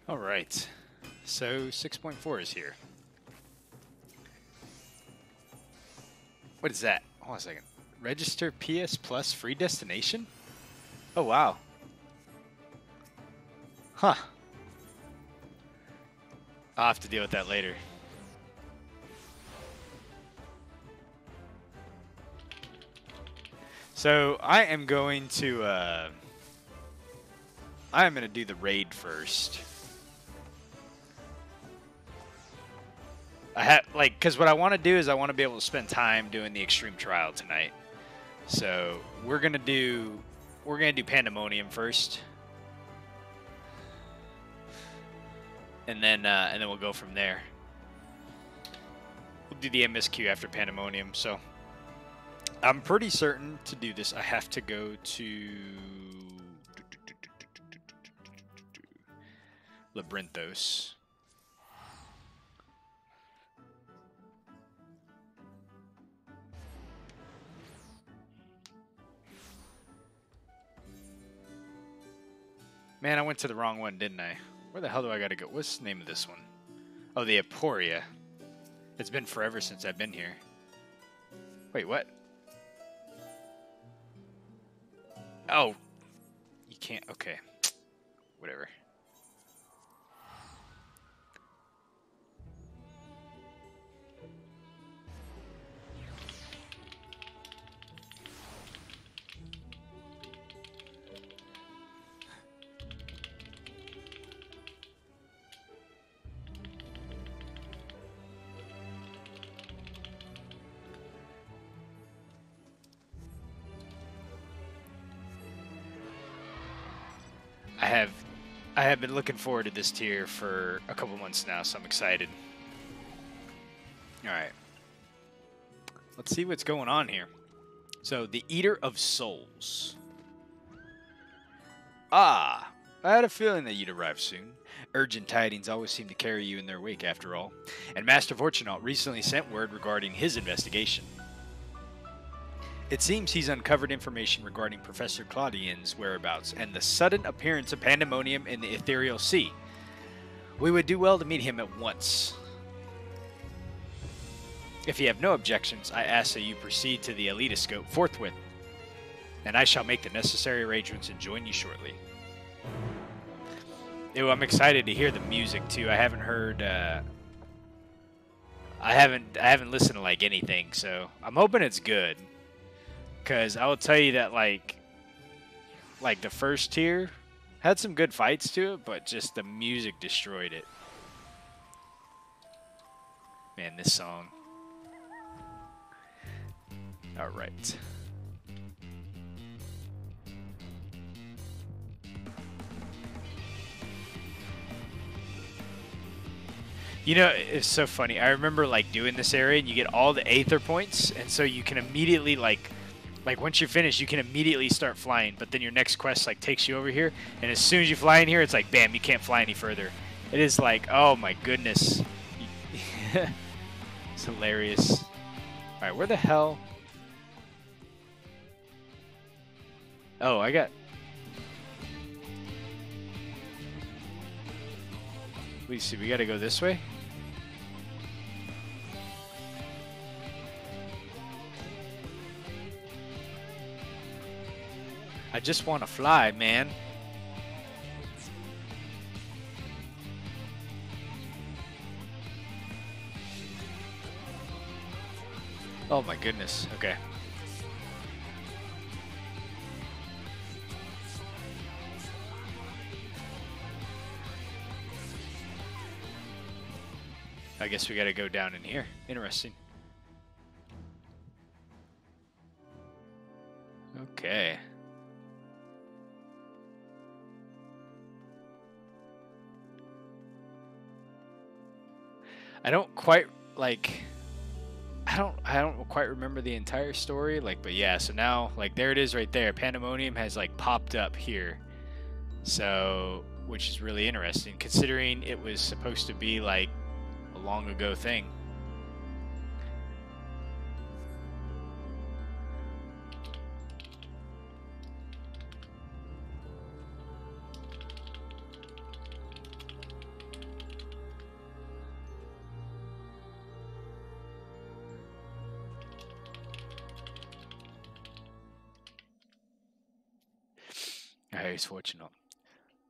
All right, so 6.4 is here. What is that? Hold on a second. Register PS Plus free destination? Oh, wow. Huh. I'll have to deal with that later. So I am going to do the raid first. Because what I want to do is I want to be able to spend time doing the extreme trial tonight. So we're gonna do Pandemonium first, and then we'll go from there. We'll do the MSQ after Pandemonium. So I'm pretty certain to do this. I have to go to Labyrinthos. Man, I went to the wrong one, didn't I? Where the hell do I gotta go? What's the name of this one? Oh, the Aporia. It's been forever since I've been here. Wait, what? Oh. You can't... Okay. Whatever. I have been looking forward to this tier for a couple months now, so I'm excited. Alright. Let's see what's going on here. So, the Eater of Souls. Ah! I had a feeling that you'd arrive soon. Urgent tidings always seem to carry you in their wake, after all. And Master Fortunaut recently sent word regarding his investigation. It seems he's uncovered information regarding Professor Claudian's whereabouts and the sudden appearance of Pandemonium in the Ethereal Sea. We would do well to meet him at once. If you have no objections, I ask that you proceed to the Elitoscope forthwith, and I shall make the necessary arrangements and join you shortly. Ew, I'm excited to hear the music too. I haven't heard. I haven't listened to like anything, so I'm hoping it's good. Because I will tell you that, like the first tier had some good fights to it, but just the music destroyed it. Man, this song. All right. You know, it's so funny. I remember, like, doing this area, and you get all the Aether points, and so you can immediately, like once you finish, you can immediately start flying, but then your next quest like takes you over here, and as soon as you fly in here, it's like bam, you can't fly any further. It is like, oh my goodness. It's hilarious. Alright, where the hell? Oh, I got... Let me see, we gotta go this way? I just want to fly, man. Oh my goodness. Okay. I guess we gotta go down in here. Interesting. Okay. I don't quite like I don't quite remember the entire story, like, but yeah, so now like there it is right there. Pandemonium has like popped up here. So, which is really interesting considering it was supposed to be like a long ago thing. Very fortunate.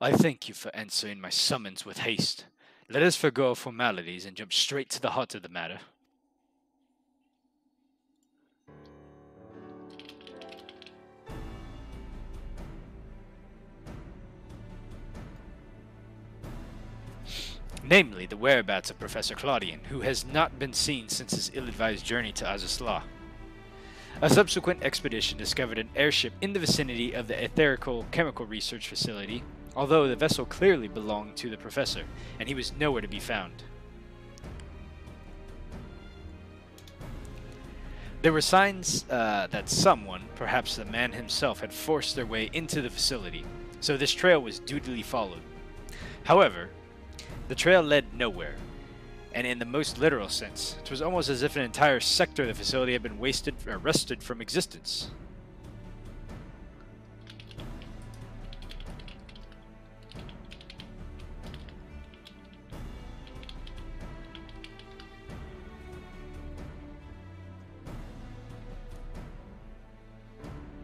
I thank you for answering my summons with haste. Let us forgo formalities and jump straight to the heart of the matter. Namely, the whereabouts of Professor Claudian, who has not been seen since his ill-advised journey to Azazla. A subsequent expedition discovered an airship in the vicinity of the Etherical Chemical Research Facility, although the vessel clearly belonged to the professor, and he was nowhere to be found. There were signs that someone, perhaps the man himself, had forced their way into the facility, so this trail was dutifully followed. However, the trail led nowhere, and in the most literal sense, it was almost as if an entire sector of the facility had been arrested from existence.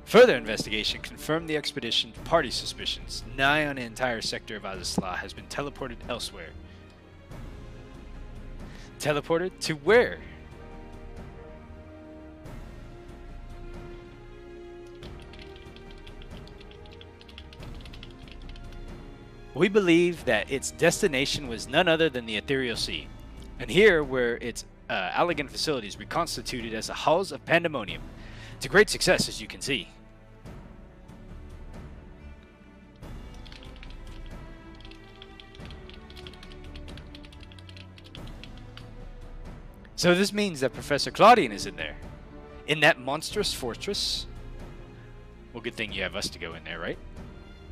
Further investigation confirmed the expedition's party suspicions. Nigh on an entire sector of Azazla has been teleported elsewhere. Teleported to where? We believe that its destination was none other than the Ethereal Sea, and here were its elegant facilities reconstituted as the halls of Pandemonium, to great success, as you can see. So this means that Professor Claudian is in there. In that monstrous fortress. Well, good thing you have us to go in there, right?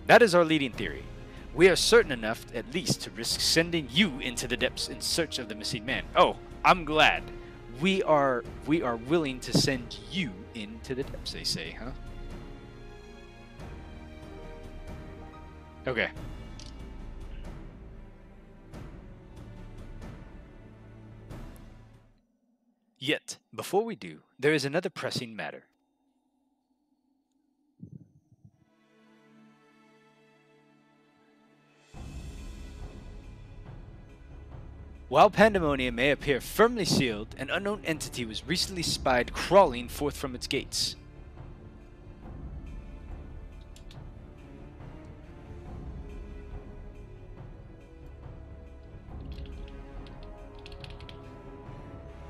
That is our leading theory. We are certain enough, at least, to risk sending you into the depths in search of the missing man. Oh, I'm glad. We are willing to send you into the depths, they say, huh? Okay. Yet, before we do, there is another pressing matter. While Pandemonium may appear firmly sealed, an unknown entity was recently spied crawling forth from its gates.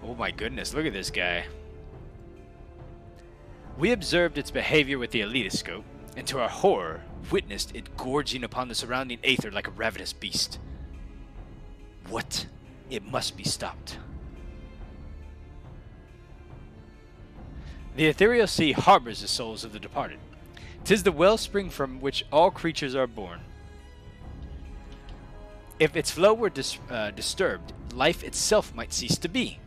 Oh my goodness, look at this guy. We observed its behavior with the elitoscope, and to our horror, witnessed it gorging upon the surrounding aether like a ravenous beast. What? It must be stopped. The Ethereal Sea harbors the souls of the departed. 'Tis the wellspring from which all creatures are born. If its flow were disturbed, life itself might cease to be.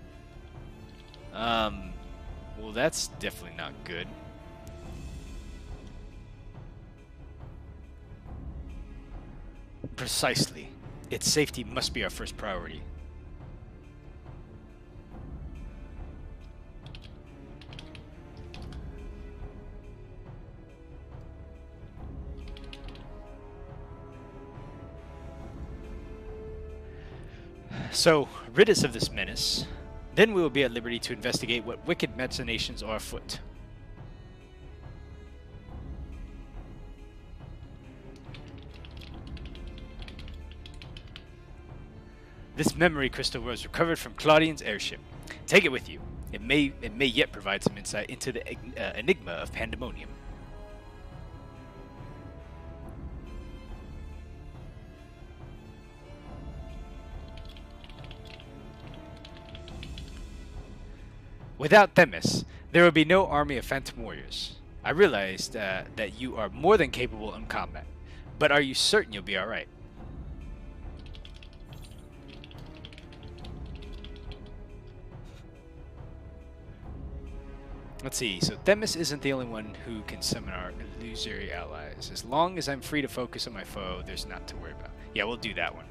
Well, that's definitely not good. Precisely. Its safety must be our first priority. So, rid us of this menace. Then we will be at liberty to investigate what wicked machinations are afoot. This memory crystal was recovered from Claudian's airship. Take it with you. It may yet provide some insight into the enigma of Pandemonium. Without Themis, there would be no army of phantom warriors. I realize that you are more than capable in combat, but are you certain you'll be alright? Let's see, so Themis isn't the only one who can summon our illusory allies. As long as I'm free to focus on my foe, there's not to worry about. Yeah, we'll do that one.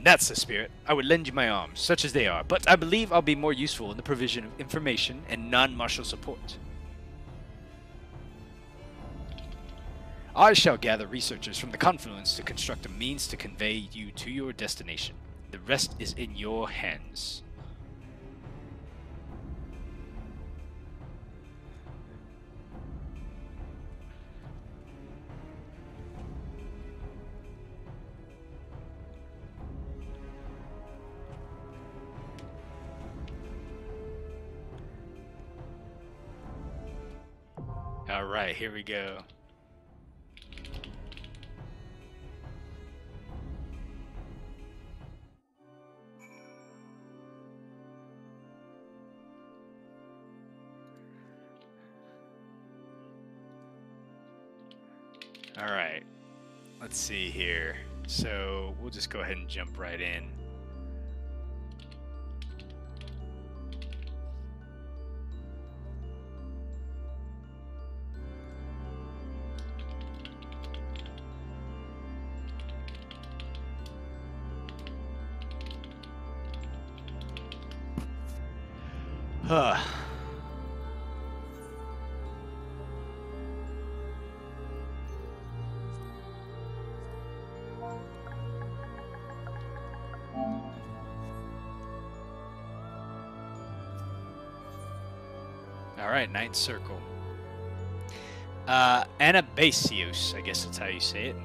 That's the spirit. I would lend you my arms, such as they are, but I believe I'll be more useful in the provision of information and non-martial support. I shall gather researchers from the confluence to construct a means to convey you to your destination. The rest is in your hands. Alright, here we go. Alright, let's see here. So, we'll just go ahead and jump right in. Huh. Alright, Ninth Circle. Anabasios, I guess that's how you say it.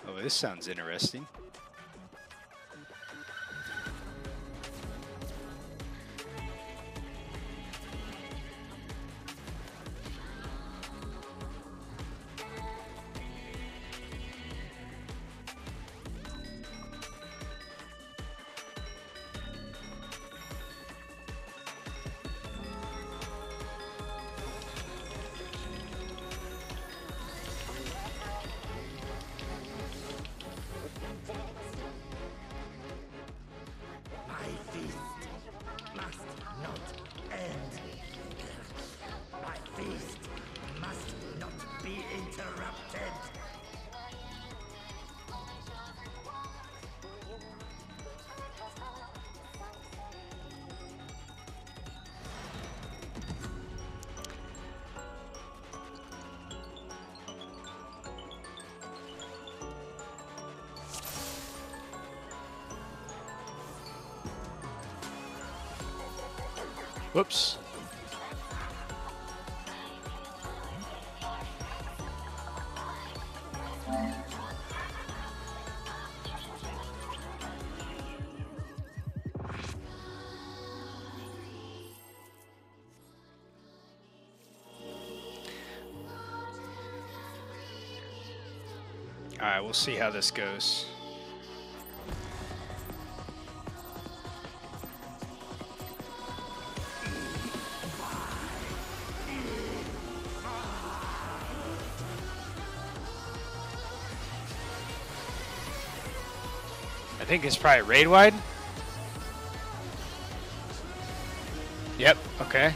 Oh, this sounds interesting. Whoops. All right, we'll see how this goes. I think it's probably raid wide. Yep, okay.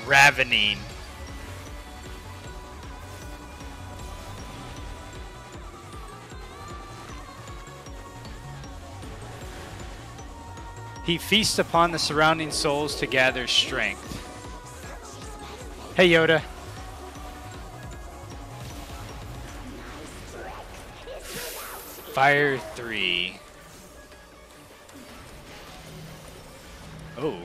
Ravening. He feasts upon the surrounding souls to gather strength. Hey, Yoda. Fire 3. Oh.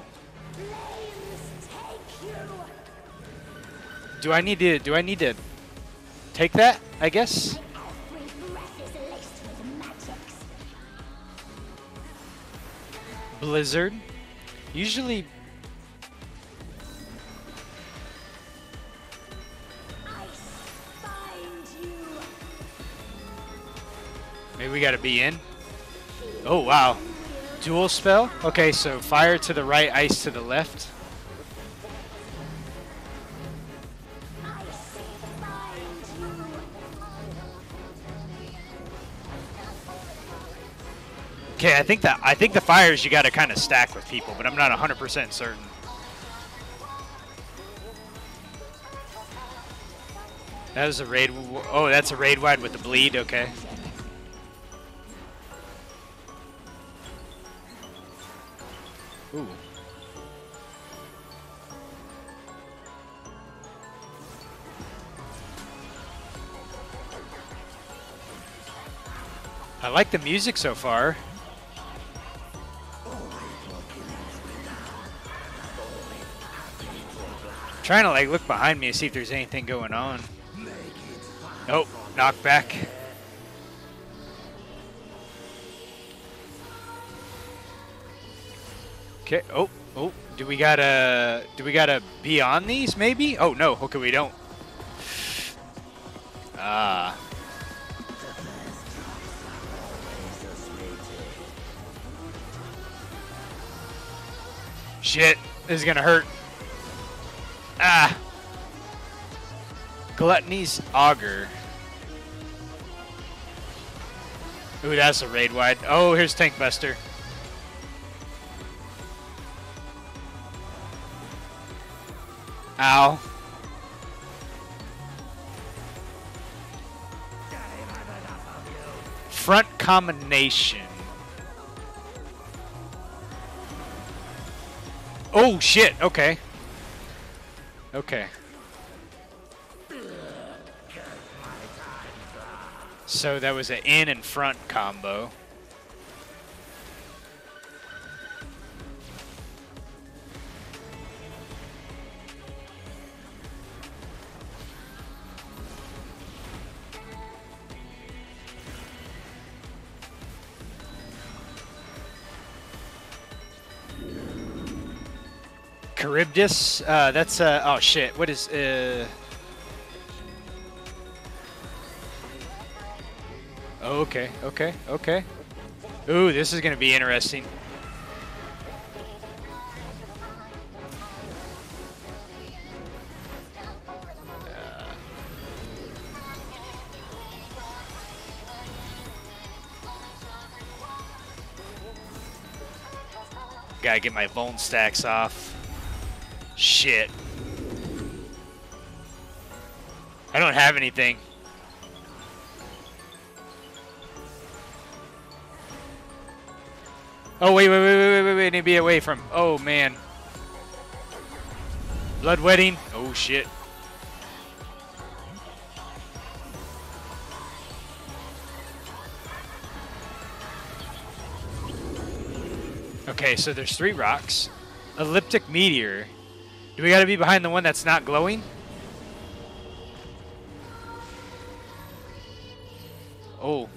Do I need to take that, I guess? Blizzard. Usually... Maybe we gotta be in. Oh, wow. Dual spell? Okay, so fire to the right, ice to the left. Okay, I think the fires you gotta kind of stack with people, but I'm not 100% certain. That was a raid. Oh, that's a raid wide with the bleed. Okay. Ooh. I like the music so far. Trying to like look behind me and see if there's anything going on. Oh, knock back. Okay. Oh, do we gotta be on these maybe? Oh no, okay, we don't. Ah. Shit, this is gonna hurt. Ah. Gluttony's Augur. Ooh, that's a raid wide. Oh, here's Tank Buster. Ow. Front combination. Oh shit, okay. Okay. So that was an in and front combo. Charybdis, that's oh shit, what is oh, okay. Ooh, this is gonna be interesting. Gotta get my bone stacks off. Shit. I don't have anything. Oh, wait, need to be away from. Oh, man. Bloodwetting. Oh, shit. Okay, so there's 3 rocks. Elliptic meteor. Do we gotta be behind the one that's not glowing? Oh.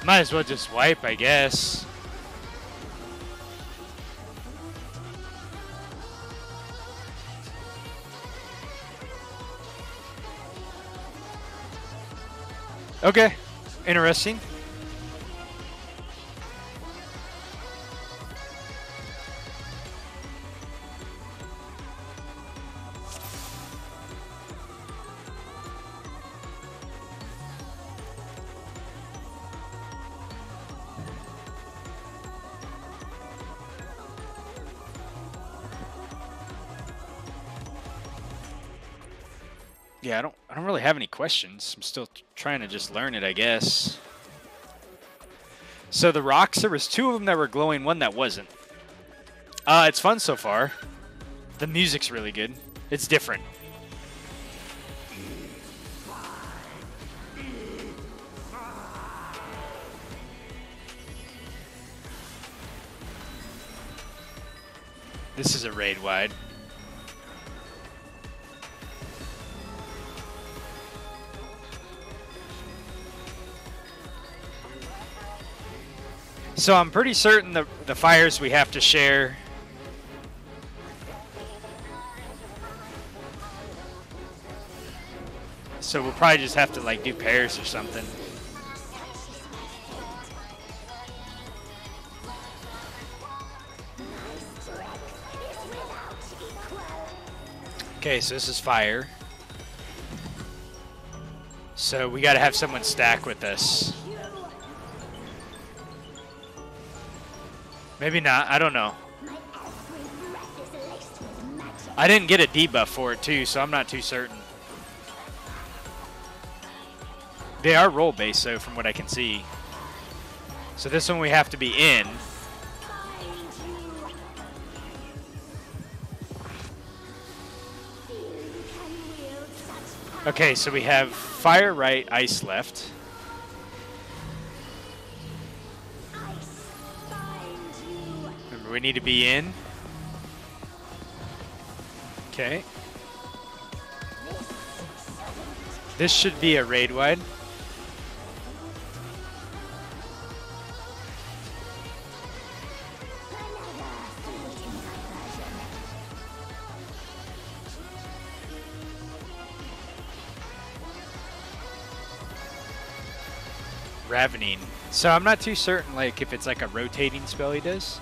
Might as well just wipe, I guess. Okay, interesting. Yeah, I don't really have any questions. I'm still trying to just learn it, I guess. So the rocks, there was 2 of them that were glowing, 1 that wasn't. It's fun so far. The music's really good. It's different. This is a raid wide. So I'm pretty certain the fires we have to share. So we'll probably just have to like do pairs or something. Okay, so this is fire. So we got to have someone stack with us. Maybe not, I don't know. I didn't get a debuff for it too, so I'm not too certain. They are roll-based, though, from what I can see. So this one we have to be in. Okay, so we have fire right, ice left. Remember, we need to be in. Okay. This should be a raid wide. Ravening. So I'm not too certain like if it's like a rotating spell he does.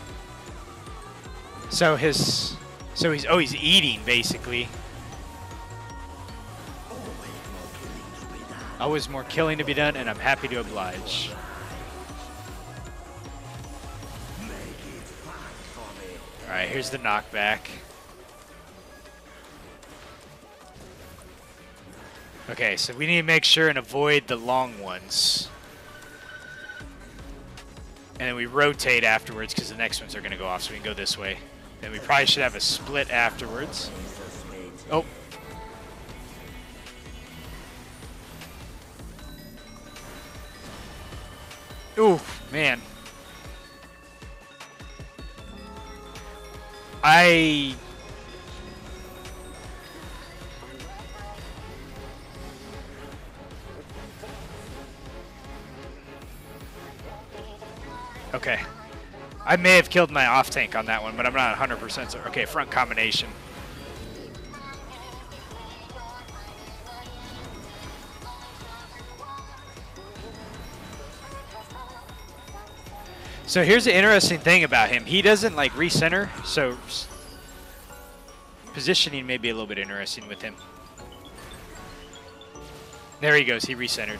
So he's eating basically. Always more killing to be done, and I'm happy to oblige. Alright, here's the knockback. Okay, so we need to make sure and avoid the long ones. And then we rotate afterwards because the next ones are going to go off, so we can go this way. Then we probably should have a split afterwards. Oh. Ooh, man. Okay. I may have killed my off tank on that one, but I'm not 100% sure. Okay, front combination. So here's the interesting thing about him. He doesn't like recenter, so positioning may be a little bit interesting with him. There he goes, he recentered.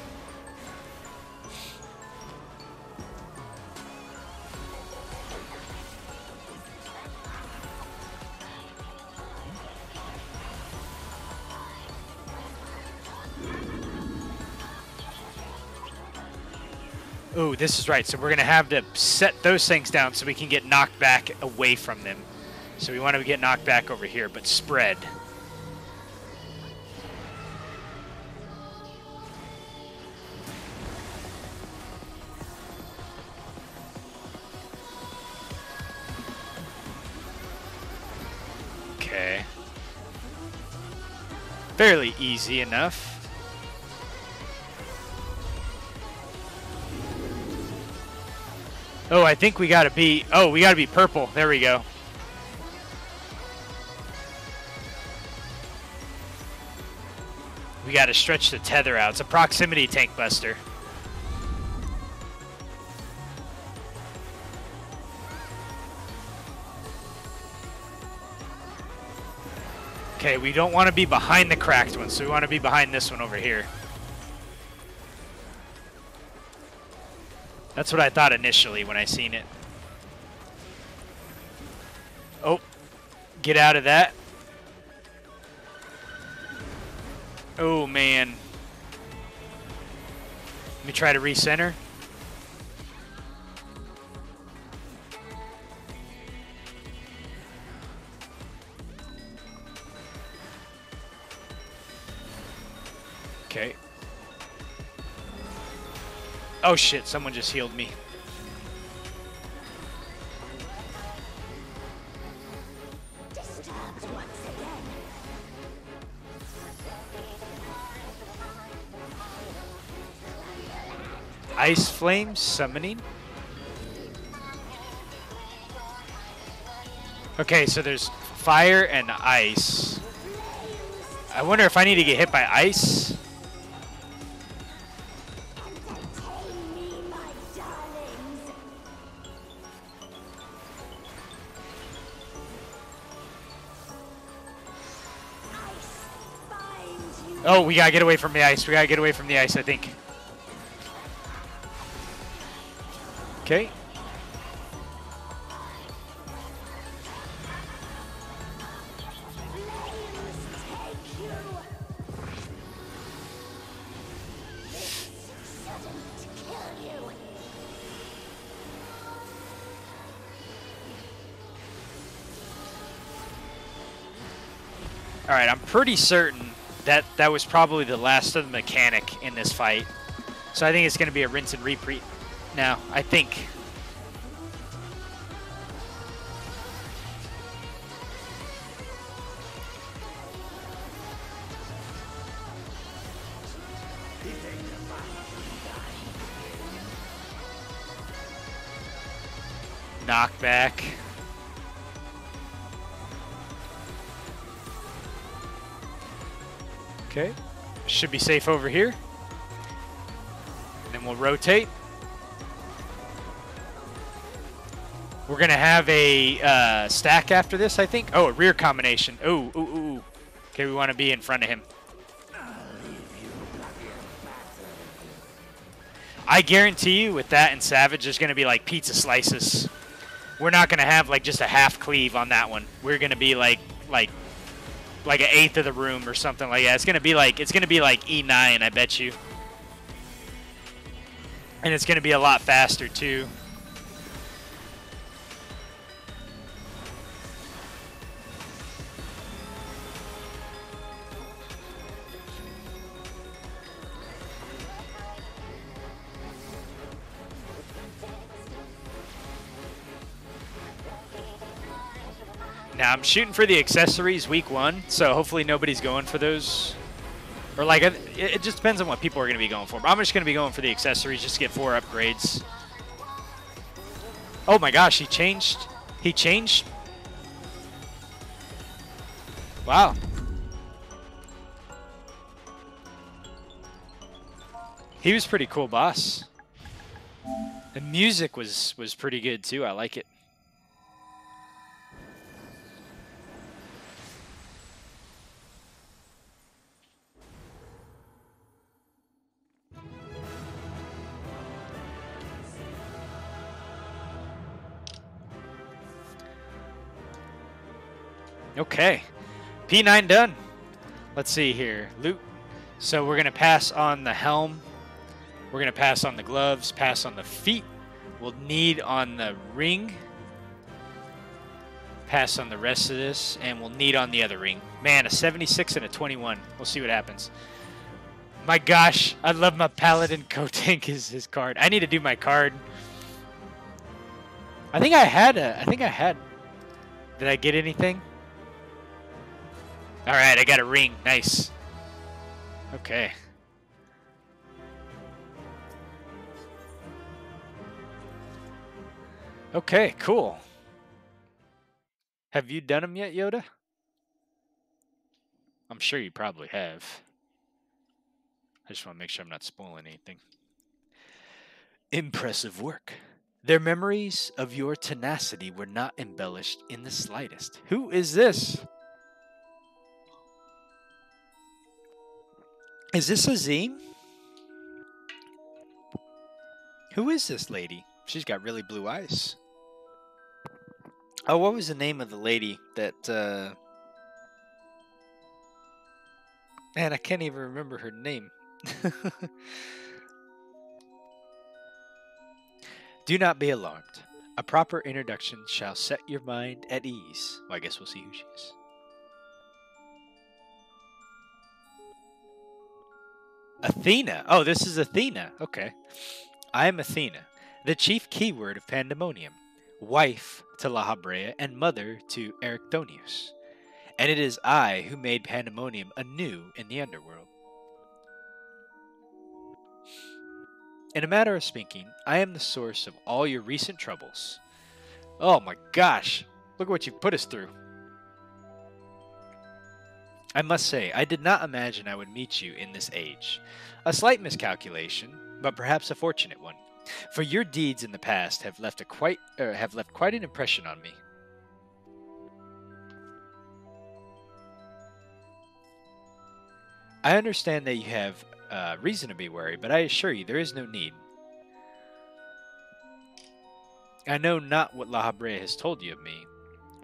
Ooh, this is right. So we're going to have to set those things down so we can get knocked back away from them. So we want to get knocked back over here, but spread. Okay. Fairly easy enough. Oh, I think we gotta be, we gotta be purple. There we go. We gotta stretch the tether out. It's a proximity tank buster. Okay, we don't want to be behind the cracked one, so we want to be behind this one over here. That's what I thought initially when I seen it. Oh, get out of that. Oh, man. Let me try to recenter. Okay. Oh shit, someone just healed me. Ice Flame summoning. Okay, so there's fire and ice. I wonder if I need to get hit by ice. Oh, we gotta get away from the ice. We gotta get away from the ice, I think. Okay. Alright, I'm pretty certain that that was probably the last of the mechanic in this fight. So I think it's going to be a rinse and repeat now, I think. Knockback. Okay, should be safe over here. And then we'll rotate. We're gonna have a stack after this, I think. Oh, a rear combination. Ooh, ooh, ooh. Okay, we want to be in front of him. I guarantee you with that and Savage, there's gonna be like pizza slices. We're not gonna have like just a half cleave on that one. We're gonna be like an eighth of the room or something like that. It's gonna be like E9, I bet you. And it's gonna be a lot faster too. Now I'm shooting for the accessories week 1, so hopefully nobody's going for those. Or like, it just depends on what people are going to be going for. But I'm just going to be going for the accessories just to get 4 upgrades. Oh my gosh, he changed. He changed. Wow. He was pretty cool, boss. The music was pretty good too. I like it. Okay, P9 done. Let's see here, loot. So we're gonna pass on the helm. We're gonna pass on the gloves, pass on the feet. We'll need on the ring. Pass on the rest of this, and we'll need on the other ring. Man, a 76 and a 21. We'll see what happens. My gosh, I love my Paladin Kotank is his card. I need to do my card. I think I had. Did I get anything? All right, I got a ring. Nice. Okay. Okay, cool. Have you done them yet, Yoda? I'm sure you probably have. I just want to make sure I'm not spoiling anything. Impressive work. Their memories of your tenacity were not embellished in the slightest. Who is this? Is this Azim? Who is this lady? She's got really blue eyes. Oh, what was the name of the lady that, Man, I can't even remember her name. Do not be alarmed. A proper introduction shall set your mind at ease. Well, I guess we'll see who she is. Athena. Oh, this is Athena. Okay. I am Athena, the chief keyword of Pandemonium, wife to La Habrea and mother to Ericthonius. And it is I who made Pandemonium anew in the underworld. In a matter of speaking, I am the source of all your recent troubles. Oh my gosh. Look what you've put us through. I must say, I did not imagine I would meet you in this age. A slight miscalculation, but perhaps a fortunate one, for your deeds in the past have left quite an impression on me. I understand that you have reason to be worried, but I assure you there is no need. I know not what La Habrea has told you of me,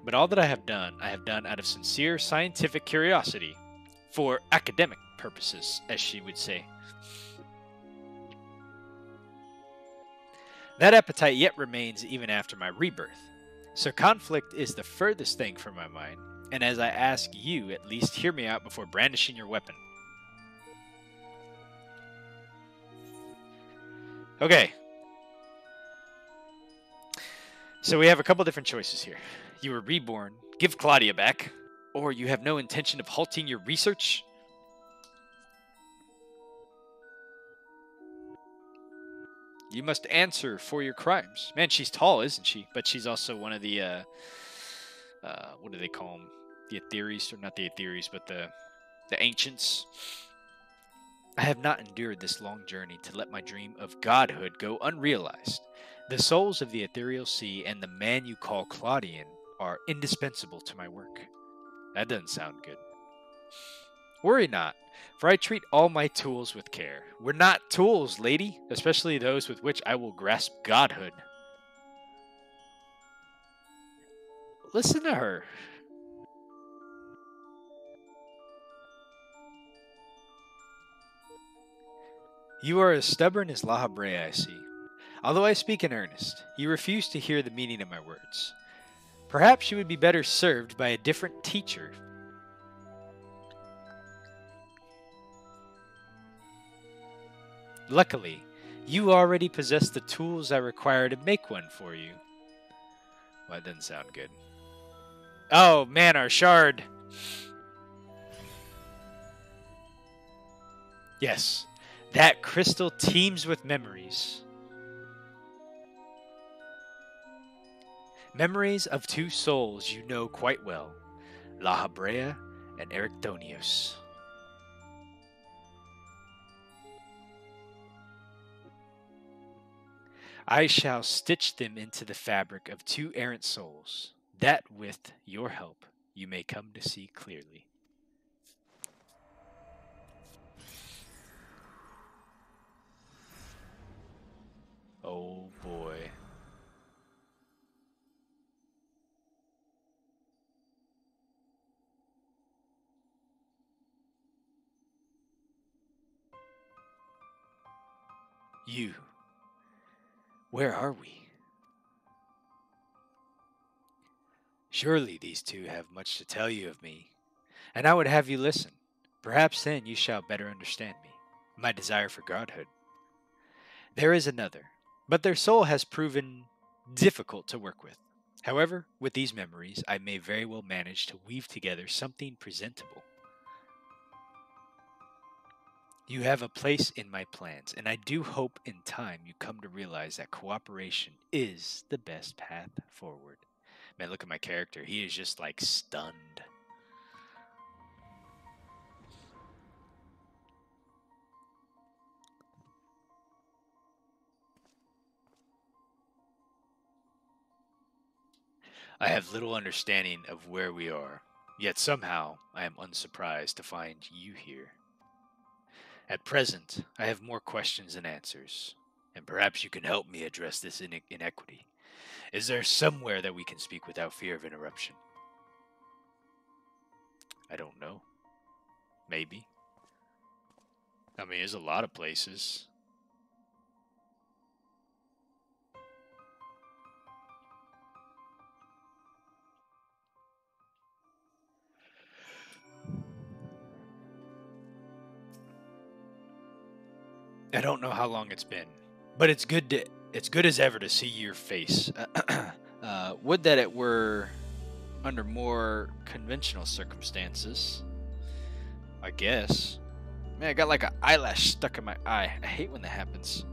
but all that I have done out of sincere scientific curiosity, for academic purposes, as she would say. That appetite yet remains even after my rebirth, so conflict is the furthest thing from my mind, and as I ask you, at least hear me out before brandishing your weapon. Okay. So we have a couple different choices here. You were reborn, give Claudia back, or you have no intention of halting your research? You must answer for your crimes. Man, she's tall, isn't she? But she's also one of the, what do they call them? The Aetheres, or not the Aetheres, but the ancients. I have not endured this long journey to let my dream of godhood go unrealized. The souls of the ethereal sea and the man you call Claudian are indispensable to my work. That doesn't sound good. Worry not, for I treat all my tools with care. We're not tools, lady, especially those with which I will grasp godhood. Listen to her. You are as stubborn as La Habrea, I see. Although I speak in earnest, you refuse to hear the meaning of my words. Perhaps you would be better served by a different teacher. Luckily, you already possess the tools I require to make one for you. Well, that doesn't sound good. Oh, man, our shard. Yes, that crystal teems with memories. Memories of two souls you know quite well, La Habrea and Ericthonius. I shall stitch them into the fabric of two errant souls, that with your help you may come to see clearly. Oh boy. You, where are we? Surely these two have much to tell you of me, and I would have you listen. Perhaps then you shall better understand me, my desire for godhood. There is another, but their soul has proven difficult to work with. However, with these memories, I may very well manage to weave together something presentable. You have a place in my plans, and I do hope in time you come to realize that cooperation is the best path forward. Man, look at my character. He is just like stunned. I have little understanding of where we are, yet somehow I am unsurprised to find you here. At present, I have more questions than answers, and perhaps you can help me address this inequity. Is there somewhere that we can speak without fear of interruption? I don't know. Maybe. I mean, there's a lot of places. I don't know how long it's been, but it's good as ever to see your face. Would that it were under more conventional circumstances, I guess. Man, I got like an eyelash stuck in my eye. I hate when that happens.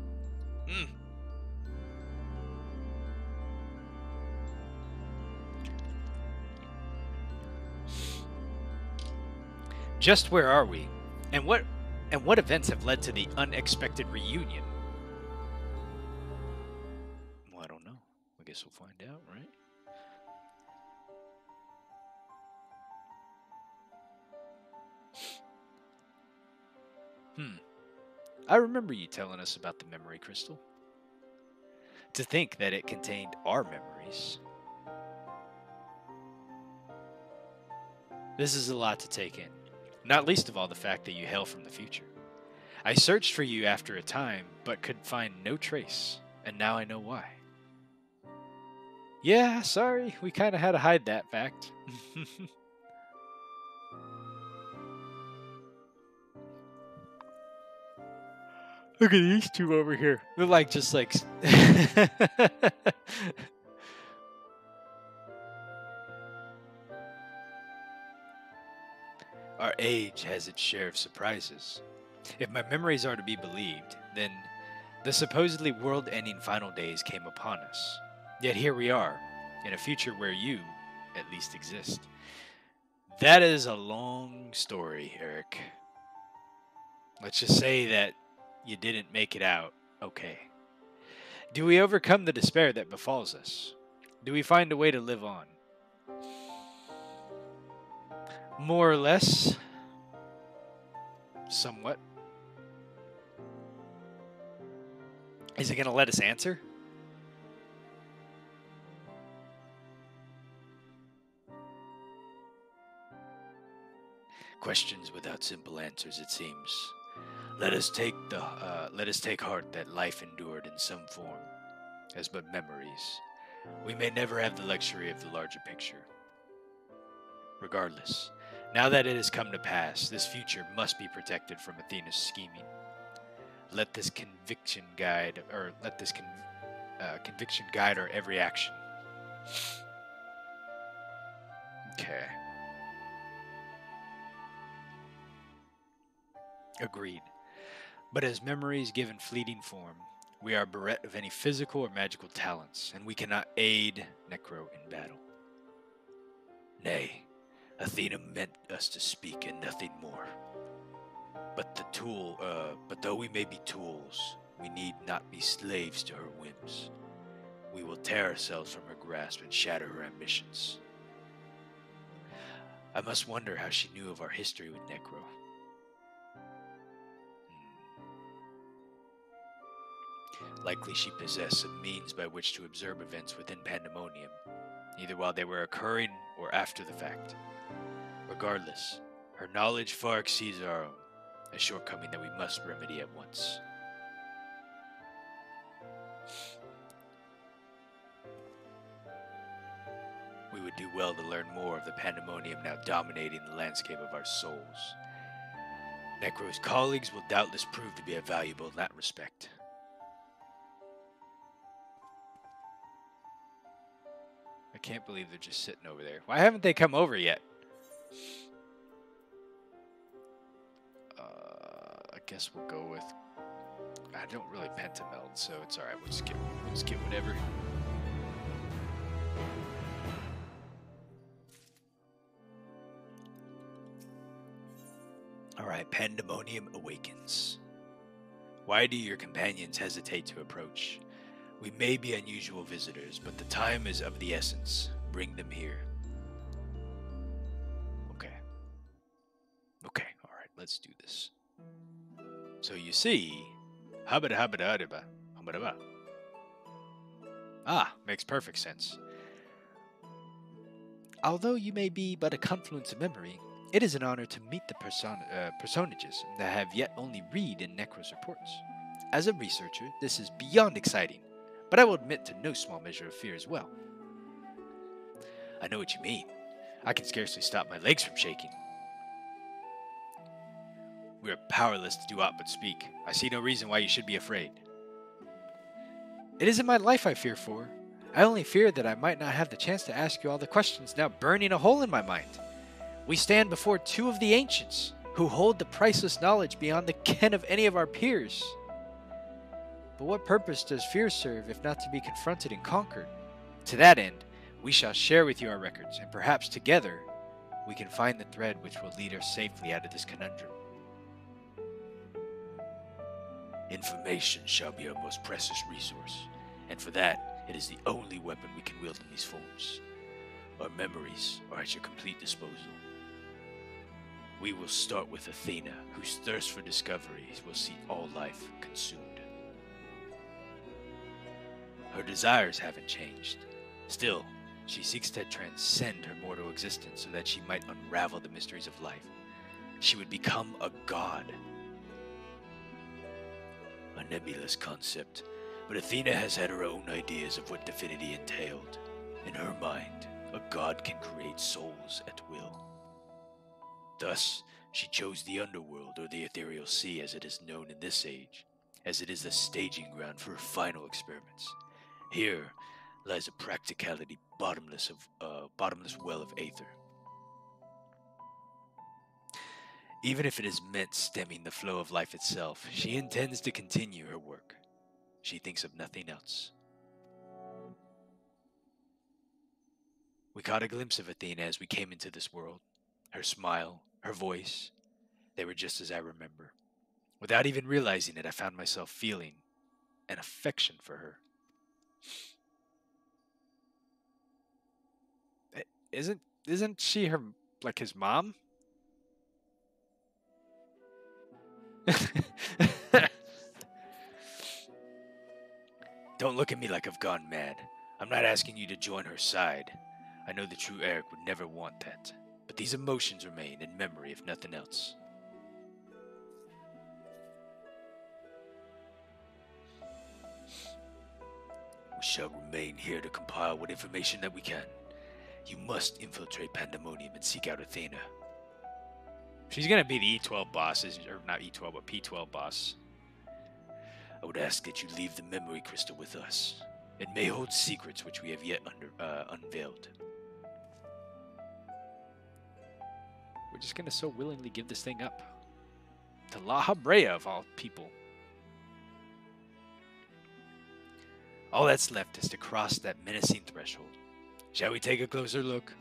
Just where are we? And what events have led to the unexpected reunion? Well, I don't know. I guess we'll find out, right? I remember you telling us about the memory crystal. To think that it contained our memories. This is a lot to take in, not least of all the fact that you hail from the future. I searched for you after a time, but could find no trace, and now I know why. Yeah, sorry, we kind of had to hide that fact. Look at these two over here. They're like, just like... Our age has its share of surprises. If my memories are to be believed, then the supposedly world-ending final days came upon us. Yet here we are, in a future where you, at least, exist. That is a long story, Eric. Let's just say that you didn't make it out okay. Do we overcome the despair that befalls us? Do we find a way to live on? More or less. Somewhat. Is it going to let us answer? Questions without simple answers, it seems. Let us take heart that life endured in some form, as but memories. We may never have the luxury of the larger picture. Regardless, now that it has come to pass, this future must be protected from Athena's scheming. Let this conviction guide our every action. Okay. Agreed. But as memories given fleeting form, we are bereft of any physical or magical talents, and we cannot aid Necro in battle. Nay, Athena meant us to speak and nothing more. But though we may be tools, we need not be slaves to her whims. We will tear ourselves from her grasp and shatter her ambitions. I must wonder how she knew of our history with Necro. Likely she possessed some means by which to observe events within Pandemonium, either while they were occurring or after the fact. Regardless, her knowledge far exceeds our own, a shortcoming that we must remedy at once. We would do well to learn more of the Pandemonium now dominating the landscape of our souls. Necro's colleagues will doubtless prove to be valuable in that respect. I can't believe they're just sitting over there. Why haven't they come over yet? I guess we'll go with... I don't really pentameld, so it's alright. We'll just get whatever. Alright, Pandemonium awakens. Why do your companions hesitate to approach? We may be unusual visitors, but the time is of the essence. Bring them here. Okay. Okay, alright, let's do this. So you see... Ah, makes perfect sense. Although you may be but a confluence of memory, it is an honor to meet the personages that have yet only read in Necro's reports. As a researcher, this is beyond exciting, but I will admit to no small measure of fear as well. I know what you mean. I can scarcely stop my legs from shaking. We are powerless to do aught but speak. I see no reason why you should be afraid. It isn't my life I fear for. I only fear that I might not have the chance to ask you all the questions now burning a hole in my mind. We stand before two of the ancients, who hold the priceless knowledge beyond the ken of any of our peers. But what purpose does fear serve if not to be confronted and conquered? To that end, we shall share with you our records, and perhaps together we can find the thread which will lead her safely out of this conundrum. Information shall be our most precious resource, and for that, it is the only weapon we can wield in these forms. Our memories are at your complete disposal. We will start with Athena, whose thirst for discovery will see all life consumed. Her desires haven't changed. Still, she seeks to transcend her mortal existence so that she might unravel the mysteries of life. She would become a god. A nebulous concept, but Athena has had her own ideas of what divinity entailed. In her mind, a god can create souls at will. Thus, she chose the underworld, or the ethereal sea as it is known in this age, as it is the staging ground for her final experiments. Here lies a practicality bottomless well of aether. Even if it is meant stemming the flow of life itself, she intends to continue her work. She thinks of nothing else. We caught a glimpse of Athena as we came into this world. Her smile, her voice, they were just as I remember. Without even realizing it, I found myself feeling an affection for her. Isn't she her, like, his mom? Don't look at me like I've gone mad. I'm not asking you to join her side. I know the true Eric would never want that. But these emotions remain in memory, if nothing else. We shall remain here to compile what information that we can. You must infiltrate Pandemonium and seek out Athena. She's gonna be the E12 boss, or not E12, but P12 boss. I would ask that you leave the memory crystal with us. It may hold secrets which we have yet unveiled. We're just gonna so willingly give this thing up to La Habrea of all people. All that's left is to cross that menacing threshold. Shall we take a closer look?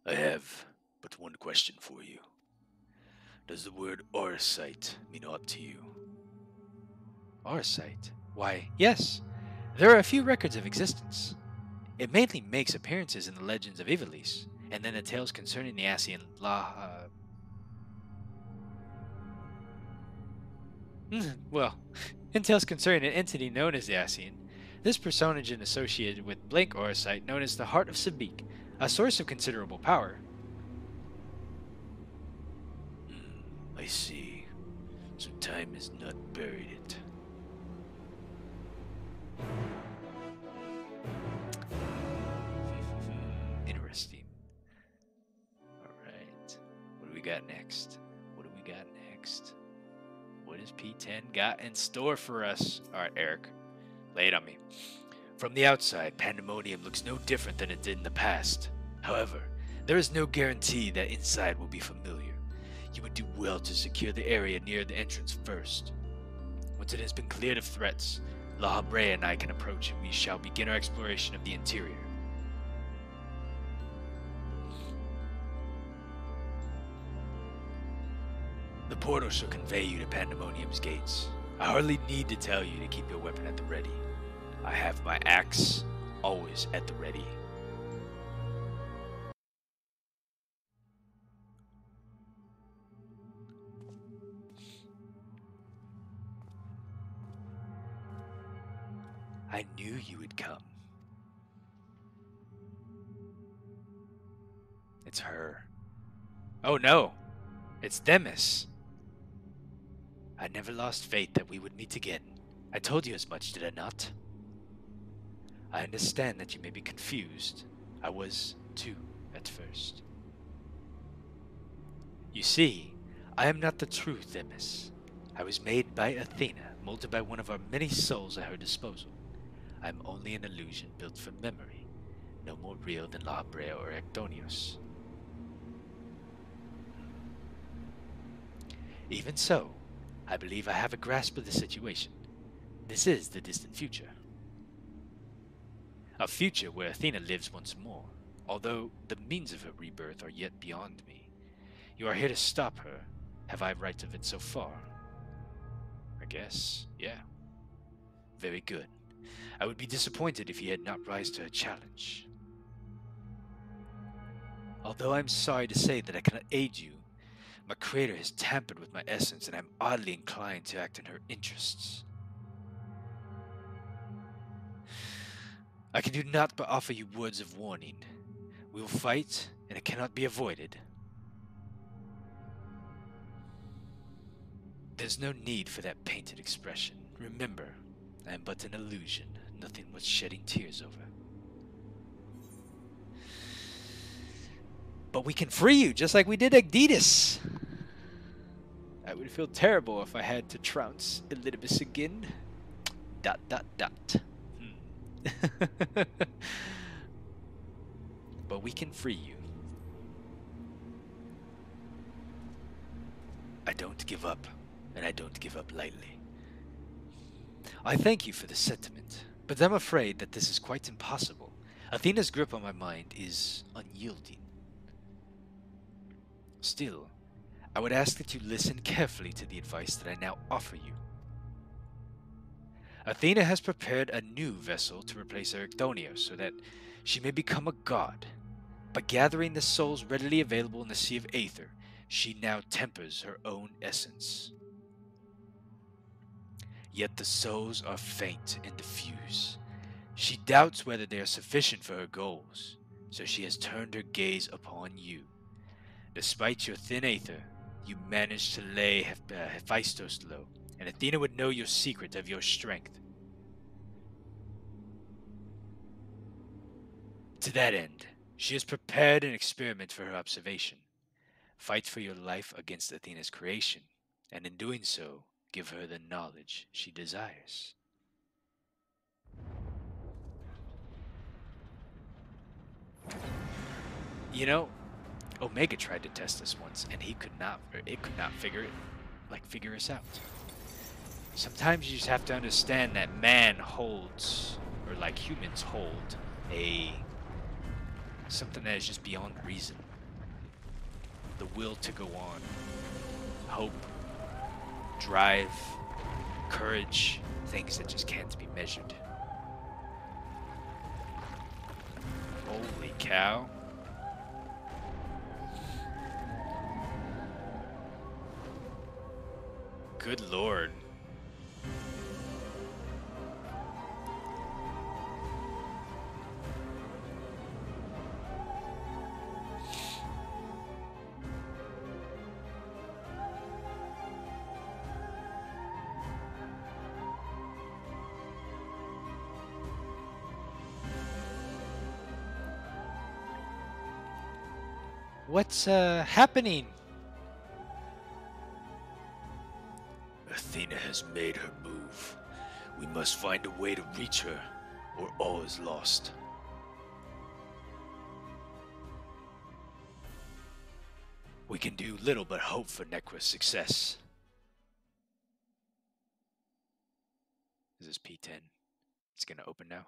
I have but one question for you. Does the word Auracite mean aught to you? Auracite? Why, yes. There are a few records of existence. It mainly makes appearances in the legends of Ivalice, and then the tales concerning the Asian in tales concerning an entity known as the Asian. This personage is associated with blank Auracite known as the Heart of Sabik, a source of considerable power. I see. So time has not buried it. Interesting. Alright. What do we got next? What has P10 got in store for us? Alright, Eric. Lay it on me. From the outside, Pandemonium looks no different than it did in the past. However, there is no guarantee that inside will be familiar. You would do well to secure the area near the entrance first. Once it has been cleared of threats, La Habrea and I can approach and we shall begin our exploration of the interior. The portal shall convey you to Pandemonium's gates. I hardly need to tell you to keep your weapon at the ready. I have my axe always at the ready. I knew you would come. It's her. Oh no! It's Themis! I never lost faith that we would meet again. I told you as much, did I not? I understand that you may be confused. I was, too, at first. You see, I am not the true Themis. I was made by Athena, molded by one of our many souls at her disposal. I am only an illusion built from memory, no more real than La Habrea or Actonios. Even so, I believe I have a grasp of the situation. This is the distant future. A future where Athena lives once more, although the means of her rebirth are yet beyond me. You are here to stop her. Have I right of it so far? I guess, yeah. Very good. I would be disappointed if you had not rise to her challenge. Although I'm sorry to say that I cannot aid you, my creator has tampered with my essence and I'm oddly inclined to act in her interests. I can do naught but offer you words of warning. We will fight, and it cannot be avoided. There's no need for that painted expression. Remember, I am but an illusion, nothing worth shedding tears over. But we can free you, just like we did Agditas. I would feel terrible if I had to trounce Elidibus again. ... But we can free you. I don't give up, and I don't give up lightly. I thank you for the sentiment, but I'm afraid that this is quite impossible. Athena's grip on my mind is unyielding. Still, I would ask that you listen carefully to the advice that I now offer you. Athena has prepared a new vessel to replace Ericthonios so that she may become a god. By gathering the souls readily available in the Sea of Aether, she now tempers her own essence. Yet the souls are faint and diffuse. She doubts whether they are sufficient for her goals, so she has turned her gaze upon you. Despite your thin aether, you managed to lay Hephaestus low, and Athena would know your secret of your strength. To that end, she has prepared an experiment for her observation. Fight for your life against Athena's creation, and in doing so, give her the knowledge she desires. You know, Omega tried to test us once, and it could not figure us out. Sometimes you just have to understand that man holds, or like humans hold, something that is just beyond reason. The will to go on, hope, drive, courage, things that just can't be measured. Holy cow. Good lord. What's happening? Athena has made her move. We must find a way to reach her, or all is lost. We can do little but hope for Necra's success. This is P10. It's gonna open now.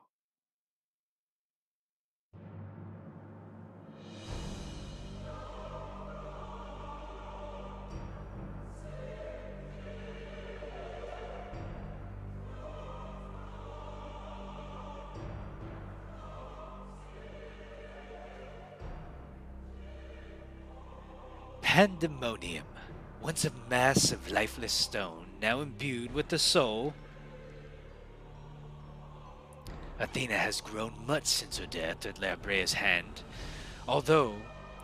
Pandemonium, once a mass of lifeless stone, now imbued with the soul. Athena has grown much since her death at Labrea's hand, although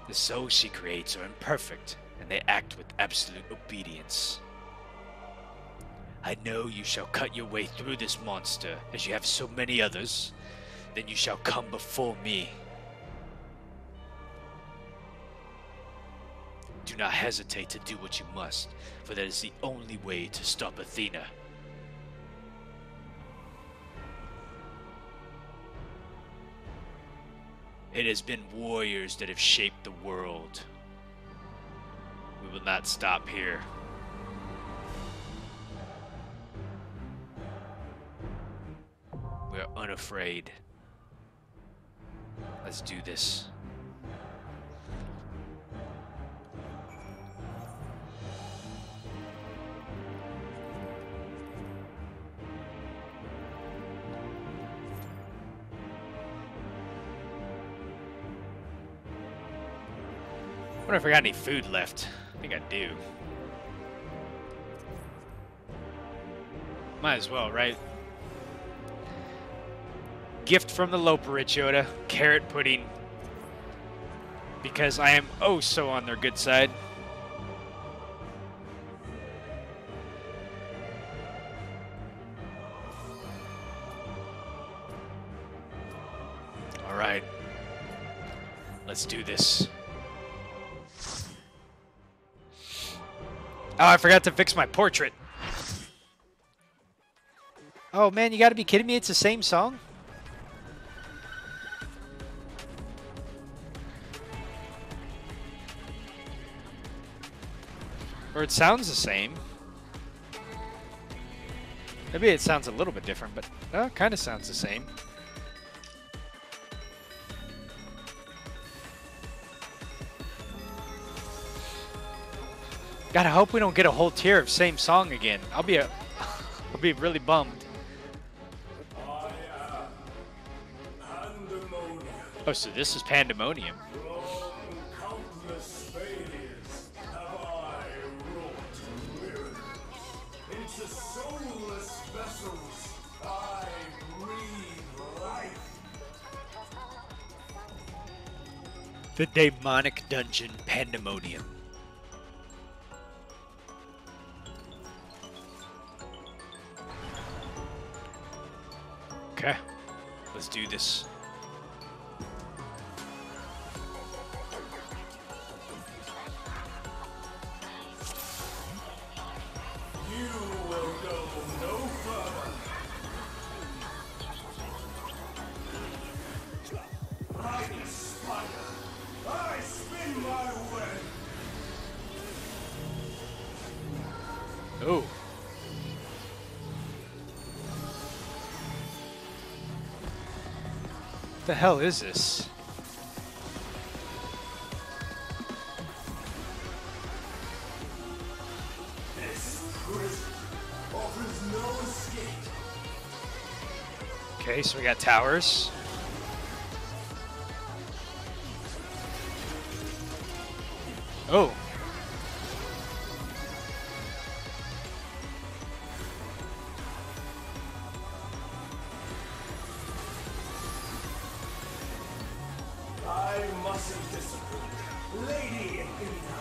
the souls she creates are imperfect, and they act with absolute obedience. I know you shall cut your way through this monster, as you have so many others. Then you shall come before me. Do not hesitate to do what you must, for that is the only way to stop Athena. It has been warriors that have shaped the world. We will not stop here. unafraid. Let's do this. I wonder if I got any food left. I think I do. Might as well, right? Gift from the Loperich Yoda. Carrot pudding. Because I am oh so on their good side. Alright. Let's do this. Oh, I forgot to fix my portrait. Oh man, you gotta be kidding me, it's the same song? Or it sounds the same. Maybe it sounds a little bit different, but it kind of sounds the same. God, I hope we don't get a whole tier of same song again. I'll be really bummed. Oh, so this is Pandemonium. The demonic dungeon Pandemonium. Okay, let's do this. You will go no further. Mighty spider, I spin my web. Oh. What the hell is this? This prison offers no escape. Okay, so we got towers. Oh. I mustn't disappoint, Lady Athena.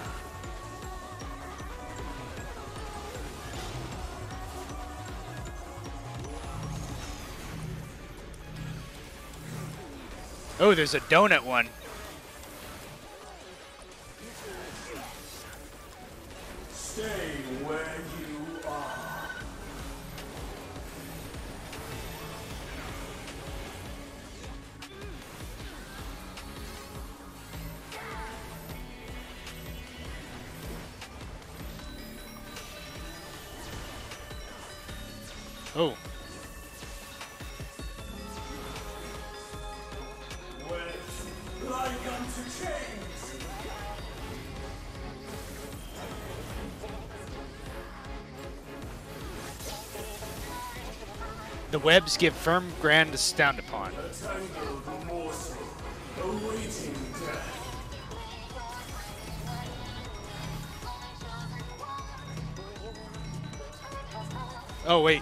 Oh, there's a donut one. Stay where you are. Oh. Wet like unto chains. The webs give firm ground to stand upon. A tangled morsel awaiting death. Oh, wait.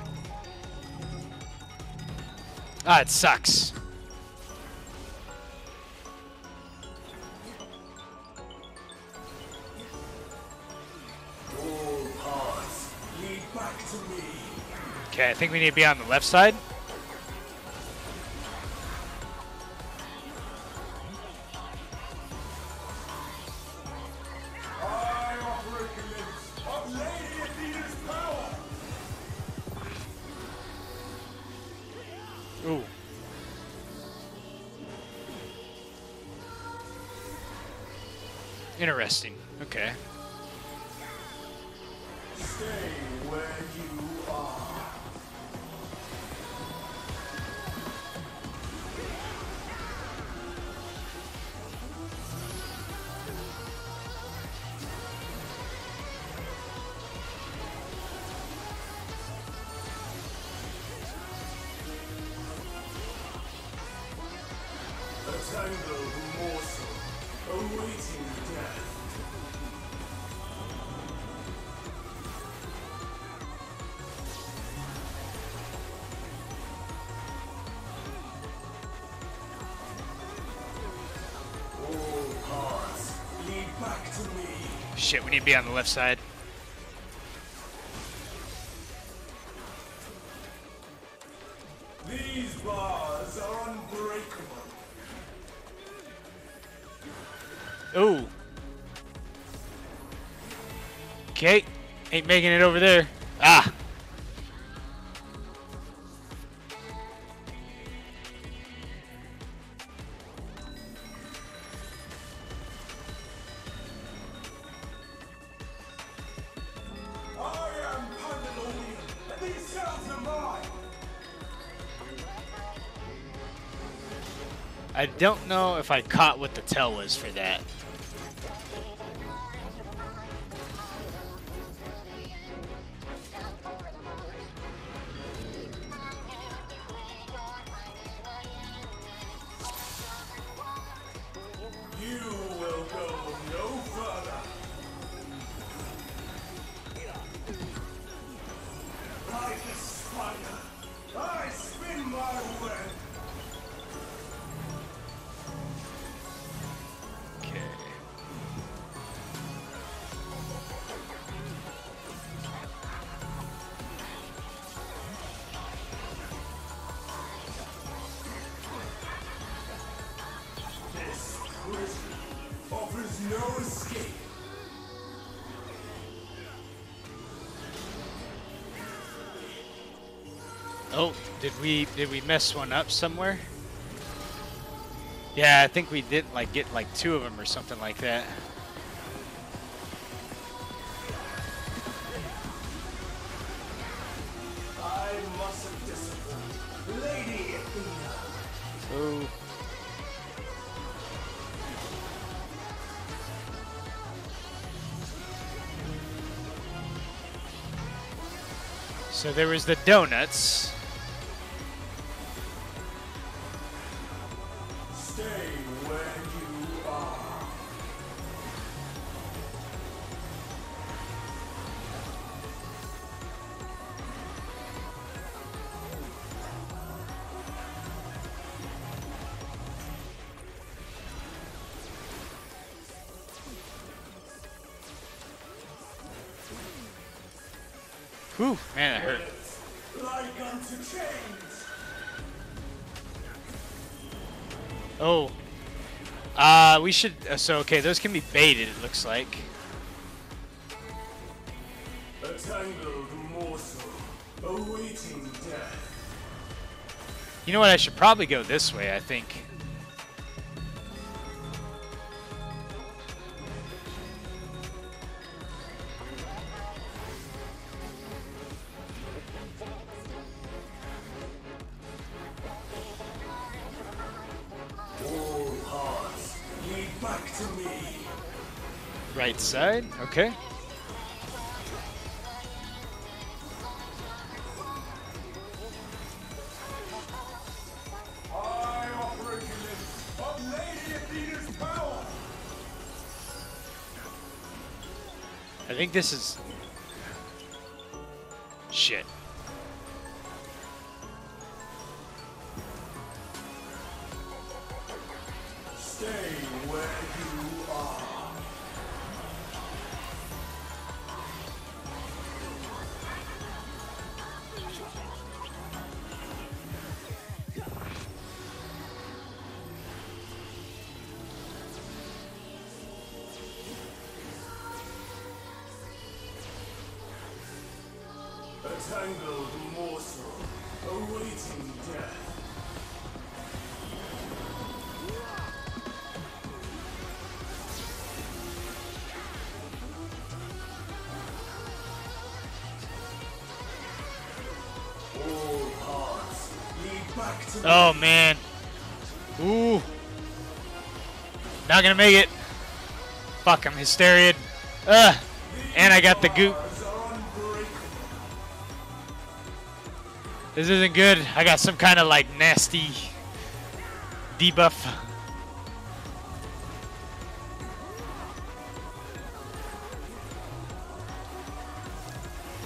Ah, it sucks. All paths lead back to me. Okay, I think we need to be on the left side. I offer a glimpse of Lady Athena's power. Ooh. Interesting. Okay. Stay where you are. tangled morsel awaiting death. All paths lead back to me. Shit, we need to be on the left side. These bars are unbreakable. Ooh. Okay. Ain't making it over there. Ah. I am Pandalorian, and these cells are mine. I don't know if I caught what the tell was for that. You will go no further. Like a spider, I spin my web. Okay. This prison offers no escape. Oh, did we mess one up somewhere? Yeah, I think we did like get like 2 of them or something like that. I mustn't disappoint. Lady Athena. Oh. So there was the donuts. Stay where you are. Whew, man, that hurt. Like unto chains. Oh. We should, so okay, those can be baited, it looks like. A tangled morsel awaiting death. You know what, I should probably go this way, I think. All paths lead back to me. Right side, okay. I offer a glimpse of Lady Athena's power. I think this is... Shit. Stay where you are. A tangled morsel awaiting death. All paths lead back to Oh, me. man. Ooh. Not gonna make it. Fuck, I'm hysteriad. Ugh. And I got the goop. Bars are unbreakable. This isn't good. I got some kind of like nasty debuff.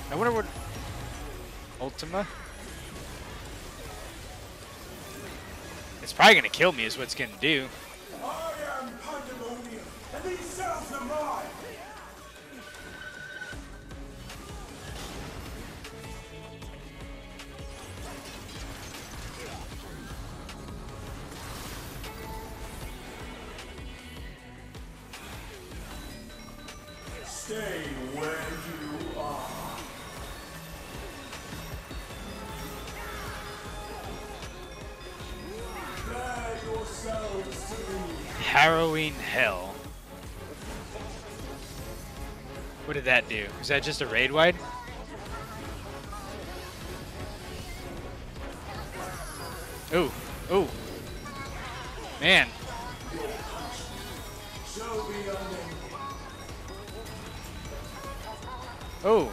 I wonder what Ultima. It's probably gonna kill me. Is what it's gonna do. I am Pandemonium, and these cells are mine! Stay where you are. Drag yourselves to me. Harrowing Hell. What did that do? Was that just a raid wide? Ooh, ooh. Man. Shall be unnamed. Oh.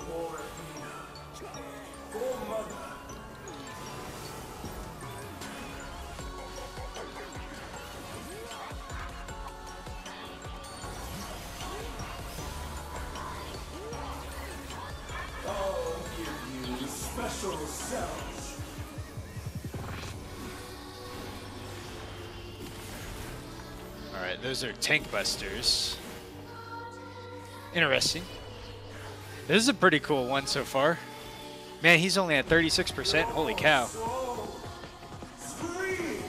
For Athena. For Mother. I'll give you special cells. Alright, those are tank busters. Interesting. This is a pretty cool one so far. Man, he's only at 36%. Holy cow. So, scream!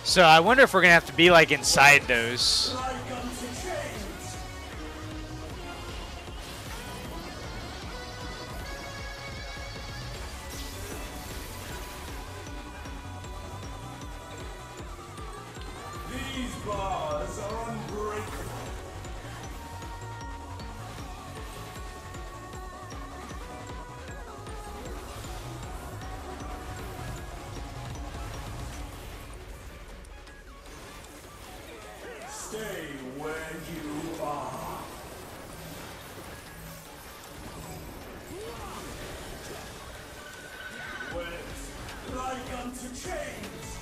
So I wonder if we're gonna have to be like inside those. Like unto chains. These bars are unbreakable. Stay where you are. Wet like unto chains.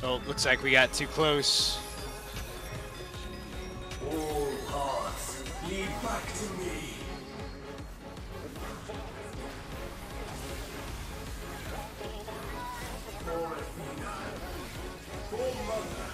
Oh, looks like we got too close. All paths lead back to me. For Athena. For Mother.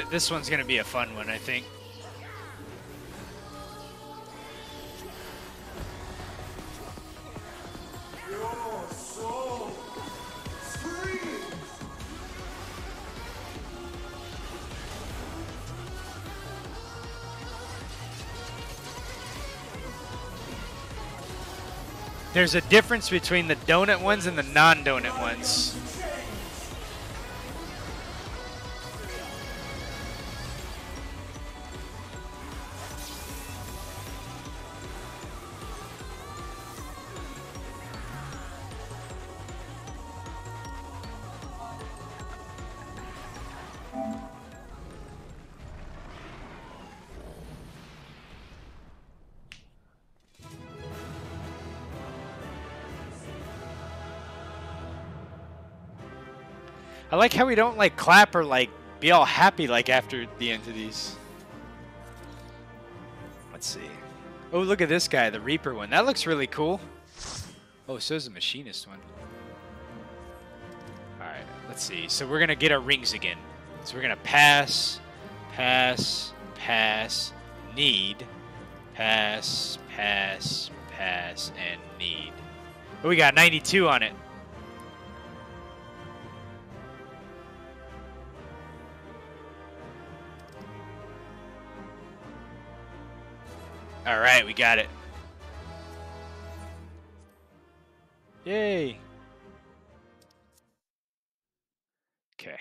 This one's gonna be a fun one, I think. Your soul screams. There's a difference between the donut ones and the non-donut ones. I like how we don't like clap or like be all happy like after the end of these. Let's see. Oh, look at this guy, the Reaper one. That looks really cool. Oh, so is the Machinist one. Alright, let's see. So we're going to get our rings again. So we're going to pass, pass, pass, need, pass, pass, pass, and need. Oh, we got 92 on it. Alright, we got it. Yay. Okay.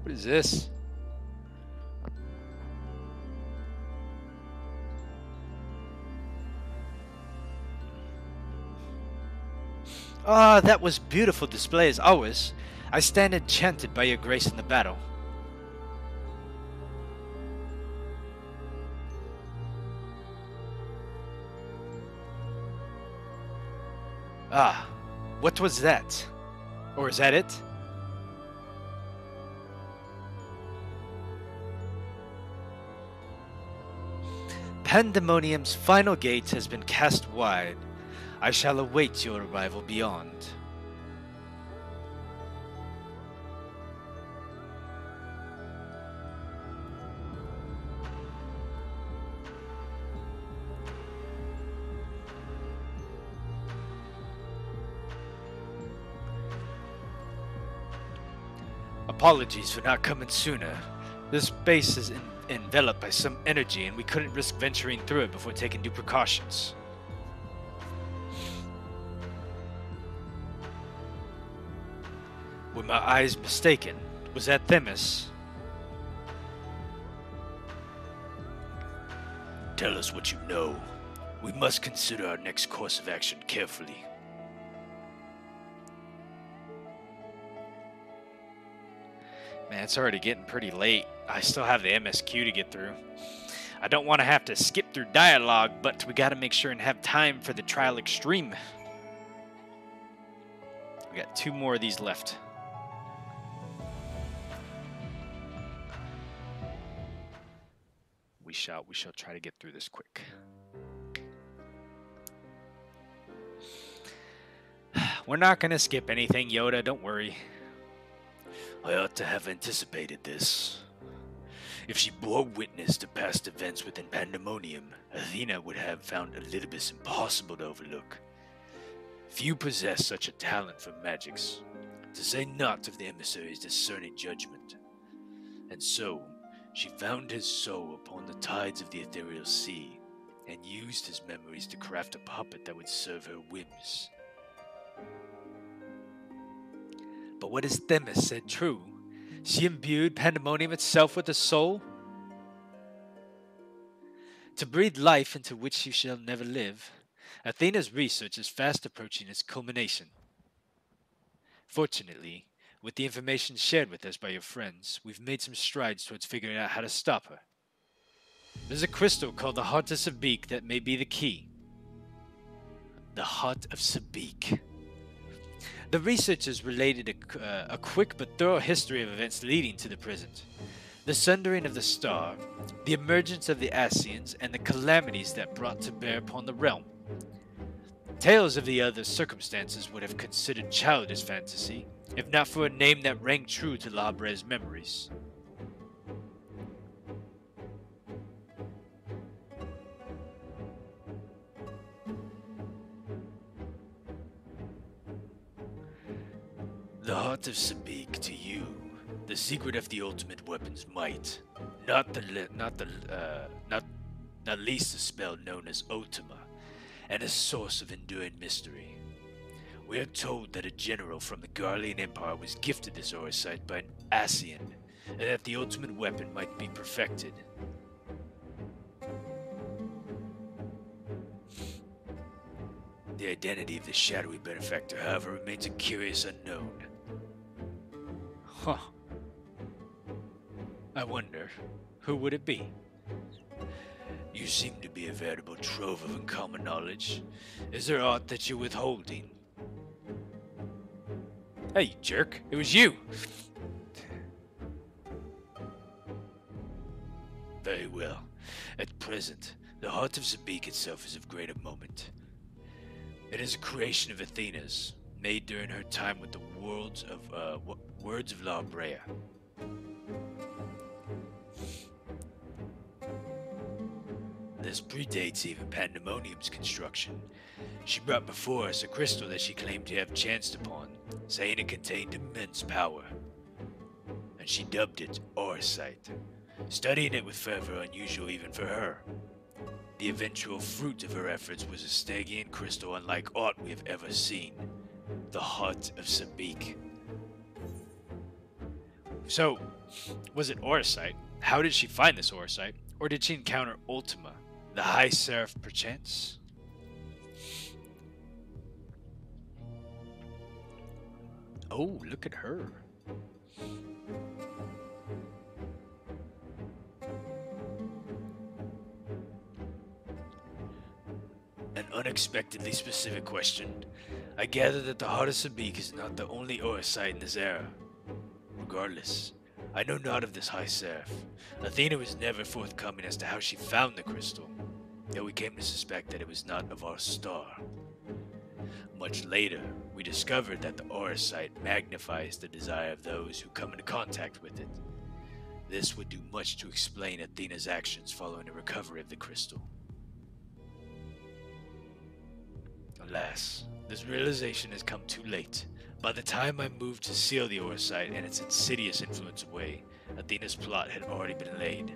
What is this? Ah, that was beautiful display as always. I stand enchanted by your grace in the battle. Ah, what was that? Or is that it? Pandemonium's final gate has been cast wide. I shall await your arrival beyond. Apologies for not coming sooner. This base is enveloped by some energy and we couldn't risk venturing through it before taking due precautions. Were my eyes mistaken? Was that Themis? Tell us what you know. We must consider our next course of action carefully. Man, it's already getting pretty late. I still have the MSQ to get through. I don't want to have to skip through dialogue, but we gotta make sure and have time for the trial extreme. We got 2 more of these left. We shall try to get through this quick. We're not gonna skip anything, Yoda, don't worry. I ought to have anticipated this. If she bore witness to past events within Pandemonium, Athena would have found Elidibus impossible to overlook. Few possess such a talent for magics, to say naught of the emissary's discerning judgment. And so, she found his soul upon the tides of the ethereal sea, and used his memories to craft a puppet that would serve her whims. But what is Themis said true? She imbued Pandemonium itself with a soul? To breathe life into which you shall never live, Athena's research is fast approaching its culmination. Fortunately, with the information shared with us by your friends, we've made some strides towards figuring out how to stop her. There's a crystal called the Heart of Sabik that may be the key. The Heart of Sabik. The researchers related a quick but thorough history of events leading to the present. The sundering of the star, the emergence of the Asians, and the calamities that brought to bear upon the realm. Tales of the other circumstances would have considered childish fantasy, if not for a name that rang true to Labre's memories. The Heart of Sabik to you, the secret of the ultimate weapon's might, not least a spell known as Ultima, and a source of enduring mystery. We are told that a general from the Garlean Empire was gifted this Oricite by an Asian, and that the ultimate weapon might be perfected. The identity of the shadowy benefactor, however, remains a curious unknown. Huh. I wonder, who would it be? You seem to be a veritable trove of uncommon knowledge. Is there aught that you're withholding? Hey, you jerk. It was you. Very well. At present, the heart of Zabik itself is of greater moment. It is a creation of Athena's, made during her time with the words of La Brea. This predates even Pandemonium's construction. She brought before us a crystal that she claimed to have chanced upon, saying it contained immense power. And she dubbed it Orsight, studying it with fervor unusual even for her. The eventual fruit of her efforts was a Stygian crystal unlike aught we have ever seen, the Heart of Sabik. So, was it Orsight? How did she find this Orsight? Or did she encounter Ultima, the High Seraph perchance? Oh, look at her. An unexpectedly specific question. I gather that the Heart of Sabik is not the only Orsight in this era. Regardless, I know not of this High Seraph. Athena was never forthcoming as to how she found the crystal, though we came to suspect that it was not of our star. Much later, we discovered that the Orsight magnifies the desire of those who come into contact with it. This would do much to explain Athena's actions following the recovery of the crystal. Alas, this realization has come too late. By the time I moved to seal the Orsight and its insidious influence away, Athena's plot had already been laid.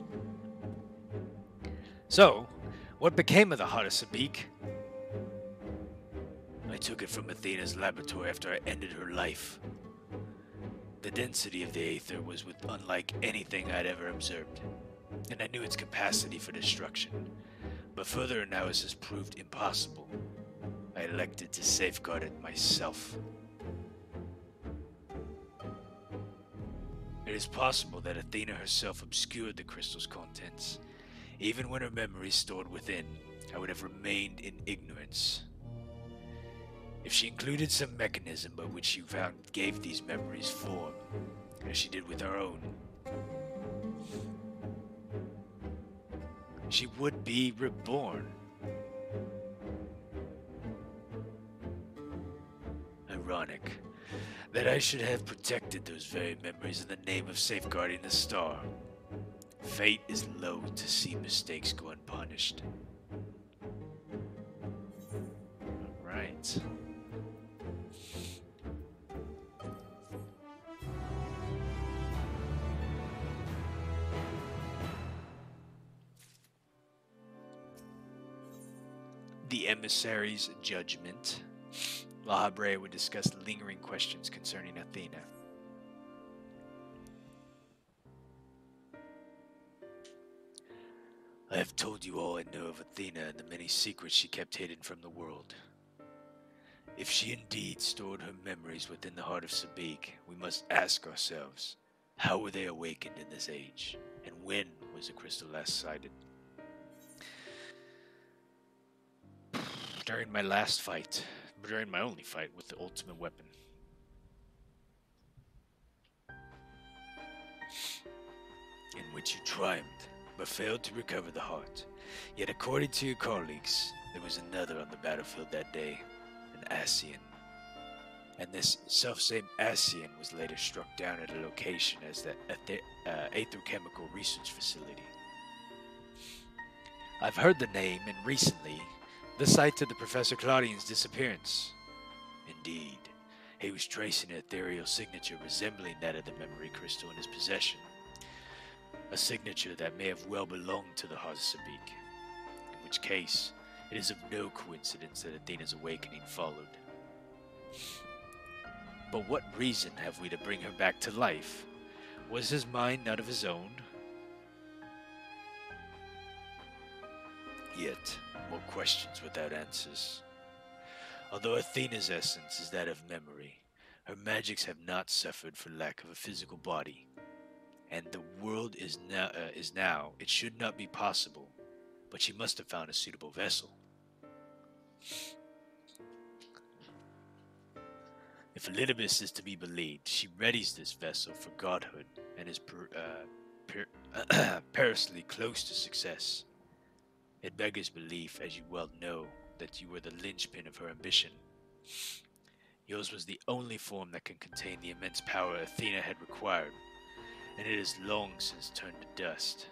So, what became of the Heart of Sabik? I took it from Athena's laboratory after I ended her life. The density of the aether was unlike anything I'd ever observed, and I knew its capacity for destruction, but further analysis proved impossible. I elected to safeguard it myself. It is possible that Athena herself obscured the crystal's contents. Even when her memories stored within, I would have remained in ignorance. If she included some mechanism by which she found gave these memories form, as she did with her own, she would be reborn. Ironic that I should have protected those very memories in the name of safeguarding the star. Fate is loath to see mistakes go unpunished. Right. The emissary's judgment. La Brea would discuss lingering questions concerning Athena. I have told you all I know of Athena and the many secrets she kept hidden from the world. If she indeed stored her memories within the heart of Sabik, we must ask ourselves, how were they awakened in this age? And when was the crystal last sighted? During my last fight. During my only fight with the ultimate weapon. In which you triumphed, but failed to recover the heart. Yet according to your colleagues, there was another on the battlefield that day, an Asian. And this selfsame Asian was later struck down at a location as the Aetherchemical Research Facility. I've heard the name, and recently, the site of the Professor Claudian's disappearance. Indeed, he was tracing an ethereal signature resembling that of the memory crystal in his possession. A signature that may have well belonged to the Heart of Sabik, in which case, it is of no coincidence that Athena's awakening followed. But what reason have we to bring her back to life? Was his mind not of his own? Yet, more questions without answers. Although Athena's essence is that of memory, her magics have not suffered for lack of a physical body. And the world is now, it should not be possible, but she must have found a suitable vessel. If Elidibus is to be believed, she readies this vessel for godhood and is perilously close to success. It beggars belief, as you well know, that you were the linchpin of her ambition. Yours was the only form that can contain the immense power Athena had required, and it has long since turned to dust.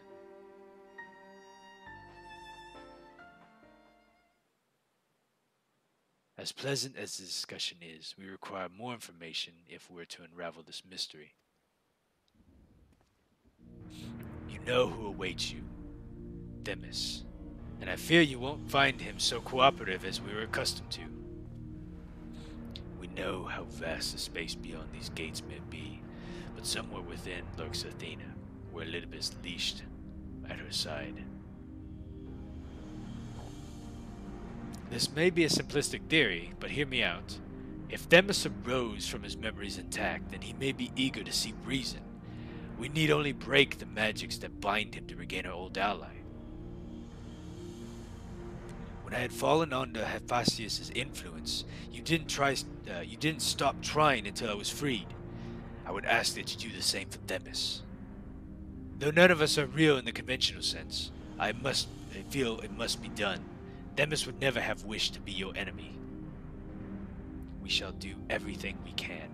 As pleasant as the discussion is, we require more information if we're to unravel this mystery. You know who awaits you, Themis, and I fear you won't find him so cooperative as we were accustomed to. We know how vast the space beyond these gates may be, but somewhere within lurks Athena, where Elidibus leashed at her side. This may be a simplistic theory, but hear me out. If Themis arose from his memories intact, then he may be eager to see reason. We need only break the magics that bind him to regain our old ally. When I had fallen under Hephaestus' influence, you didn't stop trying until I was freed. I would ask that you do the same for Themis. Though none of us are real in the conventional sense, I feel it must be done. Themis would never have wished to be your enemy. We shall do everything we can.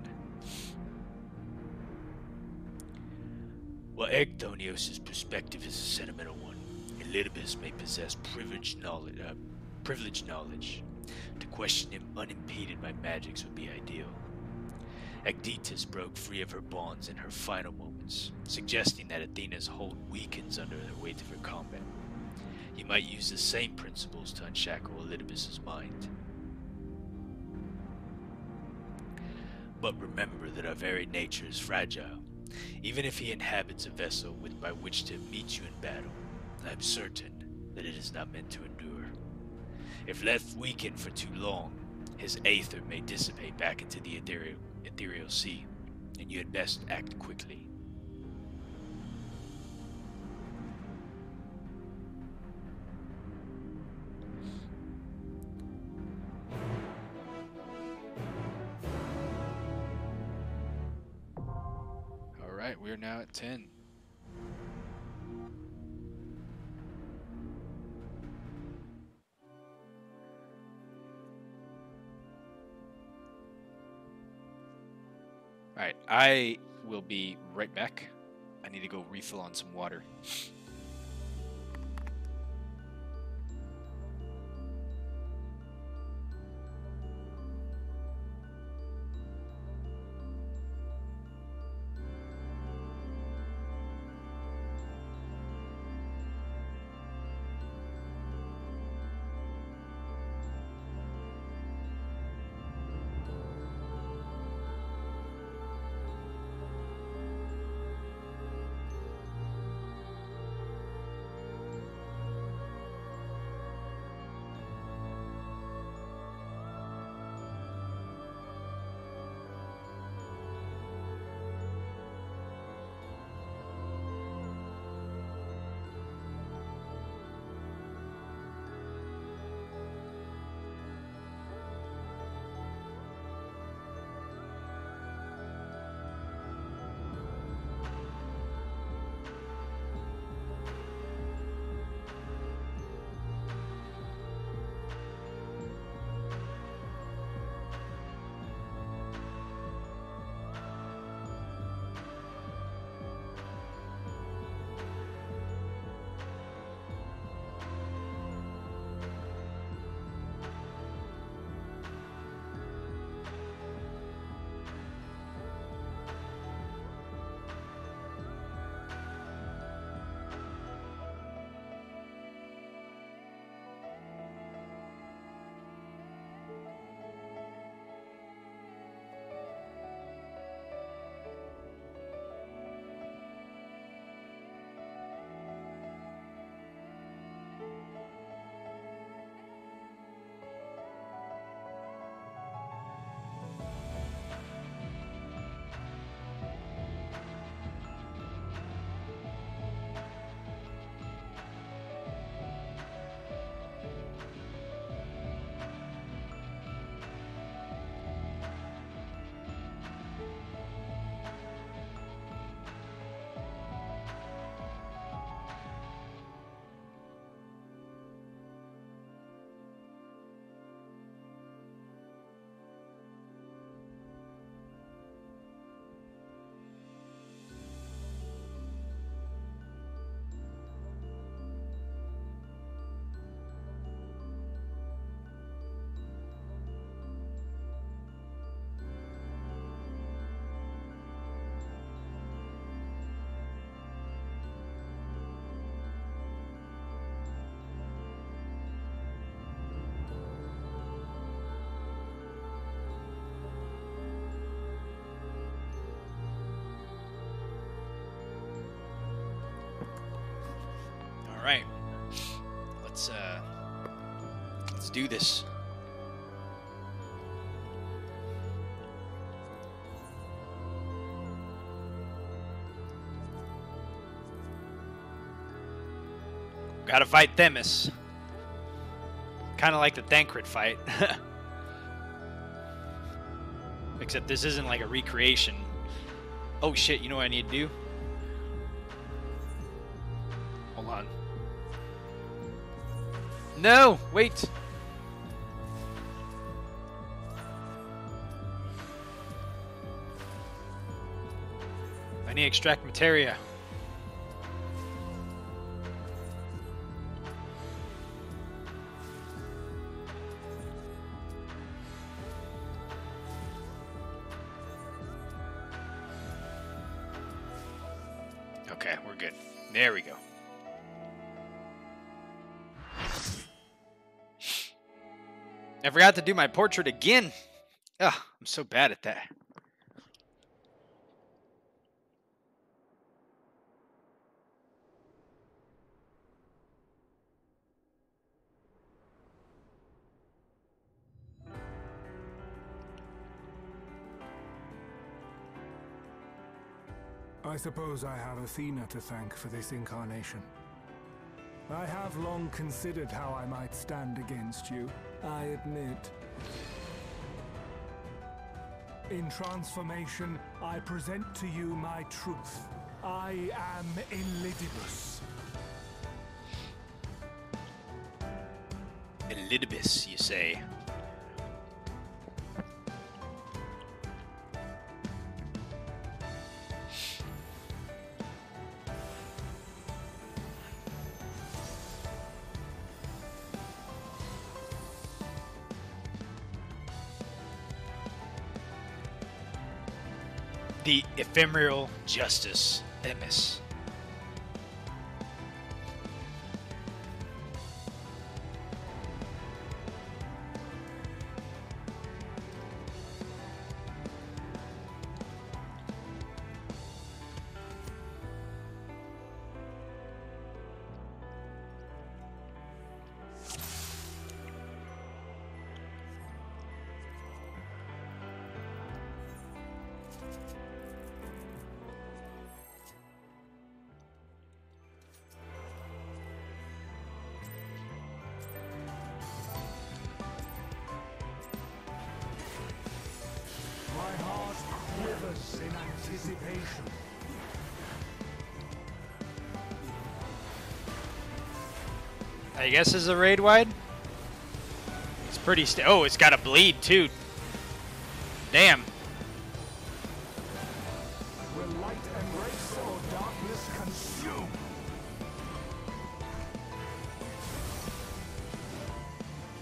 While Egdonios' perspective is a sentimental one, Elidibus may possess privileged knowledge. To question him unimpeded by magics would be ideal. Ecditas broke free of her bonds in her final moments, suggesting that Athena's hold weakens under the weight of her combat. He might use the same principles to unshackle Elidibus' mind. But remember that our very nature is fragile. Even if he inhabits a vessel by which to meet you in battle, I am certain that it is not meant to endure. If left weakened for too long, his aether may dissipate back into the ethereal sea, and you had best act quickly. Alright, we're now at 10. Alright, I will be right back. I need to go refill on some water. All right. Let's do this. Gotta fight Themis. Kind of like the Thancred fight. Except this isn't like a recreation. Oh shit, you know what I need to do? Hold on. No! Wait! I need to extract materia. Okay, we're good. There we go. I forgot to do my portrait again. Ugh, I'm so bad at that. I suppose I have Athena to thank for this incarnation. I have long considered how I might stand against you, I admit. In transformation, I present to you my truth. I am Elidibus. Elidibus, you say? The ephemeral justice, Themis. My heart quivers in anticipation. I guess is a raid wide. It's pretty. Oh, it's got a bleed too. Damn. Will light embrace or darkness consume?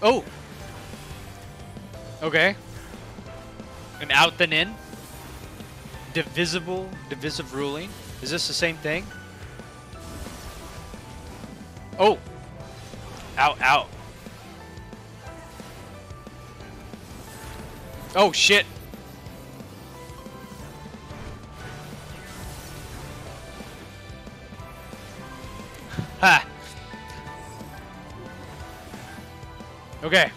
Oh. Okay. An out then in. Divisive ruling. Is this the same thing? Oh. Out. Oh shit. Ha. Okay.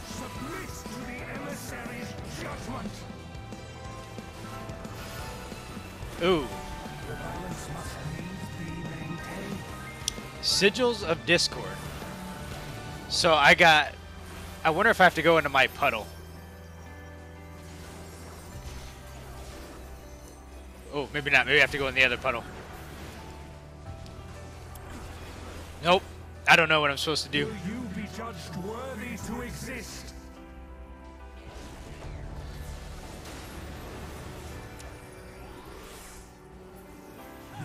Submit to the emissary's judgment. Ooh. The balance must needs be maintained. Sigils of Discord. So I wonder if I have to go into my puddle. Oh, maybe not. Maybe I have to go in the other puddle. Nope. I don't know what I'm supposed to do. Will you be judged worthy to exist?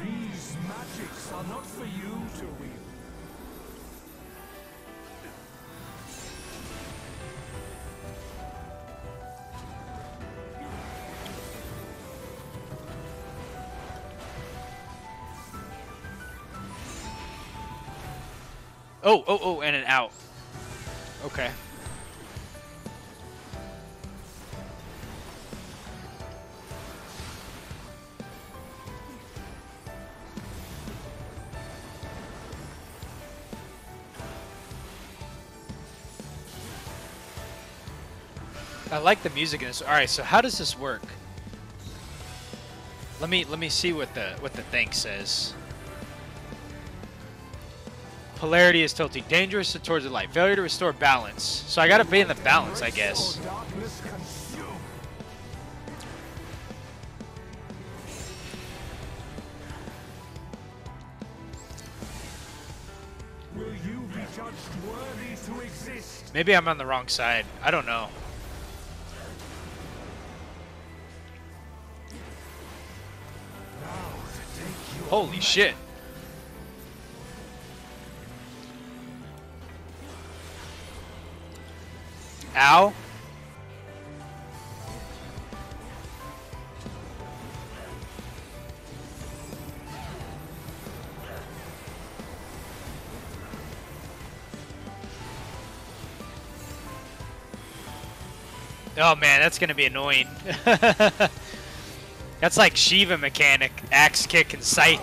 These magics are not for you to wield. Oh, and an out. Okay. I like the music in this. All right, so how does this work? Let me see what the thing says. Polarity is tilting. Dangerous towards the light. Failure to restore balance. So I gotta be in the balance, I guess. Will you be judged worthy to exist? Maybe I'm on the wrong side. I don't know. Holy shit. Ow. Oh man, that's gonna be annoying. That's like Shiva mechanic, axe kick and scythe.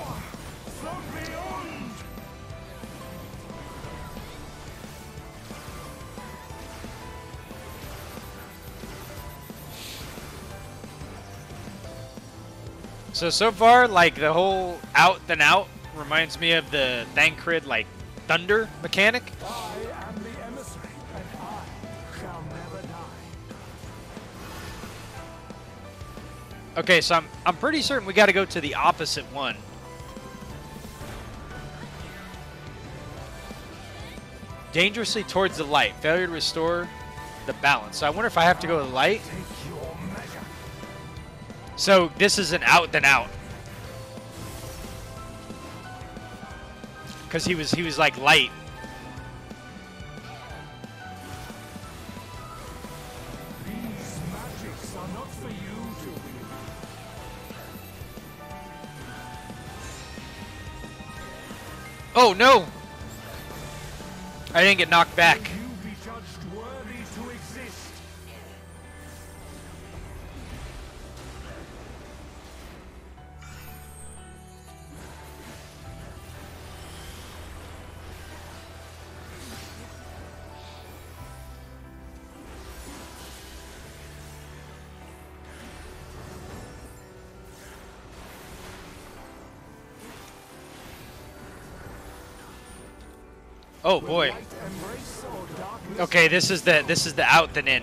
So far, like the whole out then out reminds me of the Thancred like thunder mechanic. I am the emissary, and I shall never die. Okay, so I'm pretty certain we got to go to the opposite one. Dangerously towards the light. Failure to restore the balance. So I wonder if I have to go to the light. So this is an out then out. Because he was like light. These magics are not for you to wield. Oh no! I didn't get knocked back. Will you be judged worthy to exist? Oh boy. Light embrace or darkness? Okay, this is the out then in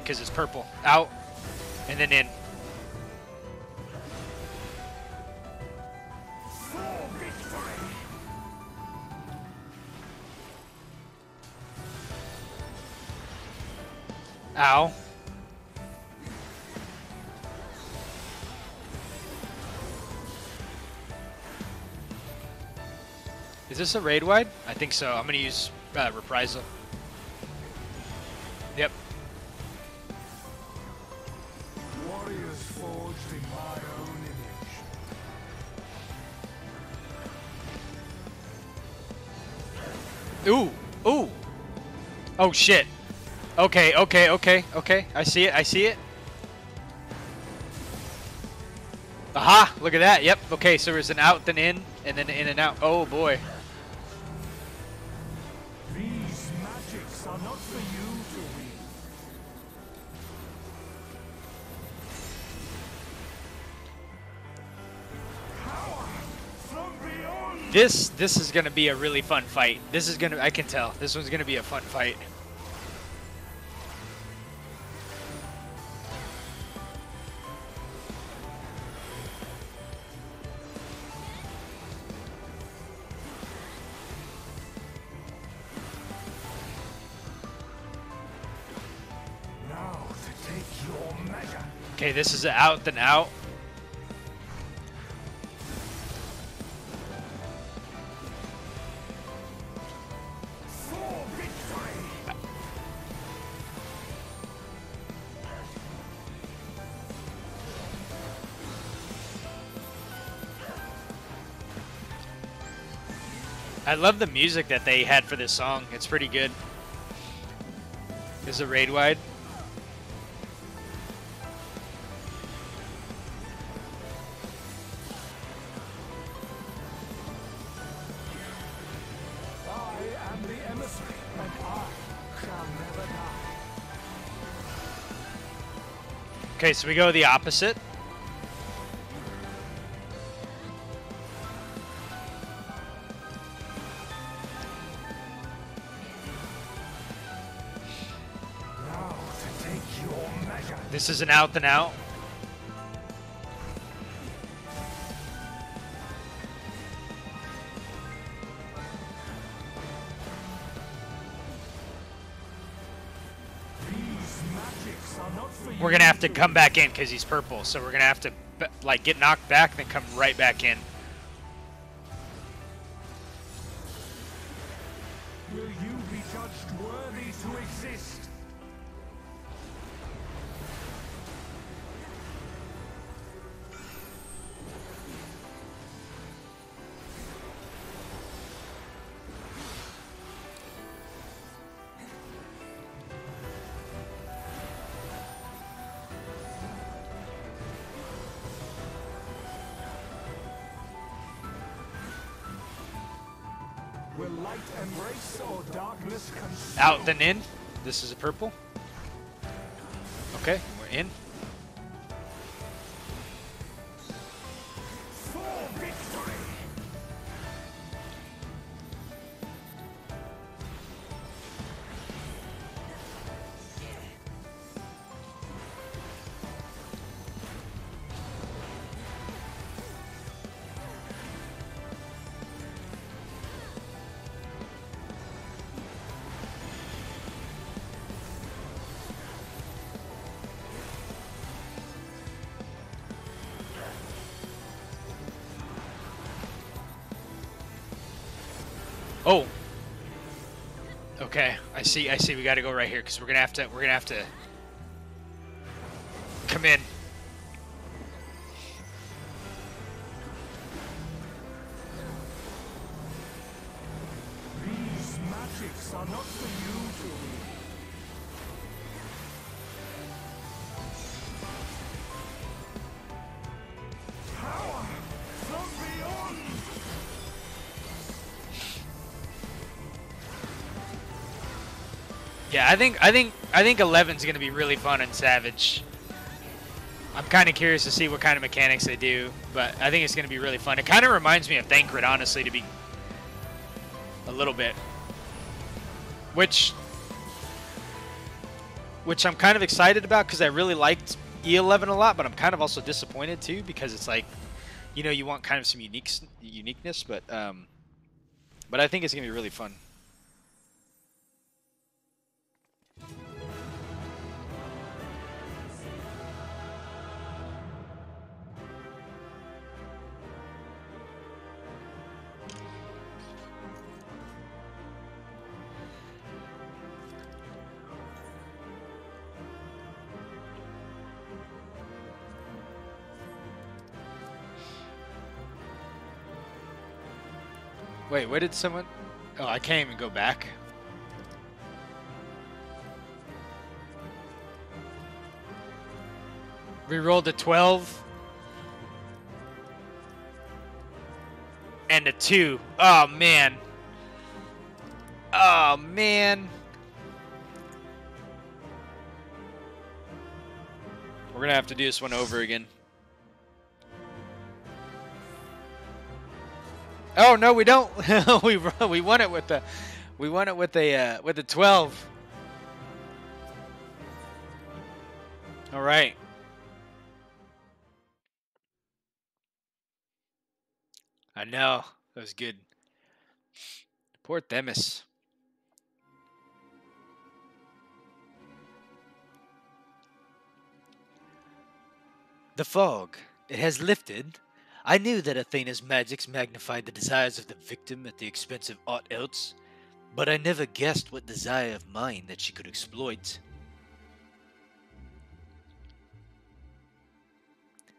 because it's purple. Out and then in. For victory! Ow. Is this a raid wide? I think so. I'm gonna use reprisal. Yep. Warriors forged in my own image. Ooh. Ooh. Oh shit. Okay. I see it. I see it. Aha! Look at that. Yep. Okay, so there's an out then in and then in and out. Oh boy. These magics are not for you to wield. Power from beyond. This is gonna be a really fun fight. This is gonna, I can tell. This one's gonna be a fun fight. Now to take your measure. Okay, this is an out then out. For victory! I love the music that they had for this song. It's pretty good. Is it raid wide? I am the emissary, and I shall never die. Okay, so we go the opposite. Now to take your measure. This is an out and out. We're gonna have to come back in because he's purple, so we're gonna have to like get knocked back, then come right back in. Will you be judged worthy to exist? Will light embrace or darkness consume? Out then in. This is a purple. Okay, we're in. For victory! Oh. Okay, I see. We got to go right here because we're gonna have to come in. These magics are not for you to power from beyond. Yeah, I think 11's gonna be really fun and Savage. I'm kind of curious to see what kind of mechanics they do, but I think it's gonna be really fun. It kind of reminds me of Thancred, honestly, to be a little bit, which I'm kind of excited about because I really liked E11 a lot, but I'm kind of also disappointed too because it's like, you know, you want kind of some uniqueness, but I think it's gonna be really fun. Wait, where did someone... Oh, I can't even go back. Rerolled a 12. And a 2. Oh, man. Oh, man. We're going to have to do this one over again. Oh no, we don't. we won it with the 12. All right. I know that was good. Poor Themis. The fog. It has lifted. I knew that Athena's magics magnified the desires of the victim at the expense of aught else, but I never guessed what desire of mine that she could exploit.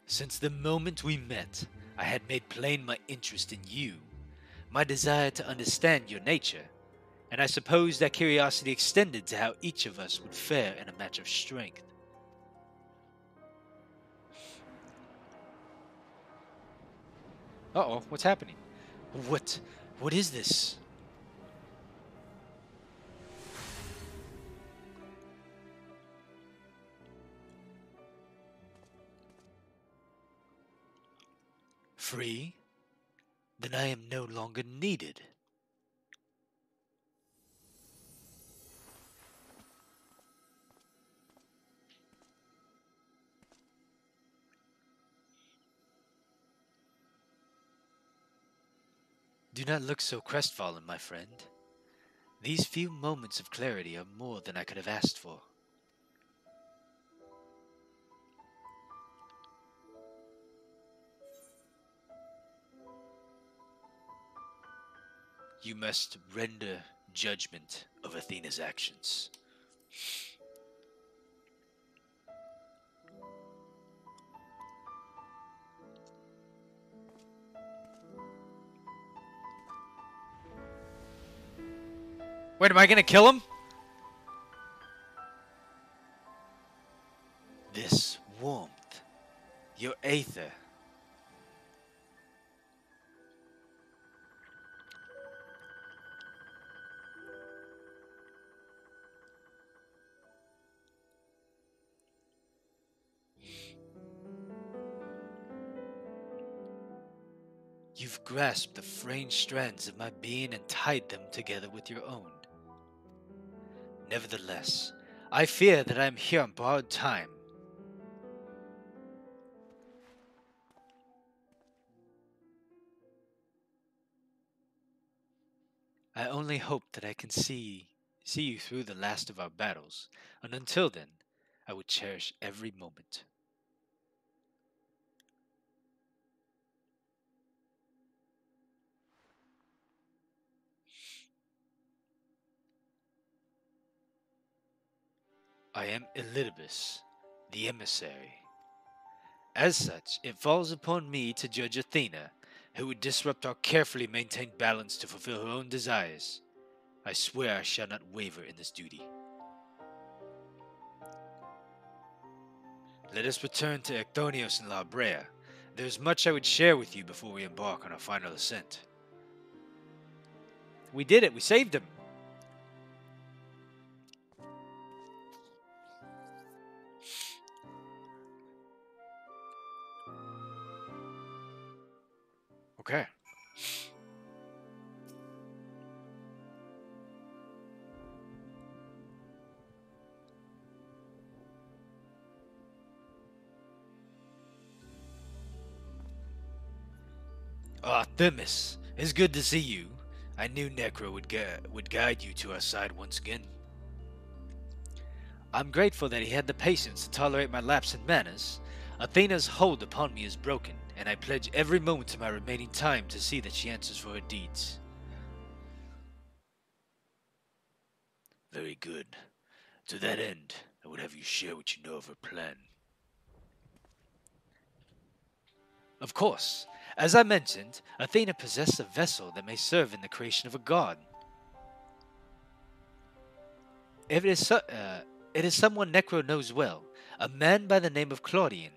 Since the moment we met, I had made plain my interest in you, my desire to understand your nature, and I suppose that curiosity extended to how each of us would fare in a match of strength. Uh-oh, what's happening? What is this? Free? Then I am no longer needed. Do not look so crestfallen, my friend. These few moments of clarity are more than I could have asked for. You must render judgment of Athena's actions. Wait, am I gonna kill him? This warmth, Your aether. You've grasped the fraying strands of my being and tied them together with your own. Nevertheless, I fear that I am here on borrowed time. I only hope that I can see you through the last of our battles, and until then, I would cherish every moment. I am Elidibus, the emissary. As such, it falls upon me to judge Athena, who would disrupt our carefully maintained balance to fulfill her own desires. I swear I shall not waver in this duty. Let us return to Ecthonios and La Brea. There is much I would share with you before we embark on our final ascent. We did it! We saved him! Okay. Themis, it's good to see you. I knew Necro would guide you to our side once again. I'm grateful that he had the patience to tolerate my lapse in manners. Athena's hold upon me is broken, and I pledge every moment of my remaining time to see that she answers for her deeds. very good. To that end, I would have you share what you know of her plan. Of course. As I mentioned, Athena possessed a vessel that may serve in the creation of a god. It is someone Necro knows well, a man by the name of Claudian.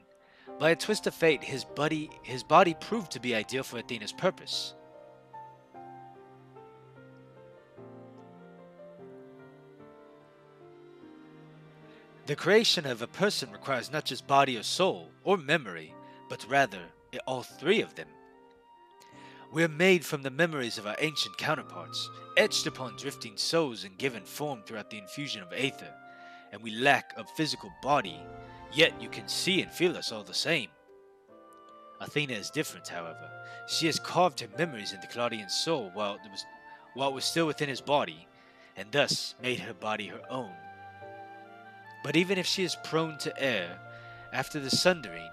By a twist of fate, his body proved to be ideal for Athena's purpose. The creation of a person requires not just body or soul, or memory, but rather all three of them. We are made from the memories of our ancient counterparts, etched upon drifting souls and given form throughout the infusion of aether, and we lack a physical body, yet you can see and feel us all the same. Athena is different, however. She has carved her memories into Claudian's soul while it was still within his body, and thus made her body her own. But even if she is prone to err, after the sundering,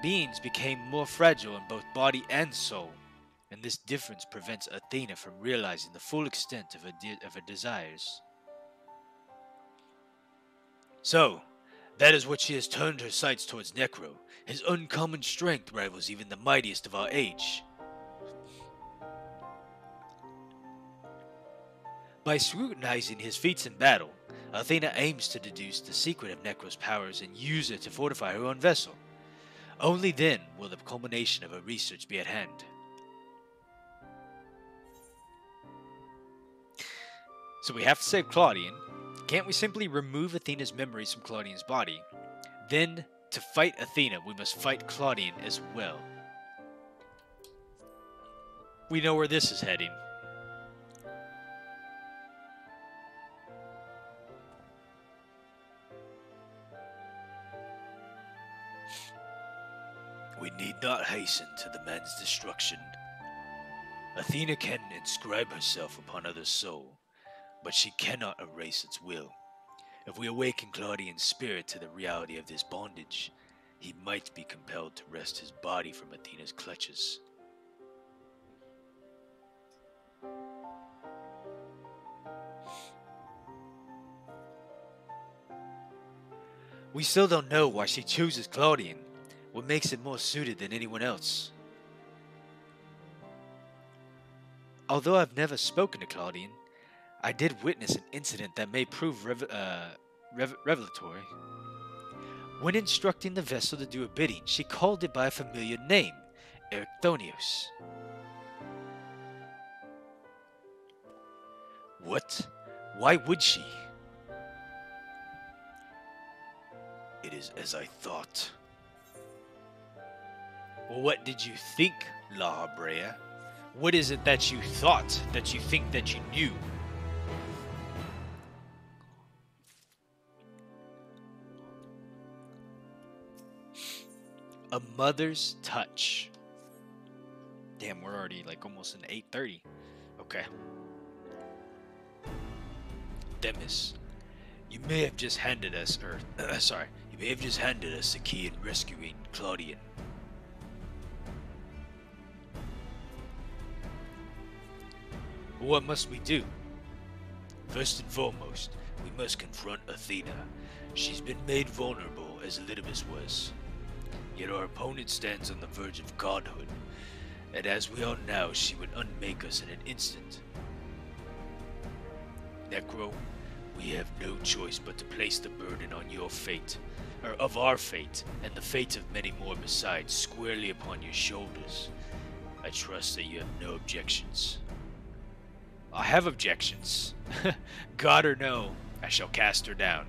beings became more fragile in both body and soul, and this difference prevents Athena from realizing the full extent of her desires. So, that is what she has turned her sights towards Necro. His uncommon strength rivals even the mightiest of our age. By scrutinizing his feats in battle, Athena aims to deduce the secret of Necro's powers and use it to fortify her own vessel. Only then will the culmination of her research be at hand. So we have to save Claudian. Can't we simply remove Athena's memories from Claudian's body? Then, to fight Athena, we must fight Claudian as well. We know where this is heading. We need not hasten to the man's destruction. Athena can inscribe herself upon others' soul, but she cannot erase its will. If we awaken Claudian's spirit to the reality of this bondage, he might be compelled to wrest his body from Athena's clutches. We still don't know why she chooses Claudian. What makes it more suited than anyone else? Although I've never spoken to Claudian, I did witness an incident that may prove revelatory. When instructing the vessel to do a bidding, she called it by a familiar name, Ericthonios. What? Why would she? It is as I thought. Well, what did you think, La Habrea? What is it that you thought, that you think that you knew? A mother's touch. Damn, we're already like almost in 8:30. Okay. Demis, you may have just handed us, you may have just handed us the key in rescuing Claudian. What must we do? First and foremost, we must confront Athena. She's been made vulnerable as Lydimus was. Yet our opponent stands on the verge of godhood, and as we all know, she would unmake us in an instant. Necro, we have no choice but to place the burden on your fate, or of our fate, and the fate of many more besides, squarely upon your shoulders. I trust that you have no objections. I have objections. God or no, I shall cast her down.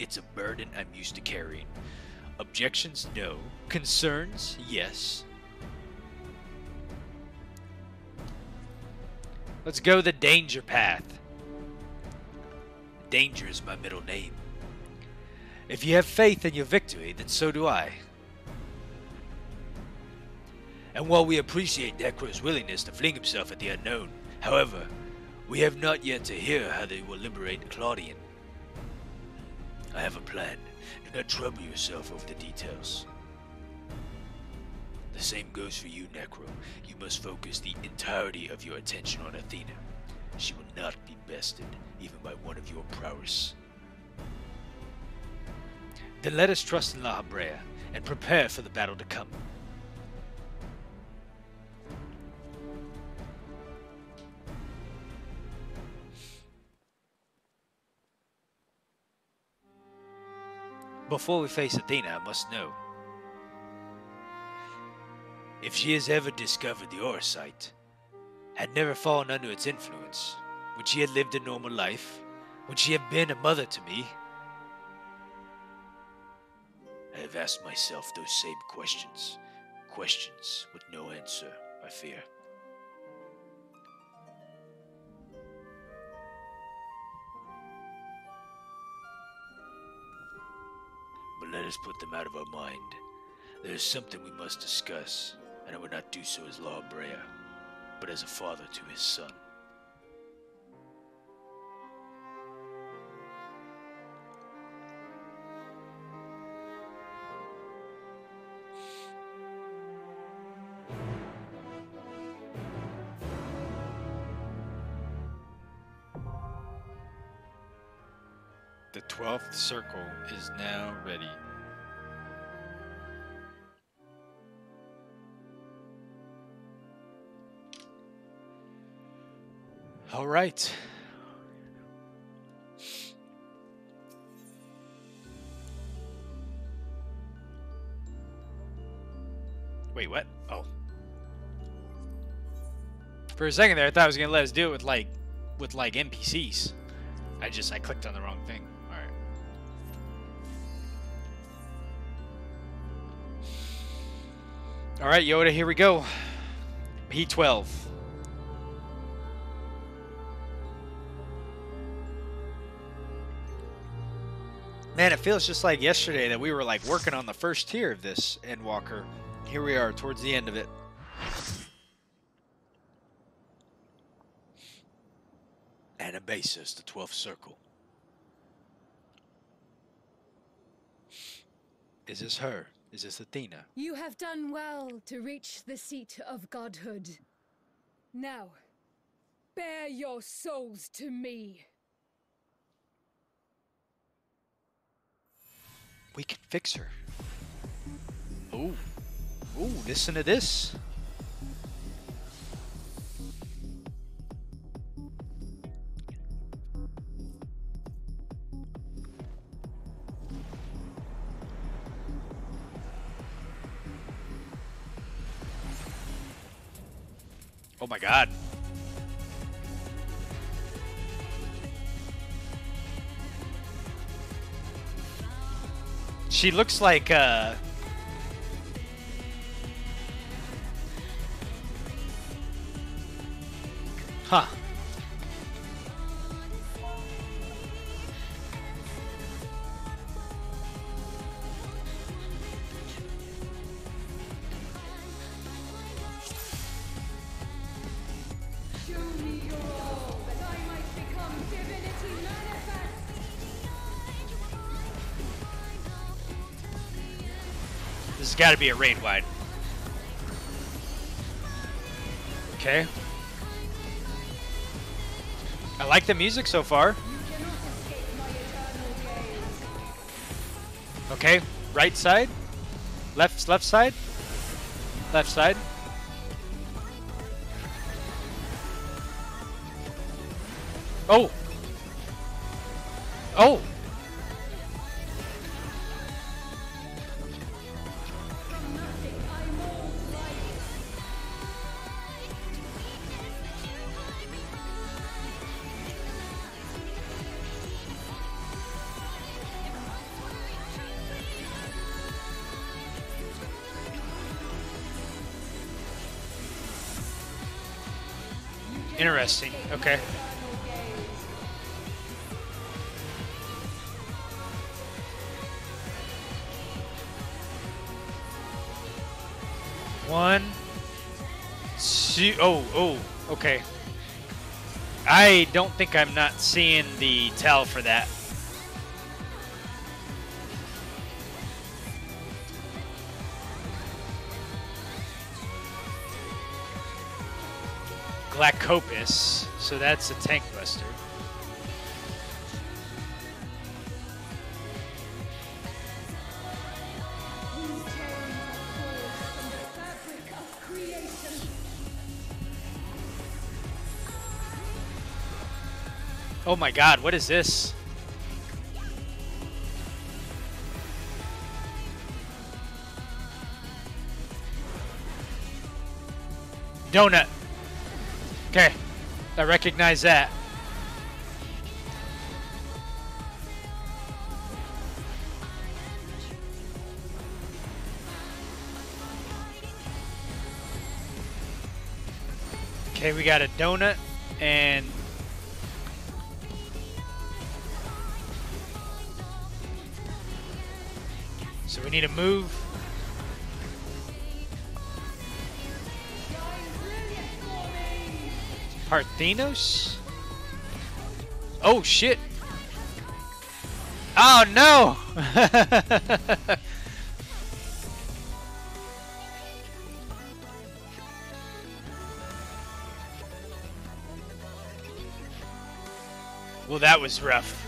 It's a burden I'm used to carrying. Objections, no. Concerns, yes. Let's go the danger path. Danger is my middle name. If you have faith in your victory, then so do I. And while we appreciate Necro's willingness to fling himself at the unknown, however, we have not yet to hear how they will liberate Claudian. I have a plan. Do not trouble yourself over the details. The same goes for you, Necro. You must focus the entirety of your attention on Athena. She will not be bested, even by one of your prowess. Then let us trust in La Habrea, and prepare for the battle to come. Before we face Athena, I must know. If she has ever discovered the Orosite, had never fallen under its influence, would she have lived a normal life? Would she have been a mother to me? I have asked myself those same questions. Questions with no answer, I fear. But let us put them out of our mind. There is something we must discuss, and I would not do so as La Habrea, but as a father to his son. The 12th circle is now ready. All right. Wait, what? Oh. For a second there, I thought I was gonna let us do it with like NPCs. I clicked on the wrong thing. All right. All right, Yoda, here we go. P12. Man, it feels just like yesterday that we were like working on the first tier of this Endwalker. Here we are towards the end of it. Anabasis, the 12th circle. Is this her? Is this Athena? You have done well to reach the seat of godhood. Now, bear your souls to me. We can fix her. Ooh. Ooh, listen to this. Oh my god. She looks like huh. This has got to be a raid wide. Okay. I like the music so far. Okay, right side, left side, left side. Oh. Oh. Interesting. Okay. One, two. Oh, okay. I don't think I'm not seeing the tell for that. Glaucopus, so that's a tank buster. Oh my god, what is this? Donut. Okay, I recognize that. Okay, we got a donut and so we need to move. Parthenos? Oh shit. Oh no. Well, that was rough.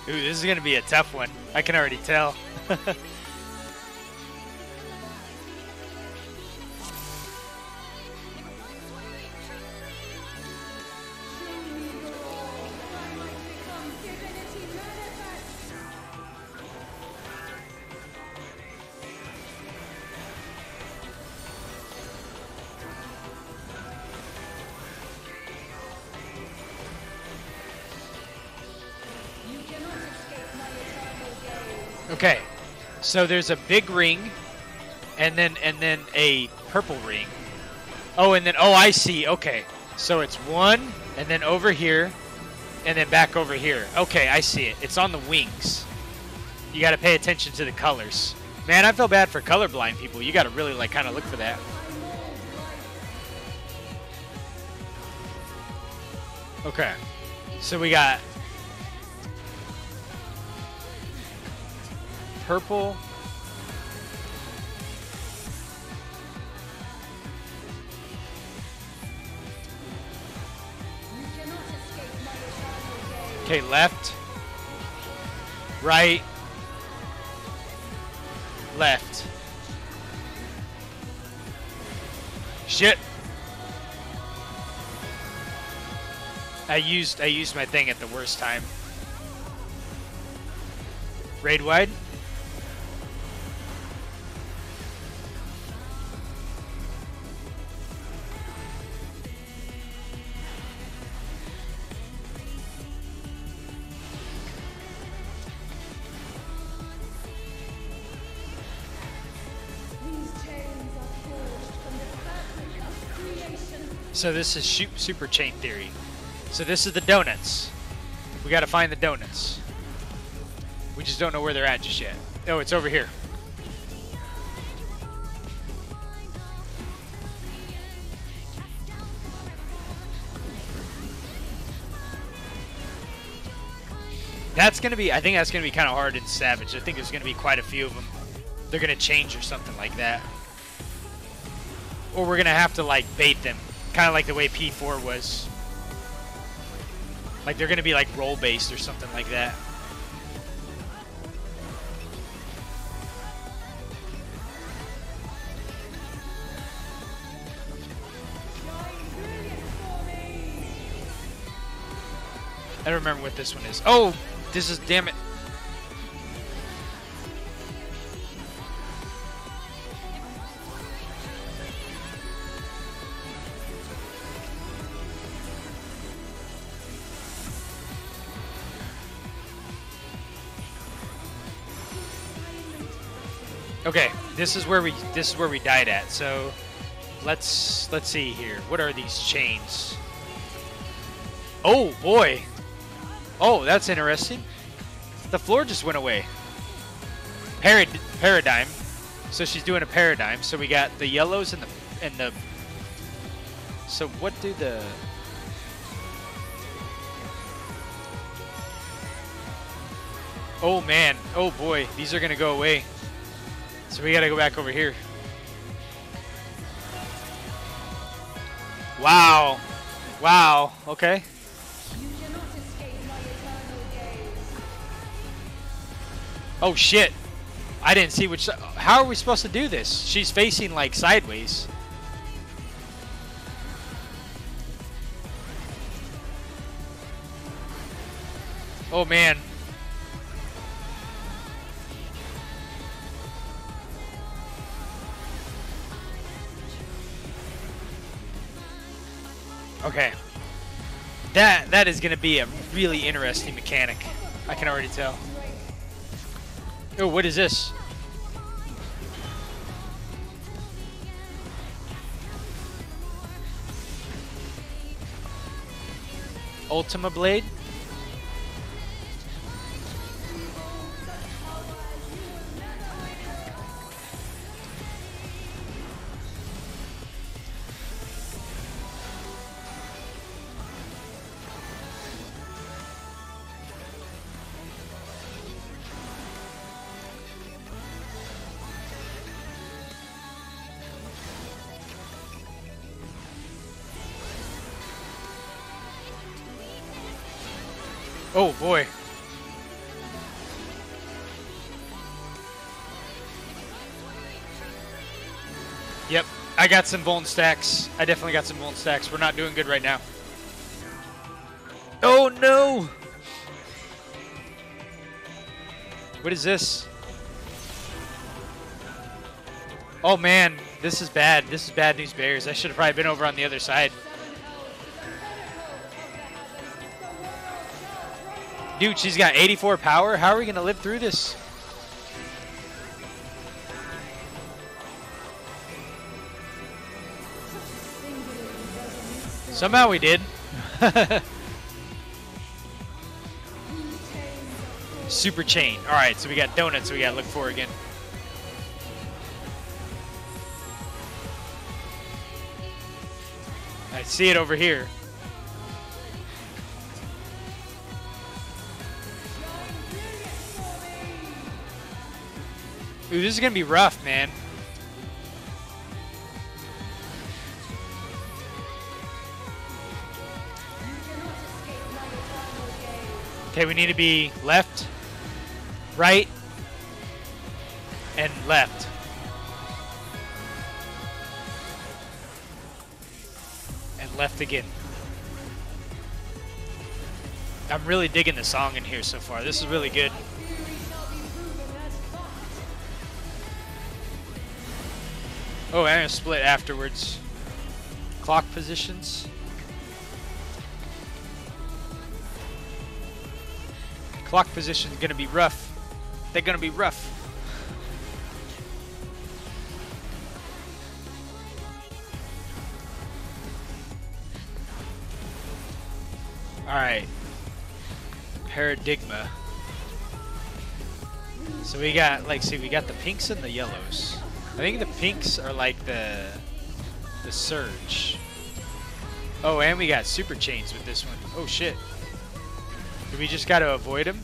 Ooh, this is gonna be a tough one. I can already tell. Okay, so there's a big ring, and then a purple ring. Oh, and then I see. Okay, So it's one, and then over here, and then back over here. Okay, I see it. It's on the wings. You got to pay attention to the colors. Man, I feel bad for colorblind people. You got to really like kind of look for that. Okay, so we got purple. Okay, left, right, left. Shit. I used my thing at the worst time. Raid wide. So this is super chain theory. So this is the donuts. We got to find the donuts. We just don't know where they're at just yet. Oh, it's over here. That's going to be, I think that's going to be kind of hard in Savage. I think there's going to be quite a few of them. They're going to change or something like that. Or we're going to have to like bait them. Kind of like the way P4 was. Like they're going to be like roll based or something like that. I don't remember what this one is. Oh, this is, damn it. Okay, this is where we died at. So let's see here. What are these chains? Oh boy. Oh, that's interesting. The floor just went away. Paradigm. So she's doing a paradigm. So we got the yellows and the. So what do the? Oh man. Oh boy. These are gonna go away. So we gotta go back over here. Wow. Wow. Okay. Oh shit. I didn't see which. How are we supposed to do this? She's facing like sideways. Oh man. Okay. That is going to be a really interesting mechanic. I can already tell. Oh, what is this? Ultima Blade? Oh boy. Yep, I got some bone stacks. I definitely got some bone stacks. We're not doing good right now. Oh no! What is this? Oh man, this is bad. This is bad news bears. I should have probably been over on the other side. Dude, she's got 84 power. How are we going to live through this? Somehow we did. Super chain. Alright, so we got donuts we gotta look for again. I see it over here. Ooh, this is gonna be rough, man. Okay, we need to be left, right, and left. And left again. I'm really digging the song in here so far. This is really good. Oh, I'm gonna split afterwards. Clock positions. Clock position's gonna be rough. They're gonna be rough. Alright. Paradigma. So we got, like, see, we got the pinks and the yellows. I think the pinks are like the surge. Oh, and we got super chains with this one. Oh shit. Do we just gotta avoid him?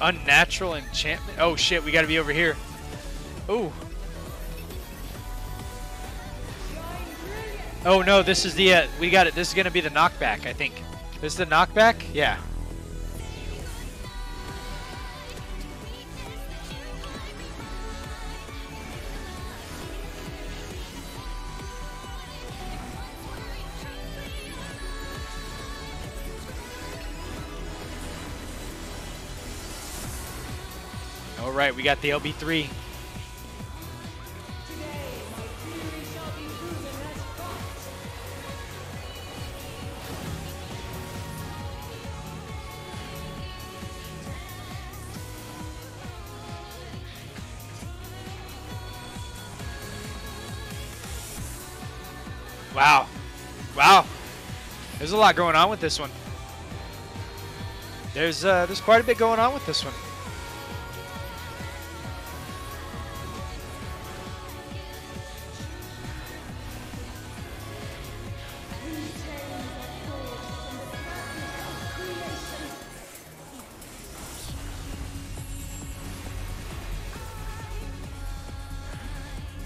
Unnatural enchantment. Oh shit, we gotta be over here. Ooh. Oh no, this is the we got it. This is gonna be the knockback, I think. This is the knockback? Yeah. All right, we got the LB3. Wow. Wow. There's a lot going on with this one. There's quite a bit going on with this one.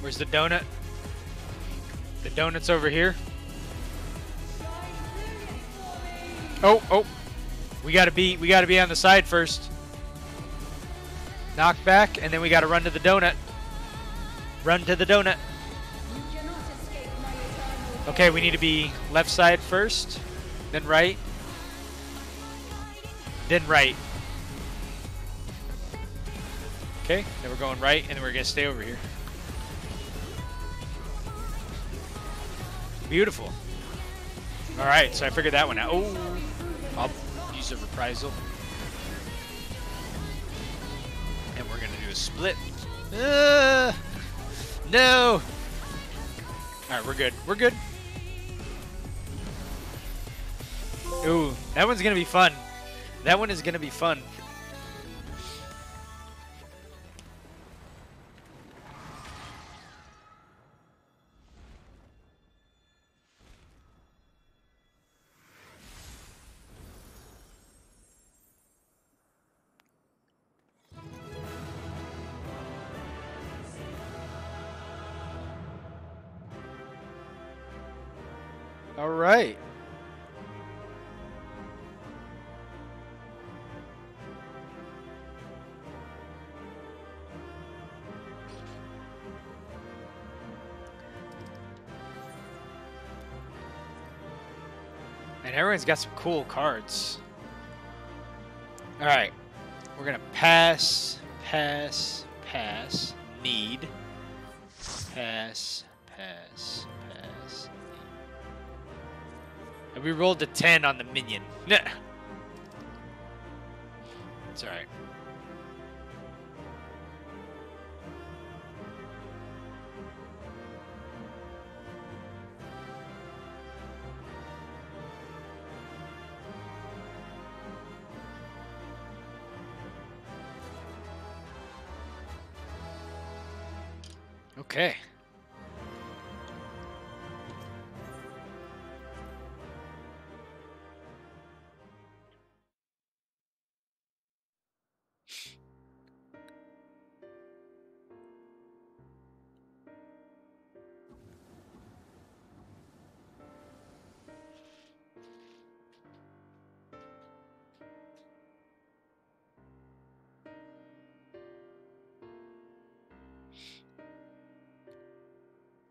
Where's the donut? The donut's over here. Oh, oh. We gotta be on the side first. Knock back, and then we gotta run to the donut. Run to the donut. Okay, we need to be left side first, then right, then right. Okay, then we're going right, and then we're gonna stay over here. Beautiful. All right, so I figured that one out. Oh, I'll use a reprisal. And we're gonna do a split. No. All right, we're good. We're good. Ooh, that one's gonna be fun. That one is gonna be fun. All right. And everyone's got some cool cards. All right. We're going to pass, pass, pass, need, pass, pass, pass. And we rolled a 10 on the minion. Nah. It's alright. Okay.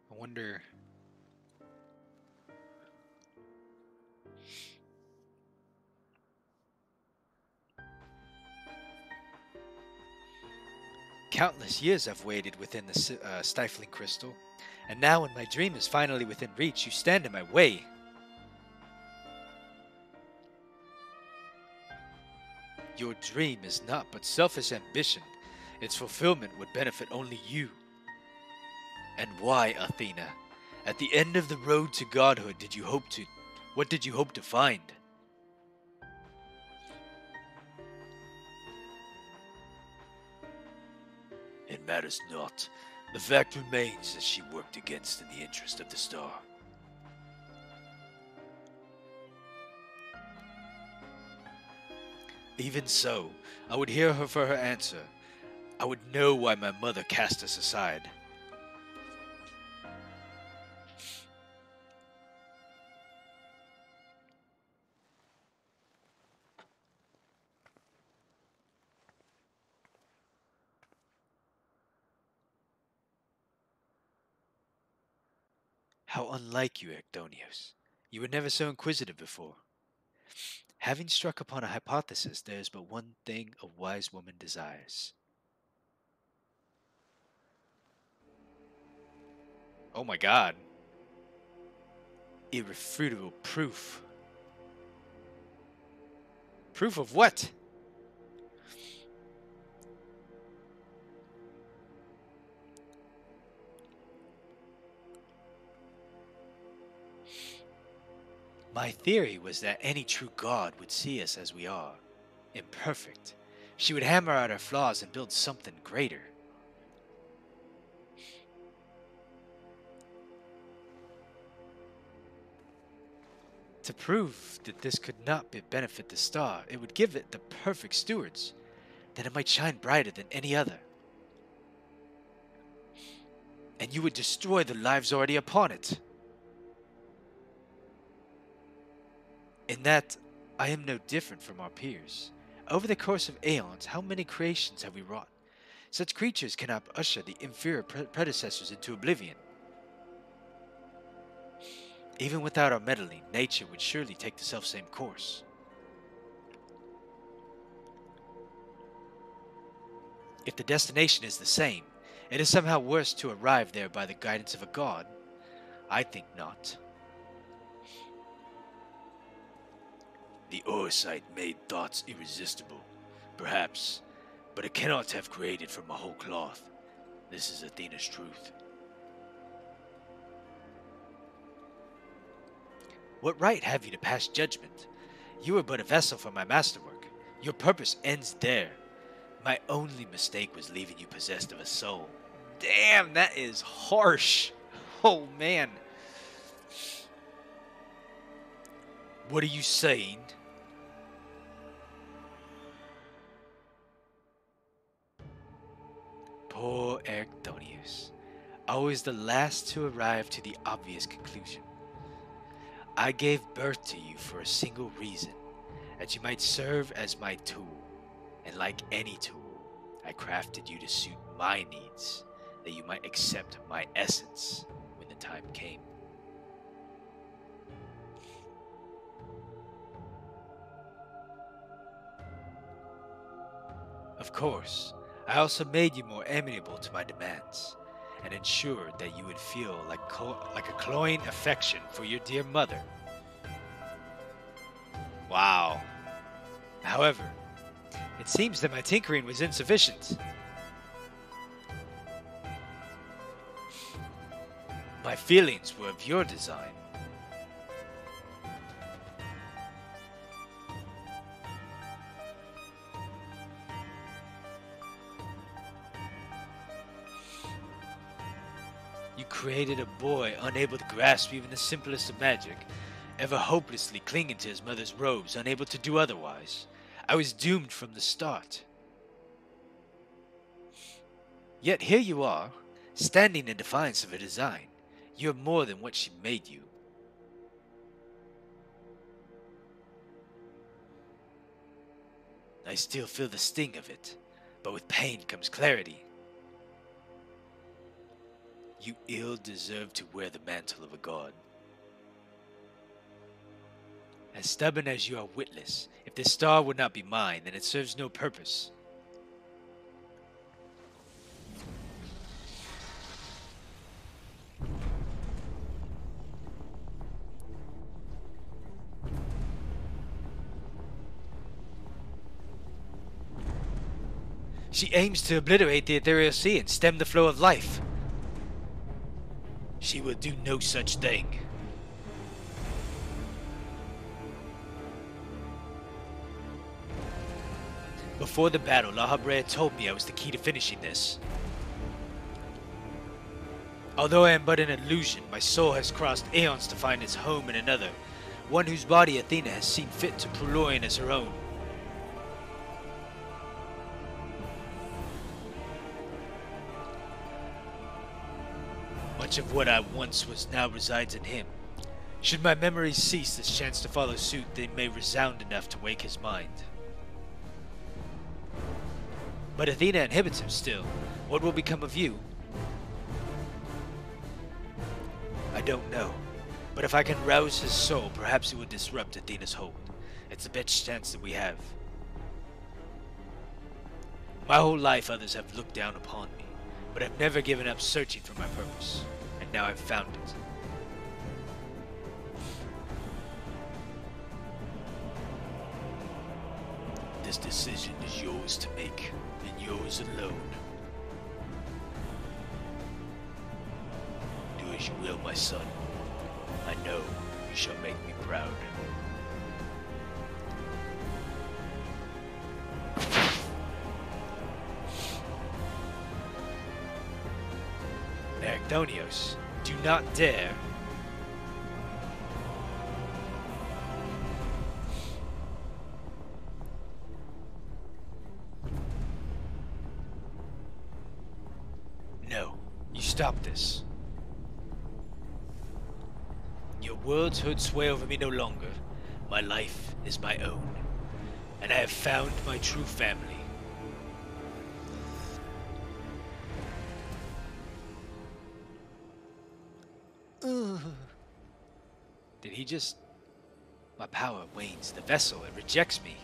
I wonder. Countless years I've waited within the stifling crystal, and now when my dream is finally within reach, you stand in my way. Your dream is not but selfish ambition. Its fulfillment would benefit only you. And why, Athena? At the end of the road to godhood, what did you hope to find? It matters not. The fact remains that she worked against in the interest of the star. Even so, I would hear her for her answer. I would know why my mother cast us aside. How unlike you, Ecdonius. You were never so inquisitive before. Having struck upon a hypothesis, there is but one thing a wise woman desires. Oh my god. Irrefutable proof. Proof of what? My theory was that any true god would see us as we are, imperfect. She would hammer out our flaws and build something greater. To prove that this could not benefit the star, it would give it the perfect stewards, that it might shine brighter than any other. And you would destroy the lives already upon it. In that, I am no different from our peers. Over the course of aeons, how many creations have we wrought? Such creatures cannot usher the inferior predecessors into oblivion. Even without our meddling, nature would surely take the selfsame course. If the destination is the same, it is somehow worse to arrive there by the guidance of a god. I think not. The Orsite made thoughts irresistible, perhaps, but it cannot have created from a whole cloth. This is Athena's truth. What right have you to pass judgment? You are but a vessel for my masterwork. Your purpose ends there. My only mistake was leaving you possessed of a soul. Damn, that is harsh. Oh, man. What are you saying? Poor Ericthonius, always the last to arrive to the obvious conclusion. I gave birth to you for a single reason, that you might serve as my tool, and like any tool, I crafted you to suit my needs, that you might accept my essence when the time came. Of course, I also made you more amenable to my demands, and ensured that you would feel like a cloying affection for your dear mother. Wow. However, it seems that my tinkering was insufficient. My feelings were of your design. created a boy unable to grasp even the simplest of magic, ever hopelessly clinging to his mother's robes, unable to do otherwise. I was doomed from the start. Yet here you are, standing in defiance of her design. You are more than what she made you. I still feel the sting of it, but with pain comes clarity. You ill deserve to wear the mantle of a god. As stubborn as you are witless, if this star would not be mine, then it serves no purpose. She aims to obliterate the ethereal sea and stem the flow of life. She will do no such thing. Before the battle, La Habrea told me I was the key to finishing this. Although I am but an illusion, my soul has crossed aeons to find its home in another, one whose body Athena has seen fit to purloin as her own. Much of what I once was now resides in him. Should my memories cease this chance to follow suit, they may resound enough to wake his mind. But Athena inhibits him still. What will become of you? I don't know. But if I can rouse his soul, perhaps it will disrupt Athena's hold. It's the best chance that we have. My whole life others have looked down upon me, but I've never given up searching for my purpose. And now I've found it. This decision is yours to make, and yours alone. Do as you will, my son. I know you shall make me proud. Mercdonios, do not dare. No, you stop this. Your words hold sway over me no longer. My life is my own, and I have found my true family. Did he just... My power wanes. The vessel, it rejects me.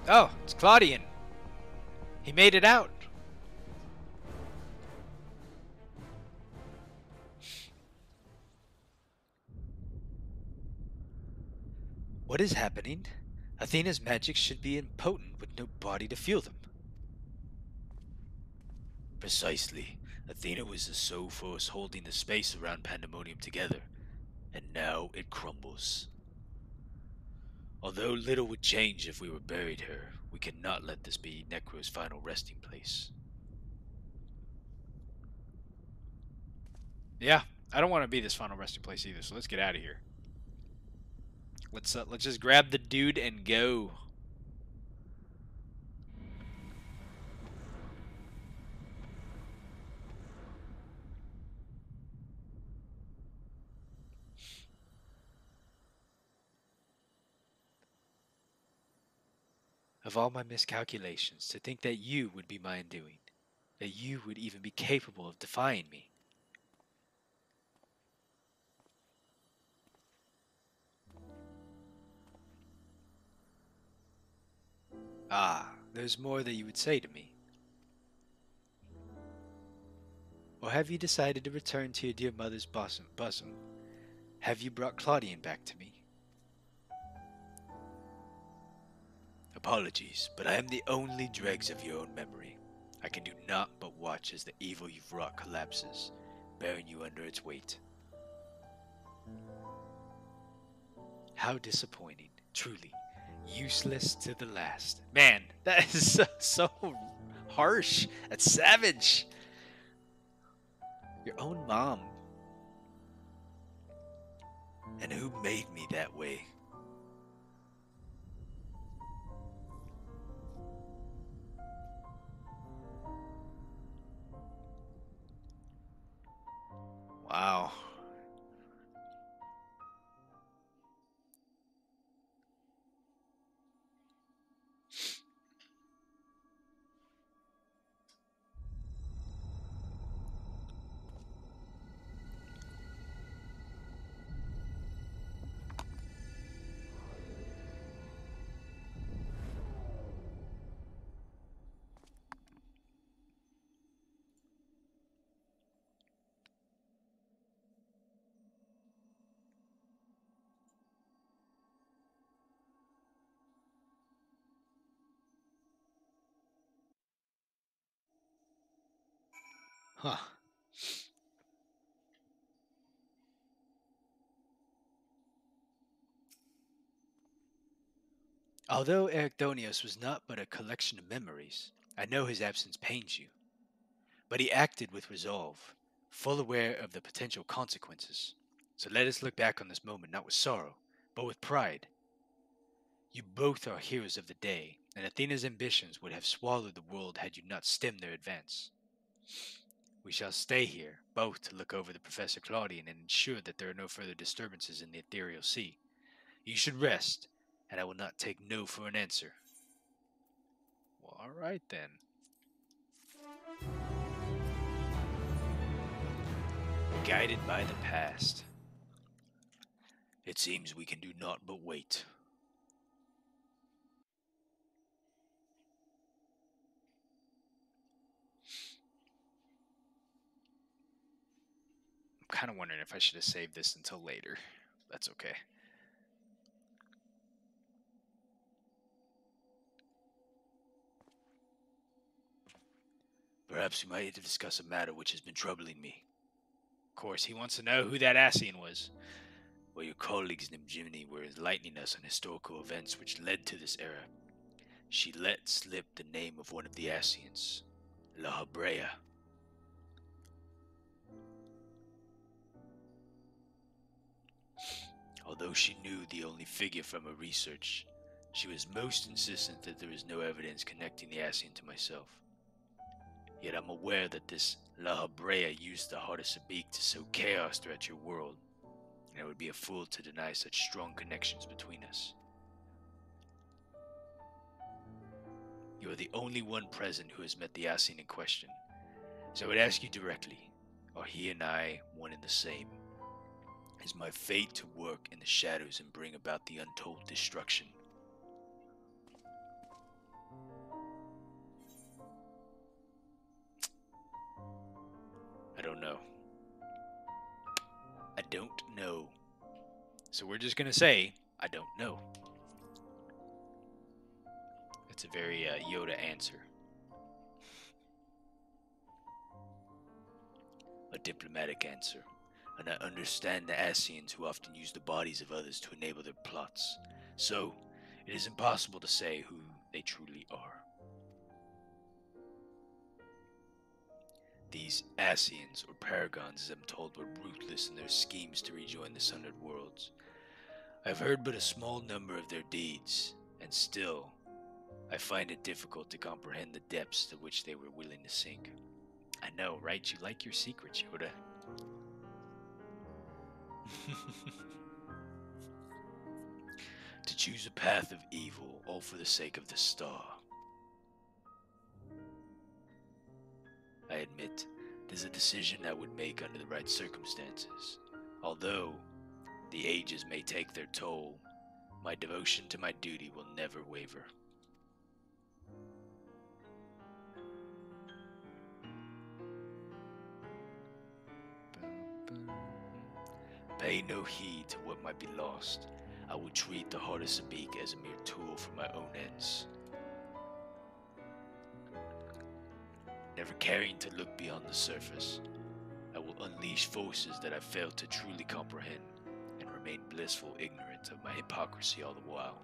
Oh, it's Claudian. He made it out. What is happening? Athena's magic should be impotent with no body to feel them. Precisely. Athena was the sole force holding the space around Pandemonium together, and now it crumbles. Although little would change if we were buried here, we cannot let this be Necro's final resting place. Yeah, I don't want to be this final resting place either, so let's get out of here. Let's just grab the dude and go. Of all my miscalculations, to think that you would be my undoing, that you would even be capable of defying me. Ah, there's more that you would say to me. Or have you decided to return to your dear mother's bosom? Have you brought Claudian back to me? Apologies, but I am the only dregs of your own memory. I can do naught but watch as the evil you've wrought collapses, bearing you under its weight. How disappointing. Truly. Useless to the last. Man, that is so harsh. That's savage. Your own mom. And who made me that way? Wow. Huh. Although Ericdonius was not but a collection of memories, I know his absence pains you. But he acted with resolve, full aware of the potential consequences. So let us look back on this moment not with sorrow, but with pride. You both are heroes of the day, and Athena's ambitions would have swallowed the world had you not stemmed their advance. We shall stay here, both to look over the Professor Claudian and ensure that there are no further disturbances in the ethereal sea. You should rest, and I will not take no for an answer. Well, all right then. Guided by the past. It seems we can do naught but wait. I'm kind of wondering if I should have saved this until later. That's okay. Perhaps we might need to discuss a matter which has been troubling me. Of course, he wants to know who that Ascian was. Well, your colleagues named Jiminy were enlightening us on historical events which led to this era. She let slip the name of one of the Ascians, La Habrea. Although she knew the only figure from her research, she was most insistent that there is no evidence connecting the Ascian to myself. Yet I'm aware that this La Habrea used the heart of Sabik to sow chaos throughout your world, and I would be a fool to deny such strong connections between us. You are the only one present who has met the Ascian in question, so I would ask you directly, are he and I one and the same? Is my fate to work in the shadows and bring about the untold destruction? I don't know. I don't know. So we're just going to say, I don't know. It's a very Yoda answer. A diplomatic answer, and I understand the Ascians who often use the bodies of others to enable their plots. So, it is impossible to say who they truly are. These Ascians, or Paragons as I'm told, were ruthless in their schemes to rejoin the Sundered Worlds. I've heard but a small number of their deeds, and still, I find it difficult to comprehend the depths to which they were willing to sink. I know, right? You like your secrets, Yoda. To choose a path of evil, all for the sake of the star. I admit, this is a decision I would make under the right circumstances. Although, the ages may take their toll, my devotion to my duty will never waver. Pay no heed to what might be lost. I will treat the heart of Sabik as a mere tool for my own ends. never caring to look beyond the surface. I will unleash forces that I failed to truly comprehend, and remain blissful ignorant of my hypocrisy all the while.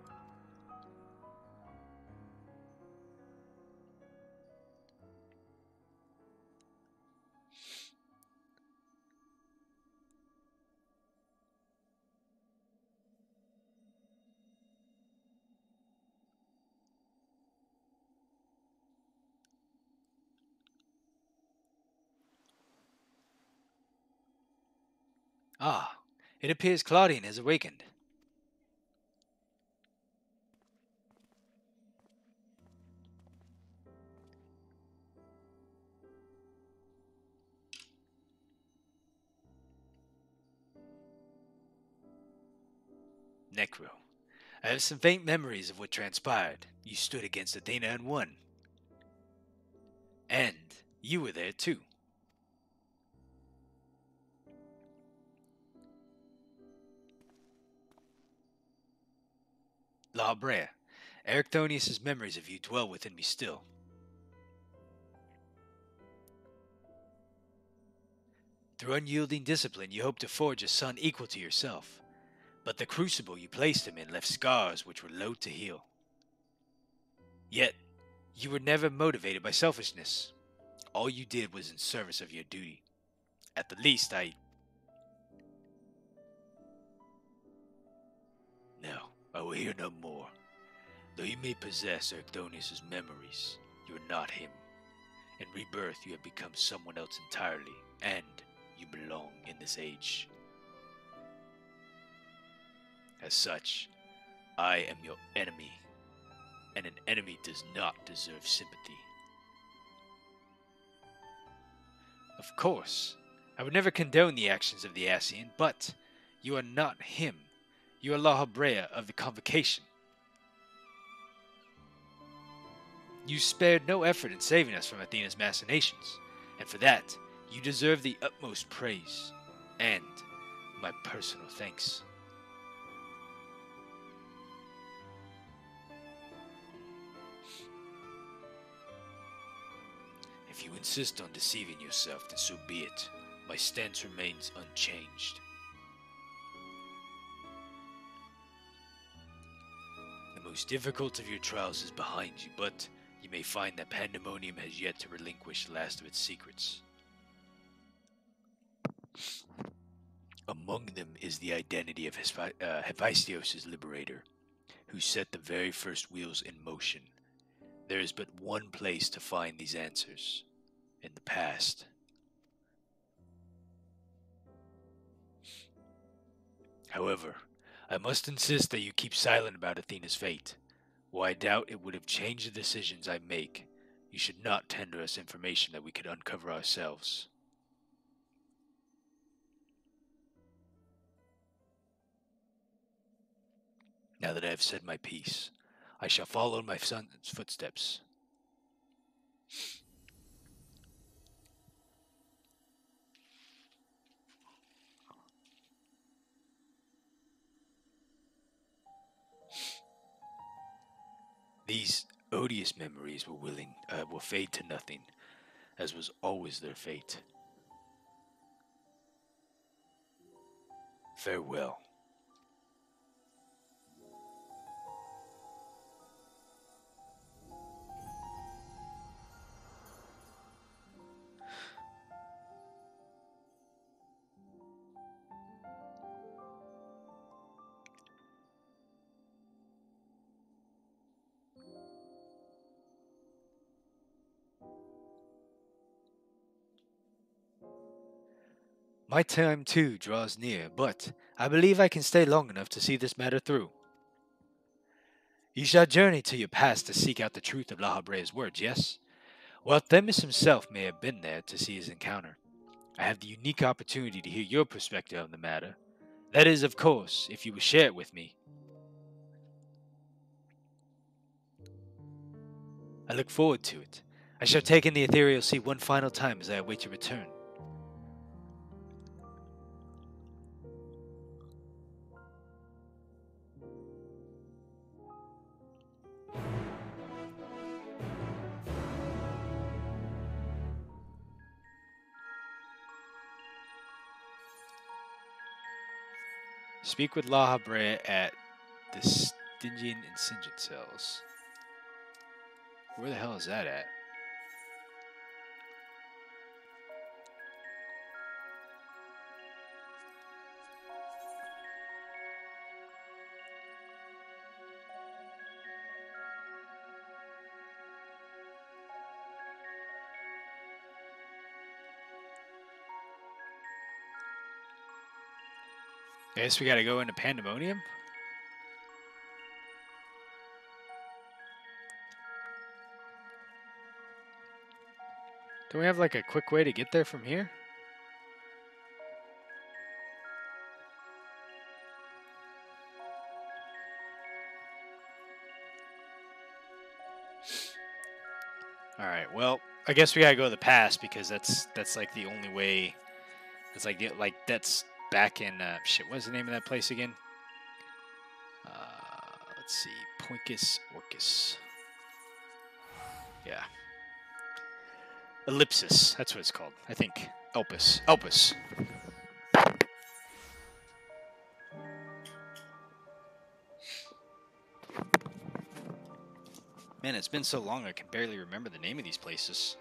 Ah, it appears Claudine has awakened. Necro, I have some faint memories of what transpired. You stood against Athena and won. And you were there too. La Brea, Ericthonius' memories of you dwell within me still. Through unyielding discipline, you hoped to forge a son equal to yourself, but the crucible you placed him in left scars which were loath to heal. Yet, you were never motivated by selfishness. All you did was in service of your duty. At the least, Now, I will hear no more. Though you may possess Ericthonius' memories, you are not him. In rebirth, you have become someone else entirely, and you belong in this age. As such, I am your enemy, and an enemy does not deserve sympathy. Of course, I would never condone the actions of the Ascian, but you are not him. You are La Habrea of the Convocation. You spared no effort in saving us from Athena's machinations, and for that, you deserve the utmost praise, and my personal thanks. If you insist on deceiving yourself, then so be it. My stance remains unchanged. The most difficult of your trials is behind you, but you may find that Pandemonium has yet to relinquish the last of its secrets. Among them is the identity of Hephaestos' liberator, who set the very first wheels in motion. There is but one place to find these answers: in the past. However, I must insist that you keep silent about Athena's fate. While I doubt it would have changed the decisions I make, you should not tender us information that we could uncover ourselves. Now that I have said my piece, I shall follow in my son's footsteps. These odious memories will fade to nothing, as was always their fate. Farewell. My time too draws near, but I believe I can stay long enough to see this matter through. You shall journey to your past to seek out the truth of La Habrea's words, yes? While Themis himself may have been there to see his encounter, I have the unique opportunity to hear your perspective on the matter. That is, of course, if you will share it with me. I look forward to it. I shall take in the ethereal sea one final time as I await your return. Speak with La Habrea at the Stygian Insurgent cells. Where the hell is that at? I guess we gotta go into Pandemonium? Do we have like a quick way to get there from here? Alright, well, I guess we gotta go to the past because that's like the only way. It's like that's back in shit, what's the name of that place again? Let's see. Poinkus Orcus. Yeah. Ellipsis, that's what it's called. I think. Elpis. Elpis. Man, it's been so long I can barely remember the name of these places.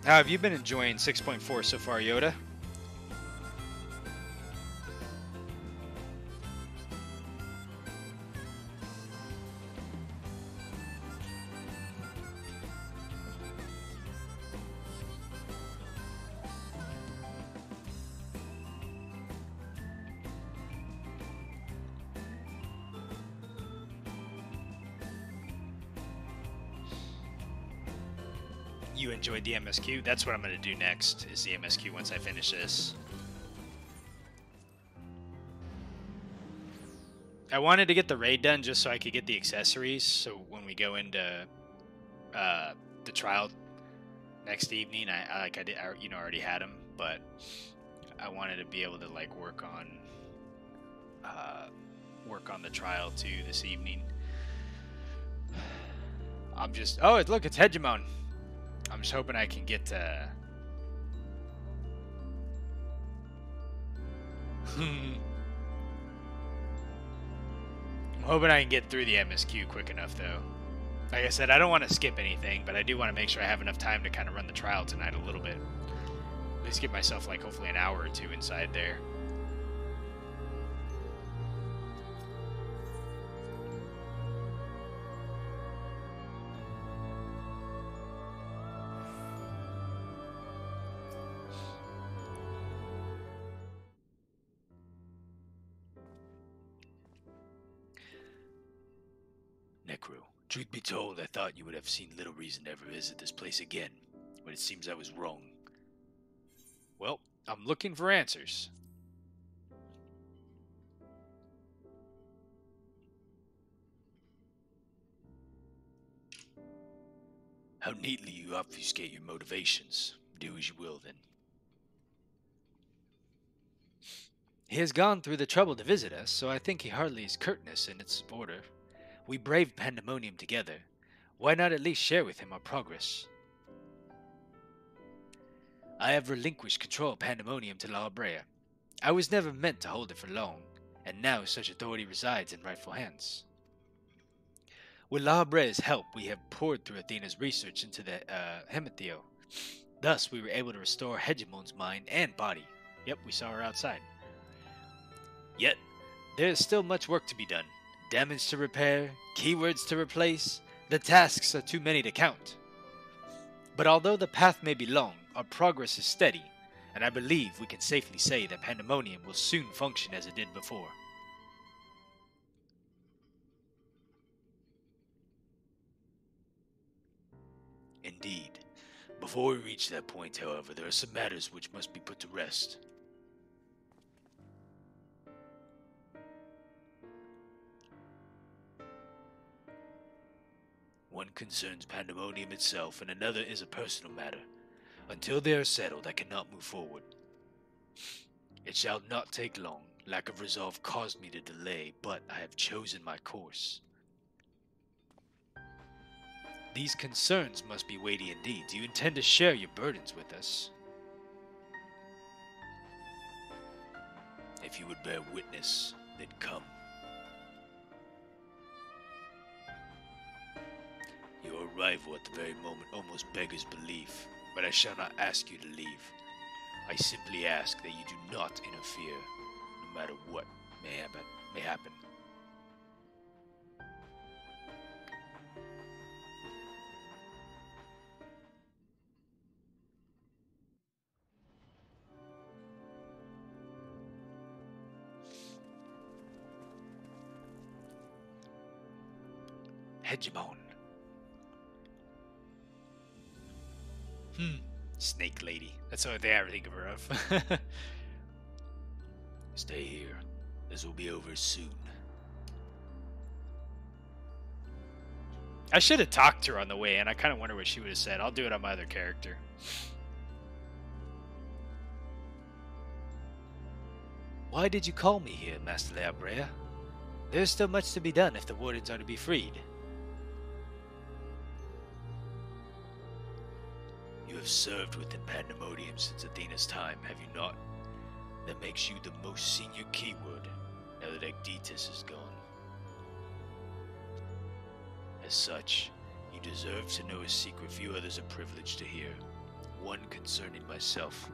How have you been enjoying 6.4 so far, Yoda? You enjoyed the MSQ? That's what I'm going to do next, is the MSQ once I finish this. I wanted to get the raid done just so I could get the accessories, so when we go into the trial next evening, I already had them, but I wanted to be able to like work on the trial too this evening. I'm just look, it's Hegemon. I'm just hoping I can get I'm hoping I can get through the MSQ quick enough, though. Like I said, I don't want to skip anything, but I do want to make sure I have enough time to kind of run the trial tonight a little bit. At least give myself, like, hopefully an hour or two inside there. Necro, truth be told, I thought you would have seen little reason to ever visit this place again, but it seems I was wrong. Well, I'm looking for answers. How neatly you obfuscate your motivations. Do as you will, then. He has gone through the trouble to visit us, so I think he hardly is curtness in its order. We braved Pandemonium together. Why not at least share with him our progress? I have relinquished control of Pandemonium to La Brea. I was never meant to hold it for long, and now such authority resides in rightful hands. With La Brea's help, we have poured through Athena's research into the Hemetheo. Thus, we were able to restore Hegemon's mind and body. Yep, we saw her outside. Yet, there is still much work to be done. Damage to repair, keywords to replace. The tasks are too many to count. But although the path may be long, our progress is steady, and I believe we can safely say that Pandemonium will soon function as it did before. Indeed. Before we reach that point, however, there are some matters which must be put to rest. One concerns Pandemonium itself, and another is a personal matter. Until they are settled, I cannot move forward. It shall not take long. Lack of resolve caused me to delay, but I have chosen my course. These concerns must be weighty indeed. Do you intend to share your burdens with us? If you would bear witness, then come. Your arrival at the very moment almost beggars belief, but I shall not ask you to leave. I simply ask that you do not interfere, no matter what may happen. Hegemon. Snake Lady. That's the only thing I ever think of her of. Stay here. This will be over soon. I should have talked to her on the way in. I kind of wonder what she would have said. I'll do it on my other character. Why did you call me here, Master Leabrea? There's still much to be done if the wardens are to be freed. You have served within Pandemonium since Athena's time, have you not? That makes you the most senior keyword, now that Ecditis is gone. As such, you deserve to know a secret few others are privileged to hear. One concerning myself.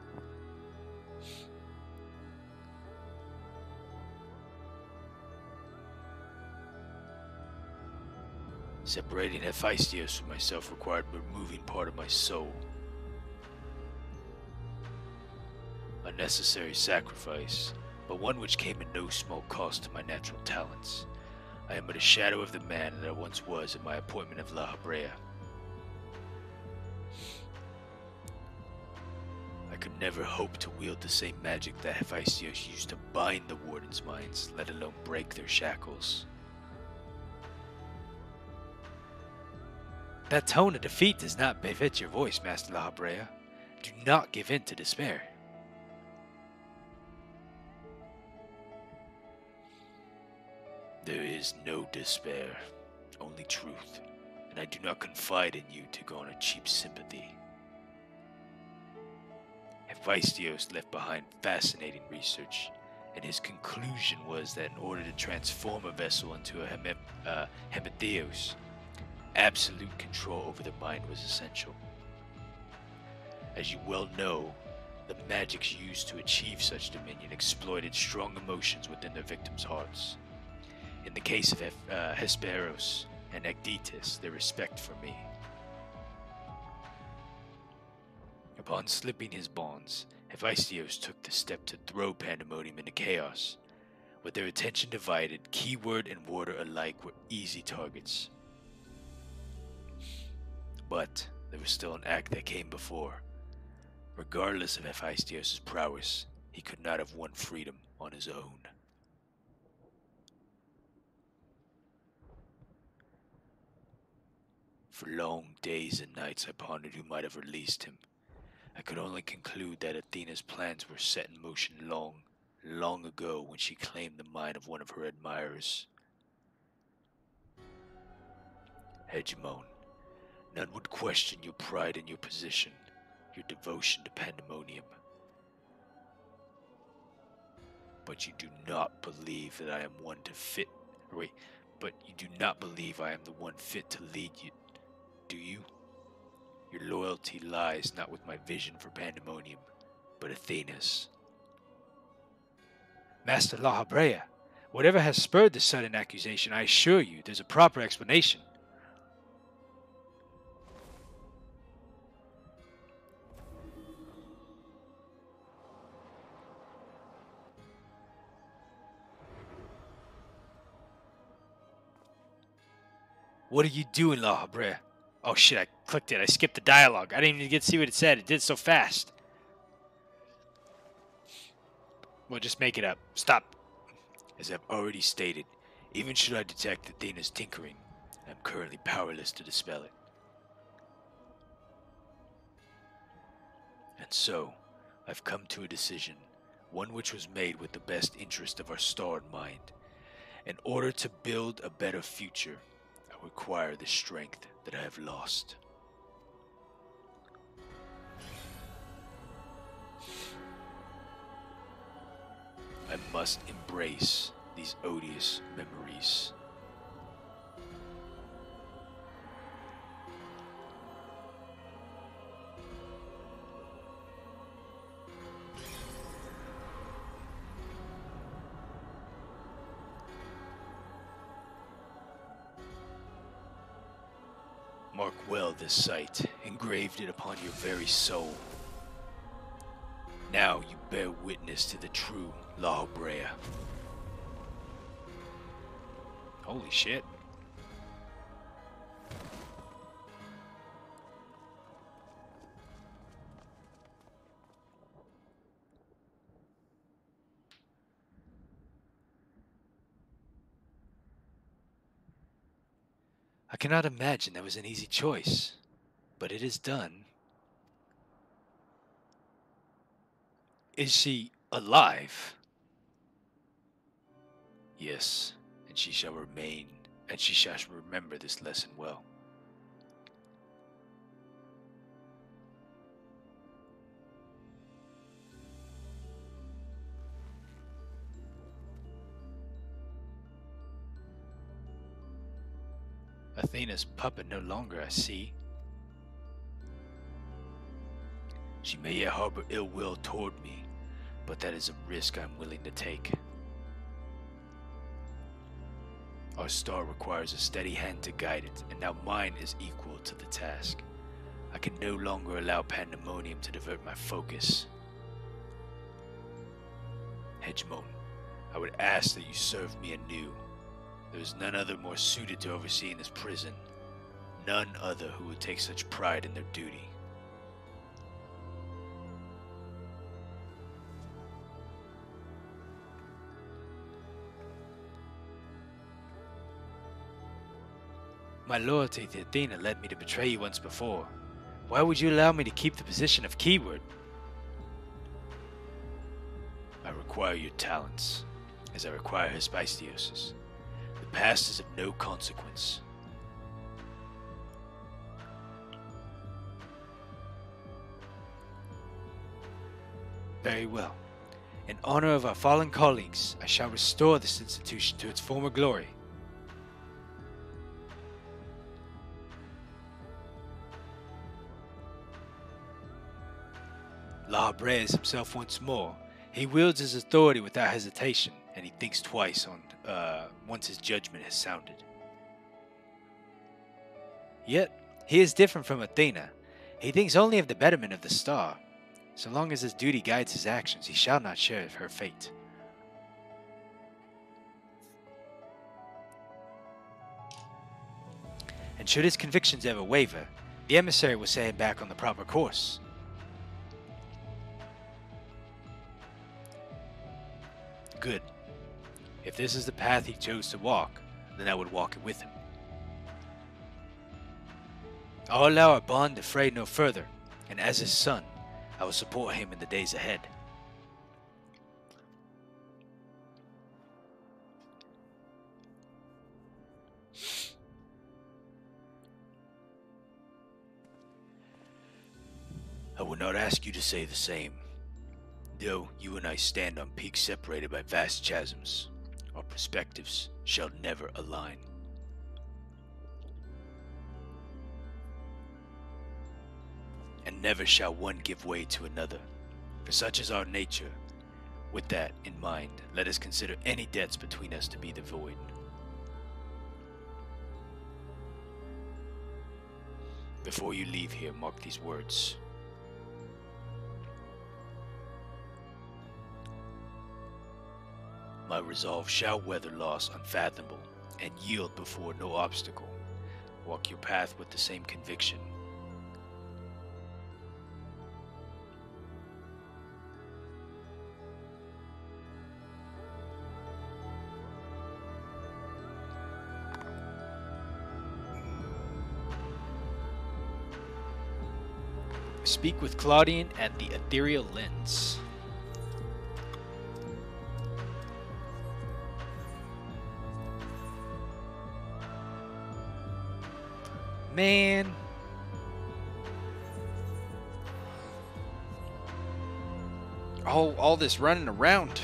Separating Hephaestus from myself required removing part of my soul. A necessary sacrifice, but one which came at no small cost to my natural talents. I am but a shadow of the man that I once was at my appointment of La Habrea. I could never hope to wield the same magic that Hephaestus used to bind the wardens' minds, let alone break their shackles. That tone of defeat does not befit your voice, Master La Habrea. Do not give in to despair. There is no despair, only truth, and I do not confide in you to garner cheap sympathy. Hephaestus left behind fascinating research, and his conclusion was that in order to transform a vessel into a Hemetheos, absolute control over the mind was essential. As you well know, the magics used to achieve such dominion exploited strong emotions within their victims' hearts. In the case of Hesperos and Ecditis, their respect for me. Upon slipping his bonds, Hephaestus took the step to throw Pandemonium into chaos. With their attention divided, keyword and warder alike were easy targets. But there was still an act that came before. Regardless of Hephaestus' prowess, he could not have won freedom on his own. For long days and nights I pondered who might have released him. I could only conclude that Athena's plans were set in motion long ago when she claimed the mind of one of her admirers. Hegemon, none would question your pride in your position, your devotion to Pandemonium. But you do not believe that I am one to fit... but you do not believe I am the one fit to lead you, do you? Your loyalty lies not with my vision for Pandemonium, but Athena's. Master La Habrea, whatever has spurred this sudden accusation, I assure you there's a proper explanation. What are you doing, La Habrea? Oh shit, I clicked it. I skipped the dialogue. I didn't even get to see what it said. It did so fast. Well, just make it up. Stop. As I've already stated, even should I detect Athena's tinkering, I am currently powerless to dispel it. And so, I've come to a decision one which was made with the best interest of our star in mind. In order to build a better future, I require the strength that I have lost. I must embrace these odious memories. Mark well this sight, engraved it upon your very soul. Now you bear witness to the true La Brea. Holy shit. I cannot imagine that was an easy choice, but it is done. Is she alive? Yes, and she shall remain, and she shall remember this lesson well. Athena's puppet no longer, I see. She may yet harbor ill will toward me, but that is a risk I am willing to take. Our star requires a steady hand to guide it, and now mine is equal to the task. I can no longer allow pandemonium to divert my focus. Hedgemon, I would ask that you serve me anew. There is none other more suited to overseeing this prison, none other who would take such pride in their duty. My loyalty to Athena led me to betray you once before. Why would you allow me to keep the position of keyword? I require your talents, as I require Hespistiosis. The past is of no consequence. Very well. In honor of our fallen colleagues, I shall restore this institution to its former glory. La Brea is himself once more. He wields his authority without hesitation, and he thinks twice on once his judgment has sounded. Yet, he is different from Athena. He thinks only of the betterment of the star. So long as his duty guides his actions, he shall not share her fate. And should his convictions ever waver, the emissary will set him back on the proper course. Good. If this is the path he chose to walk, then I would walk it with him. I'll allow our bond to fray no further, and as his son, I will support him in the days ahead. I will not ask you to say the same. Though you and I stand on peaks separated by vast chasms, our perspectives shall never align. And never shall one give way to another, for such is our nature. With that in mind, let us consider any debts between us to be the void. Before you leave here, mark these words. My resolve shall weather loss unfathomable, and yield before no obstacle. Walk your path with the same conviction. Speak with Claudian at the Ethereal Lens. Man. All this running around.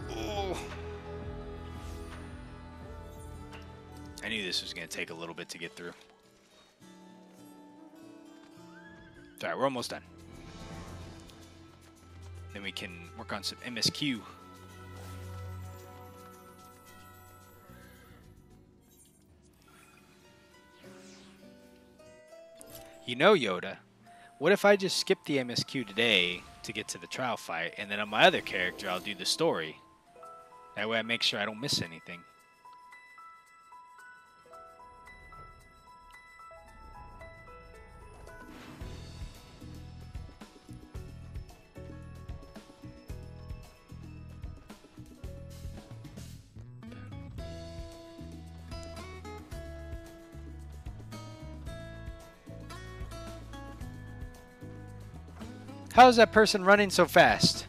Oh. I knew this was going to take a little bit to get through. Alright, we're almost done. Then we can work on some MSQ. You know, Yoda, what if I just skip the MSQ today to get to the trial fight, and then on my other character I'll do the story? That way I make sure I don't miss anything. How's that person running so fast?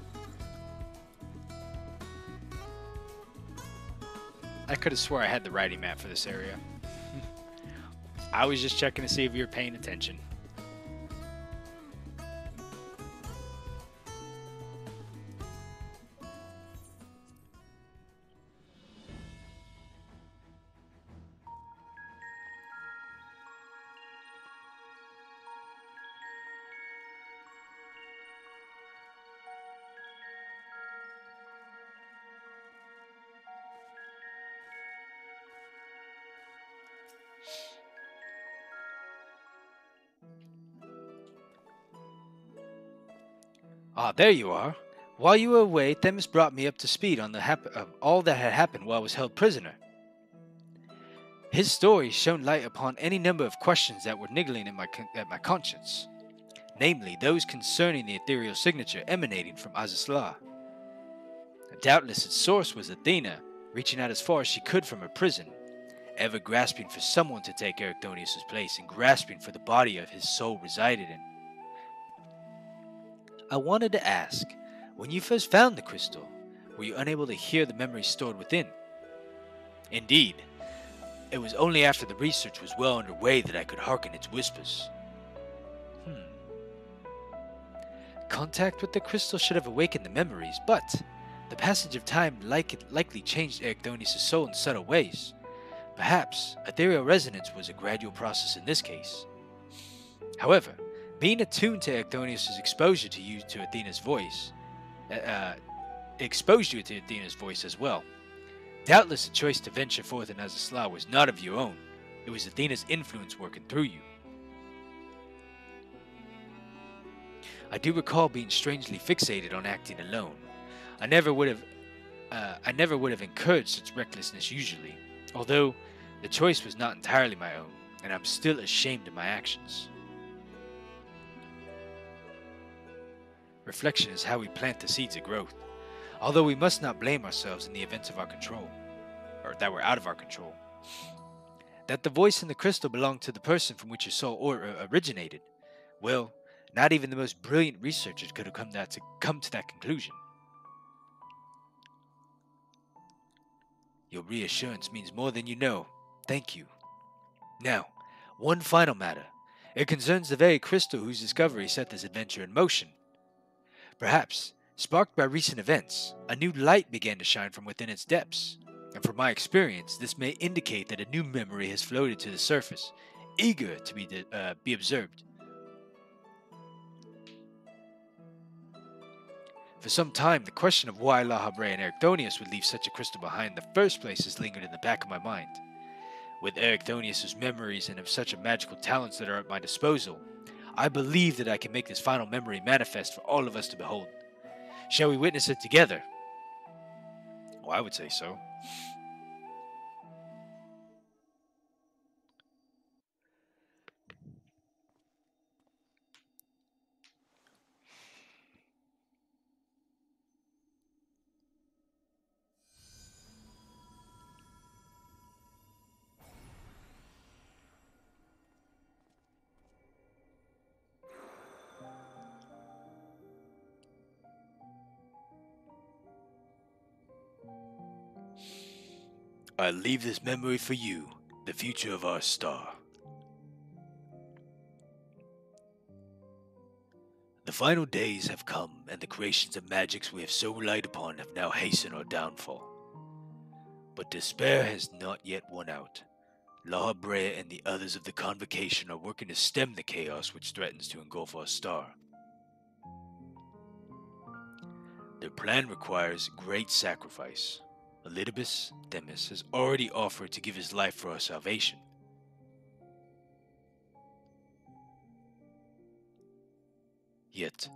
I could have swore I had the riding map for this area. I was just checking to see if you were paying attention. Ah, there you are. While you were away, Themis brought me up to speed on all that had happened while I was held prisoner. His story shone light upon any number of questions that were niggling at my conscience, namely those concerning the ethereal signature emanating from Azazla. Doubtless its source was Athena, reaching out as far as she could from her prison, ever grasping for someone to take Ericthonius' place and grasping for the body of his soul resided in. I wanted to ask, when you first found the crystal, were you unable to hear the memories stored within? Indeed, it was only after the research was well underway that I could hearken its whispers. Contact with the crystal should have awakened the memories, but the passage of time likely changed Ericthonius' soul in subtle ways. Perhaps ethereal resonance was a gradual process in this case. However, being attuned to Ericthonius' exposure to you to Athena's voice, exposed you to Athena's voice as well. Doubtless the choice to venture forth in Azazla was not of your own. It was Athena's influence working through you. I do recall being strangely fixated on acting alone. I never would have encouraged such recklessness usually, although the choice was not entirely my own, and I'm still ashamed of my actions. Reflection is how we plant the seeds of growth, although we must not blame ourselves in the events of our control, or that were out of our control. That the voice in the crystal belonged to the person from which your soul originated, well, not even the most brilliant researchers could have come to that conclusion. Your reassurance means more than you know. Thank you. Now, one final matter. It concerns the very crystal whose discovery set this adventure in motion. Perhaps, sparked by recent events, a new light began to shine from within its depths, and from my experience, this may indicate that a new memory has floated to the surface, eager to be observed. For some time, the question of why La Habre and Ericthonius would leave such a crystal behind in the first place has lingered in the back of my mind. With Ericthonius' memories and of such magical talents that are at my disposal, I believe that I can make this final memory manifest for all of us to behold. Shall we witness it together? Well, I would say so. I leave this memory for you, the future of our star. The final days have come, and the creations of magics we have so relied upon have now hastened our downfall. But despair has not yet won out. La Brea and the others of the Convocation are working to stem the chaos which threatens to engulf our star. Their plan requires great sacrifice. Elidibus Themis has already offered to give his life for our salvation. Yet,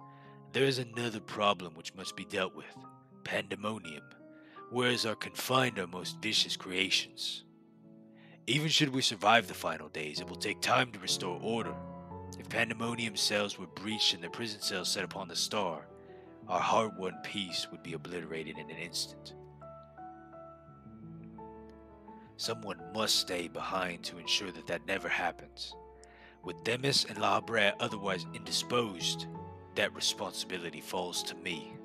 there is another problem which must be dealt with: pandemonium, whereas are confined our most vicious creations. Even should we survive the final days, it will take time to restore order. If pandemonium cells were breached and the prison cells set upon the star, our hard-won peace would be obliterated in an instant. Someone must stay behind to ensure that that never happens. With Themis and La Brea otherwise indisposed, that responsibility falls to me.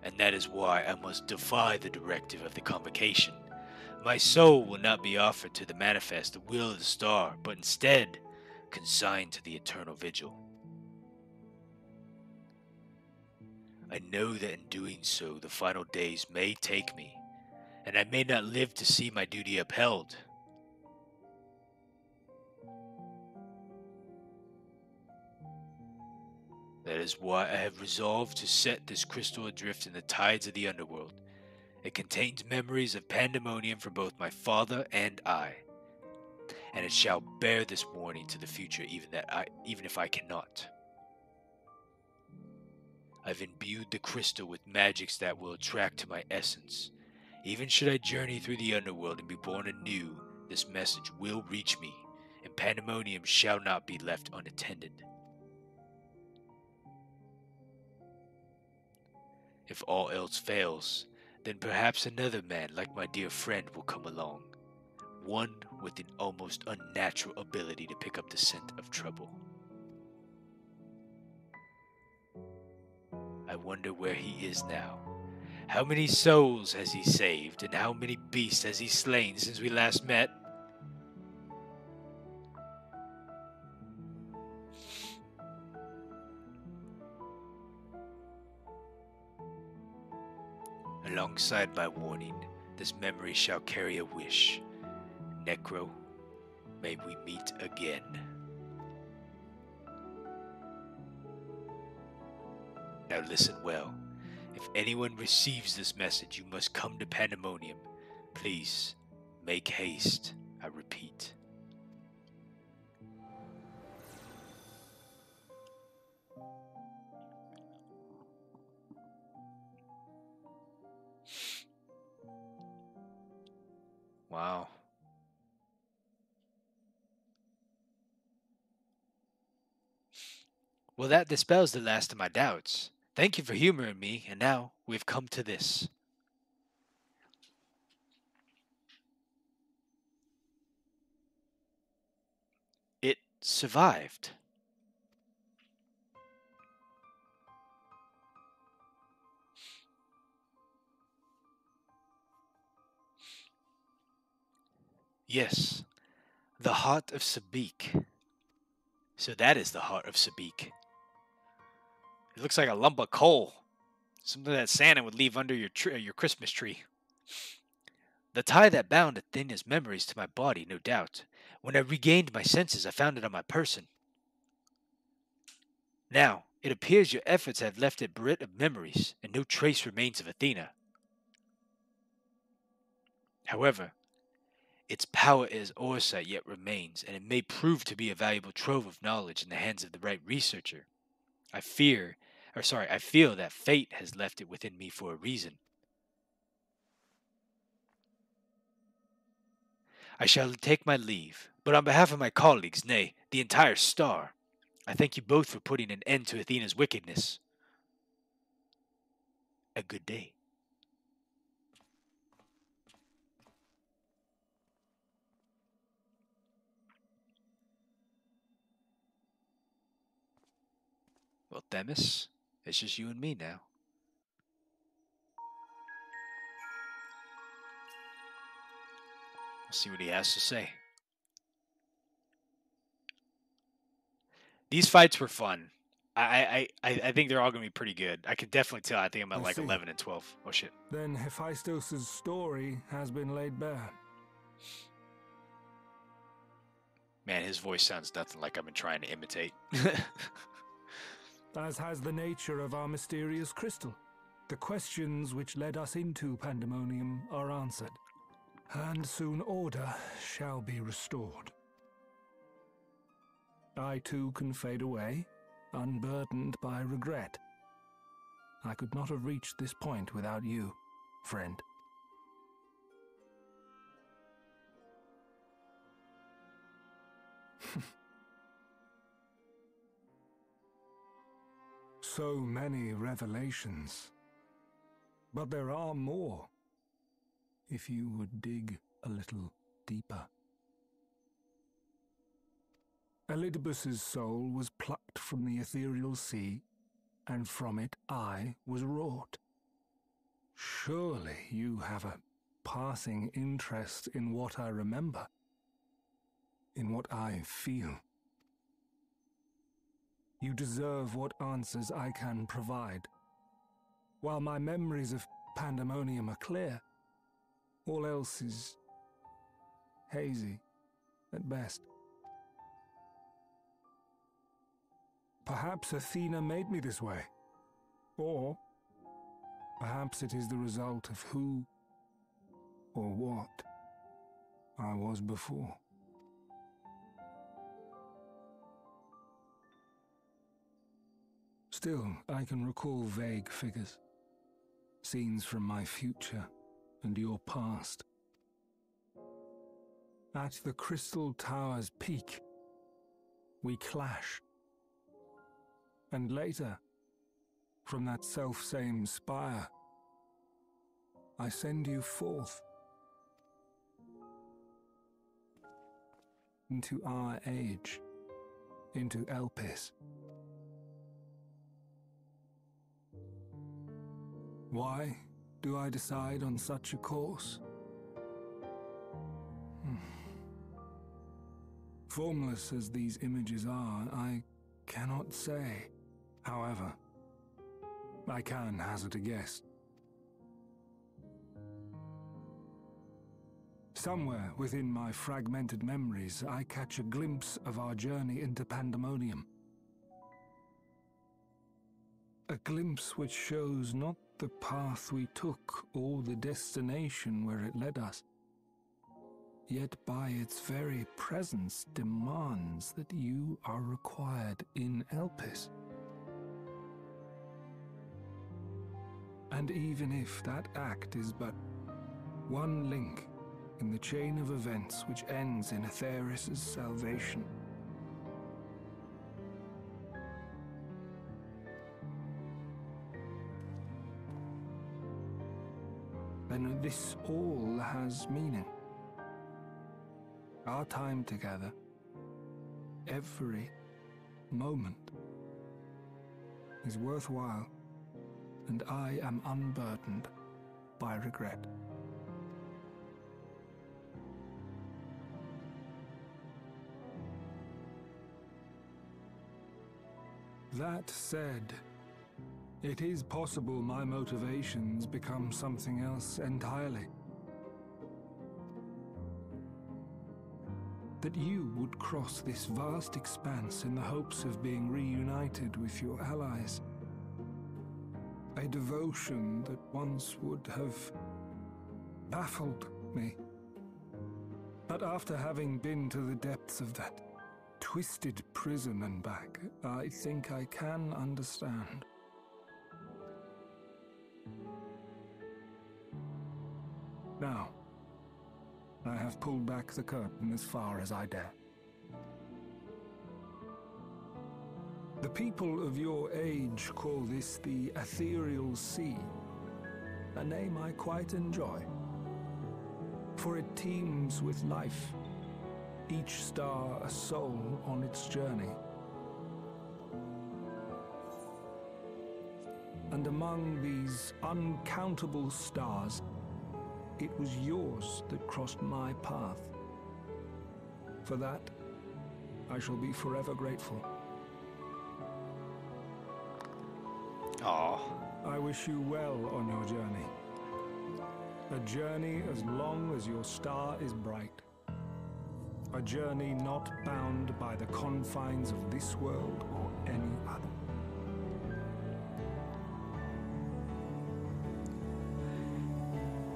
And that is why I must defy the directive of the Convocation. My soul will not be offered to the manifest, the will of the star, but instead consigned to the eternal vigil. I know that in doing so, the final days may take me, and I may not live to see my duty upheld. That is why I have resolved to set this crystal adrift in the tides of the underworld. It contains memories of pandemonium for both my father and I, and it shall bear this warning to the future even if I cannot. I've imbued the crystal with magics that will attract to my essence. Even should I journey through the underworld and be born anew, this message will reach me, and pandemonium shall not be left unattended. If all else fails, then perhaps another man like my dear friend will come along, one with an almost unnatural ability to pick up the scent of trouble. I wonder where he is now. How many souls has he saved, and how many beasts has he slain since we last met? Alongside my warning, this memory shall carry a wish. Necro, may we meet again. Now listen well. If anyone receives this message, you must come to Pandemonium. Please, make haste, I repeat. Wow. Well, that dispels the last of my doubts. Thank you for humoring me, and now we've come to this. It survived. Yes, the heart of Sabik. So that is the heart of Sabik. It looks like a lump of coal. Something that Santa would leave under your Christmas tree. The tie that bound Athena's memories to my body, no doubt. When I regained my senses, I found it on my person. Now, it appears your efforts have left it bereft of memories, and no trace remains of Athena. However, its power as oversight yet remains, and it may prove to be a valuable trove of knowledge in the hands of the right researcher. I feel that fate has left it within me for a reason. I shall take my leave, but on behalf of my colleagues, nay, the entire star, I thank you both for putting an end to Athena's wickedness. A good day. Well, Themis, it's just you and me now. We'll see what he has to say. These fights were fun. I think they're all going to be pretty good. I could definitely tell. I think I'm at like 11 and 12. Oh, shit. Then Hephaestus' story has been laid bare. Man, his voice sounds nothing like I've been trying to imitate. As has the nature of our mysterious crystal. The questions which led us into Pandemonium are answered, and soon order shall be restored. I too can fade away, unburdened by regret. I could not have reached this point without you, friend. So many revelations. But there are more, if you would dig a little deeper. Elidibus's soul was plucked from the ethereal sea, and from it I was wrought. Surely you have a passing interest in what I remember, in what I feel. You deserve what answers I can provide. While my memories of Pandemonium are clear, all else is hazy at best. Perhaps Athena made me this way, or perhaps it is the result of who or what I was before. Still, I can recall vague figures. Scenes from my future and your past. At the Crystal Tower's peak, we clash. And later, from that self-same spire, I send you forth into our age, into Elpis. Why do I decide on such a course? Formless as these images are, I cannot say. However, I can hazard a guess. Somewhere within my fragmented memories, I catch a glimpse of our journey into Pandemonium. A glimpse which shows not the path we took or the destination where it led us, yet by its very presence demands that you are required in Elpis. And even if that act is but one link in the chain of events which ends in Atheris' salvation, then this all has meaning. Our time together, every moment, is worthwhile, and I am unburdened by regret. That said, it is possible my motivations become something else entirely. That you would cross this vast expanse in the hopes of being reunited with your allies. A devotion that once would have baffled me. But after having been to the depths of that twisted prison and back, I think I can understand. Now, I have pulled back the curtain as far as I dare. The people of your age call this the Ethereal Sea, a name I quite enjoy, for it teems with life, each star a soul on its journey. And among these uncountable stars, it was yours that crossed my path. For that, I shall be forever grateful. Aw. I wish you well on your journey. A journey as long as your star is bright. A journey not bound by the confines of this world or any other.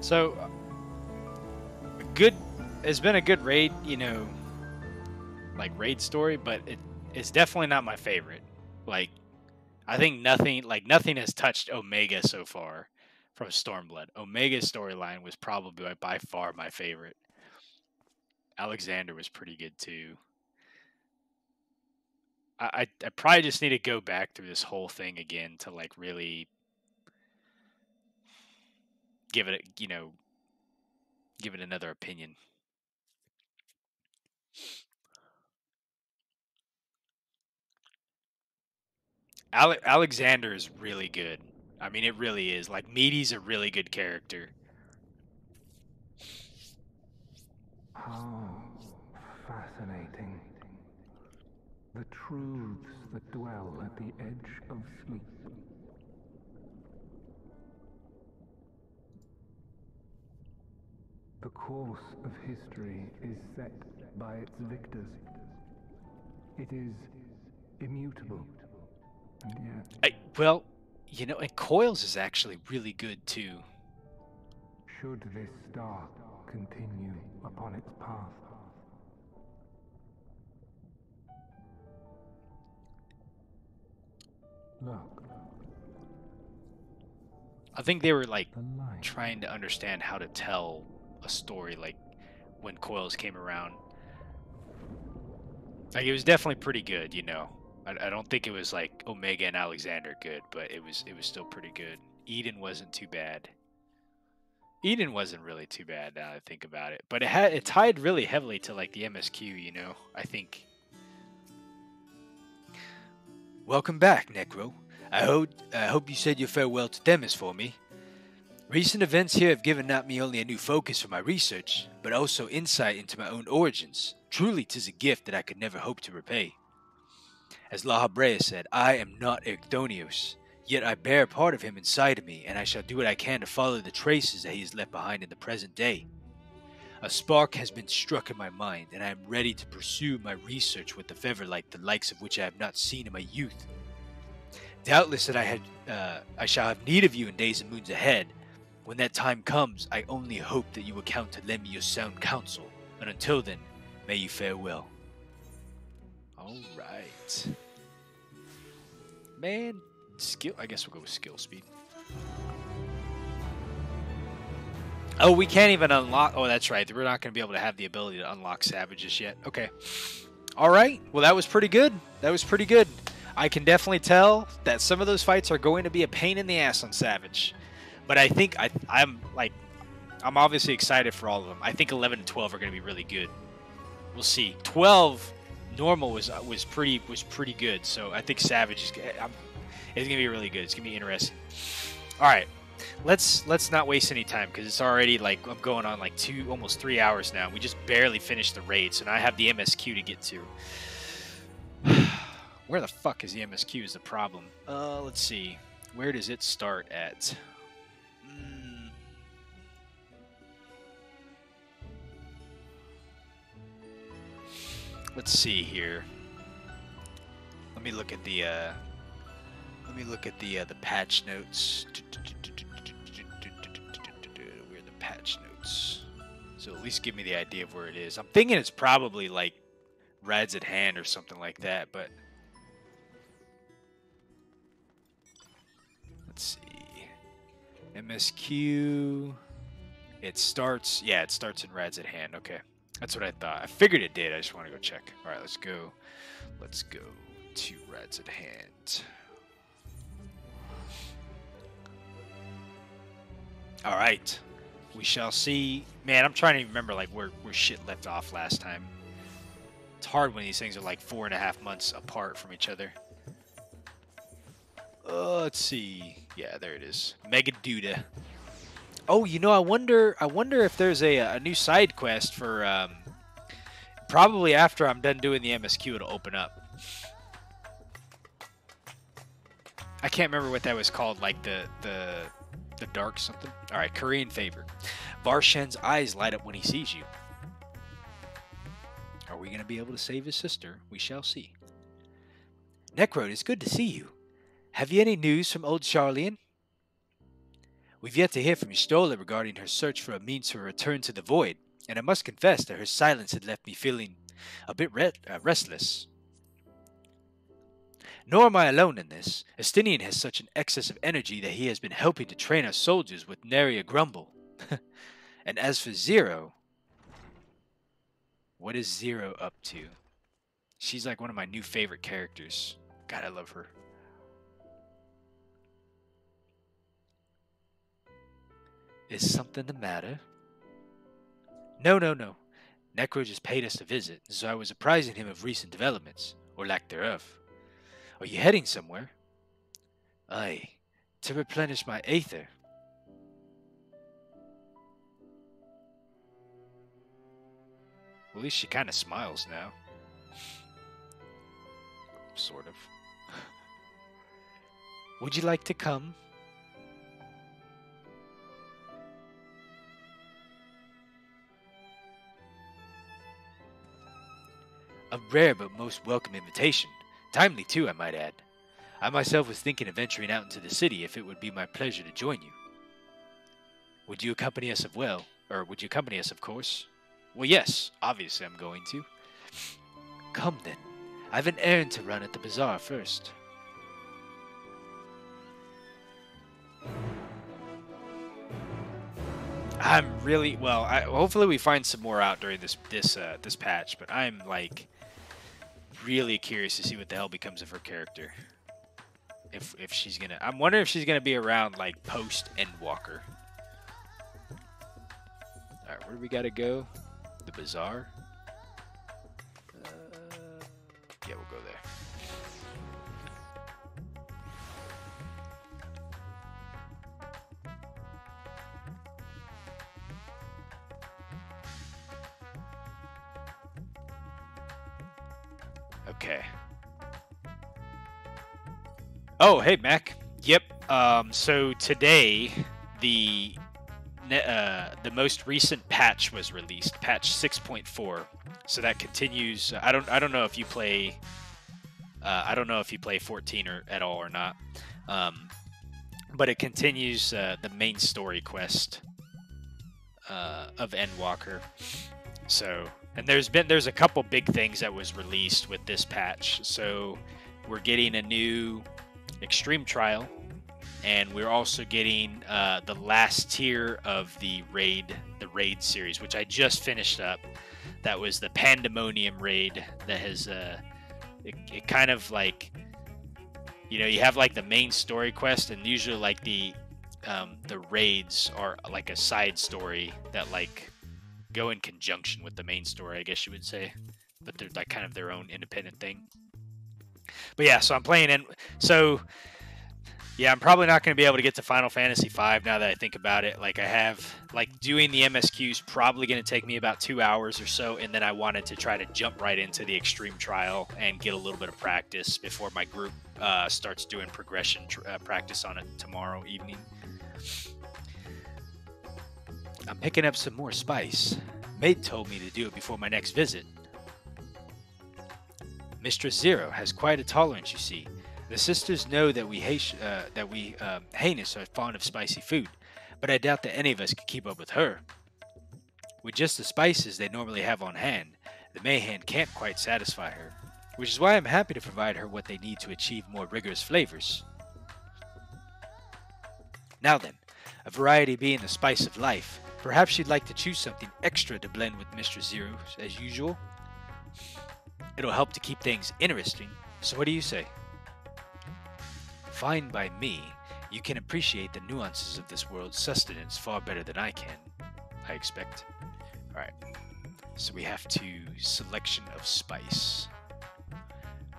So, good. It's been a good raid, you know, like raid story, but it's definitely not my favorite. Like, I think nothing has touched Omega so far from Stormblood. Omega's storyline was probably by far my favorite. Alexander was pretty good too. I probably just need to go back through this whole thing again to like really give it, give it another opinion. Alexander is really good. I mean, it really is. Like, Meaty's a really good character. How fascinating. The truths that dwell at the edge of sleep. The course of history is set by its victors. It is immutable, and yet... Well, you know, and Coils is actually really good too. Should this star continue upon its path? Look. I think they were like trying to understand how to tell a story like when Coils came around. Like, it was definitely pretty good, you know. I don't think it was like Omega and Alexander good, but it was still pretty good. Eden wasn't too bad. Eden wasn't really too bad now that I think about it, but it tied really heavily to like the MSQ, you know. I think. Welcome back, Necro. I hope you said your farewell to Themis for me. Recent events here have given not me only a new focus for my research, but also insight into my own origins. Truly, 'tis a gift that I could never hope to repay. As La Habrea said, I am not Erchthonios, yet I bear part of him inside of me, and I shall do what I can to follow the traces that he has left behind in the present day. A spark has been struck in my mind, and I am ready to pursue my research with the Feverlight, the likes of which I have not seen in my youth. Doubtless that I shall have need of you in days and moons ahead. When that time comes, I only hope that you will count to lend me your sound counsel, and until then, may you fare well. All right. Man, skill. I guess we'll go with skill speed. Oh, we can't even unlock. Oh, that's right. We're not going to be able to have the ability to unlock Savages yet. Okay. All right. Well, that was pretty good. That was pretty good. I can definitely tell that some of those fights are going to be a pain in the ass on Savage. But I think I'm obviously excited for all of them. I think 11 and 12 are going to be really good. We'll see. 12 normal was pretty good. So I think Savage is going to be really good. It's going to be interesting. All right. Let's not waste any time because it's already like I'm going on like almost 3 hours now. We just barely finished the raid, so now I have the MSQ to get to. Where the fuck is the MSQ is the problem. Let's see. Where does it start at? Let's see here. Let me look at the patch notes. Where are the patch notes? So at least give me the idea of where it is. I'm thinking it's probably like Rads at Hand or something like that, but let's see. MSQ. It starts in Rads at Hand. Okay. That's what I thought. I figured it did. I just want to go check. All right, let's go. Let's go to Rads at Hand. All right. We shall see. Man, I'm trying to remember like where shit left off last time. It's hard when these things are like 4.5 months apart from each other. Let's see. Yeah, there it is. Megaduda. Oh, you know, I wonder if there's a new side quest for probably after I'm done doing the MSQ, it'll open up. I can't remember what that was called, like the dark something. All right, Korean favor. Varshen's eyes light up when he sees you. Are we gonna be able to save his sister? We shall see. Necrode, it's good to see you. Have you any news from old Charlian? We've yet to hear from Stola regarding her search for a means to return to the void, and I must confess that her silence had left me feeling a bit restless. Nor am I alone in this. Estinian has such an excess of energy that he has been helping to train our soldiers with nary a grumble. And as for Zero, what is Zero up to? She's like one of my new favorite characters. God, I love her. Is something the matter? No. Necro just paid us a visit, so I was apprising him of recent developments, or lack thereof. Are you heading somewhere? Aye, to replenish my aether. Well, at least she kind of smiles now. Sort of. Would you like to come? A rare but most welcome invitation. Timely too, I might add. I myself was thinking of venturing out into the city if it would be my pleasure to join you. Would you accompany us of course? Well, yes, obviously I'm going to. Come then. I have an errand to run at the bazaar first. I'm really hopefully we find some more out during this patch, but I'm like really curious to see what the hell becomes of her character. If she's gonna, I'm wondering if she's gonna be around like post Endwalker. All right, where do we gotta go? The bazaar. Yeah, we'll go there. Okay. Oh, hey, Mac. Yep. So today, the most recent patch was released, patch 6.4. So that continues. I don't know if you play. I don't know if you play 14 or at all or not. But it continues the main story quest of Endwalker. So, and there's a couple big things that was released with this patch. So we're getting a new extreme trial, and we're also getting the last tier of the raid series, which I just finished up. That was the Pandemonium raid that has it kind of like, you know, you have like the main story quest, and usually like the raids are like a side story that like go in conjunction with the main story, I guess you would say, but they're like kind of their own independent thing. But yeah, so I'm playing, and so yeah, I'm probably not going to be able to get to Final Fantasy V now that I think about it. Like I have, like doing the MSQ is probably going to take me about 2 hours or so, and then I wanted to try to jump right into the extreme trial and get a little bit of practice before my group starts doing progression practice on it tomorrow evening. I'm picking up some more spice. Maid told me to do it before my next visit. Mistress Zero has quite a tolerance, you see. The sisters know that we Heinous are fond of spicy food, but I doubt that any of us could keep up with her. With just the spices they normally have on hand, the Mayhem can't quite satisfy her, which is why I'm happy to provide her what they need to achieve more rigorous flavors. Now then, a variety being the spice of life, perhaps you'd like to choose something extra to blend with Mistress Zero as usual? It'll help to keep things interesting, so what do you say? Fine by me. You can appreciate the nuances of this world's sustenance far better than I can, I expect. Alright, so we have to selection of spice.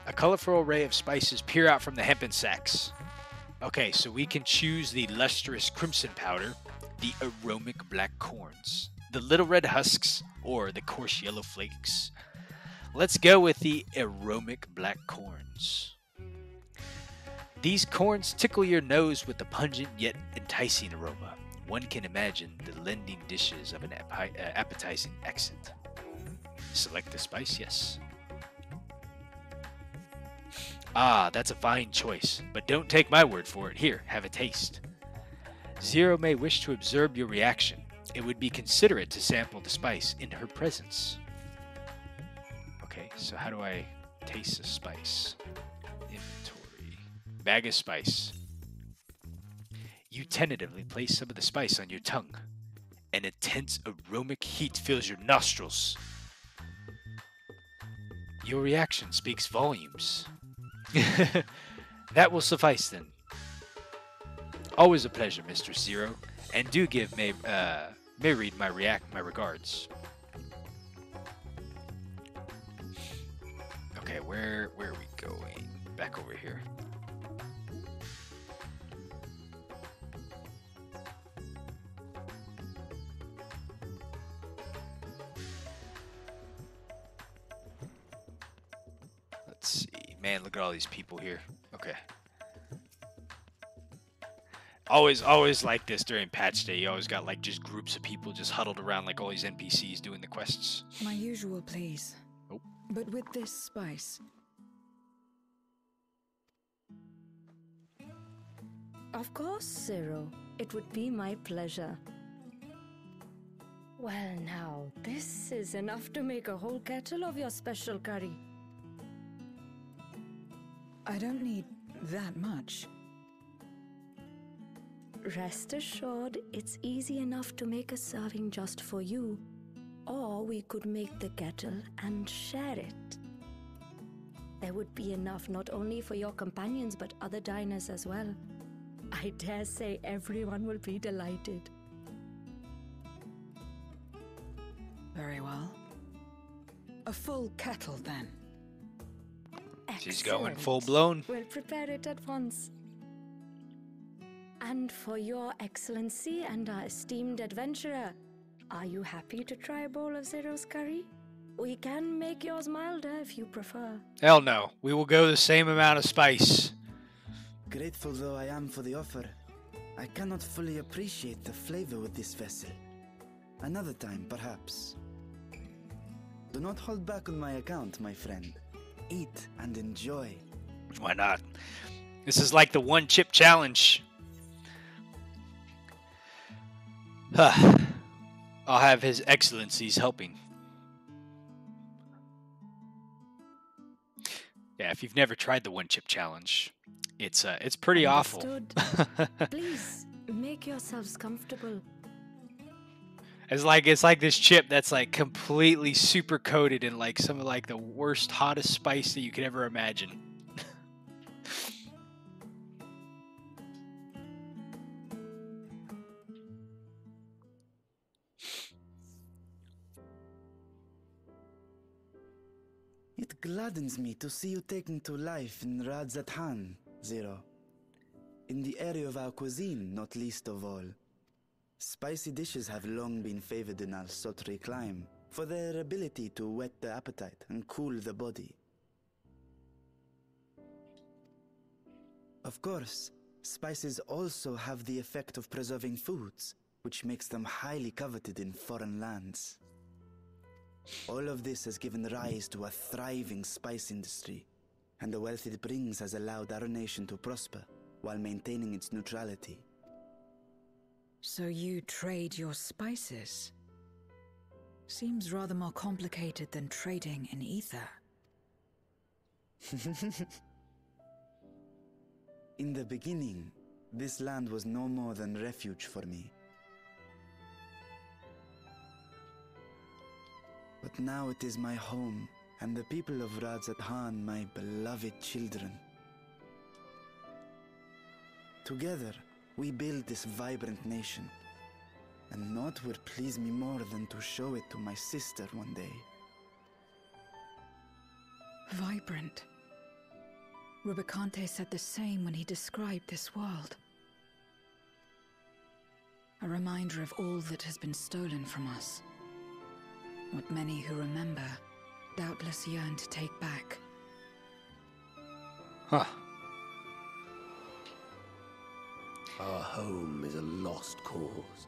A colorful array of spices peer out from the hempen sacks. Okay, so we can choose the lustrous crimson powder, the aromatic black corns, the little red husks, or the coarse yellow flakes? Let's go with the aromatic black corns. These corns tickle your nose with a pungent yet enticing aroma. One can imagine the lending dishes of an appetizing accent. Select the spice, yes. Ah, that's a fine choice, but don't take my word for it. Here, have a taste. Zero may wish to observe your reaction. It would be considerate to sample the spice in her presence. Okay, so how do I taste the spice? Inventory. Bag of spice. You tentatively place some of the spice on your tongue. An intense aromatic heat fills your nostrils. Your reaction speaks volumes. That will suffice then. Always a pleasure, Mr. Zero, and do give Mayreed my regards. Okay, where are we going? Back over here. Let's see. Man, look at all these people here. Okay. Always like this during patch day. You always got like just groups of people just huddled around like all these NPCs doing the quests. My usual, please. Oh. But with this spice. Of course, Zero. It would be my pleasure. Well now, this is enough to make a whole kettle of your special curry. I don't need that much. Rest assured, it's easy enough to make a serving just for you. Or we could make the kettle and share it. There would be enough not only for your companions but other diners as well. I dare say everyone will be delighted. Very well. A full kettle then. She's going Excellent. full blown. We'll prepare it at once. And for your excellency and our esteemed adventurer, are you happy to try a bowl of Zero's curry? We can make yours milder if you prefer. Hell no. We will go the same amount of spice. Grateful though I am for the offer, I cannot fully appreciate the flavor with this vessel. Another time, perhaps. Do not hold back on my account, my friend. Eat and enjoy. Why not? This is like the one chip challenge. I'll have His Excellencies helping. Yeah, if you've never tried the one chip challenge, it's pretty awful. Understood. Please, make yourselves comfortable. It's like this chip that's like completely super coated in like some of like the worst, hottest spice that you could ever imagine. It gladdens me to see you taking to life in Radzathan, Zero. In the area of our cuisine, not least of all. Spicy dishes have long been favored in our sultry clime for their ability to whet the appetite and cool the body. Of course, spices also have the effect of preserving foods, which makes them highly coveted in foreign lands. All of this has given rise to a thriving spice industry, and the wealth it brings has allowed our nation to prosper while maintaining its neutrality. So you trade your spices? Seems rather more complicated than trading in ether. In the beginning, this land was no more than refuge for me. But now it is my home, and the people of Radzathan my beloved children. Together, we build this vibrant nation, and naught would please me more than to show it to my sister one day. Vibrant. Rubicante said the same when he described this world. A reminder of all that has been stolen from us. What many who remember doubtless yearn to take back. Huh. Our home is a lost cause.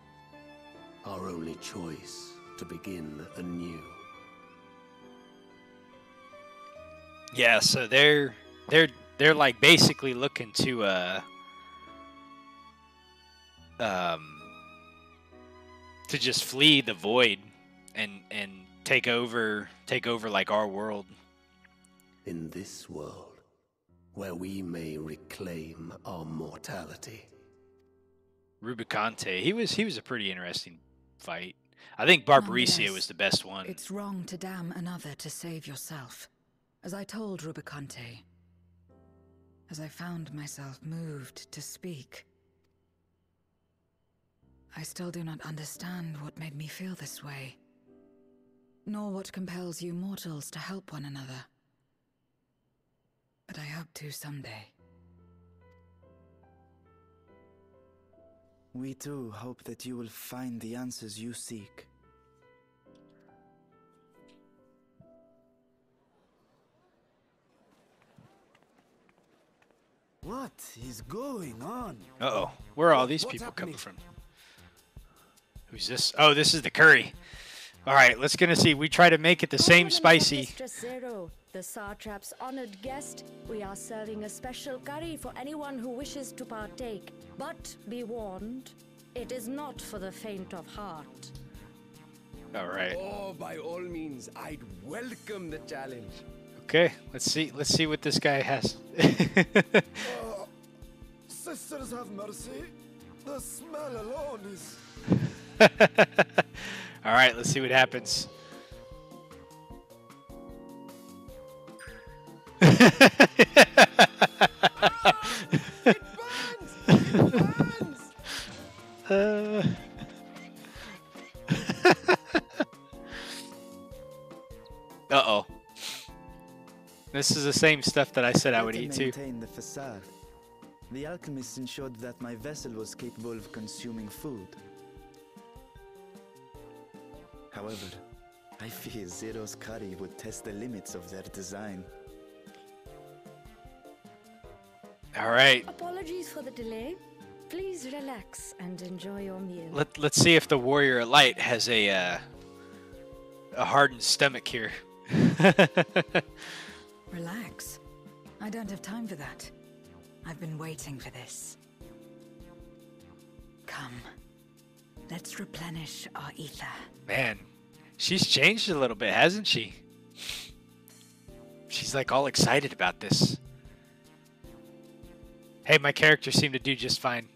Our only choice to begin anew. Yeah, so they're like basically looking to just flee the void and take over like our world. In this world, where we may reclaim our mortality. Rubicante, he was a pretty interesting fight. I think Barbaricia Nonetheless, was the best one. It's wrong to damn another to save yourself. As I told Rubicante, as I found myself moved to speak, I still do not understand what made me feel this way, nor what compels you mortals to help one another. But I hope to someday. We too hope that you will find the answers you seek. What is going on? Uh-oh. Where are all these people coming from? Who's this? Oh, this is the curry. All right, let's gonna see. We try to make it the same spicy. Mistress Zero, the Satrap's honored guest, we are serving a special curry for anyone who wishes to partake. But be warned, it is not for the faint of heart. All right. Oh, by all means, I'd welcome the challenge. Okay, let's see what this guy has. Sisters have mercy. The smell alone is... All right, let's see what happens. It burns! It burns! Uh-oh. This is the same stuff that I said I would eat too. To maintain the facade, the alchemists ensured that my vessel was capable of consuming food. However, I fear Zero's curry would test the limits of their design. All right. Apologies for the delay. Please relax and enjoy your meal. Let's see if the warrior of light has a hardened stomach here. Relax. I don't have time for that. I've been waiting for this. Come. Let's replenish our ether. Man, she's changed a little bit, hasn't she? She's like all excited about this. Hey, my character seemed to do just fine.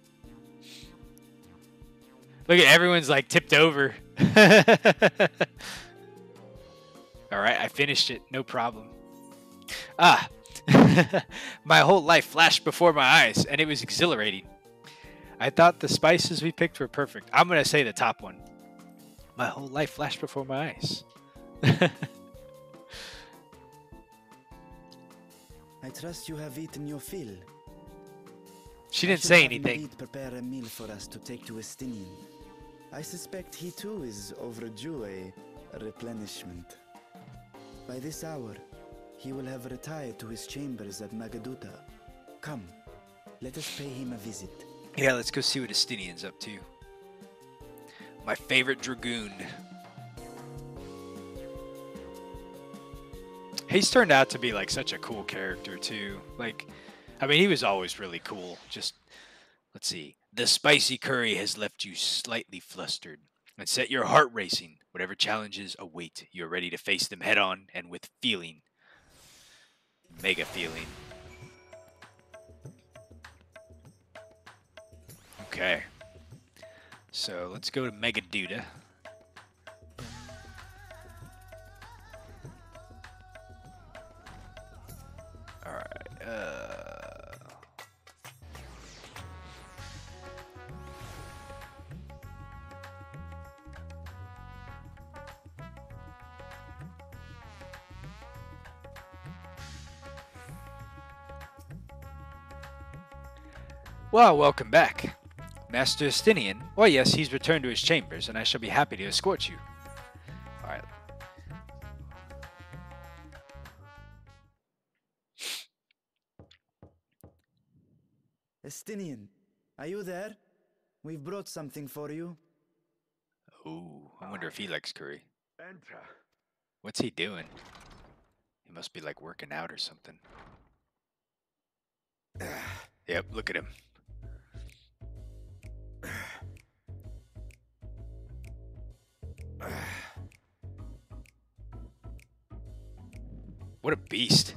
Look at everyone's like tipped over. Alright, I finished it. No problem. Ah. My whole life flashed before my eyes, and it was exhilarating. I thought the spices we picked were perfect. I'm going to say the top one. My whole life flashed before my eyes. I trust you have eaten your fill. She didn't say anything. Indeed prepare a meal for us to take to Estinian. I suspect he too is overdue a replenishment. By this hour, he will have retired to his chambers at Magaduta. Come, let us pay him a visit. Yeah, let's go see what Estinian's up to. My favorite dragoon. He's turned out to be like such a cool character too. Like, I mean, he was always really cool. Just, let's see. The spicy curry has left you slightly flustered and set your heart racing. Whatever challenges await, you're ready to face them head on and with feeling. Mega feeling. Okay. So let's go to Megaduda. Alright. Well, welcome back. Master Estinian? Why, yes, he's returned to his chambers, and I shall be happy to escort you. Alright. Estinian, are you there? We've brought something for you. Ooh, I wonder if he likes curry. Enter. What's he doing? He must be like working out or something. Yep, look at him. What a beast.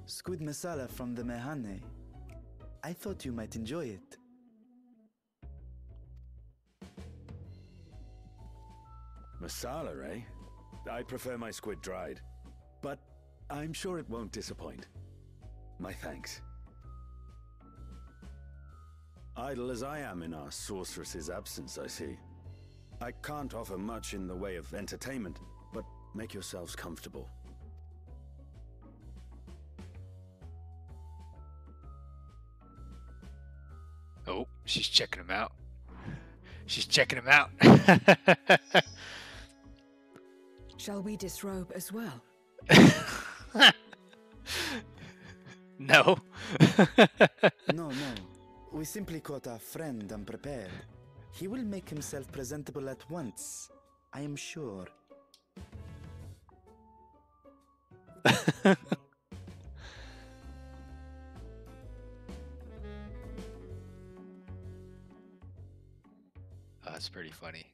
Squid masala from the Mehane. I thought you might enjoy it. Masala, eh? I prefer my squid dried. But I'm sure it won't disappoint. My thanks. Idle as I am in our sorceress's absence, I see. I can't offer much in the way of entertainment, but make yourselves comfortable. Oh, she's checking him out. She's checking him out. Shall we disrobe as well? No. No. We simply caught our friend unprepared. He will make himself presentable at once, I am sure. That's pretty funny.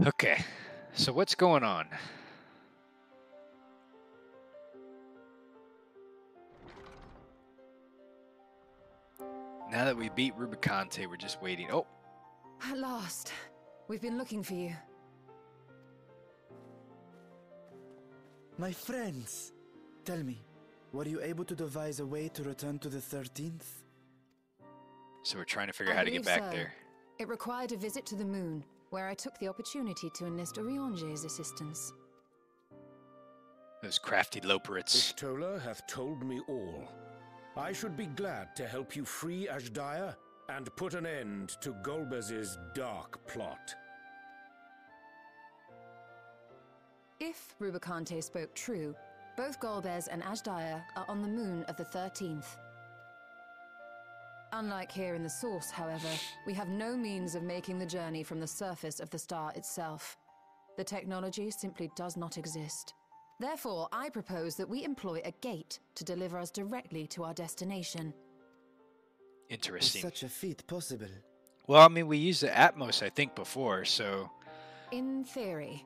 Okay, so what's going on? Now that we beat Rubicante, we're just waiting. Oh! At last. We've been looking for you. My friends, tell me, were you able to devise a way to return to the 13th? So we're trying to figure out how to get back there. It required a visit to the moon, where I took the opportunity to enlist Oriange's assistance. Those crafty loperits. Istola hath told me all. I should be glad to help you free Ashdaya and put an end to Golbez's dark plot. If Rubicante spoke true, both Golbez and Ashdaya are on the moon of the 13th. Unlike here in the Source, however, we have no means of making the journey from the surface of the star itself. The technology simply does not exist. Therefore, I propose that we employ a gate to deliver us directly to our destination. Interesting. Is such a feat possible? Well, I mean, we used the Atmos, I think, before, so... In theory.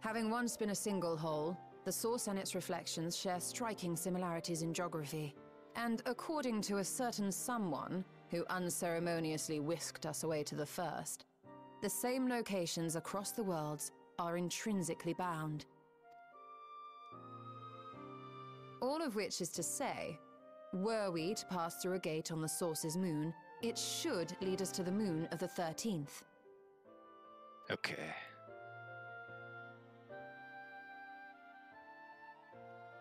Having once been a single hole, the Source and its reflections share striking similarities in geography. And according to a certain someone, who unceremoniously whisked us away to the first, the same locations across the worlds are intrinsically bound. All of which is to say, were we to pass through a gate on the Source's moon, it should lead us to the moon of the 13th. Okay.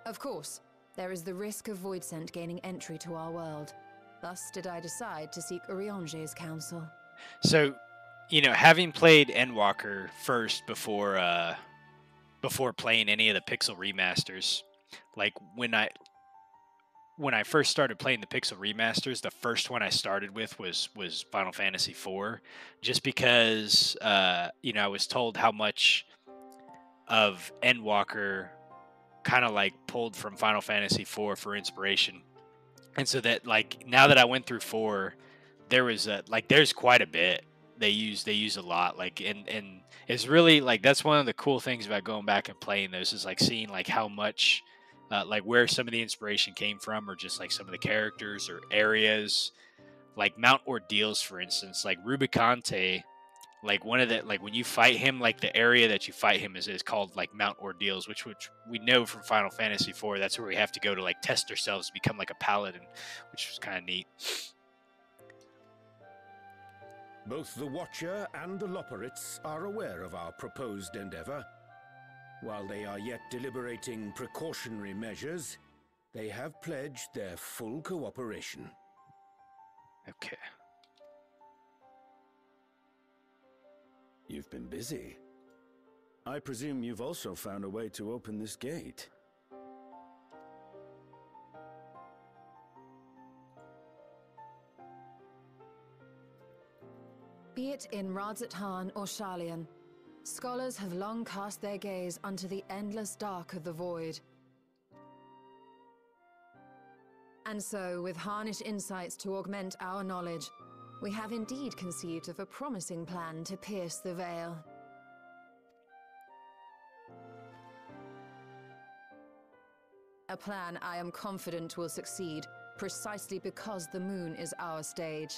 Of course, there is the risk of Voidsent gaining entry to our world. Thus did I decide to seek Oriange's counsel. So, you know, having played Endwalker first before playing any of the Pixel remasters, like when I first started playing the Pixel remasters, the first one I started with was Final Fantasy IV, just because you know, I was told how much of Endwalker kind of like pulled from Final Fantasy IV for inspiration, and so that like now that I went through 4, there was there's quite a bit they use a lot, like and it's really like that's one of the cool things about going back and playing those is like seeing like how much like where some of the inspiration came from, or just like some of the characters or areas, like Mount Ordeals, for instance, like Rubicante. Like one of the, like when you fight him, like the area that you fight him is called like Mount Ordeals, which we know from Final Fantasy IV. That's where we have to go to like test ourselves to become like a paladin, which was kind of neat. Both the Watcher and the Loporrits are aware of our proposed endeavor. While they are yet deliberating precautionary measures, they have pledged their full cooperation. Okay. You've been busy. I presume you've also found a way to open this gate. Be it in Radzat-Han or Sharlayan, scholars have long cast their gaze unto the endless dark of the void. And so, with harnish insights to augment our knowledge, we have indeed conceived of a promising plan to pierce the veil. A plan I am confident will succeed, precisely because the moon is our stage.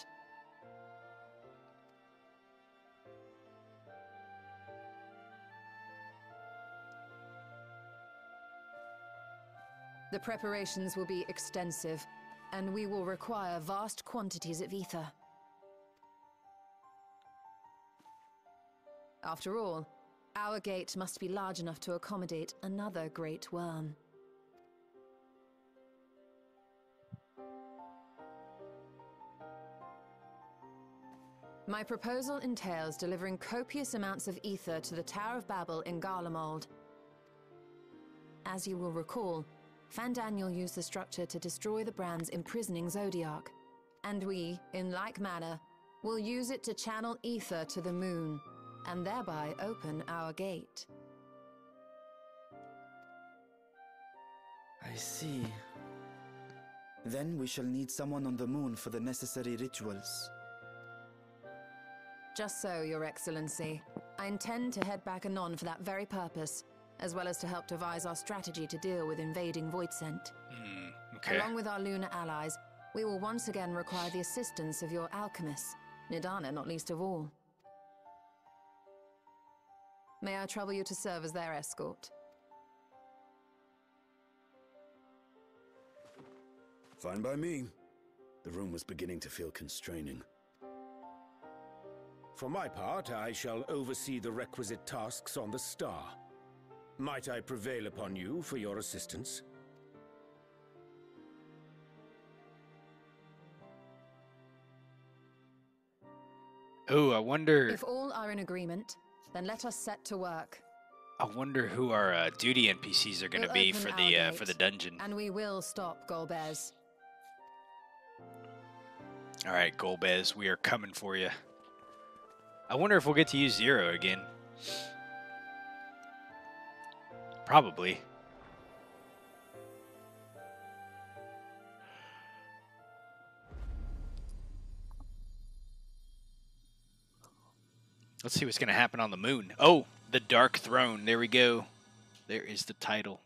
The preparations will be extensive, and we will require vast quantities of ether. After all, our gate must be large enough to accommodate another great worm. My proposal entails delivering copious amounts of ether to the Tower of Babel in Garlemald. As you will recall, Fandaniel used the structure to destroy the Brand's imprisoning Zodiarch, and we, in like manner, will use it to channel ether to the moon, and thereby open our gate. I see. Then we shall need someone on the moon for the necessary rituals. Just so, Your Excellency. I intend to head back anon for that very purpose, as well as to help devise our strategy to deal with invading Voidsent. Okay. Along with our lunar allies, we will once again require the assistance of your alchemists, Nidana not least of all. May I trouble you to serve as their escort? Fine by me. The room was beginning to feel constraining. For my part, I shall oversee the requisite tasks on the Star. Might I prevail upon you for your assistance? Oh, I wonder. If all are in agreement, then let us set to work. I wonder who our duty NPCs are going to be for the dungeon. And we will stop Golbez. All right, Golbez, we are coming for you. I wonder if we'll get to use Zero again. Probably. Let's see what's going to happen on the moon. Oh, the Dark Throne. There we go. There is the title.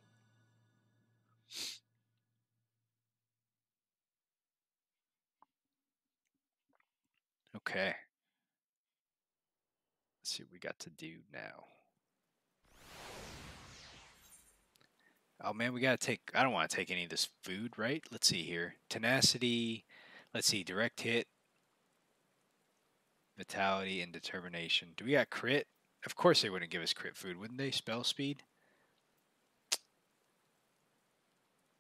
Okay. Let's see what we got to do now. Oh man, we gotta take, I don't want to take any of this food, right? Let's see here. Tenacity, let's see, direct hit, vitality, and determination. Do we got crit? Of course they wouldn't give us crit food, wouldn't they? Spell speed?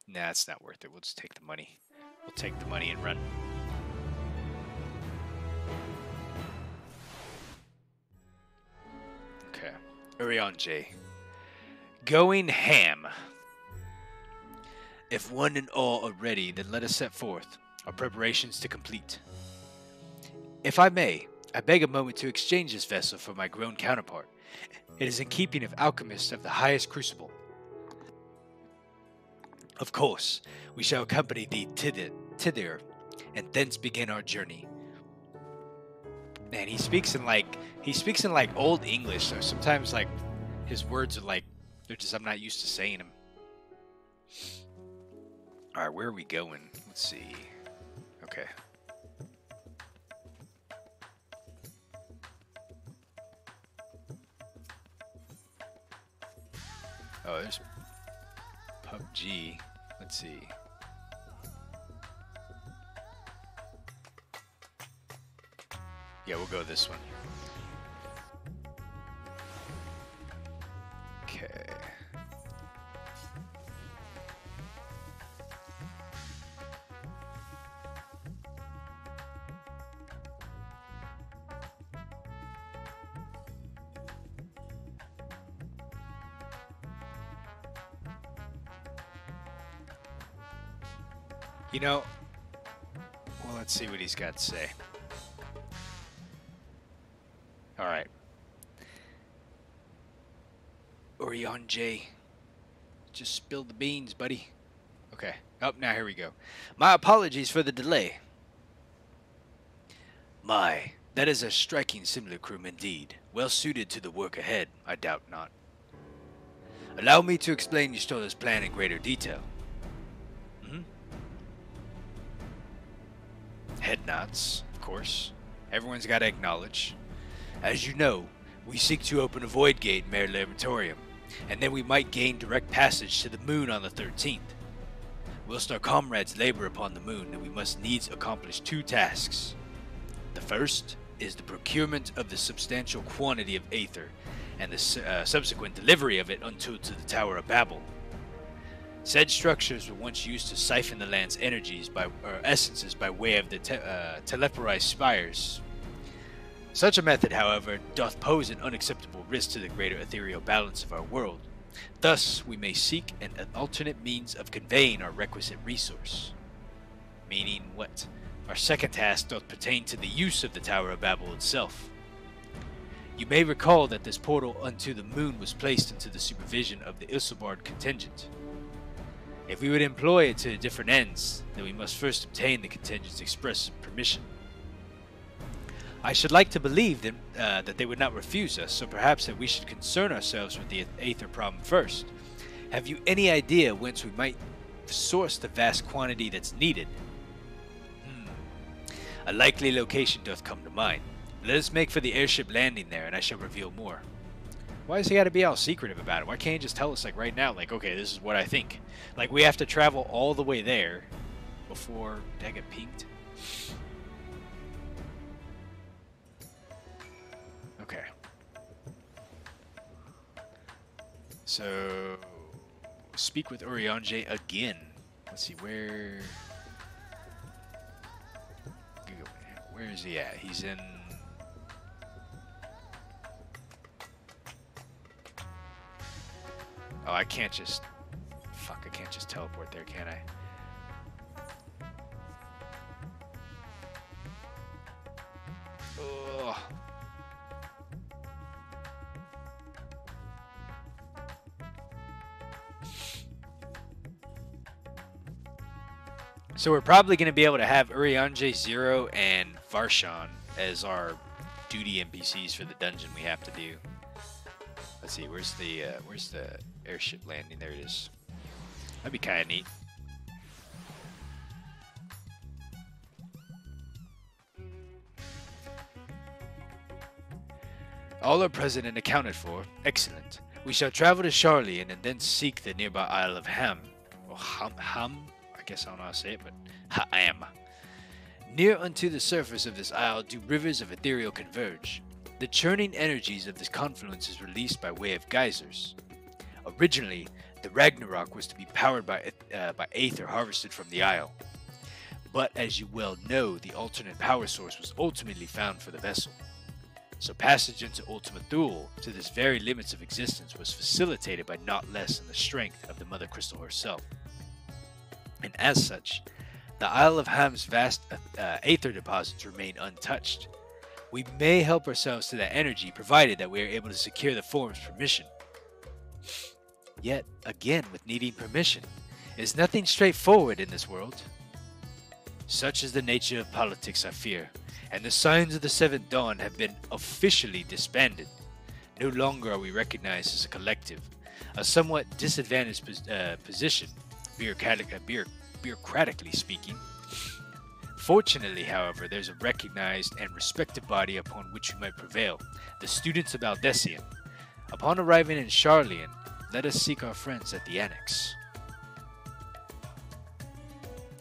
Nah, it's not worth it. We'll just take the money. We'll take the money and run. Okay. Urion J. Going ham. If one and all are ready, then let us set forth, our preparations to complete. If I may, I beg a moment to exchange this vessel for my grown counterpart. It is in keeping of alchemists of the highest crucible. Of course, we shall accompany thee thither, and thence begin our journey. Man, he speaks in like old English, so sometimes like his words are like they're just, I'm not used to saying them. All right, where are we going? Let's see. Okay. Oh, there's PUBG. Let's see. Yeah, we'll go this one. Okay. You know, well, let's see what he's got to say. All right. Orion J. Just spilled the beans, buddy. Okay. Up now, here we go. My apologies for the delay. My, that is a striking simulacrum indeed. Well suited to the work ahead, I doubt not. Allow me to explain Y'shtola's plan in greater detail. Head nods, of course. Everyone's got to acknowledge. As you know, we seek to open a void gate in Mare Laboratorium, and then we might gain direct passage to the moon on the 13th. Whilst our comrades labor upon the moon, we must needs accomplish two tasks. The first is the procurement of the substantial quantity of aether, and the subsequent delivery of it unto to the Tower of Babel. Said structures were once used to siphon the land's energies essences by way of the telephorized spires. Such a method, however, doth pose an unacceptable risk to the greater ethereal balance of our world. Thus, we may seek an alternate means of conveying our requisite resource. Meaning what? Our second task doth pertain to the use of the Tower of Babel itself. You may recall that this portal unto the moon was placed into the supervision of the Isilbard contingent. If we would employ it to different ends, then we must first obtain the contingent's express permission. I should like to believe them, that they would not refuse us, so perhaps that we should concern ourselves with the aether problem first. Have you any idea whence we might source the vast quantity that's needed? A likely location doth come to mind. Let us make for the airship landing there, and I shall reveal more. Why does he got to be all secretive about it? Why can't he just tell us, like, right now, like, okay, this is what I think? Like, we have to travel all the way there before I get pinged? Okay. So, speak with Urianger again. Let's see, where is he at? He's in... Oh, I can't just... Fuck, I can't just teleport there, can I? Ugh. So we're probably going to be able to have Urianger, Zero, and Varshan as our duty NPCs for the dungeon we have to do. Let's see, where's the airship landing? There it is. That'd be kind of neat. All are present and accounted for. Excellent. We shall travel to Charlian and then seek the nearby Isle of Ham. Or Ham? I guess I don't know how to say it, but Ham. Near unto the surface of this isle do rivers of ethereal converge. The churning energies of this confluence is released by way of geysers. Originally, the Ragnarok was to be powered by aether harvested from the isle. But as you well know, the alternate power source was ultimately found for the vessel. So passage into Ultima Thule to this very limits of existence was facilitated by not less than the strength of the Mother Crystal herself. And as such, the Isle of Ham's vast aether deposits remain untouched. We may help ourselves to that energy provided that we are able to secure the form's permission. Yet, again with needing permission, is nothing straightforward in this world. Such is the nature of politics, I fear, and the signs of the Seventh Dawn have been officially disbanded. No longer are we recognized as a collective, a somewhat disadvantaged position, bureaucratically speaking. Fortunately, however, there's a recognized and respected body upon which we might prevail, the students of Aldessian. Upon arriving in Charlian, let us seek our friends at the Annex.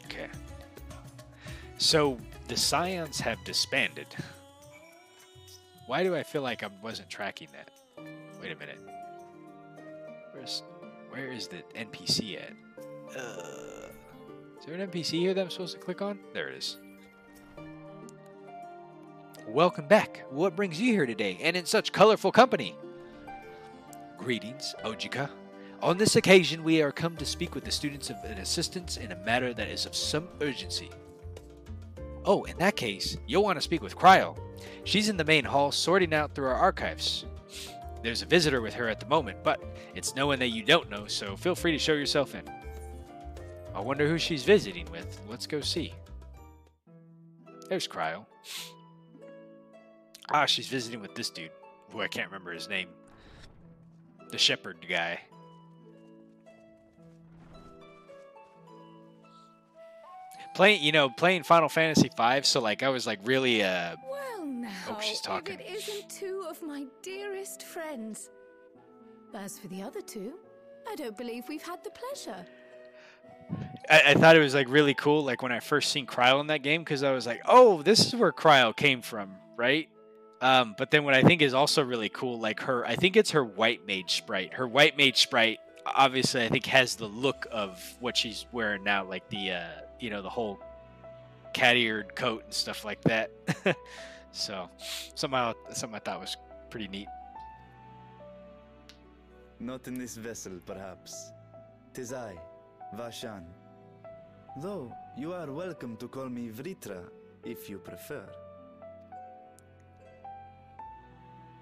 Okay. So, the Scions have disbanded. Why do I feel like I wasn't tracking that? Wait a minute. Where is the NPC at? Is there an NPC here that I'm supposed to click on? There it is. Welcome back. What brings you here today, and in such colorful company? Greetings, Ojika. On this occasion, we are come to speak with the students of an assistance in a matter that is of some urgency. Oh, in that case, you'll want to speak with Cryo. She's in the main hall sorting out through our archives. There's a visitor with her at the moment, but it's no one that you don't know, so feel free to show yourself in. I wonder who she's visiting with. Let's go see. There's Cryo. Ah, she's visiting with this dude, who I can't remember his name. The shepherd guy. Playing Final Fantasy V, so like I was like really Well now, oh, she's talking. if it isn't two of my dearest friends. As for the other two, I don't believe we've had the pleasure. I thought it was like really cool, like when I first seen Cryo in that game, because I was like, oh, this is where Cryo came from, right? But then what I think is also really cool, like I think it's her white mage sprite. Her white mage sprite, obviously, I think has the look of what she's wearing now, like the the whole cat-eared coat and stuff like that. So, something I thought was pretty neat. Not in this vessel, perhaps. 'Tis I, Vashan. Though, you are welcome to call me Vritra, if you prefer.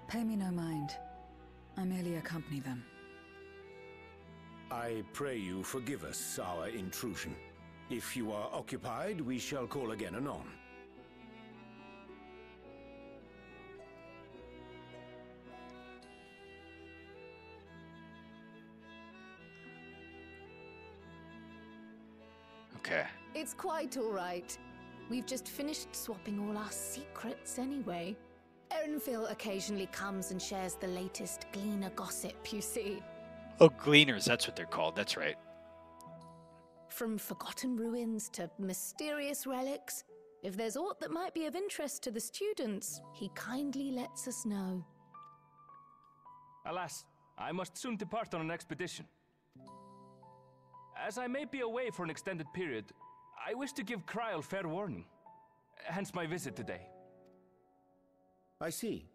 Pay me no mind. I merely accompany them. I pray you forgive us our intrusion. If you are occupied, we shall call again anon. Okay. It's quite all right. We've just finished swapping all our secrets anyway. Erenville occasionally comes and shares the latest Gleaner gossip, you see. Oh, Gleaners, that's what they're called. That's right. From forgotten ruins to mysterious relics, if there's aught that might be of interest to the students, he kindly lets us know. Alas, I must soon depart on an expedition. As I may be away for an extended period, I wish to give Kryl fair warning. Hence my visit today. I see.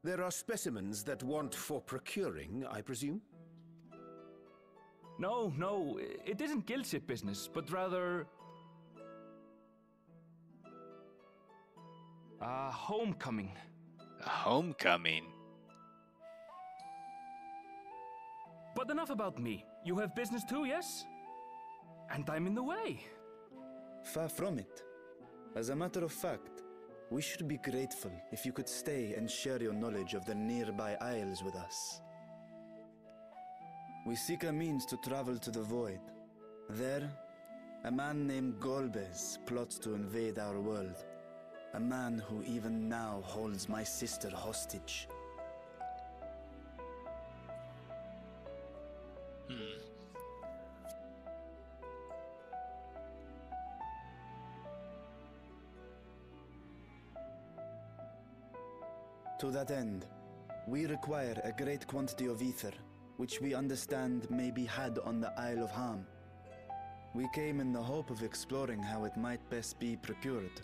There are specimens that want for procuring, I presume? No, it isn't guildship business, but rather... homecoming. A homecoming? But enough about me. You have business too, yes? And I'm in the way. Far from it. As a matter of fact, we should be grateful if you could stay and share your knowledge of the nearby isles with us. We seek a means to travel to the Void. There, a man named Golbez plots to invade our world. A man who even now holds my sister hostage. To that end, we require a great quantity of ether, which we understand may be had on the Isle of Ham. We came in the hope of exploring how it might best be procured.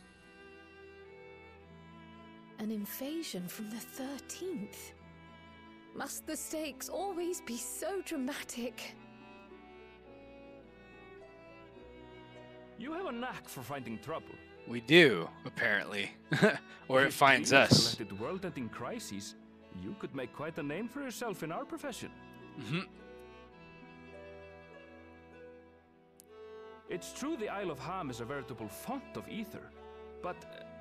An invasion from the 13th? Must the stakes always be so dramatic? You have a knack for finding trouble. We do, apparently. Or it finds us. Selected world-ending crises, you could make quite a name for yourself in our profession. It's true the Isle of Ham is a veritable font of ether, but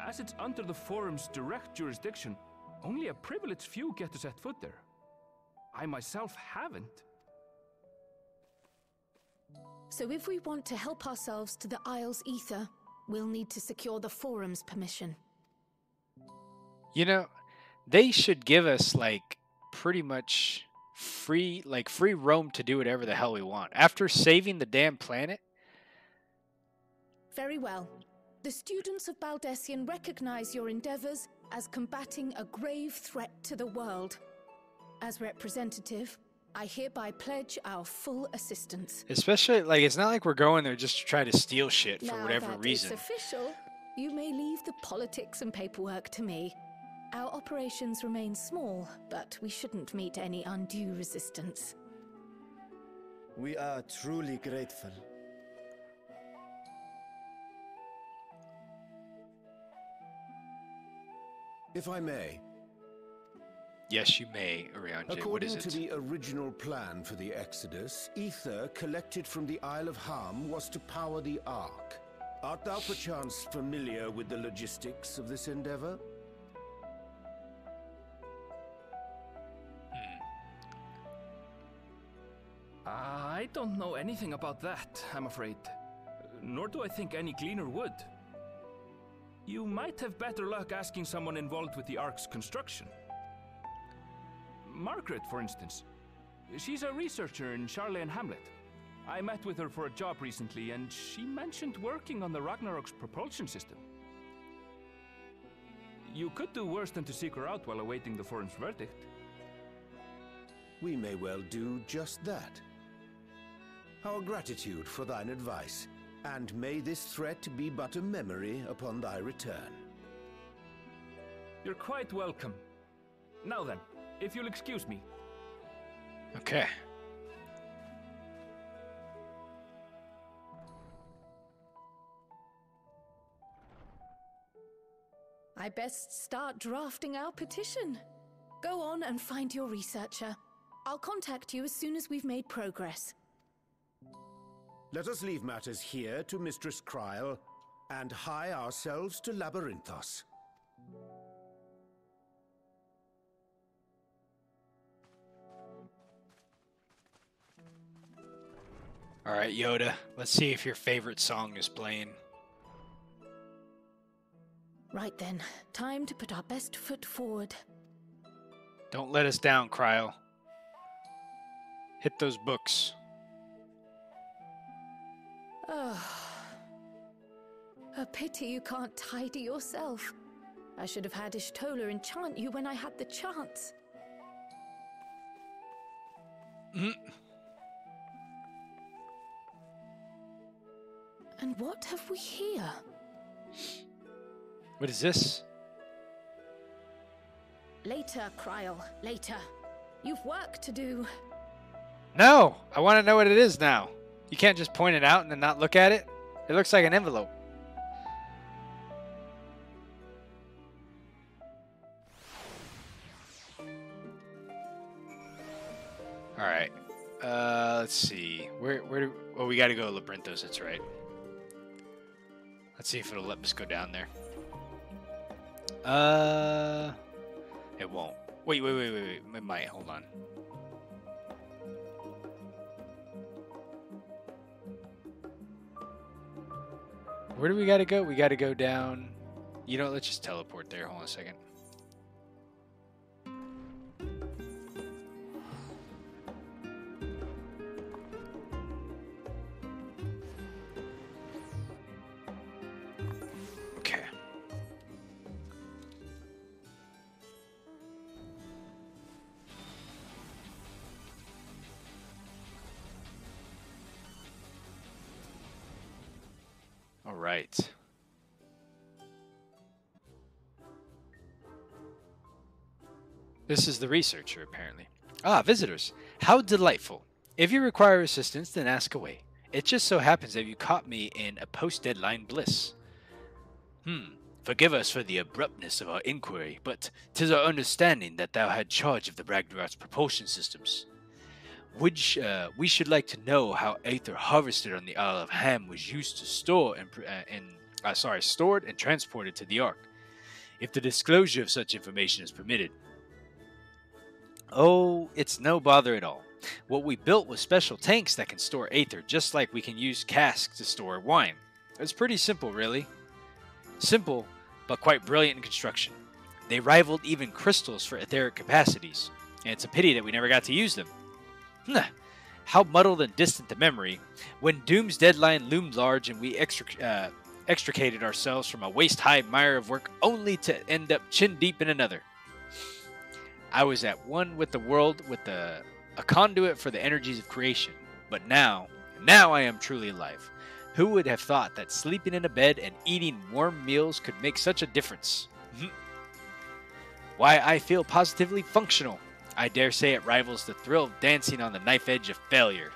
as it's under the Forum's direct jurisdiction, only a privileged few get to set foot there. I myself haven't. So if we want to help ourselves to the Isle's ether, we'll need to secure the Forum's permission. You know, they should give us, like, pretty much free roam to do whatever the hell we want. After saving the damn planet? Very well. The students of Baldessian recognize your endeavors as combating a grave threat to the world. As representative, I hereby pledge our full assistance. Especially, like, it's not like we're going there just to try to steal shit for Now whatever that reason. it's official, you may leave the politics and paperwork to me. Our operations remain small, but we shouldn't meet any undue resistance. We are truly grateful. If I may. Yes, you may, Oriange. What According is it? to the original plan for the Exodus, ether collected from the Isle of Ham was to power the Ark. Art thou perchance familiar with the logistics of this endeavor? I don't know anything about that, I'm afraid. Nor do I think any cleaner would. You might have better luck asking someone involved with the Ark's construction. Margaret, for instance. She's a researcher in Charley and Hamlet. I met with her for a job recently, and she mentioned working on the Ragnarok's propulsion system. You could do worse than to seek her out while awaiting the forum's verdict. We may well do just that. Our gratitude for thine advice, and may this threat be but a memory upon thy return. You're quite welcome. Now then, if you'll excuse me. Okay. I best start drafting our petition. Go on and find your researcher. I'll contact you as soon as we've made progress. Let us leave matters here to Mistress Kryl, and hie ourselves to Labyrinthos. Alright, Yoda. Let's see if your favorite song is playing. Right then, time to put our best foot forward. Don't let us down, Kryl. Hit those books. A pity you can't tidy yourself. I should have had Ishtola enchant you when I had the chance. And what have we here? What is this? Later, Kryl, later. You've work to do. No! I want to know what it is now. You can't just point it out and then not look at it. It looks like an envelope. Alright. Let's see. Where do... Oh, we gotta go to Labyrinthos, that's right. Let's see if it'll let us go down there. It won't. Wait. It might. Hold on. Where do we gotta go? We gotta go down. You know, let's just teleport there. Hold on a second. Okay. All right. This is the researcher, apparently. Ah, visitors. How delightful. If you require assistance, then ask away. It just so happens that you caught me in a post-deadline bliss. Forgive us for the abruptness of our inquiry, but 'tis our understanding that thou had charge of the Ragnarok's propulsion systems. We should like to know how aether harvested on the Isle of Ham was used to stored and transported to the Ark, if the disclosure of such information is permitted. Oh, it's no bother at all. What we built was special tanks that can store aether, just like we can use casks to store wine. It's pretty simple, really. Simple, but quite brilliant in construction. They rivaled even crystals for etheric capacities, and it's a pity that we never got to use them. How muddled and distant the memory. When Doom's deadline loomed large and we extricated ourselves from a waist-high mire of work only to end up chin-deep in another. I was at one with the world with a conduit for the energies of creation. But now I am truly alive. Who would have thought that sleeping in a bed and eating warm meals could make such a difference? Why, I feel positively functional. I dare say it rivals the thrill of dancing on the knife edge of failure.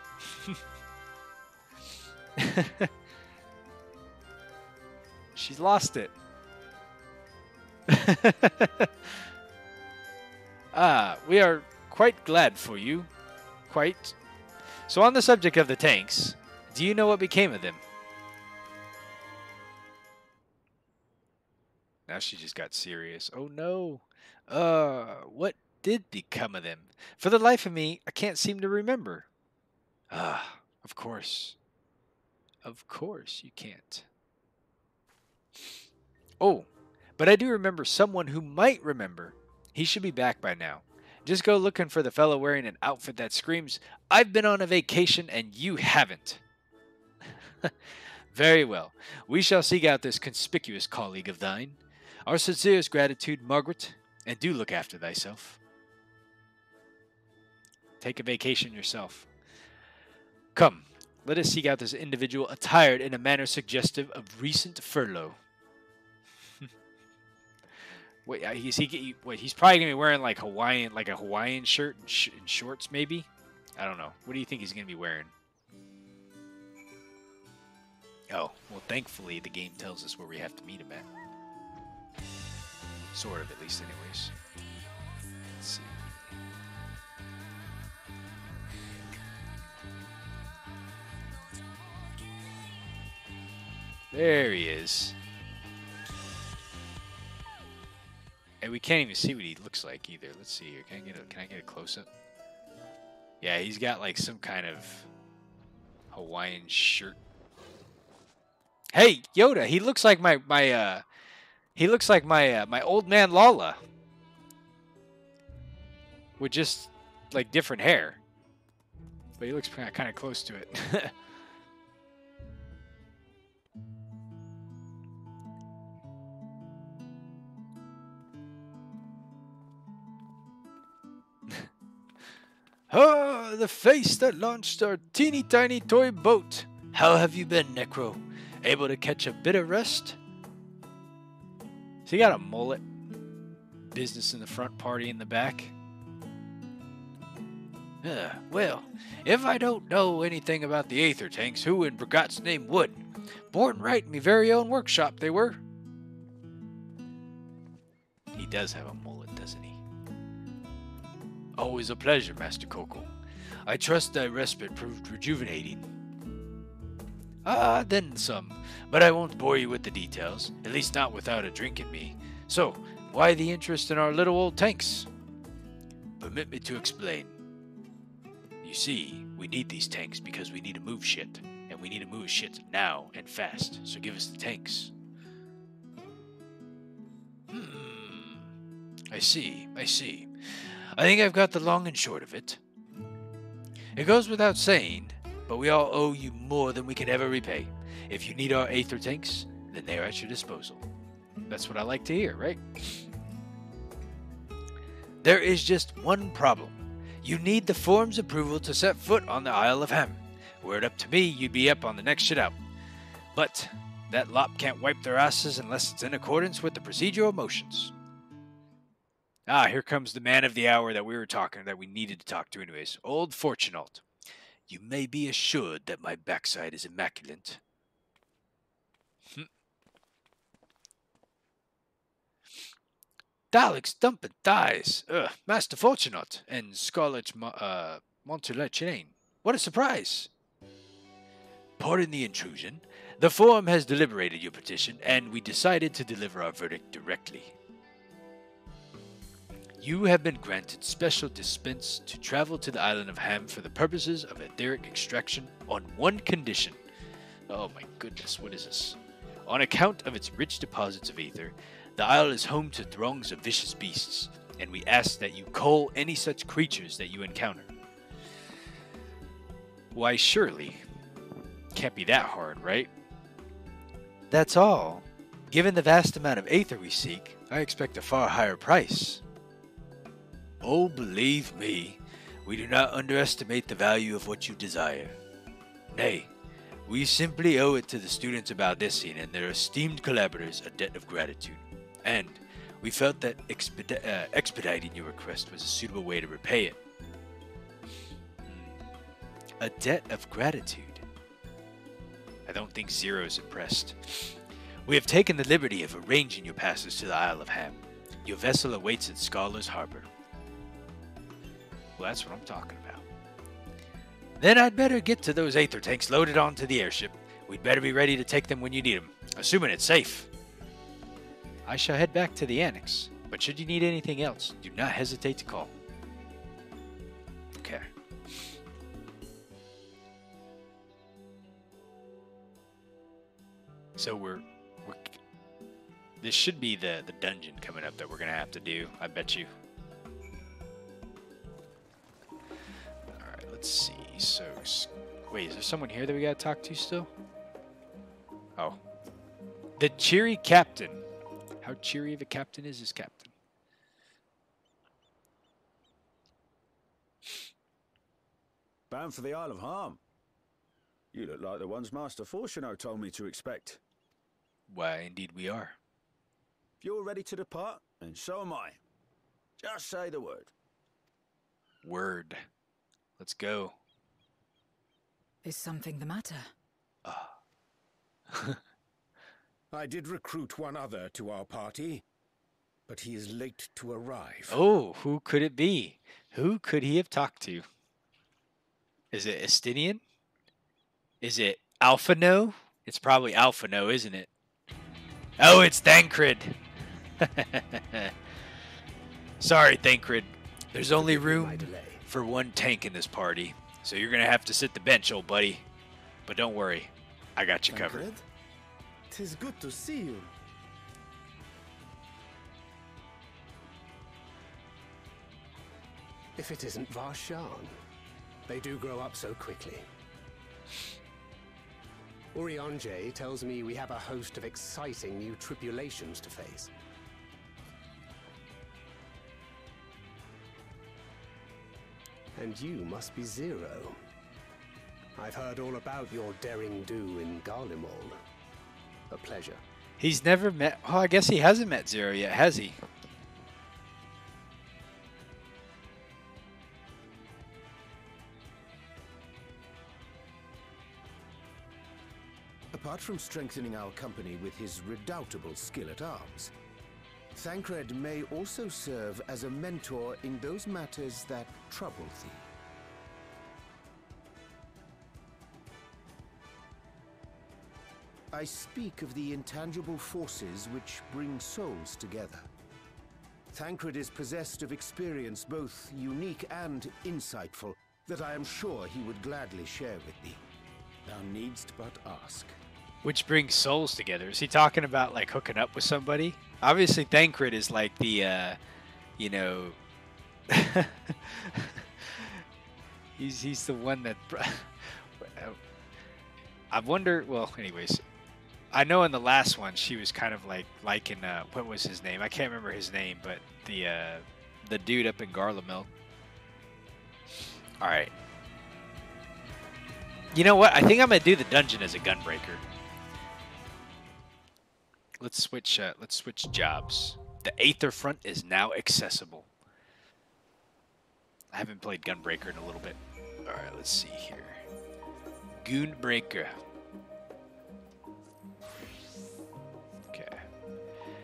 She's lost it. We are quite glad for you. Quite. So on the subject of the tanks, do you know what became of them? Now she just got serious. Oh no. What did become of them? For the life of me, I can't seem to remember. Of course. Of course you can't. Oh, but I do remember someone who might remember. He should be back by now. Just go looking for the fellow wearing an outfit that screams, "I've been on a vacation and you haven't." Very well. We shall seek out this conspicuous colleague of thine. Our sincerest gratitude, Margaret, and do look after thyself. Take a vacation yourself. Come, let us seek out this individual attired in a manner suggestive of recent furlough. Wait, he's probably gonna be wearing like a Hawaiian shirt and shorts, maybe. I don't know. What do you think he's gonna be wearing? Oh, well, thankfully the game tells us where we have to meet him at. Sort of, at least, anyways. Let's see. There he is. And we can't even see what he looks like either. Let's see here. Can I get a close-up? Yeah, he's got like some kind of Hawaiian shirt. Hey, Yoda, he looks like my old man Lala. With just like different hair. But he looks kind of close to it. Oh, the face that launched our teeny tiny toy boat. How have you been, Necro? Able to catch a bit of rest? So he got a mullet. Business in the front, party in the back. Well, if I don't know anything about the Aether tanks, who in God's name would? Born right in me very own workshop they were. He does have a mullet, doesn't he? Always a pleasure, Master Coco. I trust thy respite proved rejuvenating. Then some, but I won't bore you with the details, at least not without a drink in me. So, why the interest in our little old tanks? Permit me to explain. You see, we need these tanks because we need to move shit, and we need to move shit now and fast, so give us the tanks. I see. I think I've got the long and short of it. It goes without saying, but we all owe you more than we can ever repay. If you need our Aether tanks, then they are at your disposal. That's what I like to hear, right? There is just one problem. You need the forum's approval to set foot on the Isle of Ham. Were it up to me, you'd be up on the next shit out. But that lot can't wipe their asses unless it's in accordance with the procedural motions. Here comes the man of the hour that we needed to talk to anyways. Old Fortunault. You may be assured that my backside is immaculate. Daleks dumping thighs. Master Fortunault and Scarlet Montelechine. What a surprise. Pardon the intrusion. The forum has deliberated your petition, and we decided to deliver our verdict directly. You have been granted special dispense to travel to the island of Ham for the purposes of etheric extraction on one condition. Oh my goodness, what is this? On account of its rich deposits of ether, the isle is home to throngs of vicious beasts, and we ask that you cull any such creatures that you encounter. Why, surely. Can't be that hard, right? That's all. Given the vast amount of aether we seek, I expect a far higher price. Oh, believe me, we do not underestimate the value of what you desire. Nay, we simply owe it to the students of Baldessian and their esteemed collaborators a debt of gratitude, and we felt that expediting your request was a suitable way to repay it. A debt of gratitude? I don't think Zero's impressed. We have taken the liberty of arranging your passage to the Isle of Ham. Your vessel awaits at Scholar's Harbor. Well, that's what I'm talking about. Then I'd better get to those aether tanks loaded onto the airship. We'd better be ready to take them when you need them, assuming it's safe. I shall head back to the annex, but should you need anything else, do not hesitate to call. Okay. So we're this should be the dungeon coming up that we're gonna have to do, I bet you. Alright, let's see. So wait, is there someone here that we gotta talk to still? Oh. The cheery captain. How cheery of a captain is this captain? Bound for the Isle of Harm. You look like the ones Master Fortunato told me to expect. Why, indeed we are. If you're ready to depart, then so am I. Just say the word. Word. Let's go. Is something the matter? I did recruit one other to our party, but he is late to arrive. Oh, who could it be? Who could he have talked to? Is it Estinian? Is it Alphano? It's probably Alphano, isn't it? Oh, it's Thancred. Sorry, Thancred. There's only room for one tank in this party, so you're going to have to sit the bench, old buddy. But don't worry, I got you covered. 'Tis good to see you. If it isn't Varshan. They do grow up so quickly. Urianje tells me we have a host of exciting new tribulations to face. And you must be Zero. I've heard all about your daring do in Garlemald. A pleasure. He's never met... Oh, I guess he hasn't met Zero yet, has he? Apart from strengthening our company with his redoubtable skill at arms, Thancred may also serve as a mentor in those matters that trouble thee. I speak of the intangible forces which bring souls together. Thancred is possessed of experience both unique and insightful that I am sure he would gladly share with thee. Thou needst but ask. Which brings souls together. Is he talking about, like, hooking up with somebody? Obviously, Thancred is like the, you know... he's the one that... I wonder... Well, anyways... I know in the last one, she was kind of like liking, what was his name? I can't remember his name, but the dude up in Garlemald. Alright. You know what? I think I'm going to do the dungeon as a gunbreaker. Let's switch jobs. The Aether Front is now accessible. I haven't played Gunbreaker in a little bit. Alright, let's see here. Gunbreaker. Okay.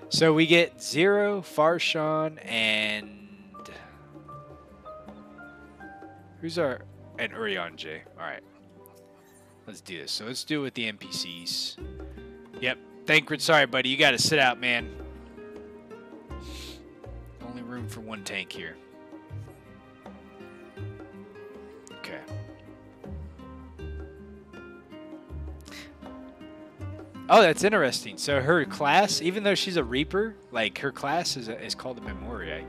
So we get Zero, Farshawn, and... Who's our... And Urianje. Alright. Let's do this. So let's do it with the NPCs. Yep. Thancred, sorry, buddy. You got to sit out, man. Only room for one tank here. Okay. Oh, that's interesting. So her class, even though she's a Reaper, like her class is called a Memoriite.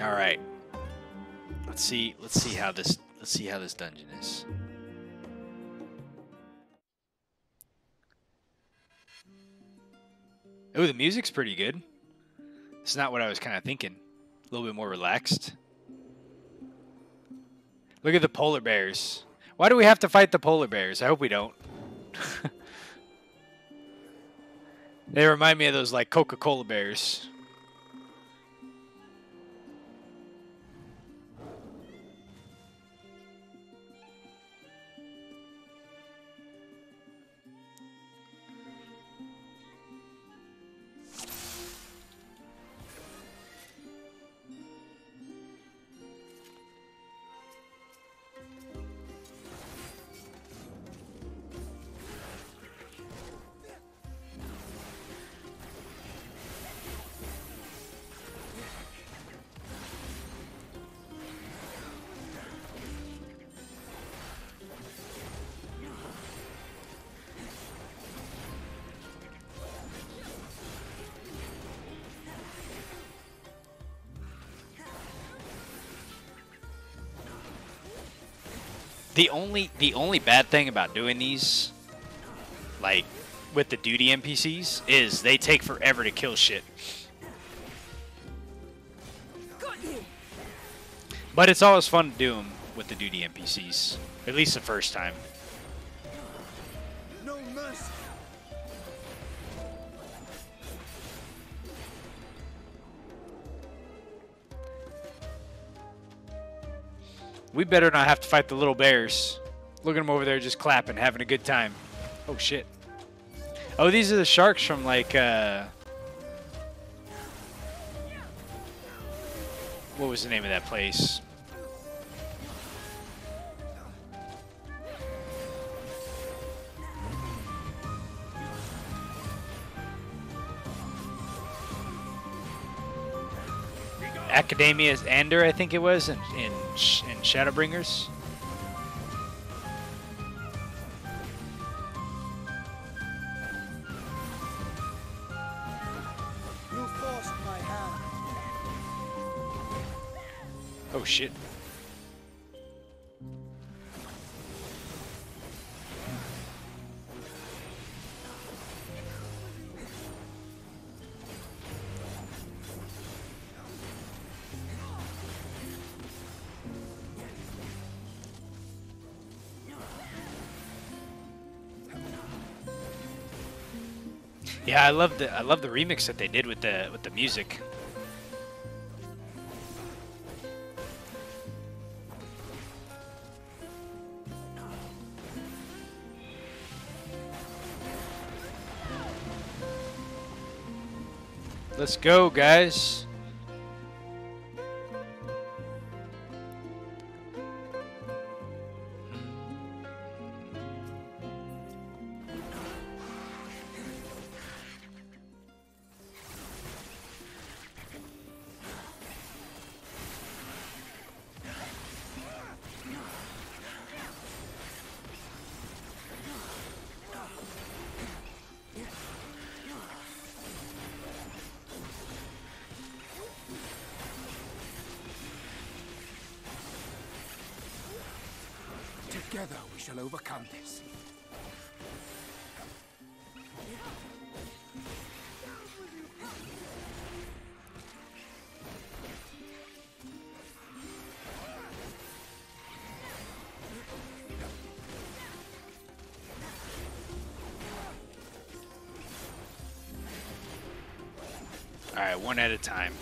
All right. Let's see how this dungeon is. Oh, the music's pretty good. It's not what I was kind of thinking. A little bit more relaxed. Look at the polar bears. Why do we have to fight the polar bears? I hope we don't. They remind me of those like Coca-Cola bears. The only bad thing about doing these, like with the duty NPCs, is they take forever to kill shit. But it's always fun to do them with the duty NPCs, at least the first time. No mercy. We better not have to fight the little bears. Look at them over there just clapping, having a good time. Oh, shit. Oh, these are the sharks from, like, what was the name of that place? Academia's Ander, I think it was, in Shadowbringers. You forced my hand. Oh shit. Yeah, I love the remix that they did with the music. Let's go, guys. Together we shall overcome this. All right, one at a time.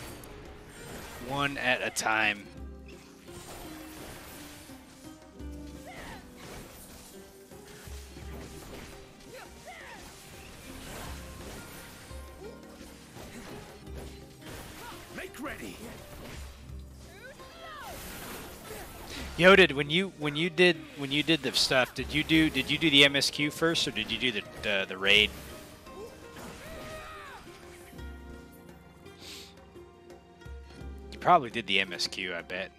One at a time. Ready. Yo, when you did the stuff, did you do the MSQ first, or did you do the raid? You probably did the MSQ, I bet.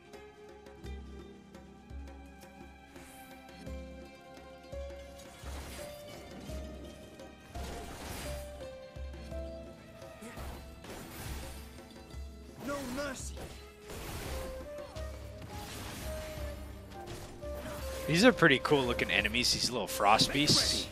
No mercy. These are pretty cool looking enemies, these little frost beasts.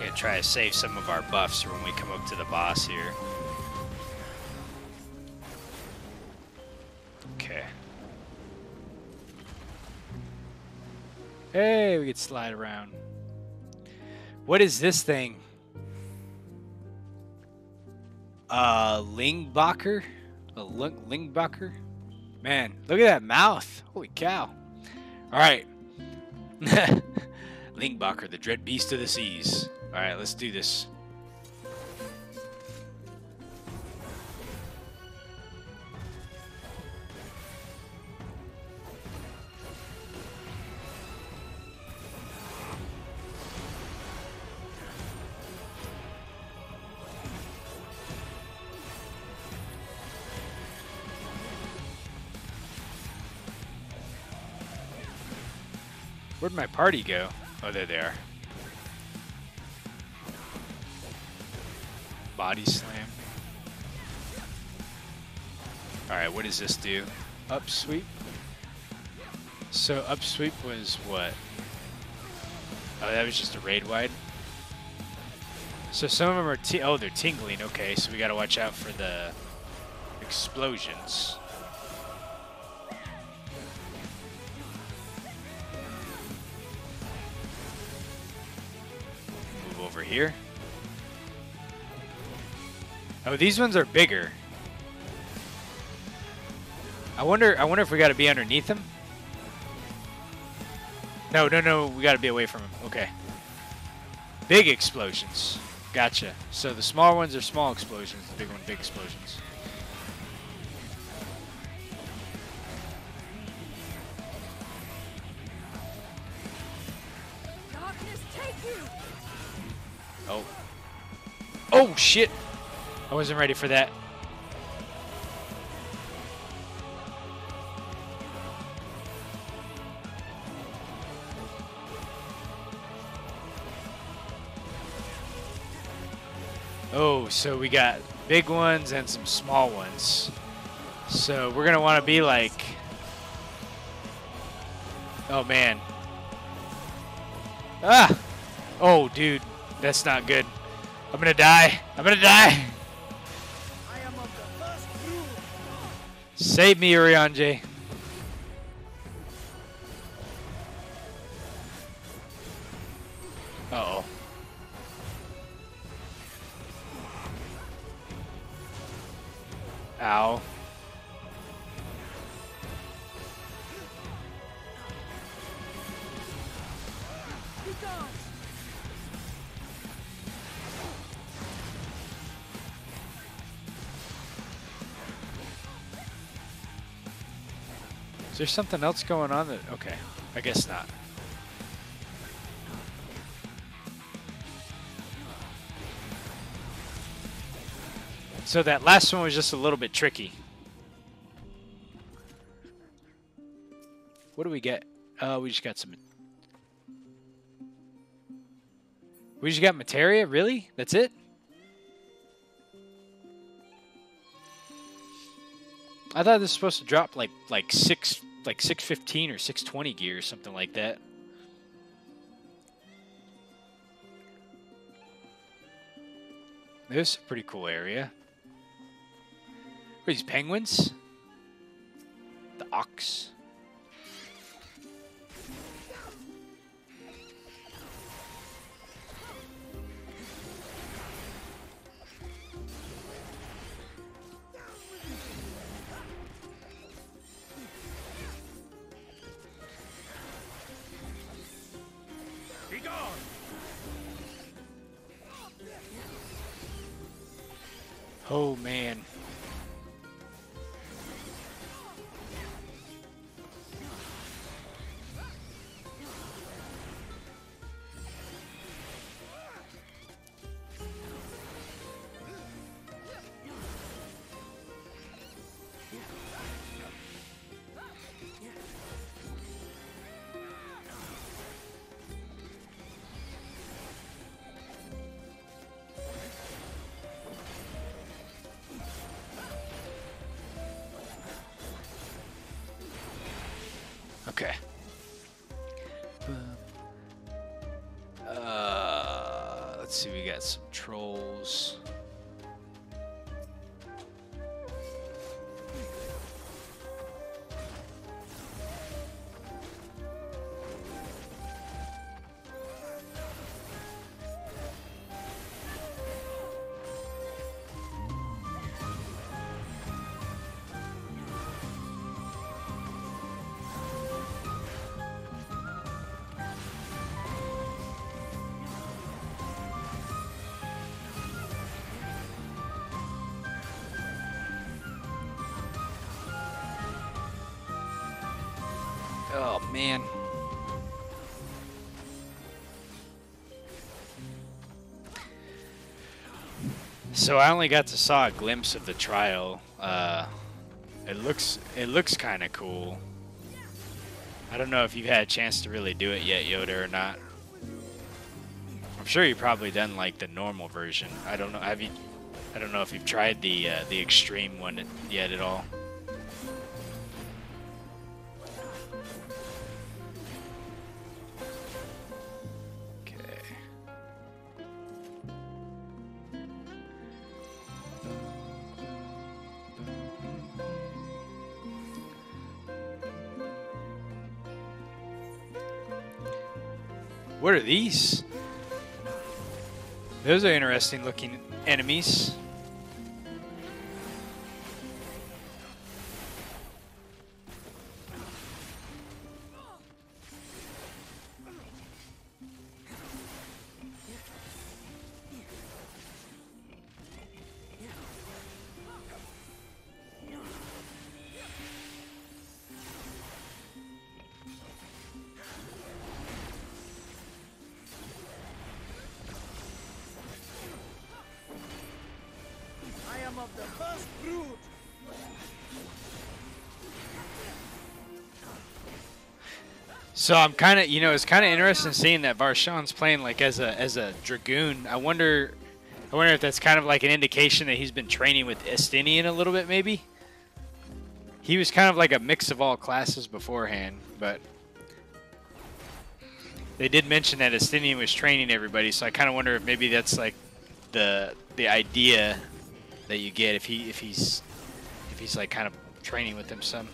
gonna try to save some of our buffs for when we come up to the boss here. Okay. Hey, we could slide around. What is this thing? Lingbacher? A Lingbacher? Man, look at that mouth. Holy cow. Alright. Lingbacher, the dread beast of the seas. Alright, let's do this. Where'd my party go? Oh, there they are. Body slam. Alright, what does this do? Up sweep? So up sweep was what? Oh, that was just a raid wide? So some of them are oh, they're tingling. Okay, so we gotta watch out for the explosions. Over here. Oh, these ones are bigger. I wonder if we got to be underneath them. No, we got to be away from them. Okay. Big explosions. Gotcha. So the small ones are small explosions, the big one big explosions. Darkness take you. Oh. Oh, shit. I wasn't ready for that. Oh, so we got big ones and some small ones. So we're going to want to be like... Oh, man. Ah! Oh, dude. That's not good. I'm gonna die. I'm gonna die. Save me, Urianje. Uh-oh. Ow. Be gone. Is there something else going on that... Okay, I guess not. So that last one was just a little bit tricky. What do we get? We just got some... We just got materia? Really? That's it? I thought this was supposed to drop like 615 or 620 gear or something like that. This is a pretty cool area. What are these penguins? The ox. Be gone! Oh man. Okay. let's see, we got some trolls. Oh man. So I only got to saw a glimpse of the trial. It looks kind of cool. I don't know if you've had a chance to really do it yet, Yoda, or not. I'm sure you've probably done like the normal version. I don't know. Have you? I don't know if you've tried the extreme one yet at all. What are these? Those are interesting looking enemies. So I'm kind of, it's kind of interesting seeing that Varshan's playing like as a dragoon. I wonder if that's kind of like an indication that he's been training with Estinian a little bit, maybe. He was kind of like a mix of all classes beforehand, but they did mention that Estinian was training everybody. So I kind of wonder if maybe that's like the idea that you get if he's like kind of training with them some.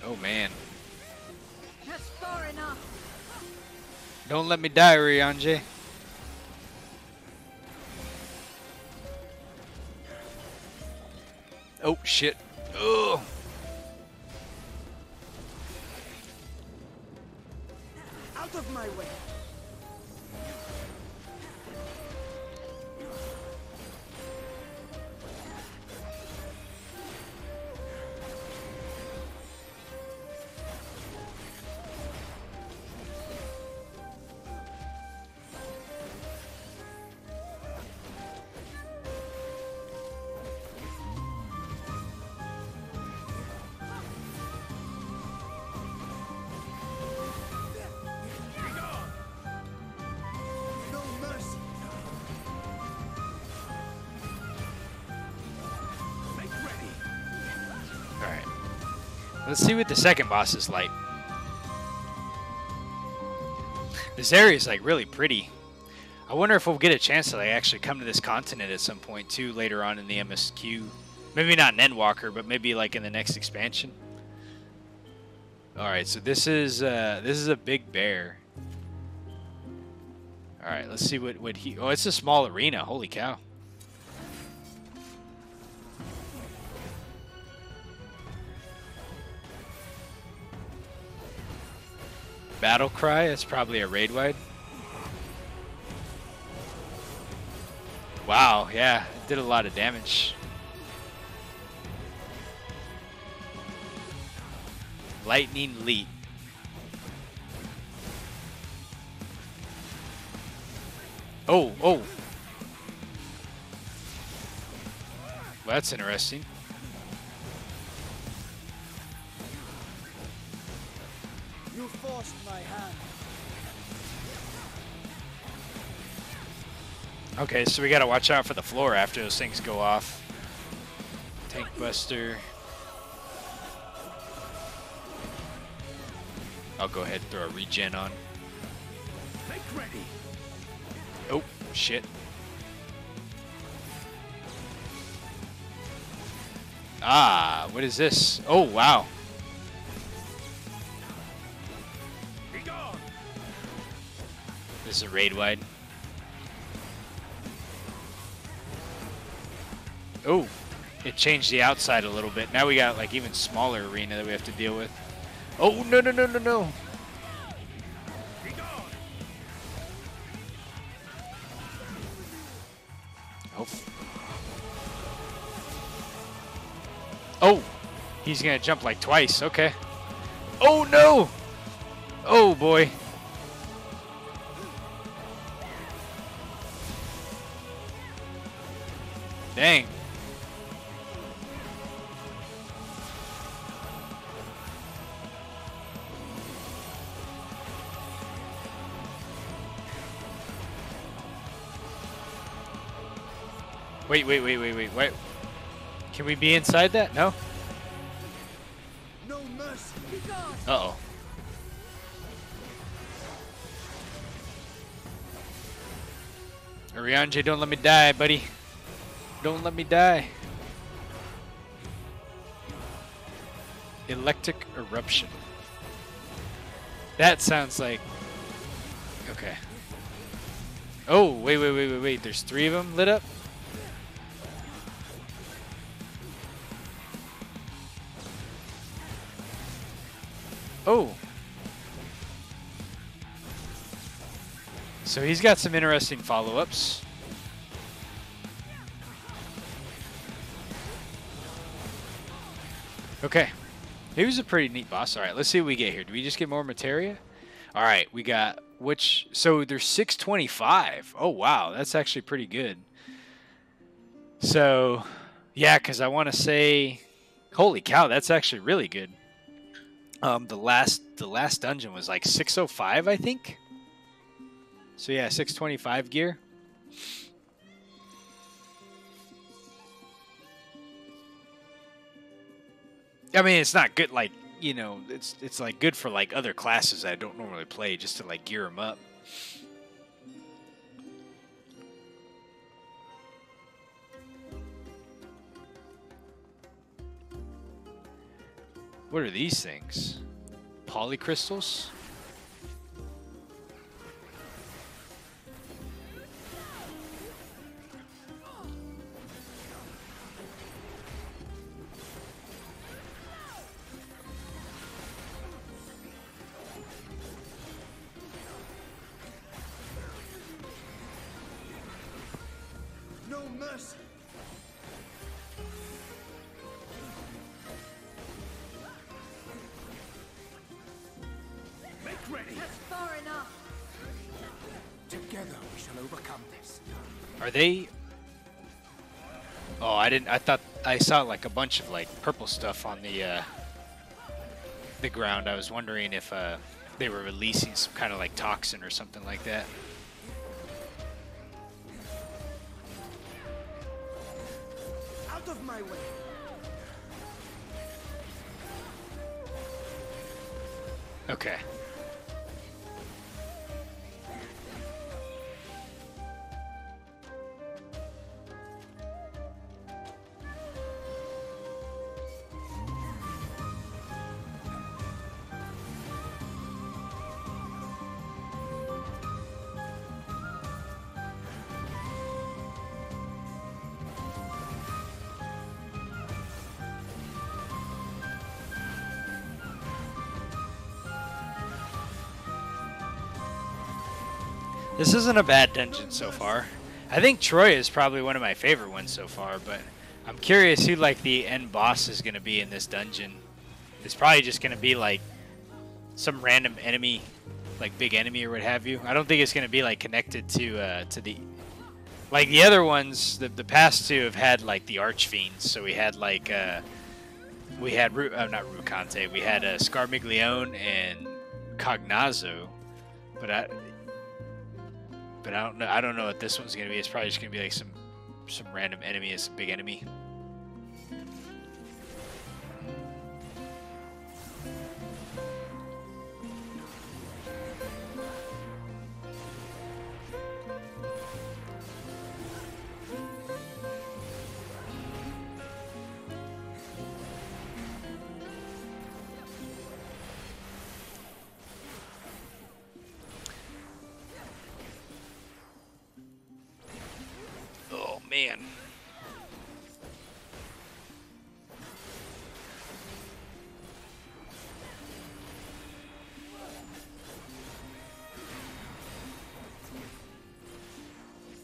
Oh man. That's far enough. Don't let me die, Ryanje. Oh shit. Ugh. Out of my way. Let's see what the second boss is like. This area is like really pretty. I wonder if we'll get a chance to like actually come to this continent at some point too later on in the MSQ. Maybe not in Endwalker, but maybe like in the next expansion. All right, so this is a big bear. All right, let's see what he. Oh, it's a small arena. Holy cow. Battle Cry, that's probably a raid wide. Wow, yeah, it did a lot of damage. Lightning Leap. Oh. Well, that's interesting. You forced my hand. Okay, so we gotta watch out for the floor after those things go off. Tank Buster. I'll go ahead and throw a regen on. Make ready. Oh, shit. Ah, what is this? Oh, wow. Be gone. This is a raid wide. Oh, it changed the outside a little bit. Now we got like even smaller arena that we have to deal with. Oh, no, no, no, no, no. Be gone. Oh. Oh, he's gonna jump like twice. Okay. Oh, no. Oh, boy. Dang. Wait. Can we be inside that? No? No mercy. Uh-oh. Arianje, don't let me die, buddy. Don't let me die. Electric eruption. That sounds like... Okay. Oh, wait. There's 3 of them lit up? Oh. So he's got some interesting follow-ups. Okay. He was a pretty neat boss. All right, let's see what we get here. Do we just get more materia? All right, we got which... So there's 625. Oh, wow. That's actually pretty good. So, yeah, because I want to say... Holy cow, that's actually really good. The last dungeon was like 605, I think. So yeah, 625 gear. I mean, it's not good, like, you know, it's like good for like other classes that I don't normally play, just to like gear them up. What are these things? Polycrystals? No mercy. Make ready. That's far enough. Together we shall overcome this. Are they... Oh, I thought I saw like a bunch of like purple stuff on the ground. I was wondering if they were releasing some kind of like toxin or something like that. Out of my way. Okay. This isn't a bad dungeon so far. I think Troy is probably one of my favorite ones so far, but I'm curious who like the end boss is going to be in this dungeon. It's probably just going to be like some random enemy, like big enemy or what have you. I don't think it's going to be like connected to the like the other ones. The past two have had like the Archfiends. So we had like we had not Rucante. We had Scarmiglione and Cognazzo, but But I don't know what this one's gonna be. It's probably just gonna be like some random enemy as a big enemy. Oh man.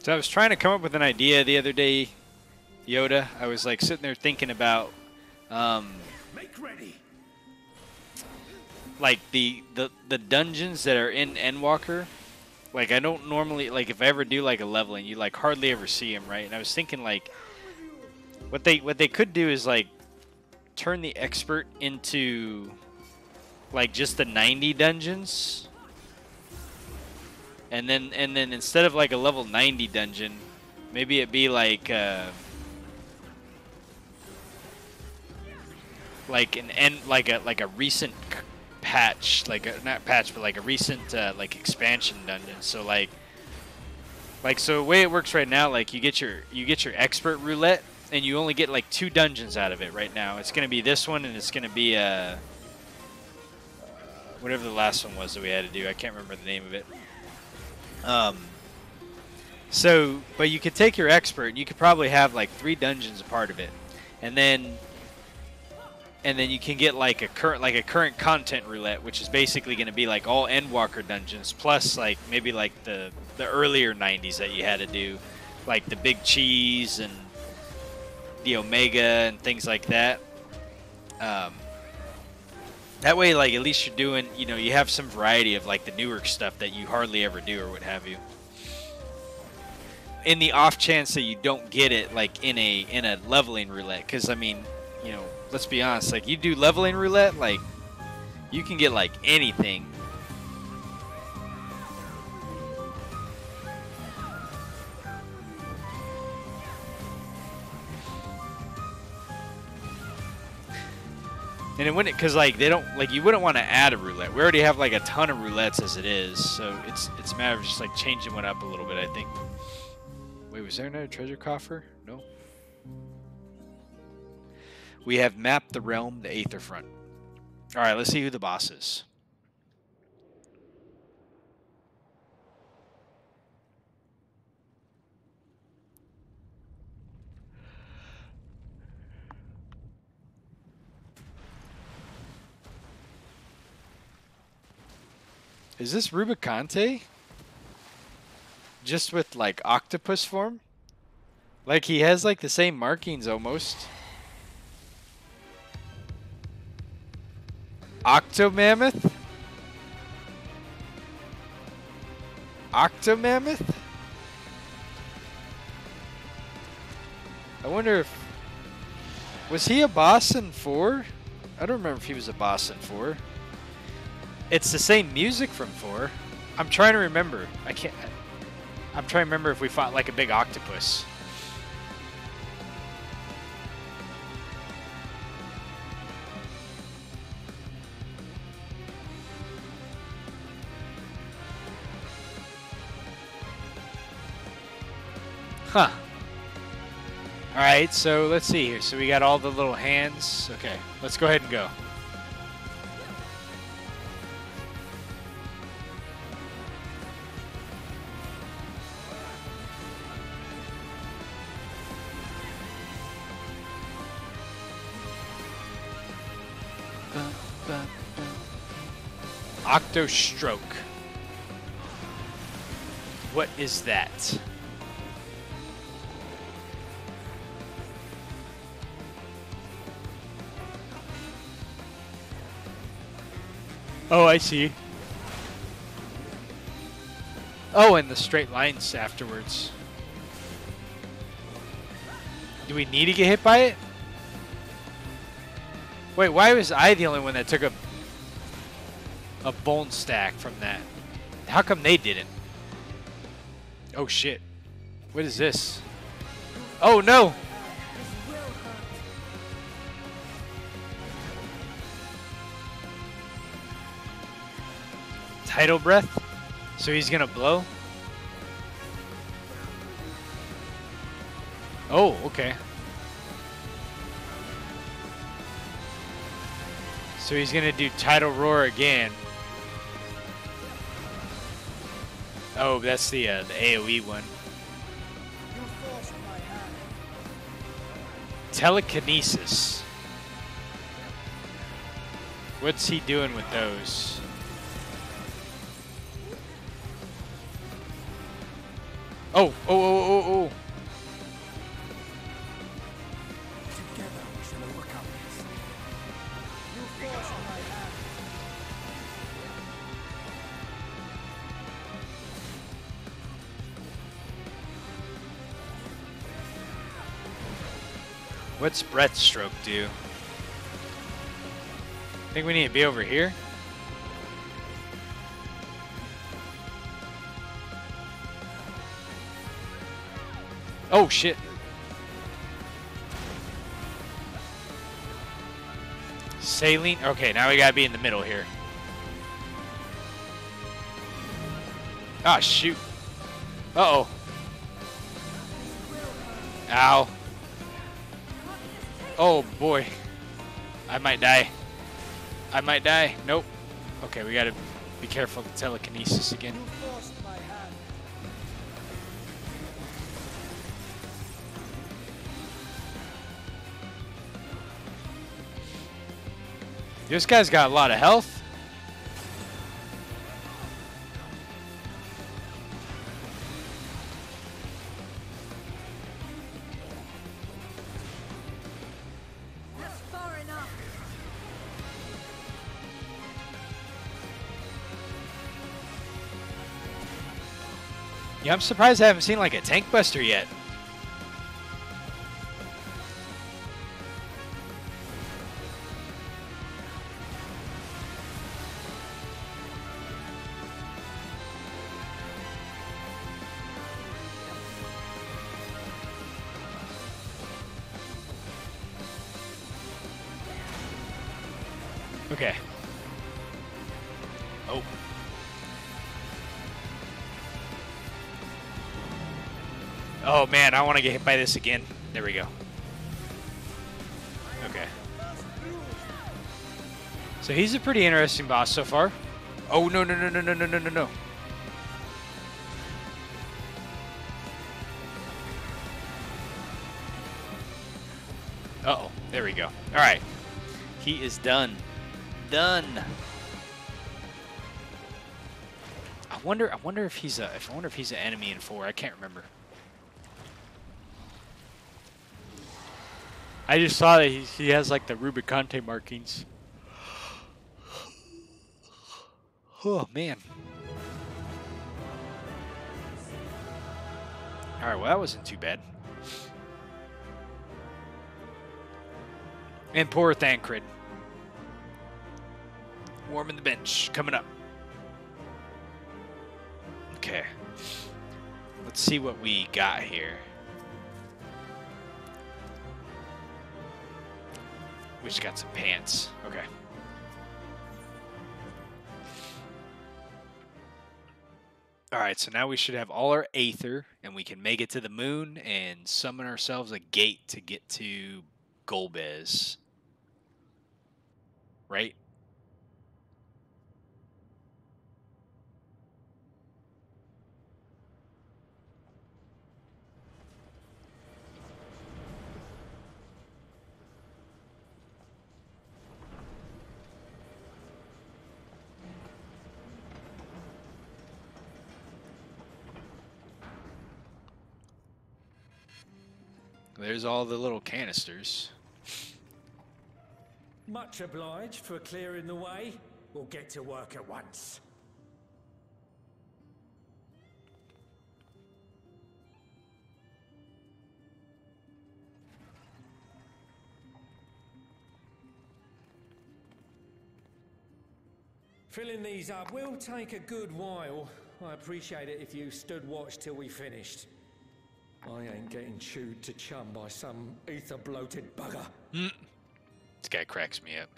So I was trying to come up with an idea the other day, Yoda. I was like sitting there thinking about Make ready. like the dungeons that are in Endwalker. Like I don't normally, like if I ever do like a leveling, you like hardly ever see them, right? And I was thinking like what they could do is like turn the expert into like just the 90 dungeons. And then instead of like a level 90 dungeon, maybe it'd be like a recent patch, not patch, but like a recent like expansion dungeon. So like so the way it works right now, like you get your expert roulette, and you only get like 2 dungeons out of it right now. It's gonna be this one, and it's gonna be whatever the last one was that we had to do. I can't remember the name of it. So, but you could take your expert, and you could probably have like 3 dungeons a part of it, and then you can get like a current content roulette, which is basically going to be like all Endwalker dungeons plus like maybe like the earlier 90s that you had to do, like the Big Cheese and the Omega and things like that. That way, like, at least you're doing, you have some variety of, like, the newer stuff that you hardly ever do or what have you. In the off chance that you don't get it, like, in a leveling roulette. Because, I mean, let's be honest. Like, you do leveling roulette, like, you can get, like, anything. And it wouldn't, because like they don't, like you wouldn't want to add a roulette. We already have like a ton of roulettes as it is, so it's a matter of just like changing one up a little bit, I think. Wait, was there another treasure coffer? No. We have mapped the realm to Aetherfront. All right, let's see who the boss is. Is this Rubicante? Just with like octopus form? Like he has like the same markings almost. Octomammoth? Octomammoth? I wonder if... Was he a boss in 4? I don't remember if he was a boss in 4. It's the same music from 4. I'm trying to remember. I'm trying to remember if we fought like a big octopus. Huh. Alright, so let's see here. So we got all the little hands. Okay, let's go ahead and go. Octostroke. What is that? Oh, I see. Oh, and the straight lines afterwards. Do we need to get hit by it? Wait, why was I the only one that took a bone stack from that? How come they didn't? Oh shit. What is this? Oh no! Tidal breath? So he's gonna blow? Oh, okay. So he's gonna do tidal roar again. Oh, that's the AoE one. Telekinesis. What's he doing with those? Oh, oh, oh, oh, oh. Together we shall overcome this. You force my hand. What's breath stroke do? I think we need to be over here. Oh shit. Saline. Okay, now we gotta be in the middle here. Ah, shoot. Uh-oh. Ow. Oh boy. I might die. I might die. Nope. Okay, we gotta be careful of the telekinesis again. This guy's got a lot of health. That's far enough. Yeah, I'm surprised I haven't seen like a tank buster yet. Okay. Oh. Oh man, I want to get hit by this again. There we go. Okay. So he's a pretty interesting boss so far. Oh no no no no no no no no no. Uh-oh. There we go. All right. He is done. Done. I wonder if he's an enemy in 4. I can't remember. I just saw that he has like the Rubicante markings. Oh man. All right, well that wasn't too bad. And poor Thancred. Warming the bench, coming up. Okay. Let's see what we got here. We just got some pants. Okay. Alright, so now we should have all our Aether, and we can make it to the moon and summon ourselves a gate to get to Golbez. Right? There's all the little canisters. Much obliged for clearing the way. We'll get to work at once. Filling these up will take a good while. I appreciate it if you stood watch till we finished. I ain't getting chewed to chum by some ether-bloated bugger. This guy cracks me up.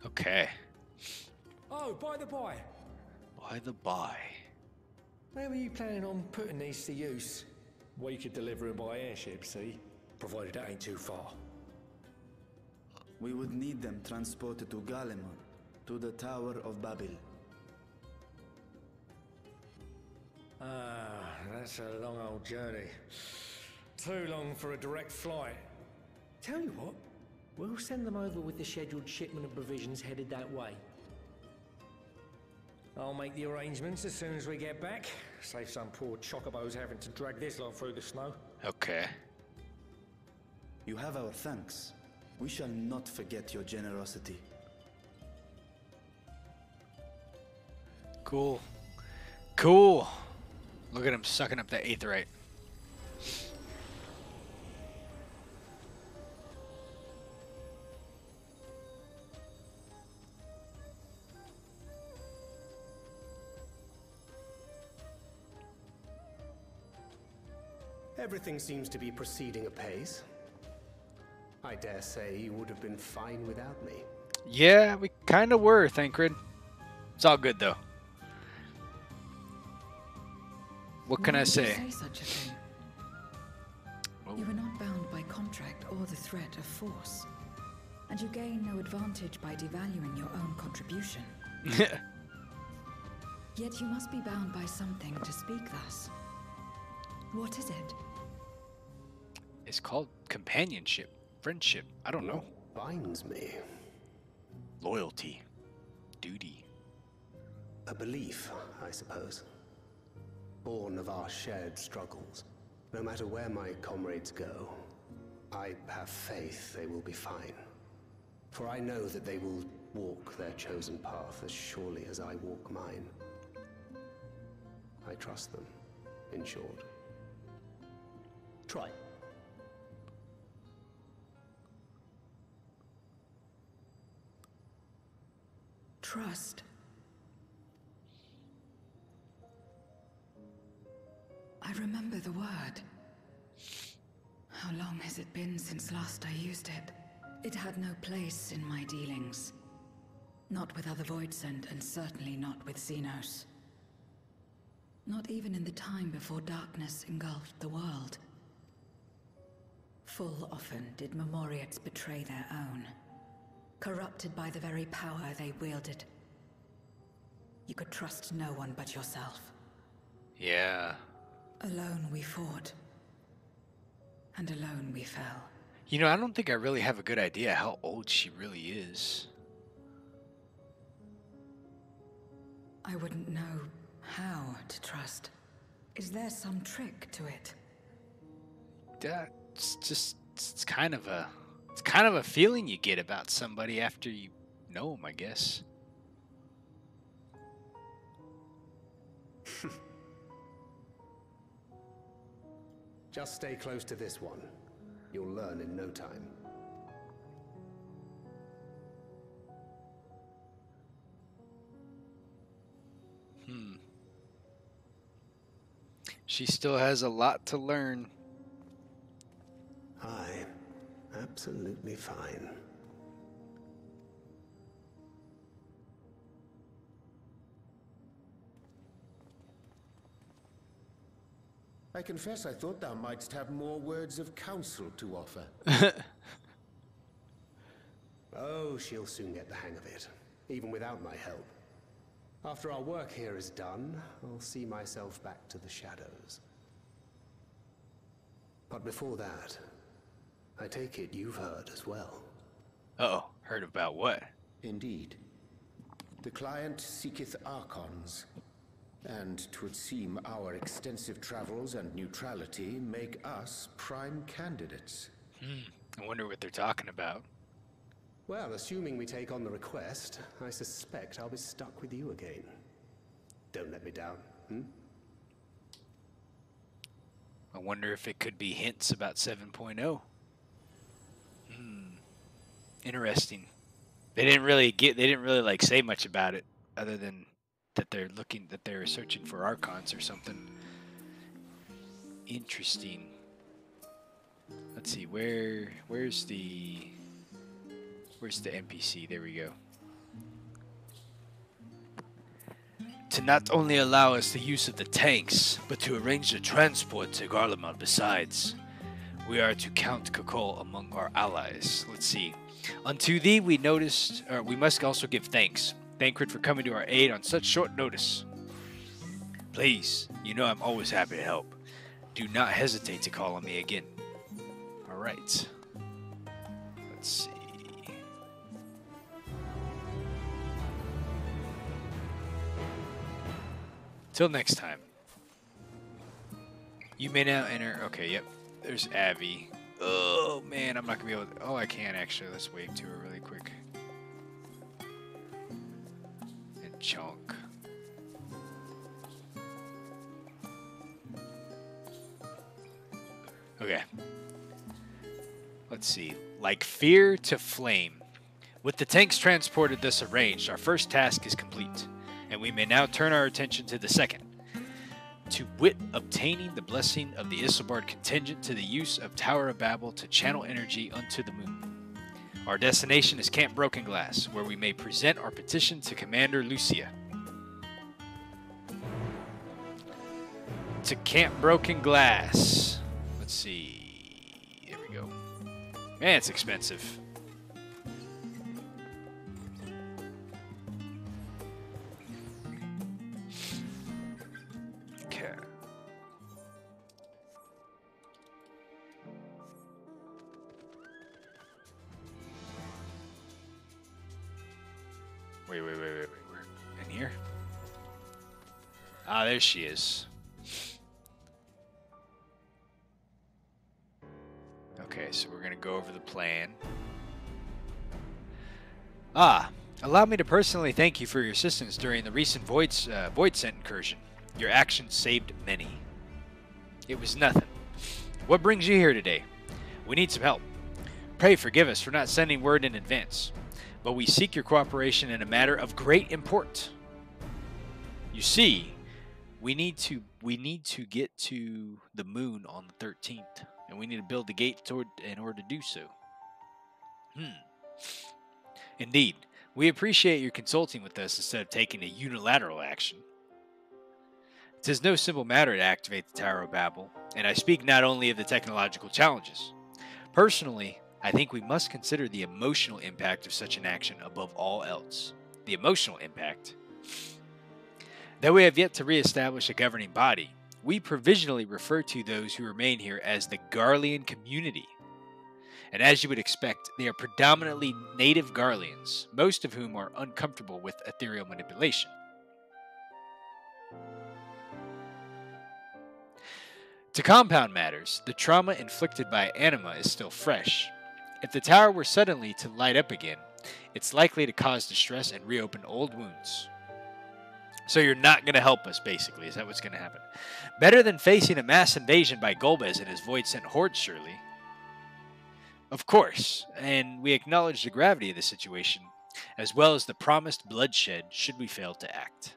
Okay. Oh, by the by. By the by. Where were you planning on putting these to use? We could deliver them by airship, see? Provided it ain't too far. We would need them transported to Gallimon, to the Tower of Babel. Ah, that's a long old journey. Too long for a direct flight. Tell you what, we'll send them over with the scheduled shipment of provisions headed that way. I'll make the arrangements as soon as we get back. Save some poor chocobos having to drag this lot through the snow. Okay. You have our thanks. We shall not forget your generosity. Cool. Cool. Look at him sucking up that aetheryte. Everything seems to be proceeding apace. I dare say you would have been fine without me. Yeah, we kind of were, Thancred. It's all good, though. What can I say? Say such a thing. Oh. You are not bound by contract or the threat of force, and you gain no advantage by devaluing your own contribution. Yet you must be bound by something to speak thus. What is it? It's called companionship, friendship. I don't know. Binds me. Loyalty, duty. A belief, I suppose. Born of our shared struggles. No matter where my comrades go, I have faith they will be fine. For I know that they will walk their chosen path as surely as I walk mine. I trust them, in short. Try. Trust. I remember the word. How long has it been since last I used it? It had no place in my dealings. Not with other Voidsent, and certainly not with Xenos. Not even in the time before darkness engulfed the world. Full often did Memoriates betray their own, corrupted by the very power they wielded. You could trust no one but yourself. Yeah. Alone we fought, and alone we fell. You know, I don't think I really have a good idea how old she really is. I wouldn't know how to trust. Is there some trick to it? It's kind of a feeling you get about somebody after you know them, I guess. Just stay close to this one. You'll learn in no time. She still has a lot to learn. Aye, absolutely fine. I confess I thought thou mightst have more words of counsel to offer. Oh, she'll soon get the hang of it, even without my help. After our work here is done, I'll see myself back to the shadows. But before that, I take it you've heard as well. Uh-oh, heard about what? Indeed. The client seeketh Archons, and 'twould seem our extensive travels and neutrality make us prime candidates. I wonder what they're talking about. Well, assuming we take on the request, I suspect I'll be stuck with you again. Don't let me down, I wonder if it could be hints about 7.0. Interesting. They didn't really like say much about it other than that they're searching for archons or something. Interesting. Let's see, where's the NPC? There we go. To not only allow us the use of the tanks, but to arrange the transport to Garlemald besides. We are to count Kakol among our allies. Let's see. Unto thee we must also give thanks. Thancred for coming to our aid on such short notice. Please, you know I'm always happy to help. Do not hesitate to call on me again. Alright. Let's see. Till next time. You may now enter... Okay, yep. There's Abby. Oh, man, I'm not going to be able to... Oh, I can, actually. Let's wave to her really quick. And Chunk. Okay. Let's see. Like fear to flame. With the tanks transported thus arranged, our first task is complete, and we may now turn our attention to the second. To wit, obtaining the blessing of the Isilbard contingent to the use of Tower of Babel to channel energy unto the moon. Our destination is Camp Broken Glass, where we may present our petition to Commander Lucia. To Camp Broken Glass. Let's see. There we go. Man, it's expensive. Wait. In here? Ah, there she is. Okay, so we're going to go over the plan. Allow me to personally thank you for your assistance during the recent Void Scent incursion. Your actions saved many. It was nothing. What brings you here today? We need some help. Pray forgive us for not sending word in advance, but we seek your cooperation in a matter of great import. You see, we need to get to the moon on the 13th, and we need to build the gate in order to do so. Indeed, we appreciate your consulting with us instead of taking a unilateral action. It is no simple matter to activate the Tower of Babel, and I speak not only of the technological challenges. Personally, I think we must consider the emotional impact of such an action above all else. The emotional impact. Though we have yet to re-establish a governing body, we provisionally refer to those who remain here as the Garlean community. And as you would expect, they are predominantly native Garleans, most of whom are uncomfortable with ethereal manipulation. To compound matters, the trauma inflicted by Anima is still fresh. If the tower were suddenly to light up again, it's likely to cause distress and reopen old wounds. So you're not going to help us, basically. Is that what's going to happen? Better than facing a mass invasion by Golbez and his Void-Sent horde, surely. Of course, and we acknowledge the gravity of the situation, as well as the promised bloodshed should we fail to act.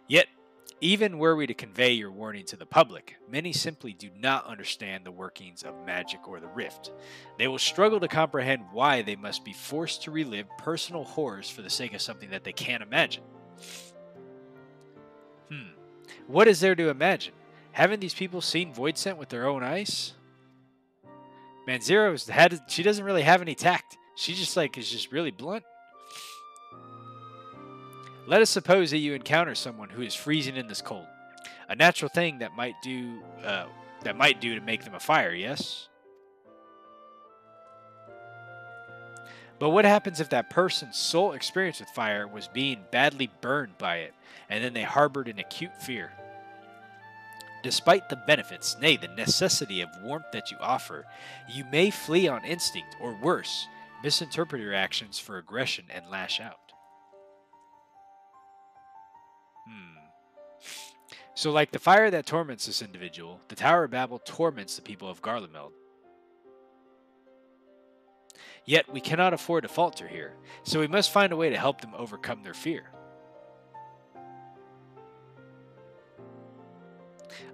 Yet, even were we to convey your warning to the public, many simply do not understand the workings of magic or the rift. They will struggle to comprehend why they must be forced to relive personal horrors for the sake of something that they can't imagine. What is there to imagine? Haven't these people seen Void-Sent with their own eyes? Man, she doesn't really have any tact. She is just really blunt. Let us suppose that you encounter someone who is freezing in this cold. A natural thing that might do to make them a fire, yes? But what happens if that person's sole experience with fire was being badly burned by it, and then they harbored an acute fear? Despite the benefits, nay, the necessity of warmth that you offer, you may flee on instinct, or worse, misinterpret your actions for aggression and lash out. So like the fire that torments this individual, the Tower of Babel torments the people of Garlemald. Yet we cannot afford to falter here, so we must find a way to help them overcome their fear.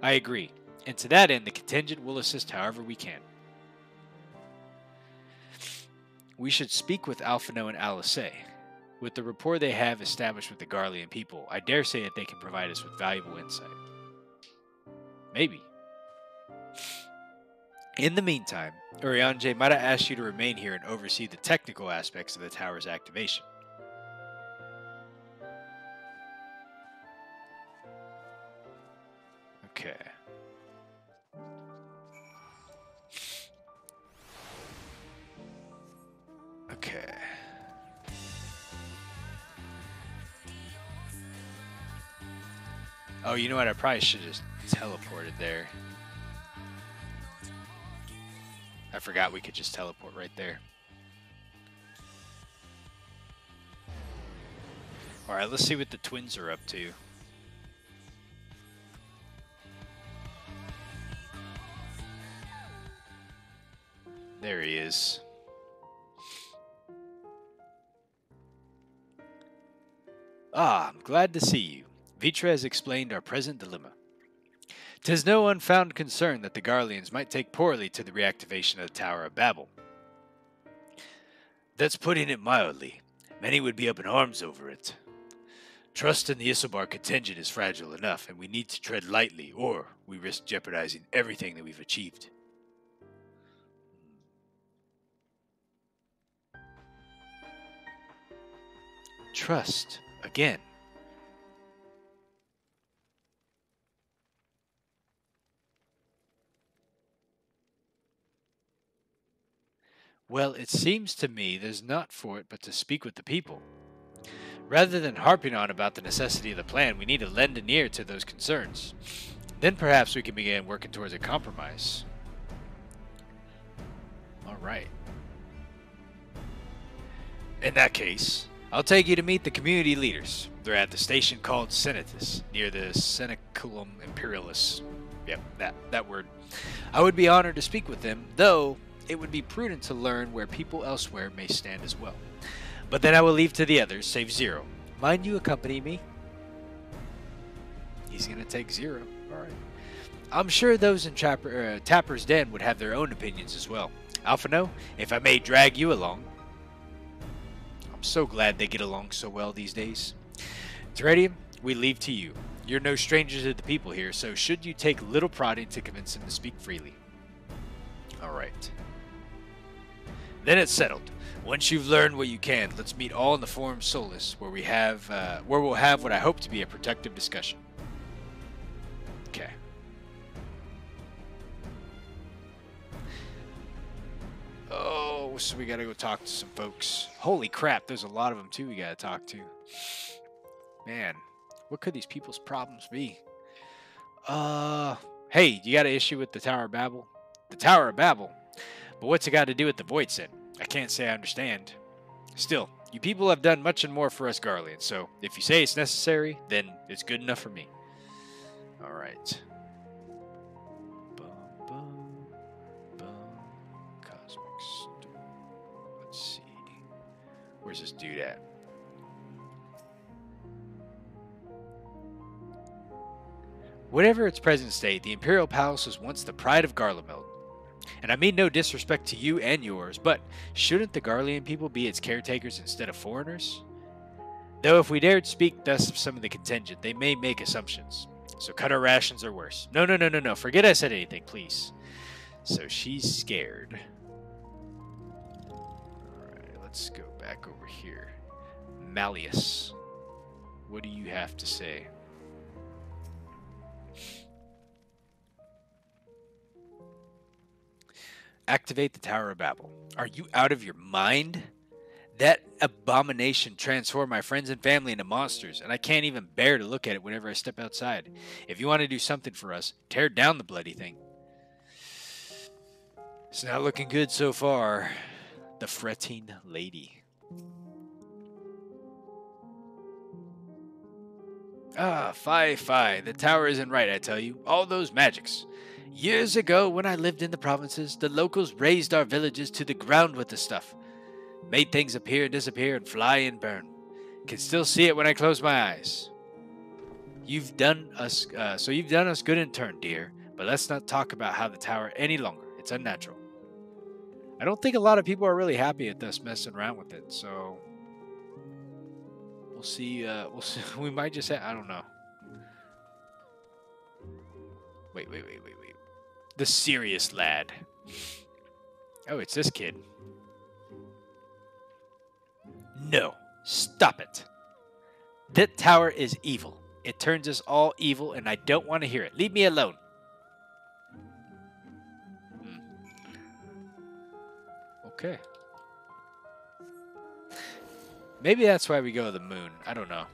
I agree, and to that end the contingent will assist however we can. We should speak with Alphino and Alice. With the rapport they have established with the Garlean people, I dare say that they can provide us with valuable insight. Maybe. In the meantime, Urianger might have asked you to remain here and oversee the technical aspects of the tower's activation. Okay. Okay. Oh, you know what? I probably should have just teleported there. I forgot we could just teleport right there. Alright, let's see what the twins are up to. There he is. Ah, I'm glad to see you. Vitra has explained our present dilemma. 'Tis no unfounded concern that the Garleans might take poorly to the reactivation of the Tower of Babel. That's putting it mildly. Many would be up in arms over it. Trust in the Isilbar contingent is fragile enough, and we need to tread lightly, or we risk jeopardizing everything that we've achieved. Trust, again. Well, it seems to me there's naught for it but to speak with the people. Rather than harping on about the necessity of the plan, we need to lend an ear to those concerns. Then perhaps we can begin working towards a compromise. Alright. In that case, I'll take you to meet the community leaders. They're at the station called Senatus, near the Seneculum Imperialis. Yep, that word. I would be honored to speak with them, though it would be prudent to learn where people elsewhere may stand as well. But then I will leave to the others, save Zero. Mind you accompany me? He's going to take Zero. Alright. I'm sure those in Tapper's Den would have their own opinions as well. Alphino, if I may drag you along. I'm so glad they get along so well these days. Teredium, we leave to you. You're no stranger to the people here, so should you take little prodding to convince them to speak freely. Alright. Then it's settled. Once you've learned what you can, let's meet all in the Forum Solus, where we'll have what I hope to be a productive discussion. Okay. Oh, so we gotta go talk to some folks. Holy crap, there's a lot of them too we gotta talk to. Man, what could these people's problems be? Hey, you got an issue with the Tower of Babel? The Tower of Babel? But what's it got to do with the Void Sin? I can't say I understand. Still, you people have done much and more for us Garleans, so if you say it's necessary, then it's good enough for me. Alright. Cosmic Storm. Let's see. Where's this dude at? Whatever its present state, the Imperial Palace was once the pride of Garlemald. And I mean no disrespect to you and yours, but shouldn't the Garlean people be its caretakers instead of foreigners? Though if we dared speak thus of some of the contingent, they may make assumptions. So cut our rations or worse. No, forget I said anything, please. So she's scared. Alright, let's go back over here. Malleus, what do you have to say? Activate the Tower of Babel. Are you out of your mind? That abomination transformed my friends and family into monsters, and I can't even bear to look at it whenever I step outside. If you want to do something for us, tear down the bloody thing. It's not looking good so far. The fretting lady. Ah, fie. The tower isn't right, I tell you. All those magics. Years ago, when I lived in the provinces, the locals razed our villages to the ground with the stuff. Made things appear and disappear and fly and burn. Can still see it when I close my eyes. You've done us good in turn, dear, but let's not talk about how the tower any longer. It's unnatural. I don't think a lot of people are really happy at us messing around with it, so we'll see. We'll see. We might just I don't know. Wait. The serious lad. Oh, it's this kid. No, stop it. That tower is evil. It turns us all evil, and I don't want to hear it. Leave me alone. Okay. Maybe that's why we go to the moon. I don't know.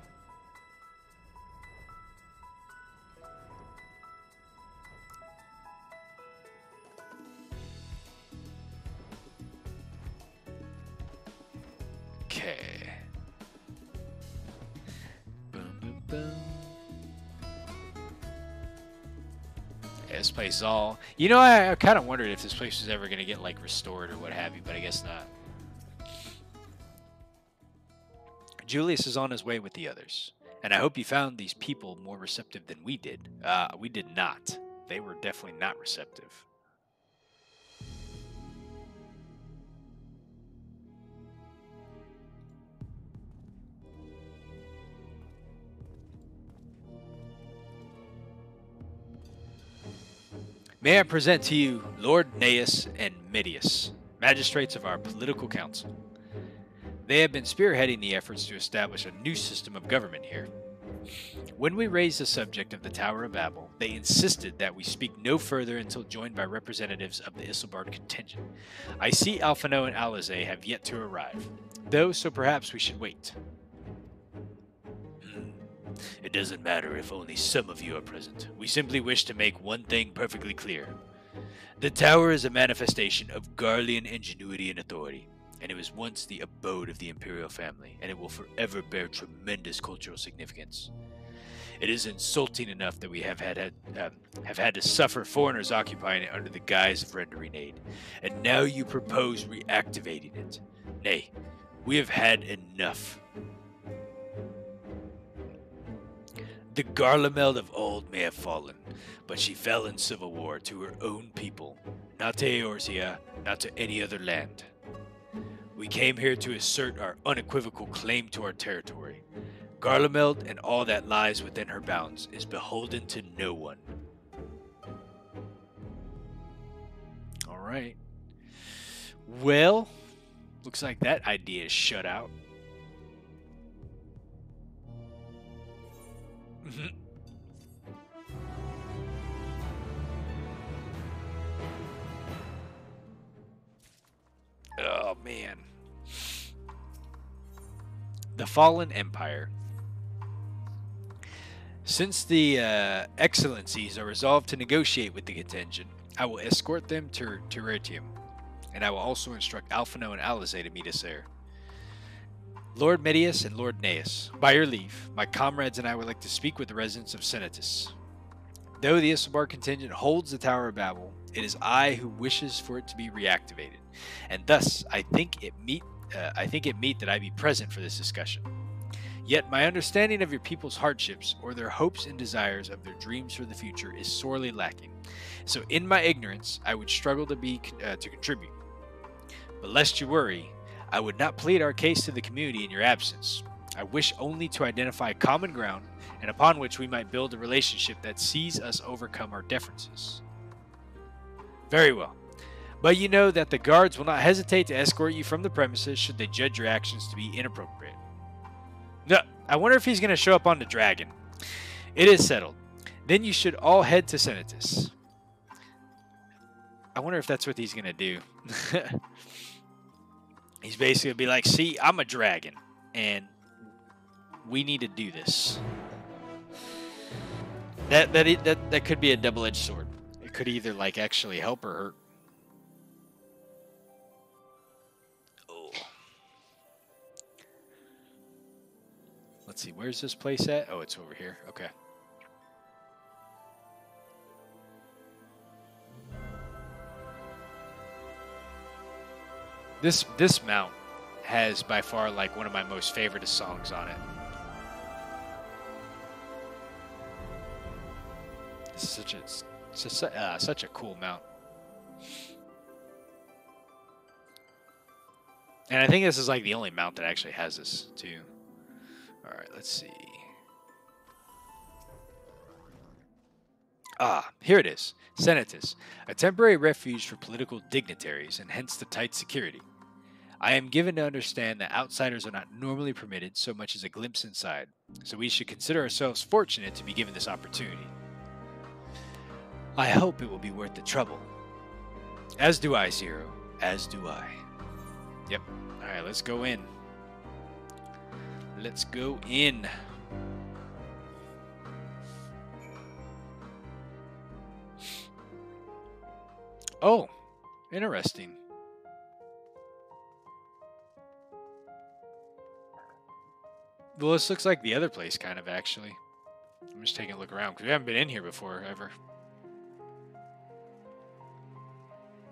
Okay. Boom, boom, boom. Yeah, this place is all... You know, I kind of wondered if this place was ever going to get, like, restored or what have you, but I guess not. Julius is on his way with the others, and I hope you found these people more receptive than we did. We did not. They were definitely not receptive. May I present to you Lord Gnaeus and Medius, magistrates of our political council. They have been spearheading the efforts to establish a new system of government here. When we raised the subject of the Tower of Babel, they insisted that we speak no further until joined by representatives of the Isilbard contingent. I see Alphino and Alizé have yet to arrive, though, so perhaps we should wait. It doesn't matter if only some of you are present. We simply wish to make one thing perfectly clear. The tower is a manifestation of Garlean ingenuity and authority, and it was once the abode of the imperial family, and it will forever bear tremendous cultural significance. It is insulting enough that we have had to suffer foreigners occupying it under the guise of rendering aid, and now you propose reactivating it. Nay, we have had enough. The Garlemeld of old may have fallen, but she fell in civil war to her own people, not to Eorzea, not to any other land. We came here to assert our unequivocal claim to our territory. Garlemeld and all that lies within her bounds is beholden to no one. Alright. Well, looks like that idea is shut out. Oh, man. The Fallen Empire. Since the Excellencies are resolved to negotiate with the contingent, I will escort them to Terretium, and I will also instruct Alphino and Alizé to meet us there. Lord Medius and Lord Gnaeus, by your leave, my comrades and I would like to speak with the residents of Senatus. Though the Isilbard contingent holds the Tower of Babel, it is I who wishes for it to be reactivated, and thus I think it meet that I be present for this discussion. Yet my understanding of your people's hardships, or their hopes and desires of their dreams for the future, is sorely lacking. So in my ignorance, I would struggle to contribute. But lest you worry, I would not plead our case to the community in your absence. I wish only to identify common ground, and upon which we might build a relationship that sees us overcome our differences. Very well. But you know that the guards will not hesitate to escort you from the premises should they judge your actions to be inappropriate. No, I wonder if he's going to show up on the dragon. It is settled. Then you should all head to Senatus. I wonder if that's what he's going to do. He's basically going to be like, see, I'm a dragon, and we need to do this. That could be a double-edged sword. It could either, like, actually help or hurt. Oh. Let's see, where's this place at? Oh, it's over here. Okay. This mount has by far like one of my most favorite songs on it. This is such a cool mount. And I think this is like the only mount that actually has this too. All right, let's see. Ah, here it is. Senatus, a temporary refuge for political dignitaries and hence the tight security. I am given to understand that outsiders are not normally permitted so much as a glimpse inside, so we should consider ourselves fortunate to be given this opportunity. I hope it will be worth the trouble. As do I, Zero. As do I. Yep. Alright, let's go in. Let's go in. Oh, interesting. Well, this looks like the other place, kind of, actually. I'm just taking a look around, because we haven't been in here before, ever.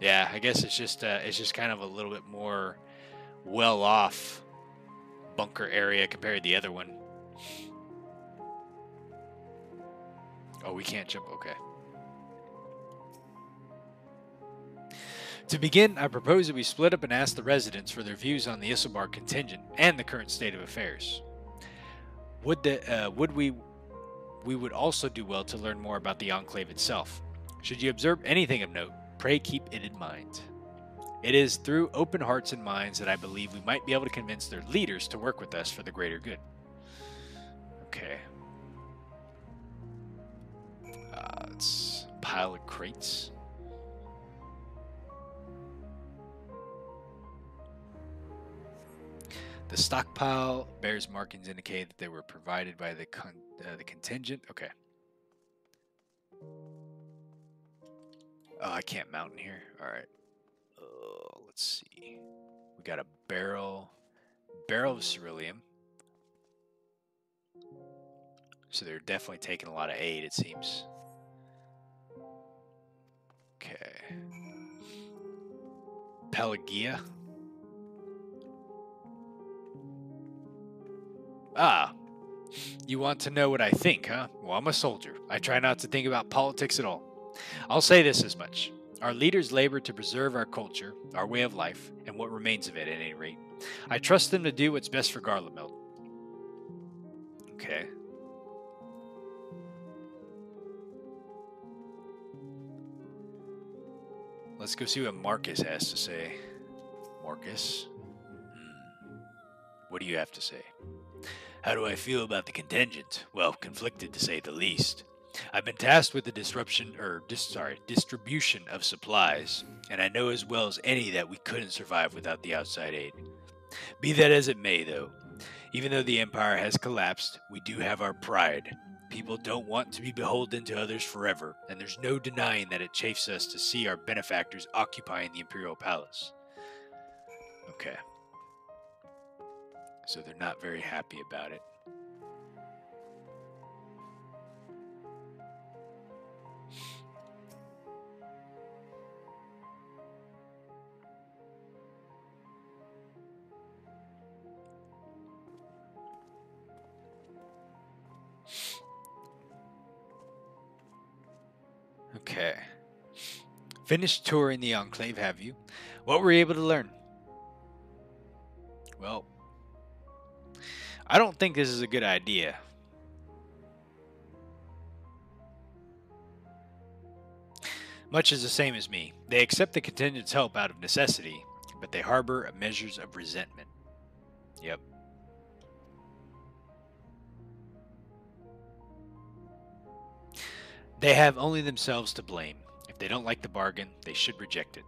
Yeah, I guess it's just kind of a little bit more well-off bunker area compared to the other one. Oh, we can't jump. Okay. To begin, I propose that we split up and ask the residents for their views on the Isilbar contingent and the current state of affairs. We would also do well to learn more about the Enclave itself. Should you observe anything of note, pray keep it in mind. It is through open hearts and minds that I believe we might be able to convince their leaders to work with us for the greater good. Okay. It's a pile of crates. The stockpile bears markings indicate that they were provided by the contingent. Okay. Oh, I can't mount in here. All right. Let's see. We got a barrel of ceruleum. So they're definitely taking a lot of aid, it seems. Okay. Pelagia. Ah, you want to know what I think, huh? Well, I'm a soldier. I try not to think about politics at all. I'll say this as much. Our leaders labor to preserve our culture, our way of life, and what remains of it at any rate. I trust them to do what's best for Garlemald. Okay. Let's go see what Marcus has to say. Marcus? What do you have to say? How do I feel about the contingent? Well, conflicted to say the least. I've been tasked with the distribution of supplies, and I know as well as any that we couldn't survive without the outside aid. Be that as it may, though, even though the Empire has collapsed, we do have our pride. People don't want to be beholden to others forever, and there's no denying that it chafes us to see our benefactors occupying the Imperial Palace. Okay. So they're not very happy about it. Okay. Finished touring the Enclave, have you? What were you able to learn? Well, I don't think this is a good idea. Much is the same as me. They accept the contingent's help out of necessity, but they harbor measures of resentment. Yep. They have only themselves to blame. If they don't like the bargain, they should reject it.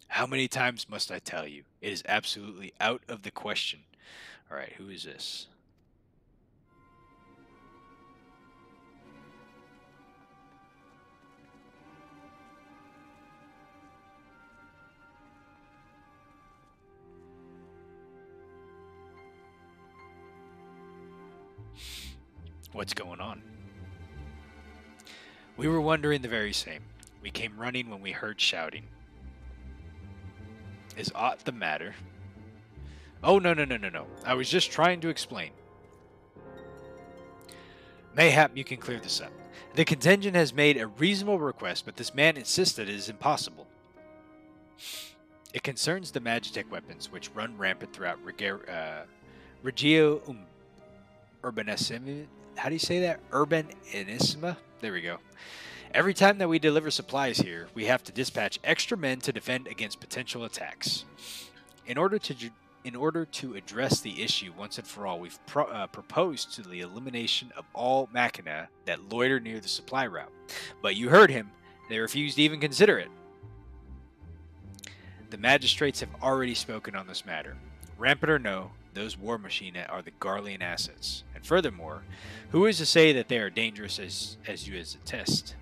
How many times must I tell you? It is absolutely out of the question. Alright, who is this? What's going on? We were wondering the very same. We came running when we heard shouting. Is aught the matter? Oh, no. I was just trying to explain. Mayhap you can clear this up. The contingent has made a reasonable request, but this man insists that it is impossible. It concerns the Magitech weapons, which run rampant throughout Regio Urbanissima. How do you say that? Urbanissima? There we go. Every time that we deliver supplies here, we have to dispatch extra men to defend against potential attacks. In order to address the issue once and for all, we've proposed to the elimination of all machina that loiter near the supply route. But you heard him. They refused to even consider it. The magistrates have already spoken on this matter. Rampant or no, those war machina are the Garlean assets. And furthermore, who is to say that they are dangerous as you attest?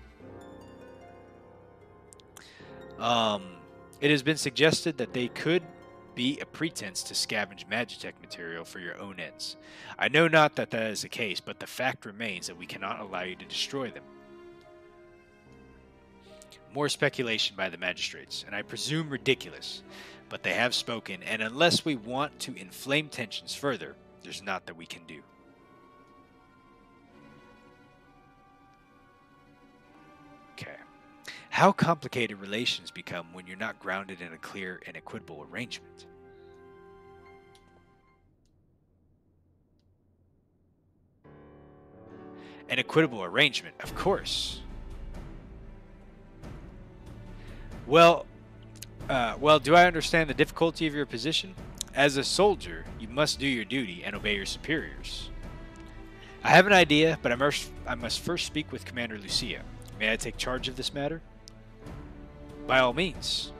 It has been suggested that they could be a pretense to scavenge Magitech material for your own ends. I know not that that is the case, but the fact remains that we cannot allow you to destroy them. More speculation by the magistrates, and I presume ridiculous, but they have spoken, and unless we want to inflame tensions further, there's naught that we can do. Okay. How complicated relations become when you're not grounded in a clear and equitable arrangement. An equitable arrangement, of course. Well, do I understand the difficulty of your position? As a soldier, you must do your duty and obey your superiors. I have an idea, but I must first speak with Commander Lucia. May I take charge of this matter? By all means.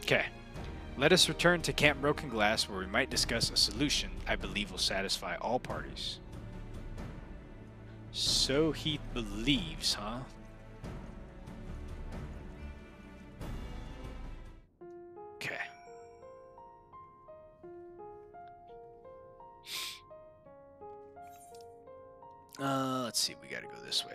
Okay. Let us return to Camp Broken Glass, where we might discuss a solution I believe will satisfy all parties. So he believes, huh? Okay. Let's see, we gotta go this way.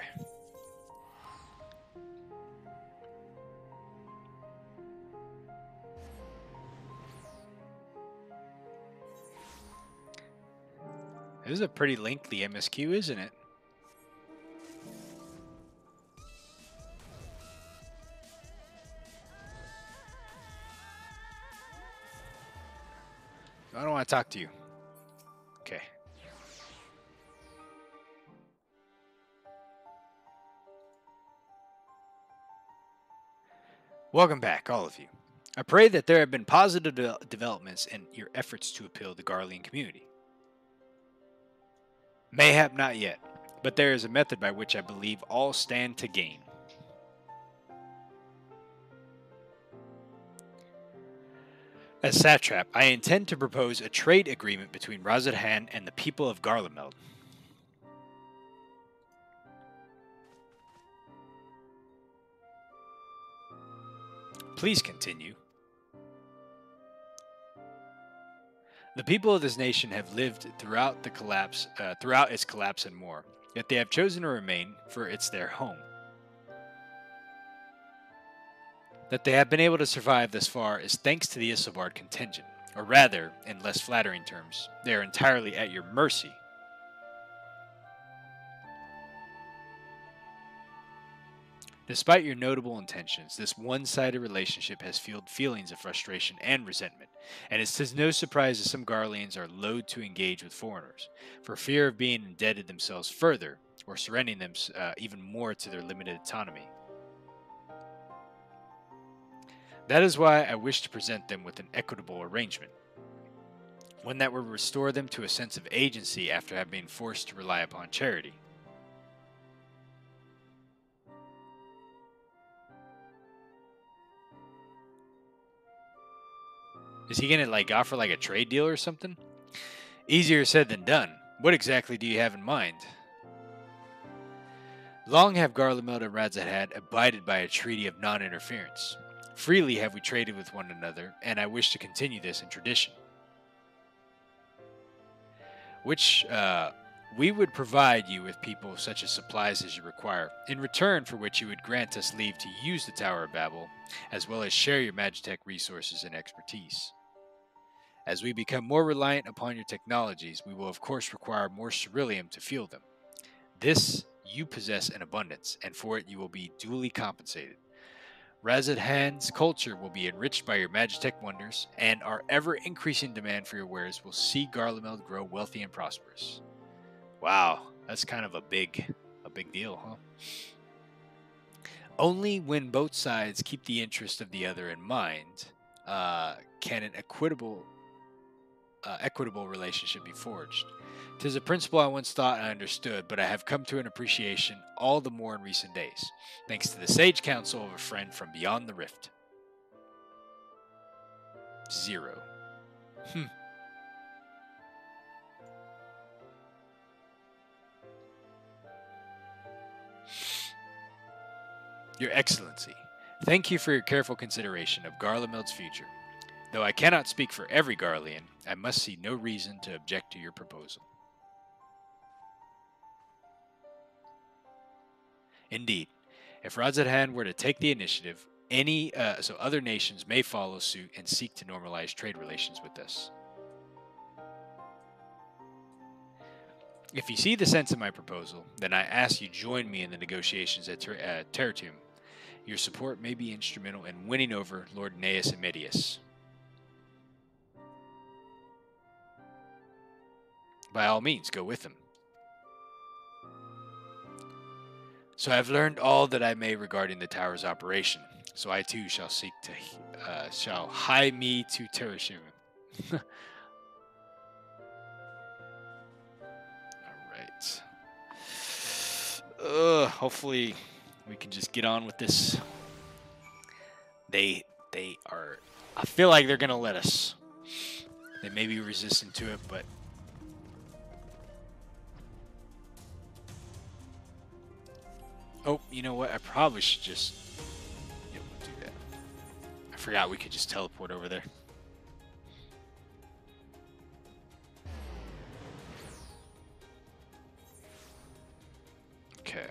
This is a pretty lengthy MSQ, isn't it? I don't want to talk to you. Okay. Welcome back, all of you. I pray that there have been positive developments in your efforts to appeal to the Garlean community. Mayhap not yet, but there is a method by which I believe all stand to gain. As satrap, I intend to propose a trade agreement between Razadhan and the people of Garlemeld. Please continue. The people of this nation have lived throughout its collapse and more, yet they have chosen to remain, for it's their home. That they have been able to survive this far is thanks to the Isilbard contingent, or rather, in less flattering terms, they are entirely at your mercy. Despite your notable intentions, this one-sided relationship has fueled feelings of frustration and resentment, and it's no surprise that some Garleans are loath to engage with foreigners, for fear of being indebted themselves further, or surrendering them even more to their limited autonomy. That is why I wish to present them with an equitable arrangement, one that will restore them to a sense of agency after having been forced to rely upon charity. Is he gonna offer a trade deal or something? Easier said than done. What exactly do you have in mind? Long have Garlemeld and Radzat abided by a treaty of non-interference. Freely have we traded with one another, and I wish to continue this in tradition. Which, we would provide you with people such as supplies as you require, in return for which you would grant us leave to use the Tower of Babel, as well as share your Magitech resources and expertise. As we become more reliant upon your technologies, we will of course require more ceruleum to fuel them. This you possess in abundance, and for it you will be duly compensated. Razadhan's culture will be enriched by your Magitech wonders, and our ever-increasing demand for your wares will see Garlemald grow wealthy and prosperous. Wow, that's kind of a big deal, huh? Only when both sides keep the interest of the other in mind can an equitable relationship be forged. 'Tis a principle I once thought I understood, but I have come to an appreciation all the more in recent days, thanks to the sage counsel of a friend from beyond the rift. 0. Your Excellency, thank you for your careful consideration of Garlemeld's future. Though I cannot speak for every Garlean, I must see no reason to object to your proposal. Indeed, if Razadhan were to take the initiative, other nations may follow suit and seek to normalize trade relations with us. If you see the sense of my proposal, then I ask you join me in the negotiations at Tertium. Your support may be instrumental in winning over Lord Gnaeus Emedius. By all means, go with him. So I have learned all that I may regarding the tower's operation. So I too shall seek to shall hie me to Tertium. All right. Hopefully we can just get on with this. They are. I feel like they're gonna let us. They may be resistant to it, but. Oh, you know what? I probably should just do that. I forgot we could just teleport over there. Okay.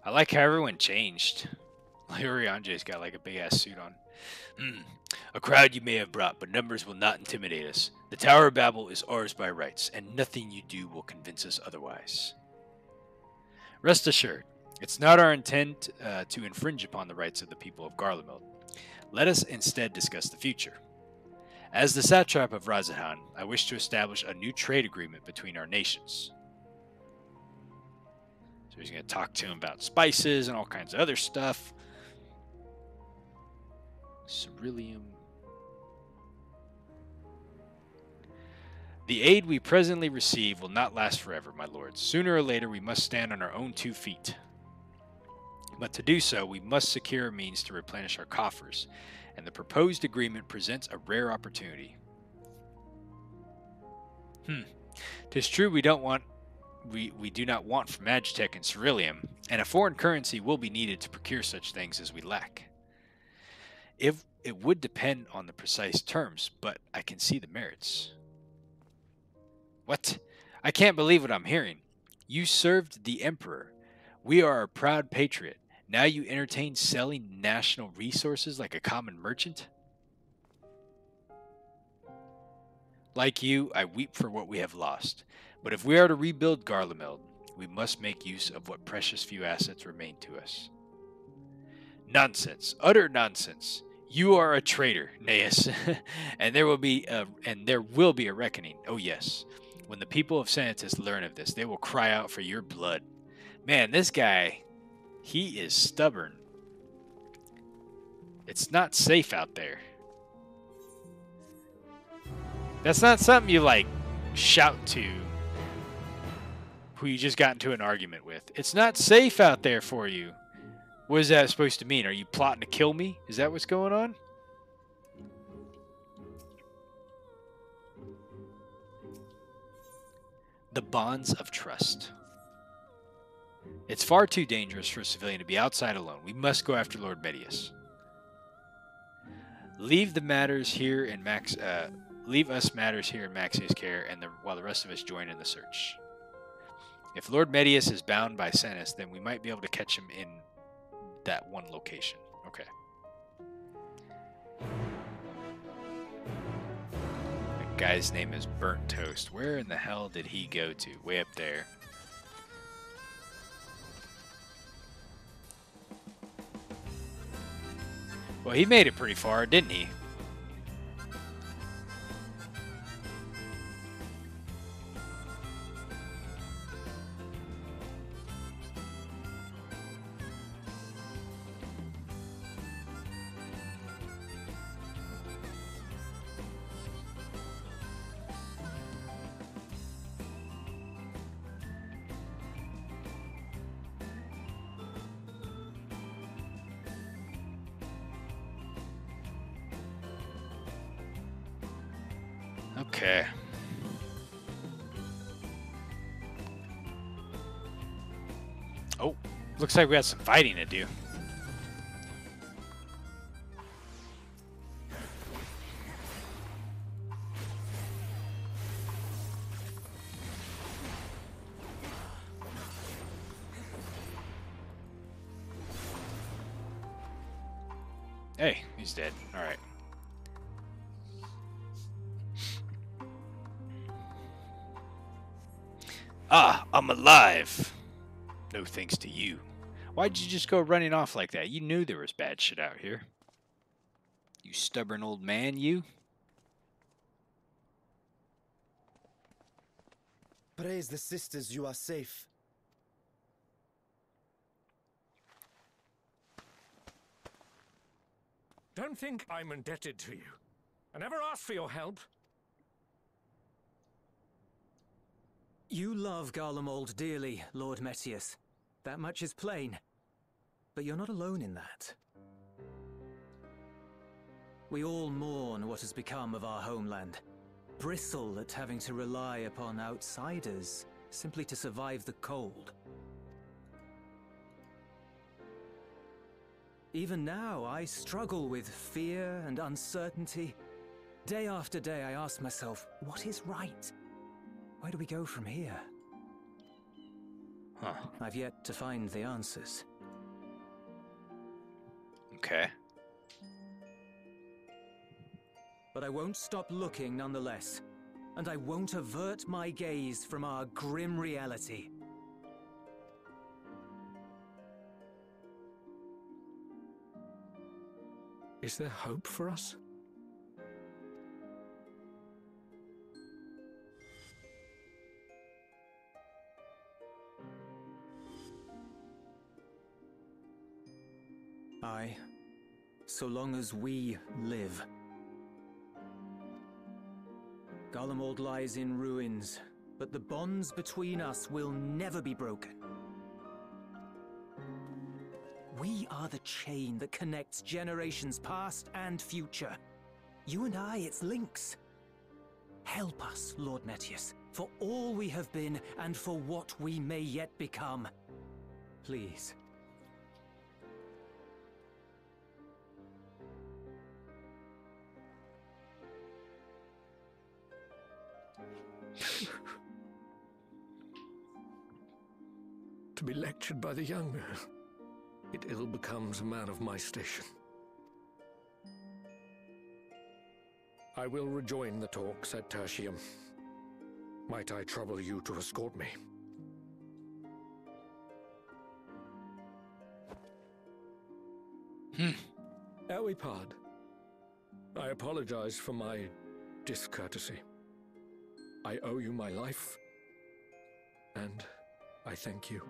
I like how everyone changed. Orianje's got like a big ass suit on. A crowd you may have brought, but numbers will not intimidate us. The Tower of Babel is ours by rights, and nothing you do will convince us otherwise. Rest assured, it's not our intent to infringe upon the rights of the people of Garlemald. Let us instead discuss the future. As the satrap of Razadhan, I wish to establish a new trade agreement between our nations. So he's going to talk to him about spices and all kinds of other stuff. Ceruleum. The aid we presently receive will not last forever, my lords. Sooner or later we must stand on our own 2 feet. But to do so, we must secure a means to replenish our coffers, and the proposed agreement presents a rare opportunity. 'Tis true we do not want for Magitech and Ceruleum, and a foreign currency will be needed to procure such things as we lack. If it would depend on the precise terms, but I can see the merits. What? I can't believe what I'm hearing. You served the Emperor. We are a proud patriot. Now you entertain selling national resources like a common merchant? Like you, I weep for what we have lost. But if we are to rebuild Garlemald, we must make use of what precious few assets remain to us. Nonsense. Utter nonsense. You are a traitor, Gnaeus, and there will be a reckoning. Oh yes, when the people of Sanitas learn of this, they will cry out for your blood. Man, this guy, he is stubborn. It's not safe out there. That's not something you like shout to who you just got into an argument with. It's not safe out there for you. What is that supposed to mean? Are you plotting to kill me? Is that what's going on? The bonds of trust. It's far too dangerous for a civilian to be outside alone. We must go after Lord Medius. Leave us matters here in Maxia's care, and while the rest of us join in the search. If Lord Medius is bound by Senis, then we might be able to catch him in that one location. Okay. That guy's name is Burnt Toast. Where in the hell did he go to? Way up there. Well, he made it pretty far, didn't he? Okay. Oh, looks like we got some fighting to do. Hey, he's dead. All right. Ah, I'm alive. No thanks to you. Why'd you just go running off like that? You knew there was bad shit out here. You stubborn old man, you. Praise the sisters, you are safe. Don't think I'm indebted to you. I never asked for your help. You love Garlemald dearly, Lord Metius. That much is plain. But you're not alone in that. We all mourn what has become of our homeland. Bristle at having to rely upon outsiders simply to survive the cold. Even now, I struggle with fear and uncertainty. Day after day, I ask myself, what is right? Where do we go from here? Huh. I've yet to find the answers. Okay. But I won't stop looking nonetheless. And I won't avert my gaze from our grim reality. Is there hope for us? Aye, so long as we live. Garlemald lies in ruins, but the bonds between us will never be broken. We are the chain that connects generations past and future. You and I, it's links. Help us, Lord Metius, for all we have been and for what we may yet become. Please. To be lectured by the younger, it ill becomes a man of my station. I will rejoin the talks at Tertium. Might I trouble you to escort me? Elwipard, I apologize for my discourtesy. I owe you my life, and I thank you.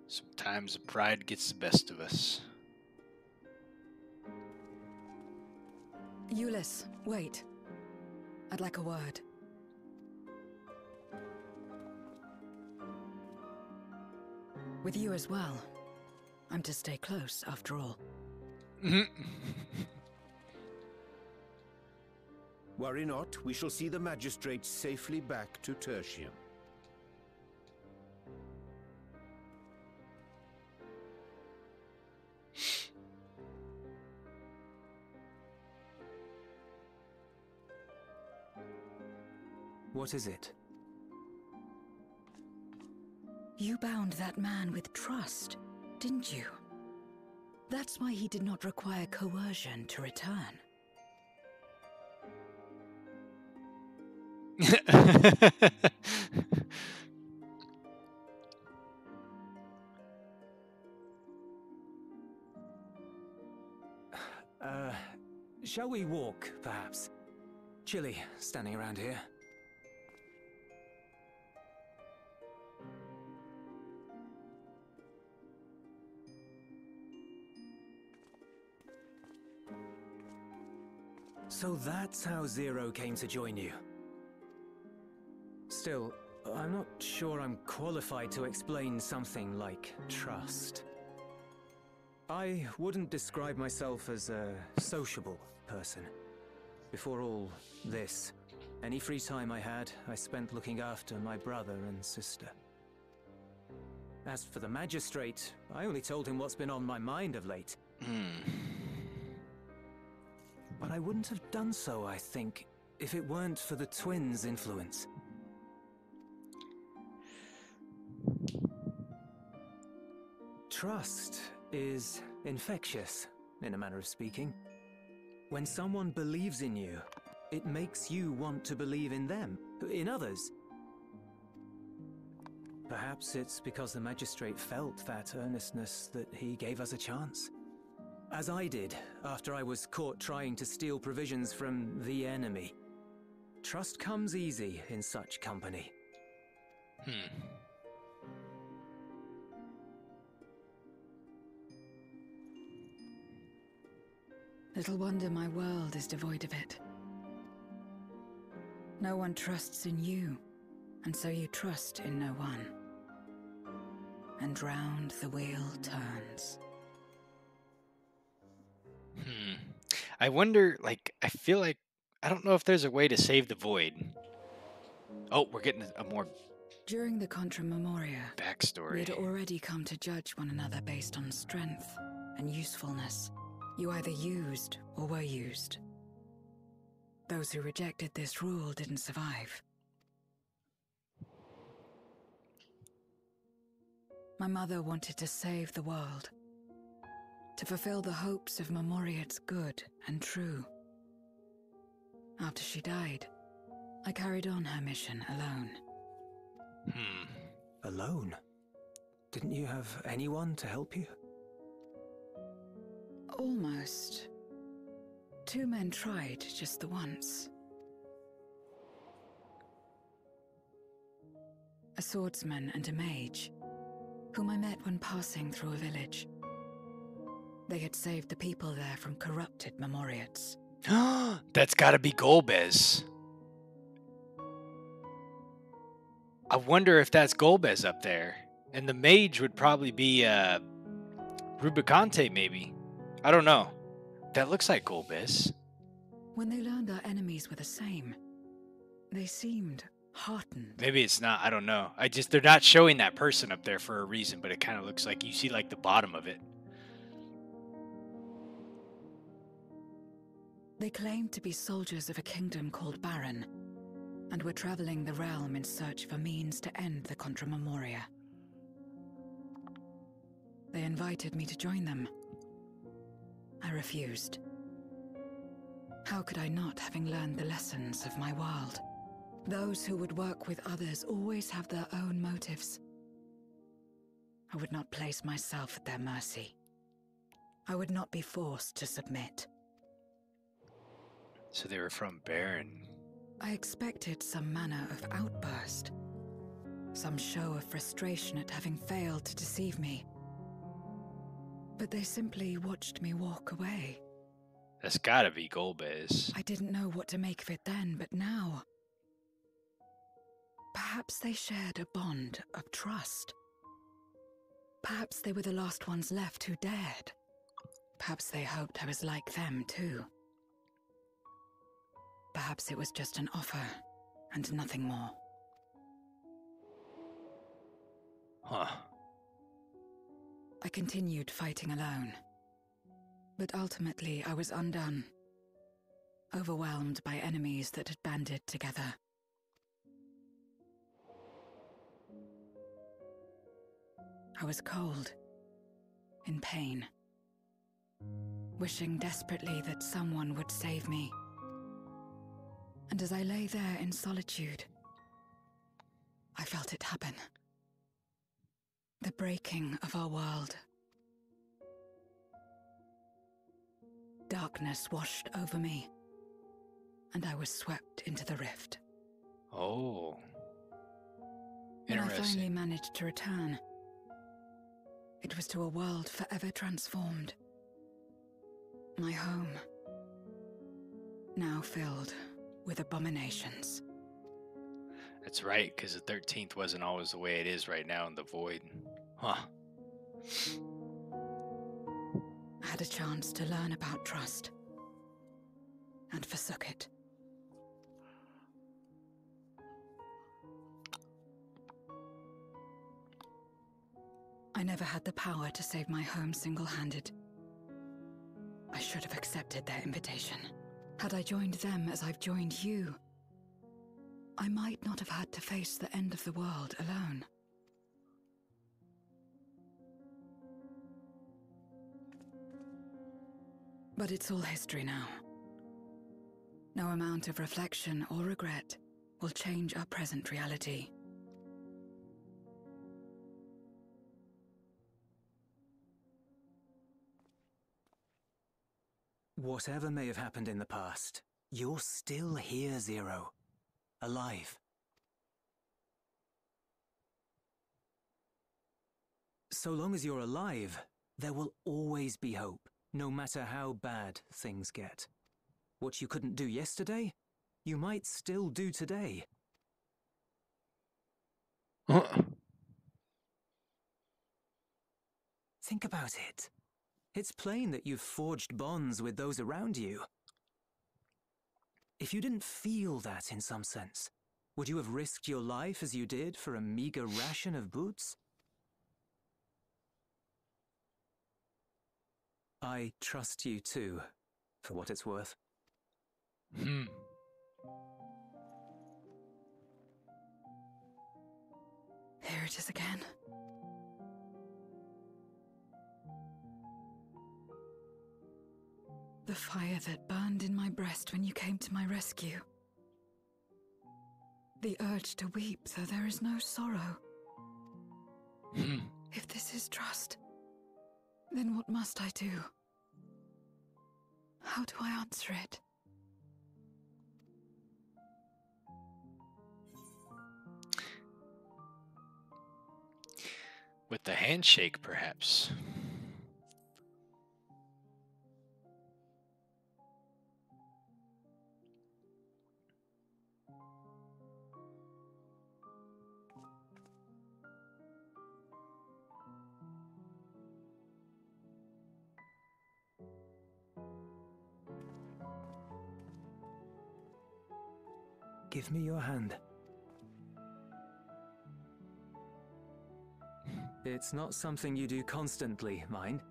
Sometimes pride gets the best of us. Euless, wait. I'd like a word. With you as well. I'm to stay close, after all. Worry not, we shall see the magistrate safely back to Tertium. What is it? You bound that man with trust, didn't you? That's why he did not require coercion to return. Shall we walk, perhaps? Chilly, standing around here. So that's how Zero came to join you. Still, I'm not sure I'm qualified to explain something like trust. I wouldn't describe myself as a sociable person. Before all this, any free time I had, I spent looking after my brother and sister. As for the magistrate, I only told him what's been on my mind of late. But I wouldn't have done so, I think, if it weren't for the twins' influence. Trust is infectious, in a manner of speaking. When someone believes in you, it makes you want to believe in them, in others. Perhaps it's because the magistrate felt that earnestness that he gave us a chance. As I did, after I was caught trying to steal provisions from the enemy. Trust comes easy in such company. Little wonder my world is devoid of it. No one trusts in you, and so you trust in no one. And round the wheel turns. I wonder, like, I feel like, I don't know if there's a way to save the void. Oh, we're getting a more During the Contra Memoria, backstory. we had already come to judge one another based on strength and usefulness. You either used or were used. Those who rejected this rule didn't survive. My mother wanted to save the world, to fulfill the hopes of Memoria's good and true. After she died, I carried on her mission alone. Alone? Didn't you have anyone to help you? Almost. 2 men tried just the once. A swordsman and a mage, whom I met when passing through a village. They had saved the people there from corrupted Memoriates. That's gotta be Golbez. I wonder if that's Golbez up there. And the mage would probably be, Rubicante, maybe. I don't know. That looks like Golbez. When they learned our enemies were the same, they seemed heartened. Maybe it's not. I don't know. They're not showing that person up there for a reason, but it kind of looks like you see, like, the bottom of it. They claimed to be soldiers of a kingdom called Baron, and were traveling the realm in search of a means to end the Contra Memoria. They invited me to join them. I refused. How could I not, having learned the lessons of my world? Those who would work with others always have their own motives. I would not place myself at their mercy. I would not be forced to submit. So they were from Baron. I expected some manner of outburst. Some show of frustration at having failed to deceive me. But they simply watched me walk away. That's gotta be Golbez. I didn't know what to make of it then, but now... Perhaps they shared a bond of trust. Perhaps they were the last ones left who dared. Perhaps they hoped I was like them too. perhaps it was just an offer, and nothing more. Huh. I continued fighting alone. But ultimately, I was undone. Overwhelmed by enemies that had banded together. I was cold, in pain, wishing desperately that someone would save me. And as I lay there in solitude, I felt it happen. The breaking of our world. Darkness washed over me, and I was swept into the rift. Oh. When I Interesting. finally managed to return, it was to a world forever transformed. My home, now filled with abominations. That's right, because the 13th wasn't always the way it is right now in the Void. Huh. I had a chance to learn about trust, and forsook it. I never had the power to save my home single-handed. I should have accepted their invitation. Had I joined them as I've joined you, I might not have had to face the end of the world alone. But it's all history now. No amount of reflection or regret will change our present reality. Whatever may have happened in the past, you're still here, Zero. Alive. So long as you're alive, there will always be hope, no matter how bad things get. What you couldn't do yesterday, you might still do today. Think about it. It's plain that you've forged bonds with those around you. If you didn't feel that in some sense, would you have risked your life as you did for a meager ration of boots? I trust you too, for what it's worth. Here it is again. The fire that burned in my breast when you came to my rescue. The urge to weep though there is no sorrow. If this is trust, then what must I do? How do I answer it? With the handshake, perhaps. Give me your hand. It's not something you do constantly, mind.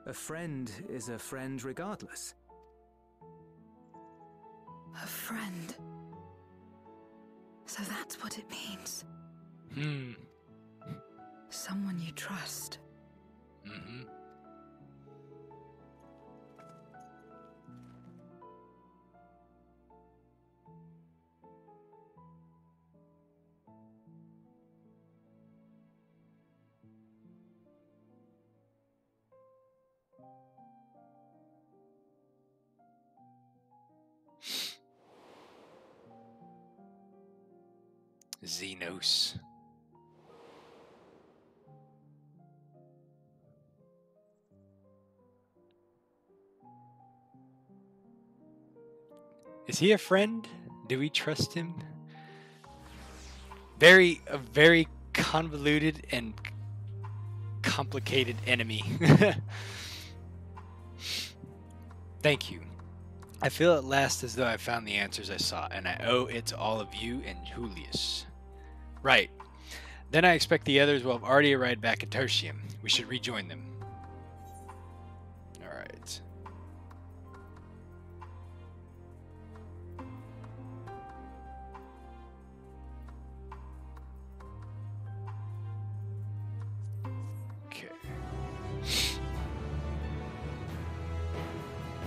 A friend is a friend regardless. A friend. So that's what it means. Someone you trust. Xenos. Is he a friend? Do we trust him? A very convoluted and complicated enemy. Thank you. I feel at last as though I found the answers I sought, and I owe it to all of you and Julius. Right. Then I expect the others will have already arrived back at Tertium. We should rejoin them. Alright. Okay.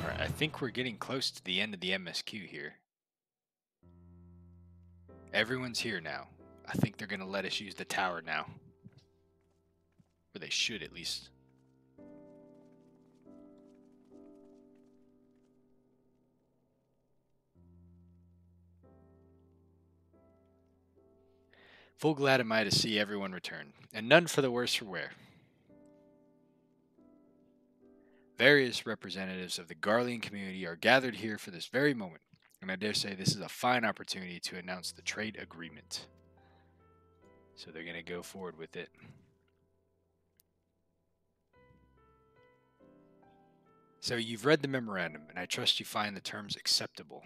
Alright, I think we're getting close to the end of the MSQ here. Everyone's here now. I think they're going to let us use the tower now. Or they should, at least. Full glad am I to see everyone return, and none for the worse for wear. Various representatives of the Garlean community are gathered here for this very moment, and I dare say this is a fine opportunity to announce the trade agreement. So they're going to go forward with it. So you've read the memorandum, and I trust you find the terms acceptable.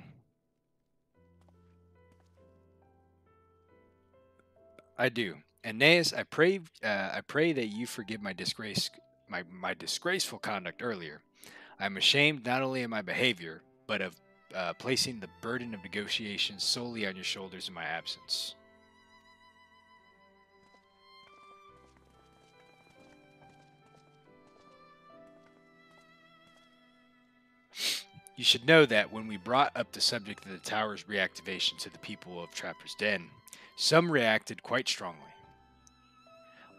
I do. Aeneas, I pray that you forgive my my disgraceful conduct earlier. I am ashamed not only of my behavior, but of placing the burden of negotiations solely on your shoulders in my absence. You should know that when we brought up the subject of the tower's reactivation to the people of Trapper's Den, some reacted quite strongly.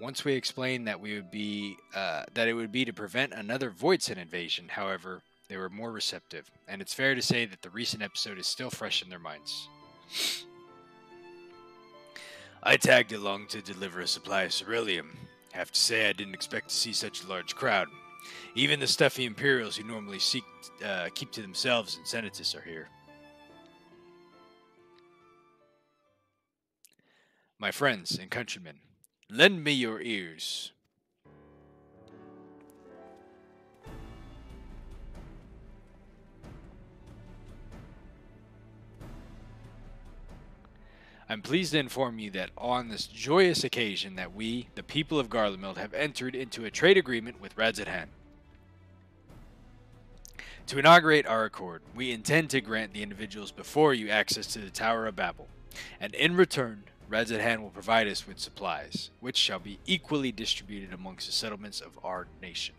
Once we explained that it would be to prevent another Voidsen invasion, however, they were more receptive, and it's fair to say that the recent episode is still fresh in their minds. I tagged along to deliver a supply of Ceruleum. Have to say I didn't expect to see such a large crowd. Even the stuffy Imperials who normally keep to themselves and Senatus are here. My friends and countrymen, lend me your ears. I'm pleased to inform you that on this joyous occasion that we, the people of Garlemald, have entered into a trade agreement with Radzadhan. To inaugurate our accord, we intend to grant the individuals before you access to the Tower of Babel, and in return, Radzadhan will provide us with supplies, which shall be equally distributed amongst the settlements of our nation.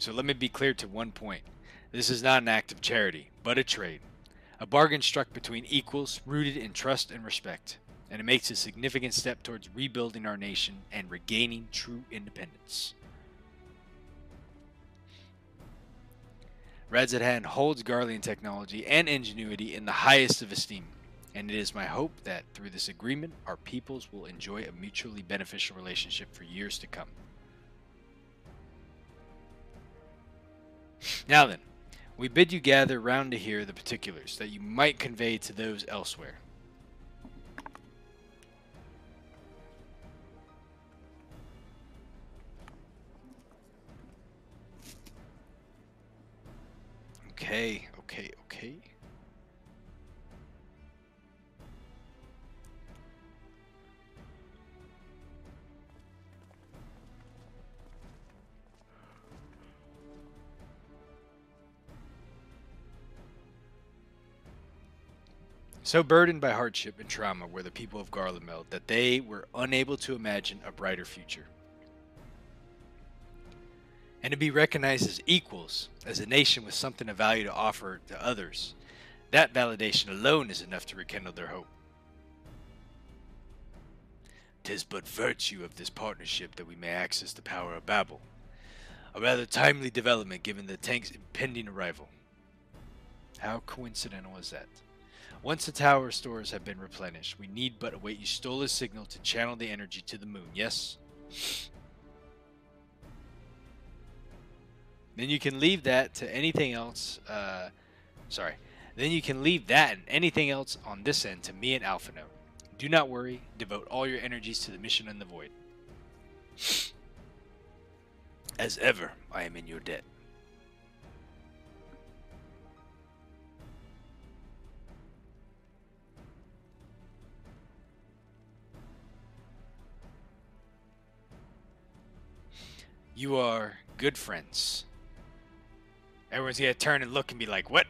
So let me be clear to one point. This is not an act of charity, but a trade. A bargain struck between equals, rooted in trust and respect. And it makes a significant step towards rebuilding our nation and regaining true independence. Radzadhan holds Garlean technology and ingenuity in the highest of esteem, and it is my hope that through this agreement, our peoples will enjoy a mutually beneficial relationship for years to come. Now then, we bid you gather round to hear the particulars that you might convey to those elsewhere. Okay. So burdened by hardship and trauma were the people of Garlemald that they were unable to imagine a brighter future. And to be recognized as equals, as a nation with something of value to offer to others, that validation alone is enough to rekindle their hope. 'Tis but virtue of this partnership that we may access the power of Babel. A rather timely development given the tank's impending arrival. How coincidental is that? Once the tower stores have been replenished, we need but await Eustola's signal to channel the energy to the moon, yes? Then you can leave that to anything else, Then you can leave that and anything else on this end to me and Alphino. Do not worry. Devote all your energies to the mission in the void. As ever, I am in your debt. You are good friends. Everyone's gonna turn and look and be like, what?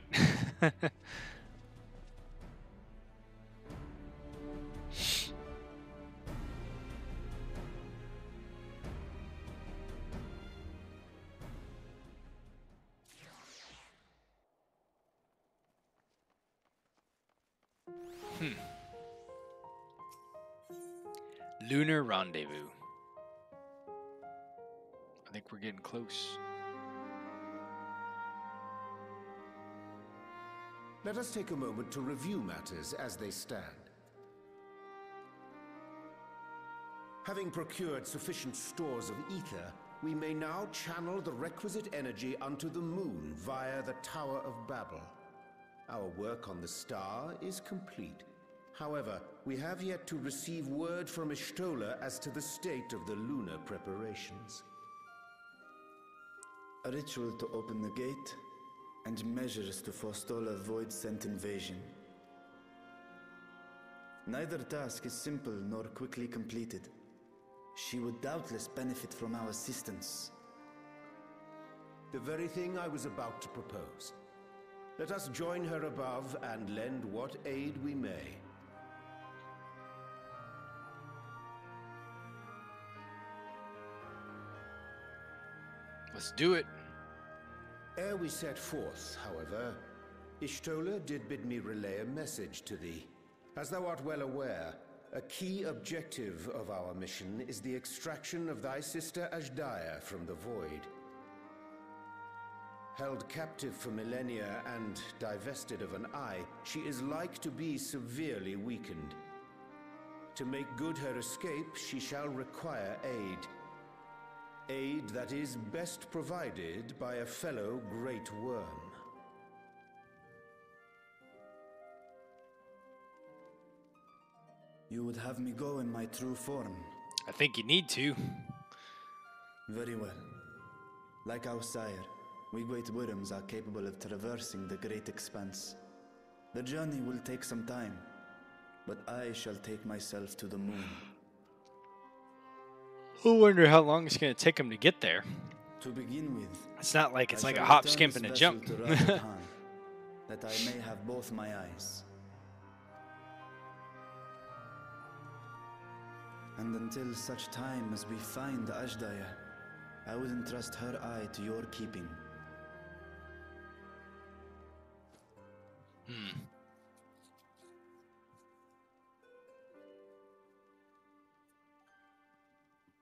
Lunar Rendezvous. I think we're getting close. Let us take a moment to review matters as they stand. Having procured sufficient stores of ether, we may now channel the requisite energy unto the moon via the Tower of Babel. Our work on the star is complete. However, we have yet to receive word from Ishtola as to the state of the lunar preparations. A ritual to open the gate, and measures to forestall a void-sent invasion. Neither task is simple nor quickly completed. She would doubtless benefit from our assistance. The very thing I was about to propose. Let us join her above and lend what aid we may. Let's do it. Ere we set forth, however, Ishtola did bid me relay a message to thee. As thou art well aware, a key objective of our mission is the extraction of thy sister Ashdaya from the Void. Held captive for millennia and divested of an eye, she is like to be severely weakened. To make good her escape, she shall require aid. Aid that is best provided by a fellow Great Worm. You would have me go in my true form? I think you need to. Very well. Like our sire, we Great Worms are capable of traversing the great expanse. The journey will take some time, but I shall take myself to the moon. I wonder how long it's going to take him to get there. To begin with, it's not like it's I like a shall hop, return skimp, this and a vessel jump. to Rajasthan, that I may have both my eyes. And until such time as we find Ashdaya, I would entrust her eye to your keeping.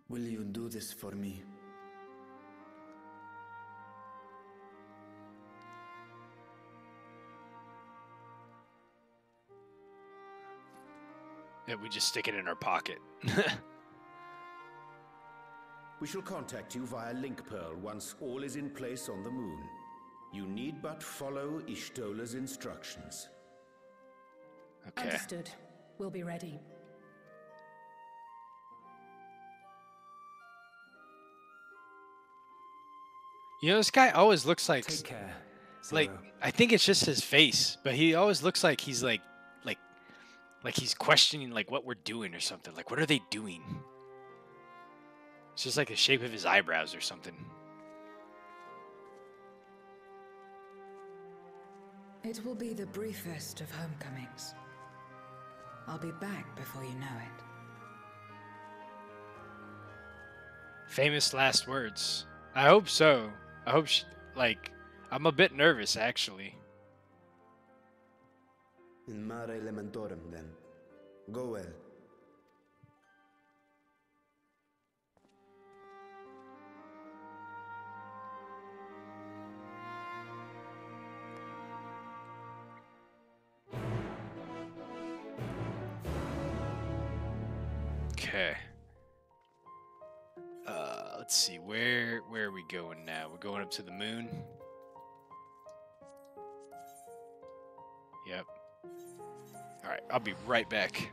Will you do this for me? Yeah, we just stick it in our pocket. We shall contact you via Link Pearl once all is in place on the moon. You need but follow Ishtola's instructions. Okay. Understood. We'll be ready. You know, this guy always looks like... Take care, like, Zero. I think it's just his face, but he always looks like he's like he's questioning like what we're doing or something. Like, what are they doing? It's just like the shape of his eyebrows or something. It will be the briefest of homecomings. I'll be back before you know it. Famous last words. I hope so. I hope like, I'm a bit nervous actually. In mare elementorum, then. Go well. Okay. Let's see. Where are we going now? We're going up to the moon. Yep. All right, I'll be right back.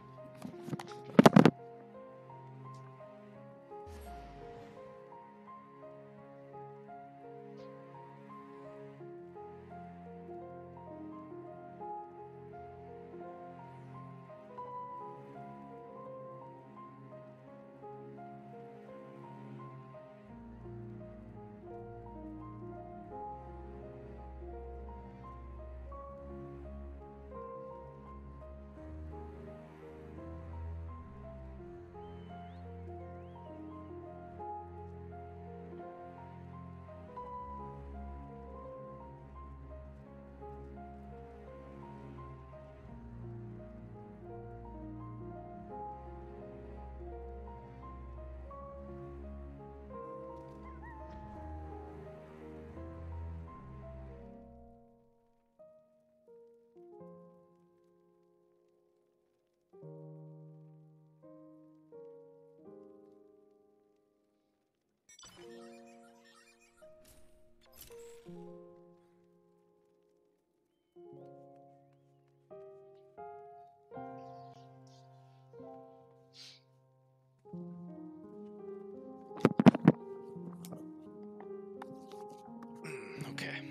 Okay.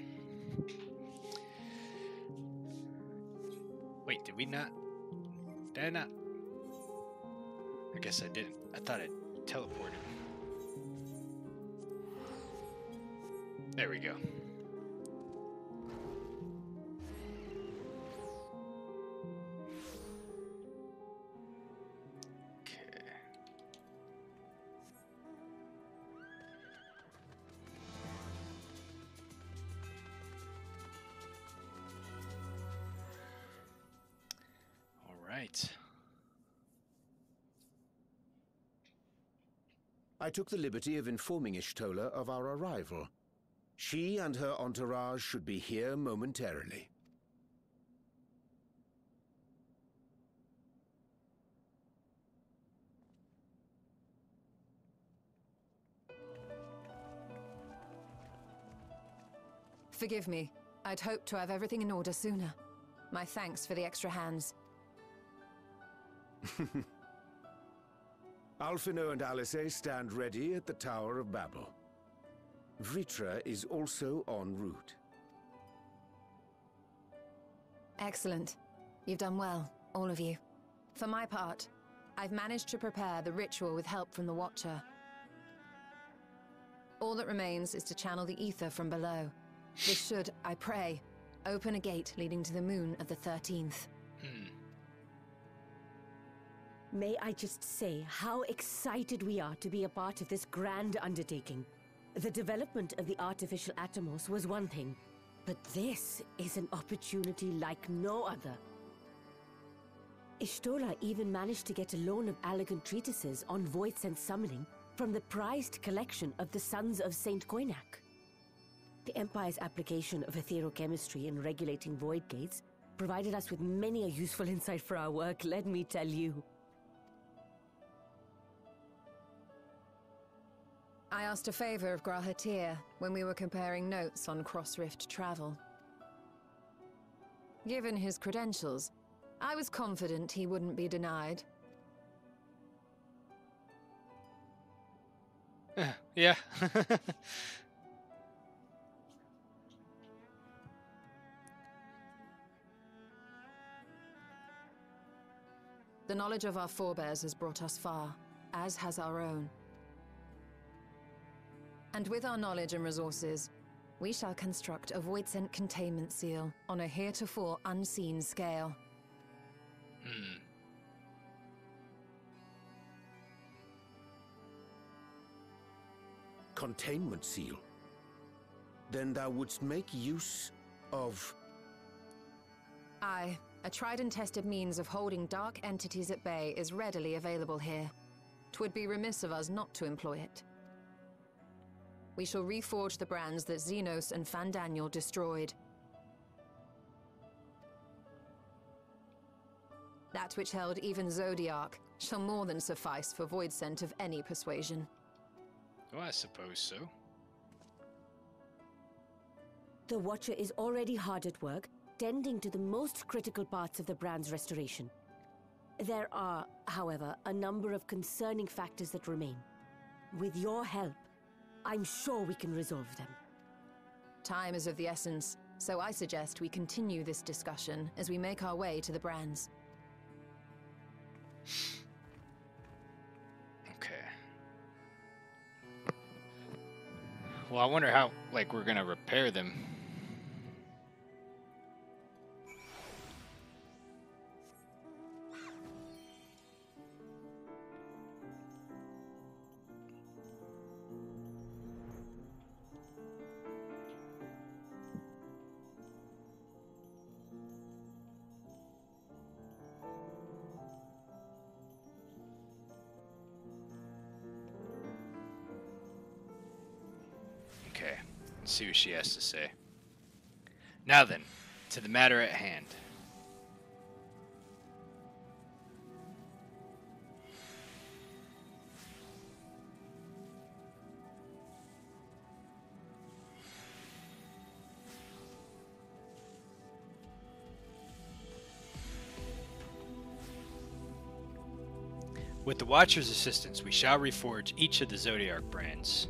Wait, did we not? Did I not? I guess I didn't. I thought it teleported. There we go. Right. I took the liberty of informing Ishtola of our arrival. She and her entourage should be here momentarily. Forgive me. I'd hoped to have everything in order sooner. My thanks for the extra hands. Alphino and Alice stand ready at the Tower of Babel. Vritra is also en route. Excellent. You've done well, all of you. For my part, I've managed to prepare the ritual with help from the Watcher. All that remains is to channel the ether from below. This should, I pray, open a gate leading to the moon of the 13th. May I just say how excited we are to be a part of this grand undertaking. The development of the artificial Atomos was one thing, but this is an opportunity like no other. Ishtola even managed to get a loan of elegant treatises on void sense summoning from the prized collection of the Sons of Saint Koinak. The Empire's application of etherochemistry in regulating void gates provided us with many a useful insight for our work, let me tell you. I asked a favor of Grahatir when we were comparing notes on cross-rift travel. Given his credentials, I was confident he wouldn't be denied. Yeah. The knowledge of our forebears has brought us far, as has our own. And with our knowledge and resources, we shall construct a void-sent containment seal on a heretofore unseen scale. Containment seal? Then thou wouldst make use of... Aye, a tried and tested means of holding dark entities at bay is readily available here. 'Twould be remiss of us not to employ it. We shall reforge the brands that Xenos and Fandaniel destroyed. That which held even Zodiac shall more than suffice for void scent of any persuasion. Oh, I suppose so. The Watcher is already hard at work, tending to the most critical parts of the brand's restoration. There are, however, a number of concerning factors that remain. With your help, I'm sure we can resolve them. Time is of the essence, so I suggest we continue this discussion as we make our way to the brands. Okay. Well, I wonder how, like, we're gonna repair them. Okay, let's see what she has to say. Now then, to the matter at hand. With the Watcher's assistance, we shall reforge each of the Zodiac brands,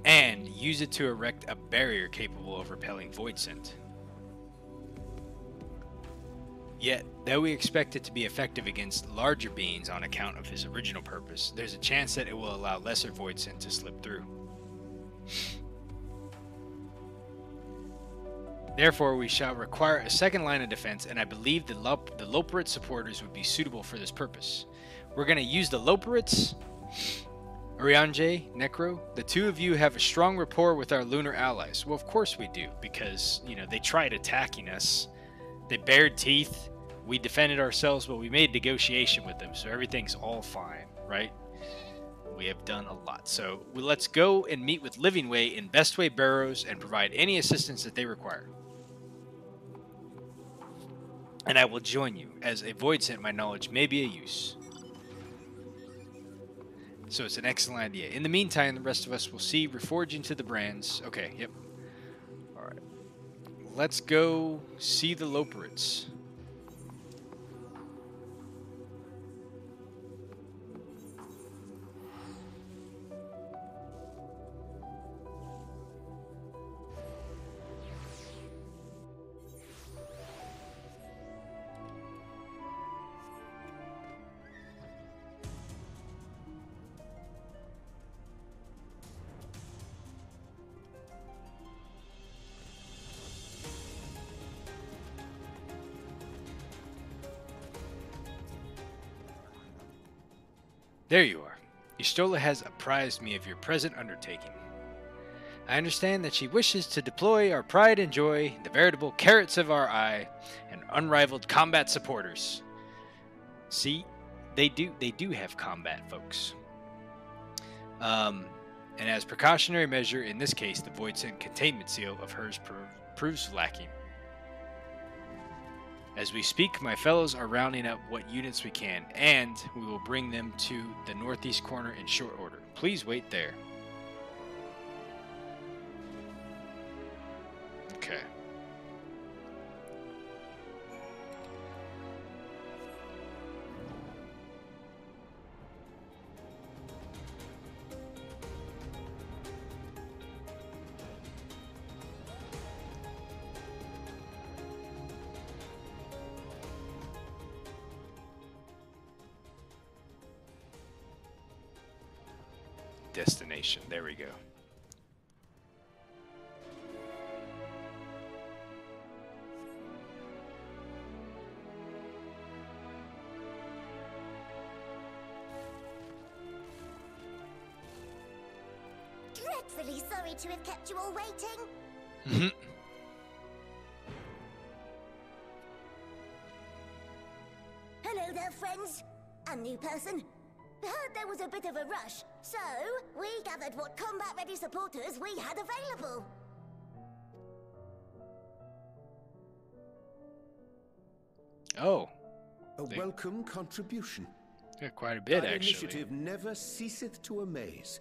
and use it to erect a barrier capable of repelling void scent. Yet, though we expect it to be effective against larger beings on account of his original purpose, there's a chance that it will allow lesser void scent to slip through. Therefore, we shall require a second line of defense, and I believe the Loperit supporters would be suitable for this purpose. We're going to use the Loperites, Urianger, Necro. The two of you have a strong rapport with our lunar allies. Well, of course we do, because, you know, they tried attacking us. They bared teeth. We defended ourselves, but we made negotiation with them, so everything's all fine, right? We have done a lot. So let's go and meet with Living Way in Bestway Barrows and provide any assistance that they require. And I will join you, as a void scent my knowledge may be of use. So it's an excellent idea. In the meantime, the rest of us will see reforging to the brands. Okay, yep. Alright. Let's go see the Loperites. There you are. Y'shtola has apprised me of your present undertaking. I understand that she wishes to deploy our pride and joy, the veritable carrots of our eye, and unrivaled combat supporters. See, they do have combat, folks. And as precautionary measure, in this case, the void scent containment seal of hers proves lacking. As we speak, my fellows are rounding up what units we can, and we will bring them to the northeast corner in short order. Please wait there. Okay. Destination. There we go. Dreadfully sorry to have kept you all waiting. Hello there, friends. A new person. Heard there was a bit of a rush, so we gathered what combat-ready supporters we had available. Oh. A welcome contribution. Yeah, quite a bit, Thy actually. Initiative never ceaseth to amaze.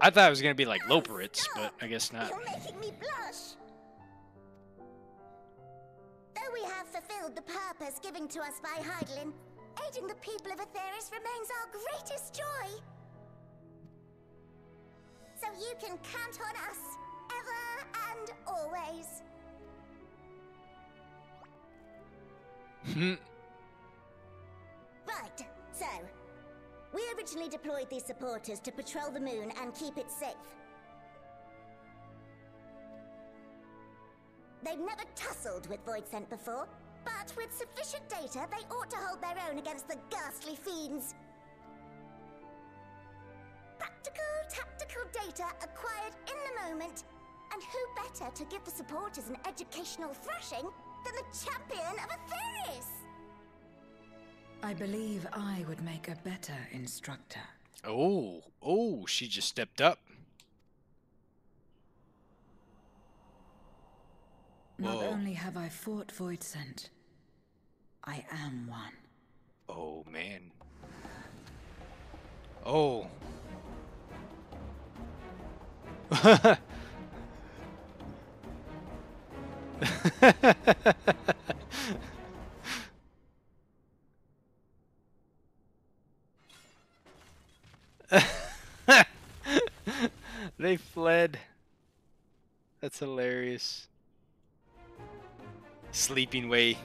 I thought it was going to be like Loperites, but I guess not. You're making me blush. we have fulfilled the purpose given to us by Hydaelyn, aiding the people of Aetheris remains our greatest joy. So you can count on us, ever and always. Right, so, we originally deployed these supporters to patrol the moon and keep it safe. They've never tussled with Voidsent before, but with sufficient data, they ought to hold their own against the ghastly fiends. Practical, tactical data acquired in the moment, and who better to give the supporters an educational thrashing than the champion of Aetheris? I believe I would make a better instructor. Oh, she just stepped up. Not Whoa. only have I fought Voidsent, I am one. Oh, man. Oh. They fled. That's hilarious. Sleeping Way.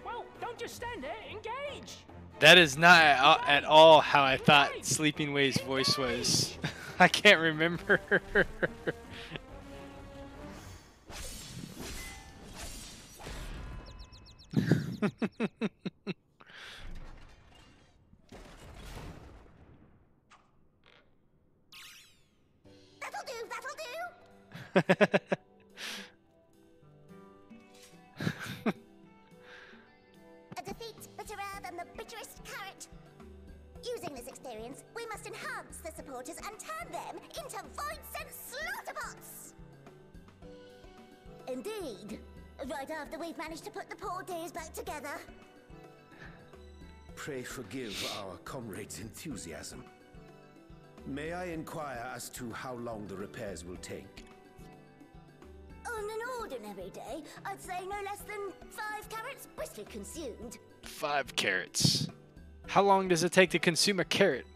Well, don't just stand there. Engage. That is not at all how I thought Sleeping Way's voice was. I can't remember. That'll do! A defeat bitterer than the bitterest carrot. Using this experience, we must enhance the supporters and turn them into Voidsent slaughterbots! Indeed. Right after we've managed to put the poor dears back together. Pray forgive our comrade's enthusiasm. May I inquire as to how long the repairs will take? On an ordinary day, I'd say no less than 5 carrots briskly consumed. 5 carrots. How long does it take to consume a carrot?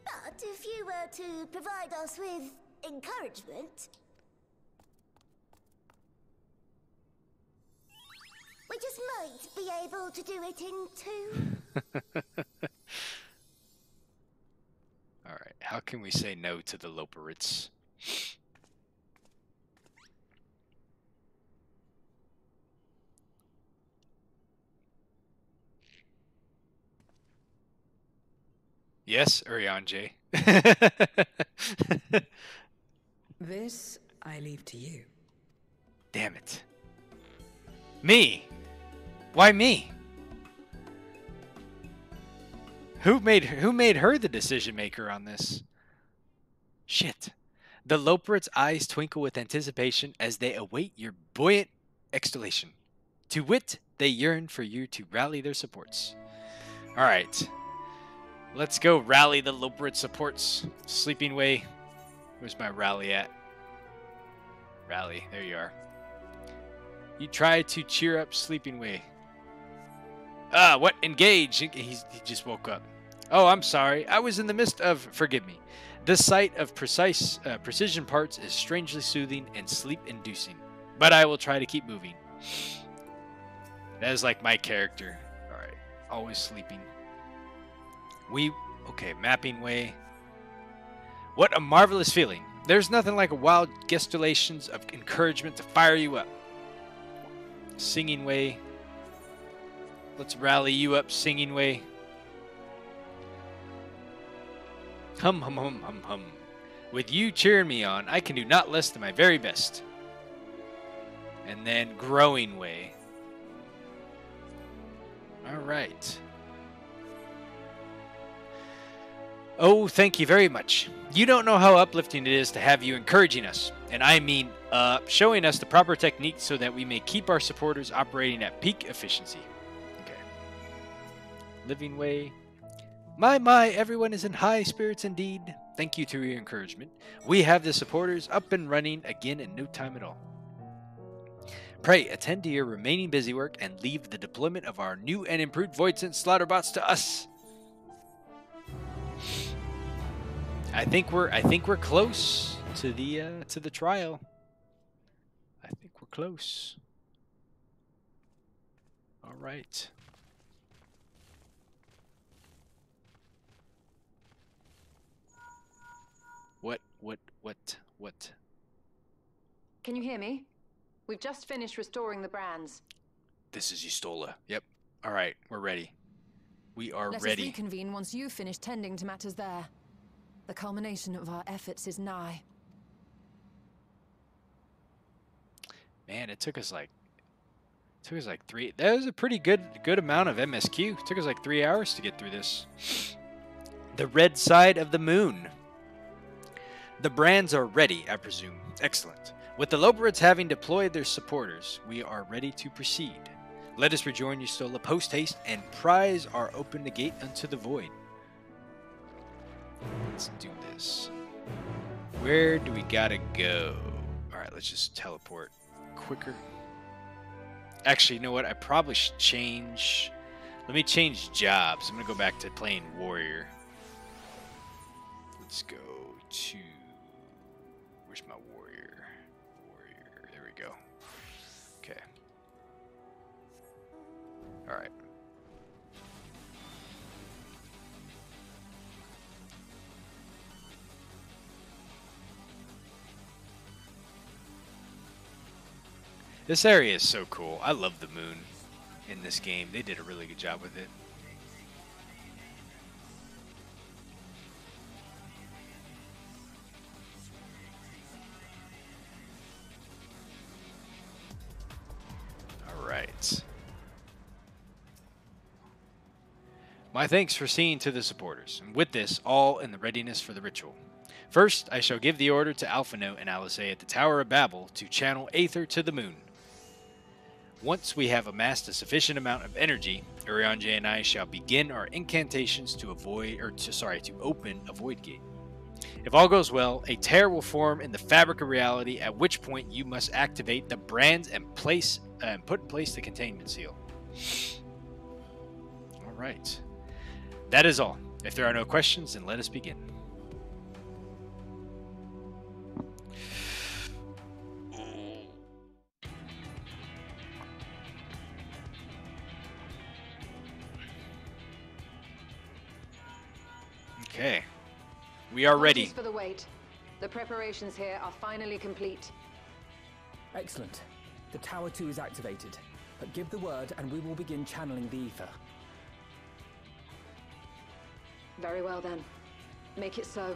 But if you were to provide us with encouragement, we just might be able to do it in 2. Alright, how can we say no to the Loporits? Yes, Urianje. This I leave to you. Damn it. Me? Why me? Who made her the decision maker on this? Shit. The Loporits' eyes twinkle with anticipation as they await your buoyant exhalation. To wit, they yearn for you to rally their supports. Alright. Let's go rally the Loporit supports. Sleeping Way. Where's my rally at? Rally. There you are. You try to cheer up Sleeping Way. What? Engage! He just woke up. Oh, I'm sorry. I was in the midst of... Forgive me. The sight of precision parts is strangely soothing and sleep-inducing. But I will try to keep moving. That is like my character. Alright. Always sleeping. Okay, Mapping Way. What a marvelous feeling. There's nothing like a wild gesticulations of encouragement to fire you up. Singing Way. Let's rally you up, Singing Way. Hum, hum, hum, hum, hum. With you cheering me on, I can do not less than my very best. And then Growing Way. Alright. Oh, thank you very much. You don't know how uplifting it is to have you encouraging us. And I mean, showing us the proper technique so that we may keep our supporters operating at peak efficiency. Okay. Living Way. My, everyone is in high spirits indeed. Thank you to your encouragement. We have the supporters up and running again in no time at all. Pray, attend to your remaining busy work and leave the deployment of our new and improved Voidsent slaughterbots to us. I think we're close to the trial. I think we're close. All right. What? Can you hear me? We've just finished restoring the brands. This is Yustola. Yep. All right, we're ready. We are Let ready. us reconvene once you've finished tending to matters there. The culmination of our efforts is nigh. Man, it took us like 3. That was a pretty good amount of MSQ. It took us like 3 hours to get through this. The red side of the moon. The brands are ready, I presume. Excellent. With the Loperids having deployed their supporters, we are ready to proceed. Let us rejoin Yustola post-haste, and prize are open the gate unto the void. Let's do this. Where do we gotta go? Alright, let's just teleport quicker. Actually, you know what? I probably should change... Let me change jobs. I'm gonna go back to playing warrior. Let's go to... Where's my warrior? There we go. Okay. Alright. This area is so cool. I love the moon in this game. They did a really good job with it. Alright. My thanks for seeing to the supporters, and with this, all in the readiness for the ritual. First, I shall give the order to Alphino and Alizé at the Tower of Babel to channel Aether to the moon. Once we have amassed a sufficient amount of energy, Urianger and I shall begin our incantations to open a void gate. If all goes well, a tear will form in the fabric of reality, at which point you must activate the brands and put in place the containment seal. All right. That is all. If there are no questions, then let us begin. Okay. We are ready. Apologies for the wait. The preparations here are finally complete. Excellent. The Tower 2 is activated. But give the word and we will begin channeling the ether. Very well then. Make it so.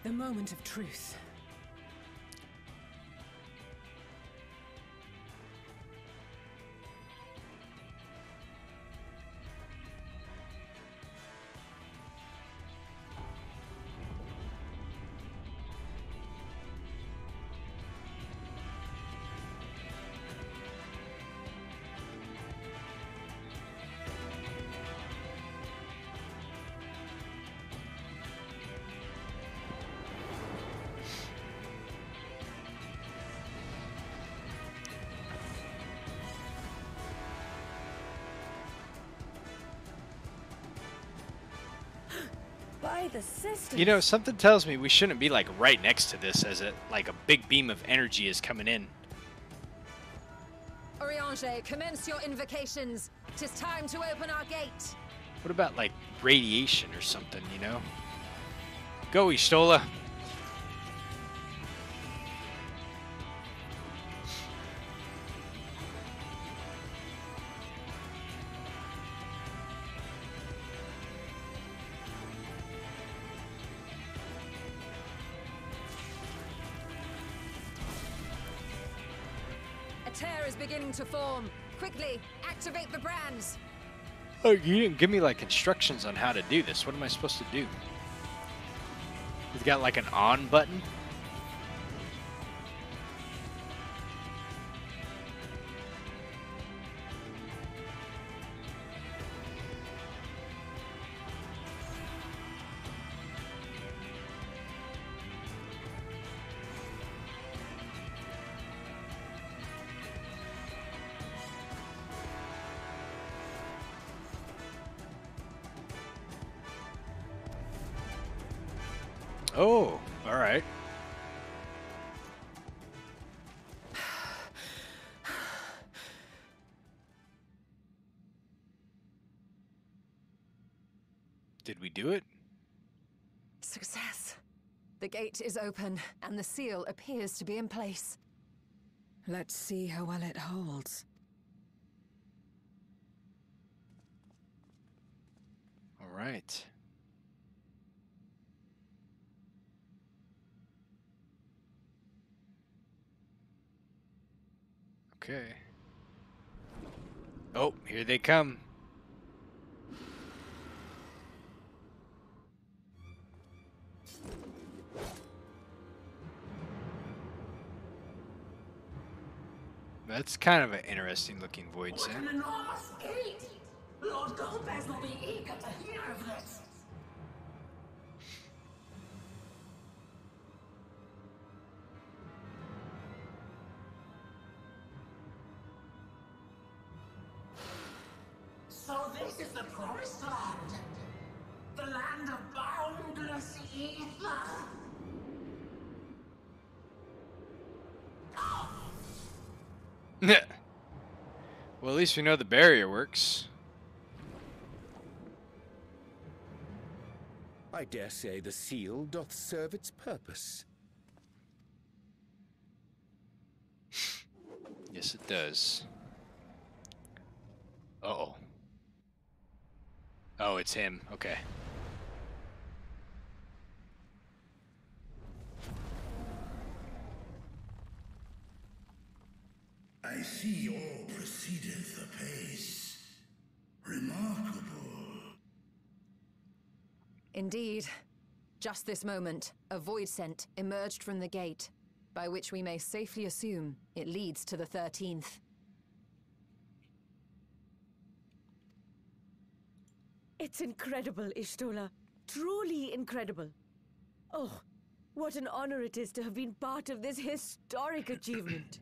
The moment of truth. By the sisters. You know, something tells me we shouldn't be like right next to this as like a big beam of energy is coming in. Urianger, commence your invocations. 'Tis time to open our gate. What about like radiation or something, you know? Go, Yustola. Tear is beginning to form. Quickly, activate the brands. Oh, you didn't give me like instructions on how to do this. What am I supposed to do? It's got like an on button. Oh, all right. Did we do it? Success. The gate is open, and the seal appears to be in place. Let's see how well it holds. All right. Okay. Oh, here they come. That's kind of an interesting looking void set. What an enormous gate! Lord Golbez will be eager to hear of this. So this is the promised land? The land of boundless ether? Well, at least we know the barrier works. I dare say the seal doth serve its purpose. Yes, it does. Uh-oh. Oh, it's him. Okay. I see all proceedeth apace. Remarkable. Indeed. Just this moment, a void scent emerged from the gate, by which we may safely assume it leads to the 13th. It's incredible, Ishtola. Truly incredible. Oh, what an honor it is to have been part of this historic achievement.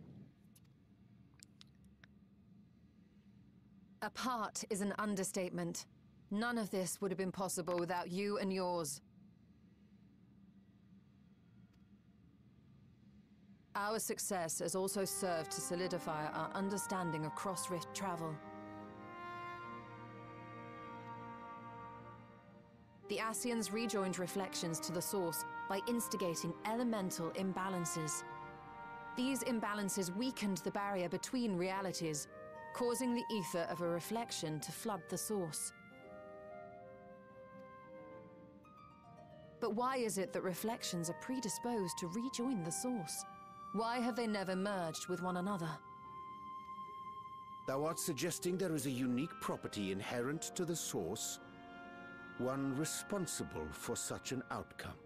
A part is an understatement. None of this would have been possible without you and yours. Our success has also served to solidify our understanding of cross-rift travel. The Ascians rejoined reflections to the source by instigating elemental imbalances. These imbalances weakened the barrier between realities, causing the ether of a reflection to flood the source. But why is it that reflections are predisposed to rejoin the source? Why have they never merged with one another? Thou art suggesting there is a unique property inherent to the source, one responsible for such an outcome.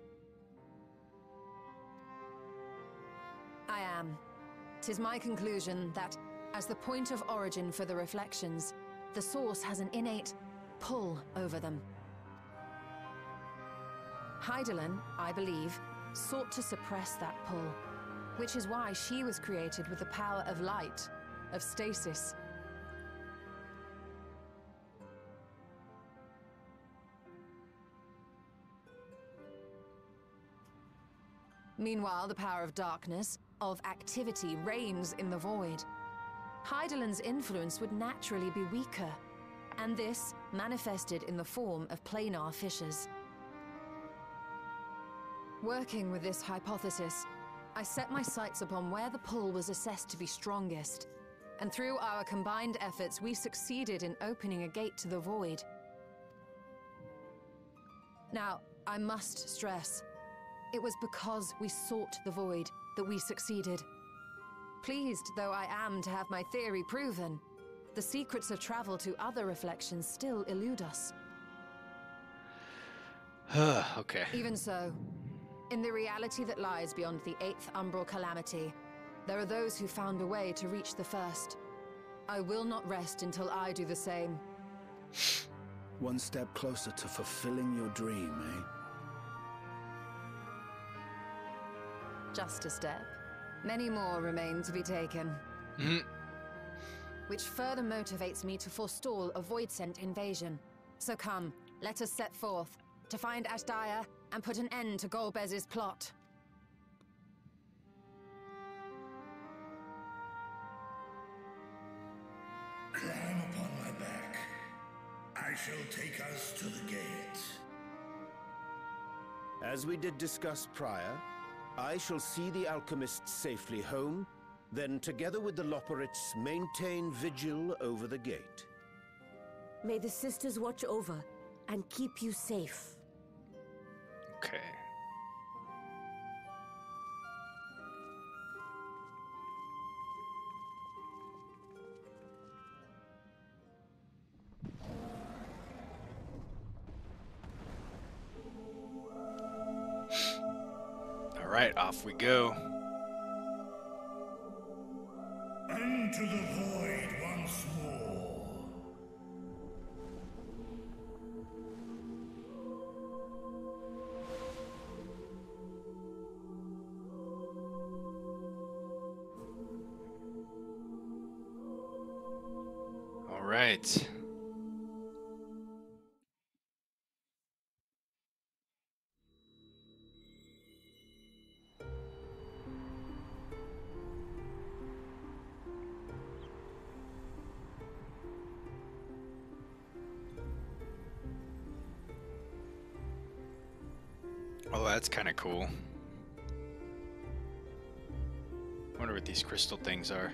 I am. 'Tis my conclusion that, as the point of origin for the reflections, the source has an innate pull over them. Hydaelyn, I believe, sought to suppress that pull, which is why she was created with the power of light, of stasis. Meanwhile, the power of darkness, of activity, reigns in the void. Hydaelyn's influence would naturally be weaker, and this manifested in the form of planar fissures. Working with this hypothesis, I set my sights upon where the pull was assessed to be strongest, and through our combined efforts we succeeded in opening a gate to the void. Now, I must stress, it was because we sought the void that we succeeded. Pleased though I am to have my theory proven, the secrets of travel to other reflections still elude us. Okay. Even so, in the reality that lies beyond the 8th umbral calamity, there are those who found a way to reach the first. I will not rest until I do the same. One step closer to fulfilling your dream, eh? Just a step. Many more remain to be taken. Which further motivates me to forestall a void-sent invasion. So come, let us set forth to find Ashdaya and put an end to Golbez's plot. Climb upon my back. I shall take us to the gate. As we did discuss prior, I shall see the alchemists safely home, then together with the Loporrits maintain vigil over the gate. May the sisters watch over and keep you safe. Okay. All right, off we go. Into the void once more. All right. Oh, that's kind of cool. Wonder what these crystal things are.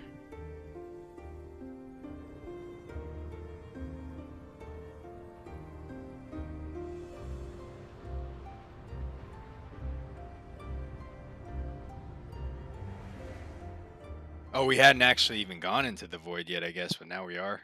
Oh, we hadn't actually even gone into the void yet, I guess, but now we are.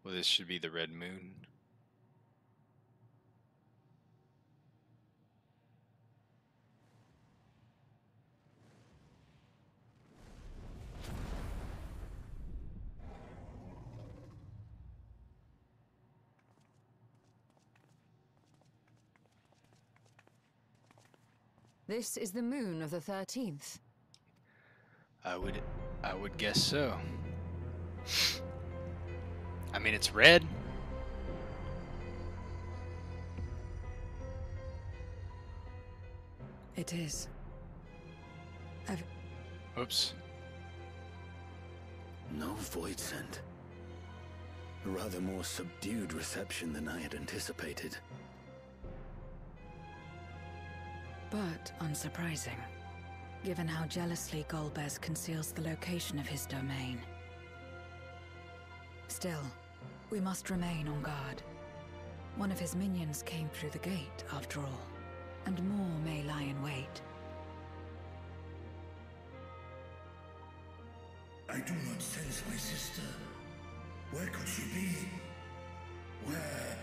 Well, this should be the red moon. This is the moon of the 13th. I would guess so. I mean, it's red. It is. Oops. No void scent. A rather more subdued reception than I had anticipated. But unsurprising, given how jealously Golbez conceals the location of his domain. Still, we must remain on guard. One of his minions came through the gate, after all, and more may lie in wait. I do not sense my sister. Where could she be? Where?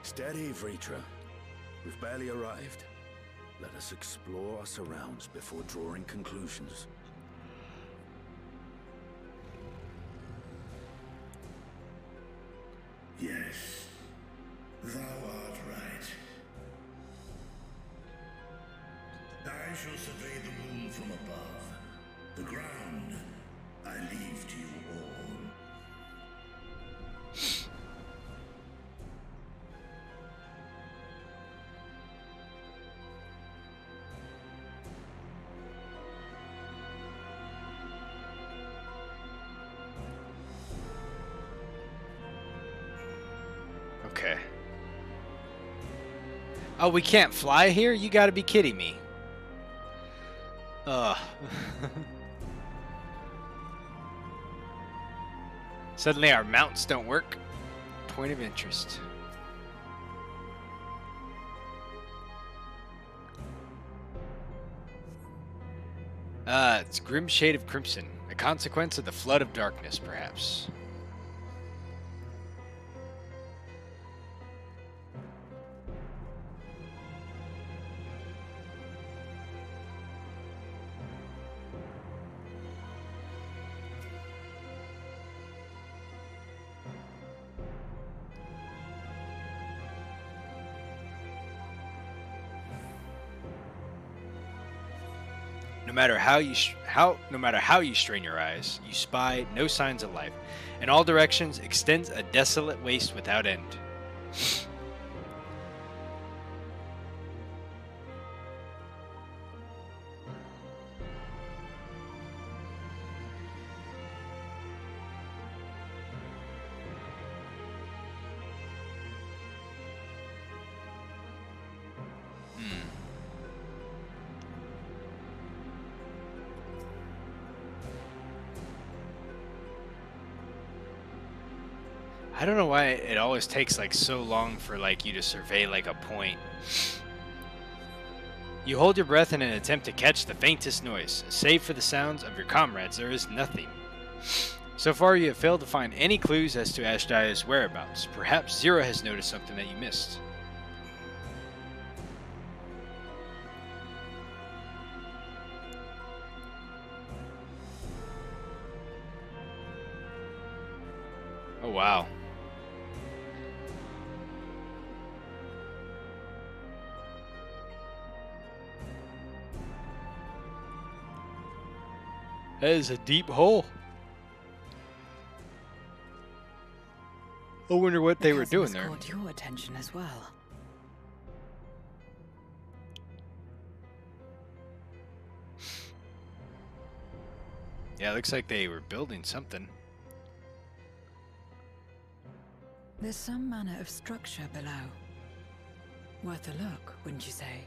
Steady, Vritra. We've barely arrived. Let us explore our surrounds before drawing conclusions. Yes, thou art right. I shall survey the moon from above. The ground I leave to you all. Okay. Oh, we can't fly here? You gotta be kidding me. Ugh. Suddenly our mounts don't work. Point of interest. It's Grim Shade of Crimson. A consequence of the flood of darkness, perhaps. No matter how you strain your eyes, you spy no signs of life. In all directions extends a desolate waste without end. I don't know why it always takes like so long for like you to survey like a point. You hold your breath in an attempt to catch the faintest noise. Save for the sounds of your comrades, there is nothing. So far you have failed to find any clues as to Ashdia's whereabouts. Perhaps Zero has noticed something that you missed. Oh wow. That is a deep hole. I wonder what they were doing there. Caught your attention as well. Yeah, it looks like they were building something. There's some manner of structure below. Worth a look, wouldn't you say?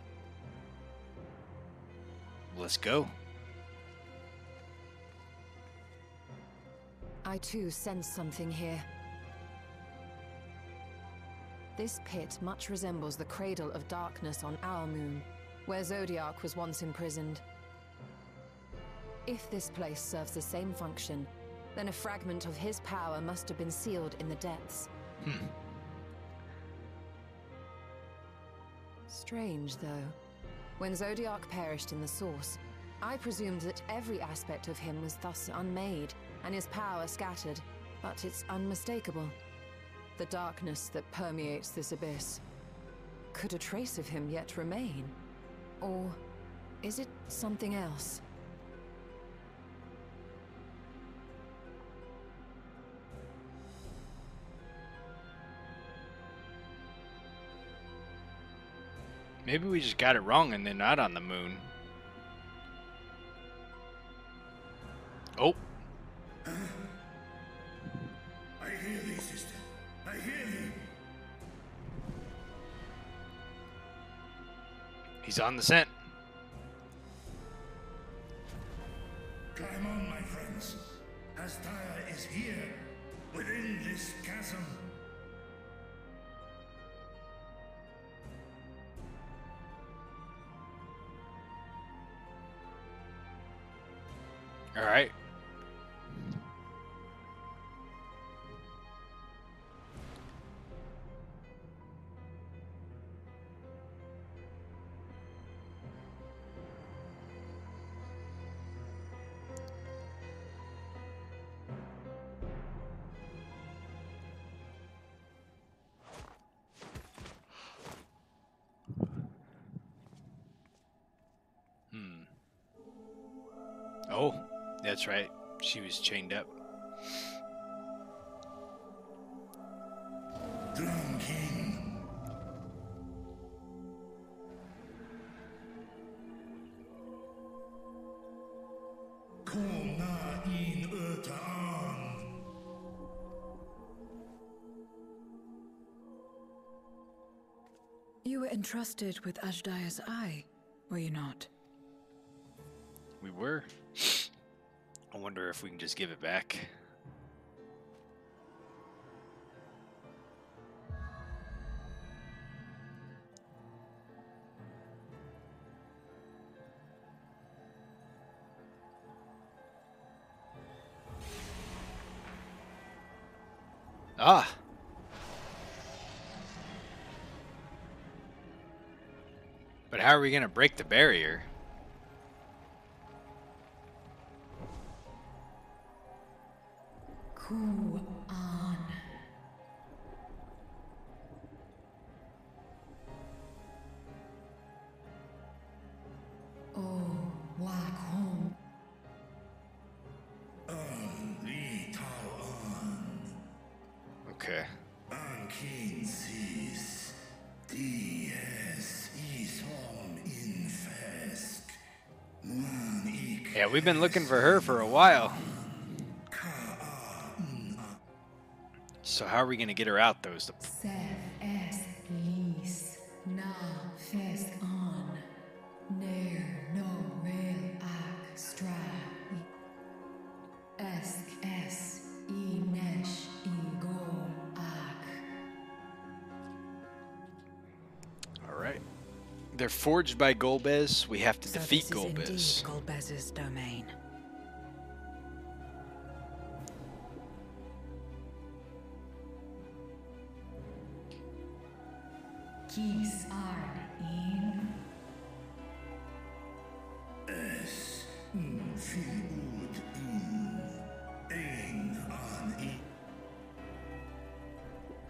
Let's go. I too sense something here. This pit much resembles the Cradle of Darkness on our moon, where Zodiark was once imprisoned. If this place serves the same function, then a fragment of his power must have been sealed in the depths. Strange, though. When Zodiark perished in the Source, I presumed that every aspect of him was thus unmade, and his power scattered, but it's unmistakable. The darkness that permeates this abyss. Could a trace of him yet remain? Or is it something else? Maybe we just got it wrong and they're not on the moon. Oh. I hear thee, sister. I hear thee. He's on the scent. Climb on, my friends. Astaya is here, within this chasm. All right. Oh, that's right. She was chained up. Drown King. Kom na in Ötaan. You were entrusted with Ashdia's eye, were you not? We were. I wonder if we can just give it back. Ah. But how are we going to break the barrier? Cool on. Oh, Black Horn. Okay. Yeah, we've been looking for her for a while. So how are we going to get her out, though? Alright. They're forged by Golbez. We have to defeat Golbez. This is indeed Golbez's domain. Keys are in. Es fiud in ein an I.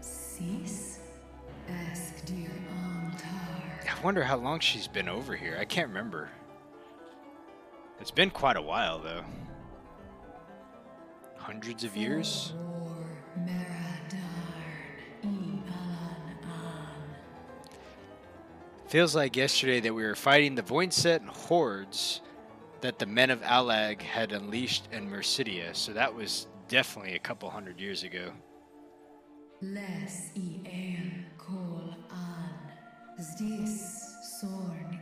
Sis ask dear Amtar. I wonder how long she's been over here. I can't remember. It's been quite a while, though. Hundreds of years? Feels like yesterday that we were fighting the Voinset hordes that the men of Alag had unleashed in Mercidia, so that was definitely a couple hundred years ago. Les el kol an. Zdis sorn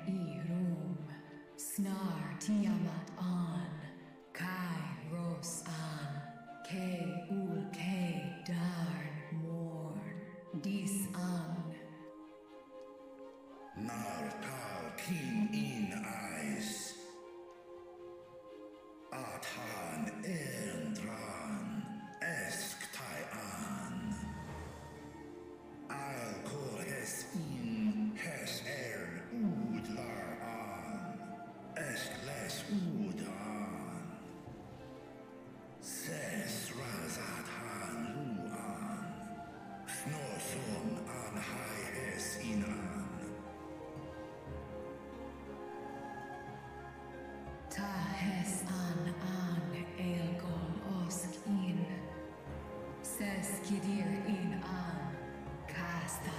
rum. Snar tiamat an. Kai ros an. Ke ul ke darn morn. Dis an. Nartal kin in eyes. Athan endran esk tai an. I'll call hes in hes udlar an. Esk les udan. Ses razat han luan. Snoson an hai hes in an. Ta hes an elgon osk in. Ses kidir in an. Kasta.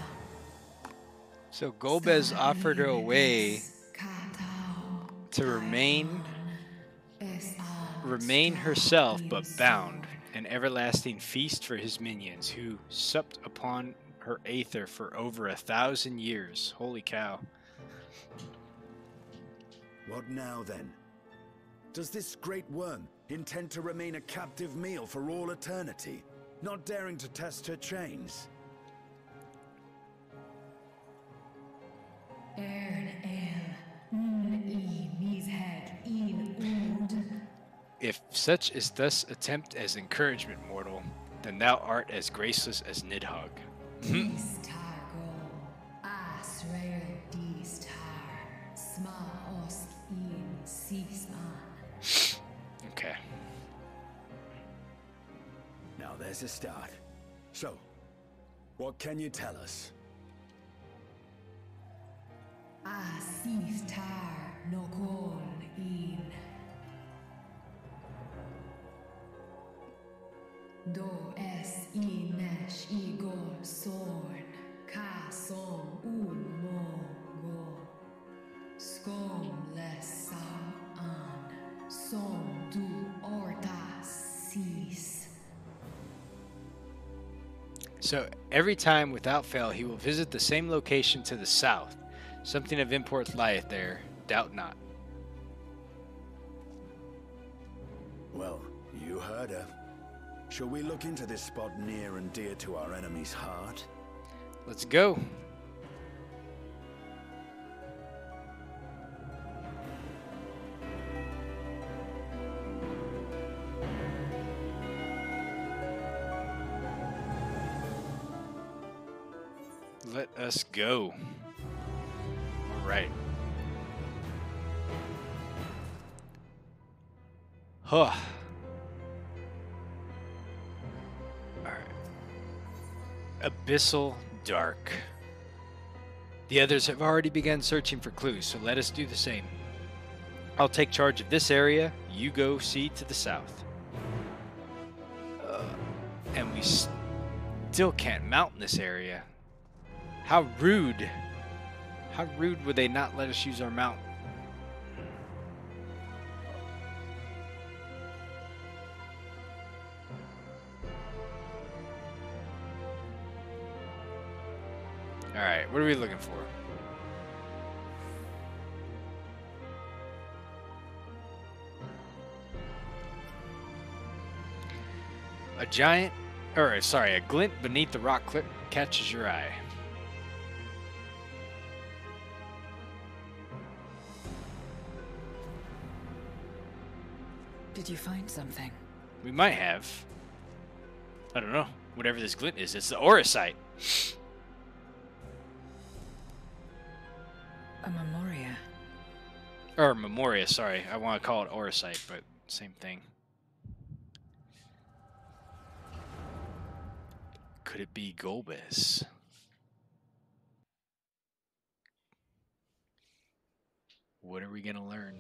So Golbez offered her a way to remain herself but bound, an everlasting feast for his minions, who supped upon her aether for over 1,000 years. Holy cow. What now, then? Does this great worm intend to remain a captive meal for all eternity, not daring to test her chains? If such is thus attempt as encouragement, mortal, then thou art as graceless as Nidhogg. Okay. Now there's a start. So, what can you tell us? Do es inesh igor sorn, ka som mogo, skom lesam an, som du orta sis. So every time without fail he will visit the same location to the south. Something of import lieth there, doubt not. Well, you heard her. Shall we look into this spot near and dear to our enemy's heart? Let's go. Let us go. All right. Huh. Abyssal Dark. The others have already begun searching for clues, so let us do the same. I'll take charge of this area, you go see to the south. And we still can't mount in this area. How rude. How rude would they not let us use our mount? Alright, what are we looking for? A giant, or sorry, a glint beneath the rock cliff catches your eye. Did you find something? We might have. I don't know. Whatever this glint is, it's the aura site. A memoria. Or memoria, sorry. I want to call it aura site, but same thing. Could it be Golbez? What are we going to learn?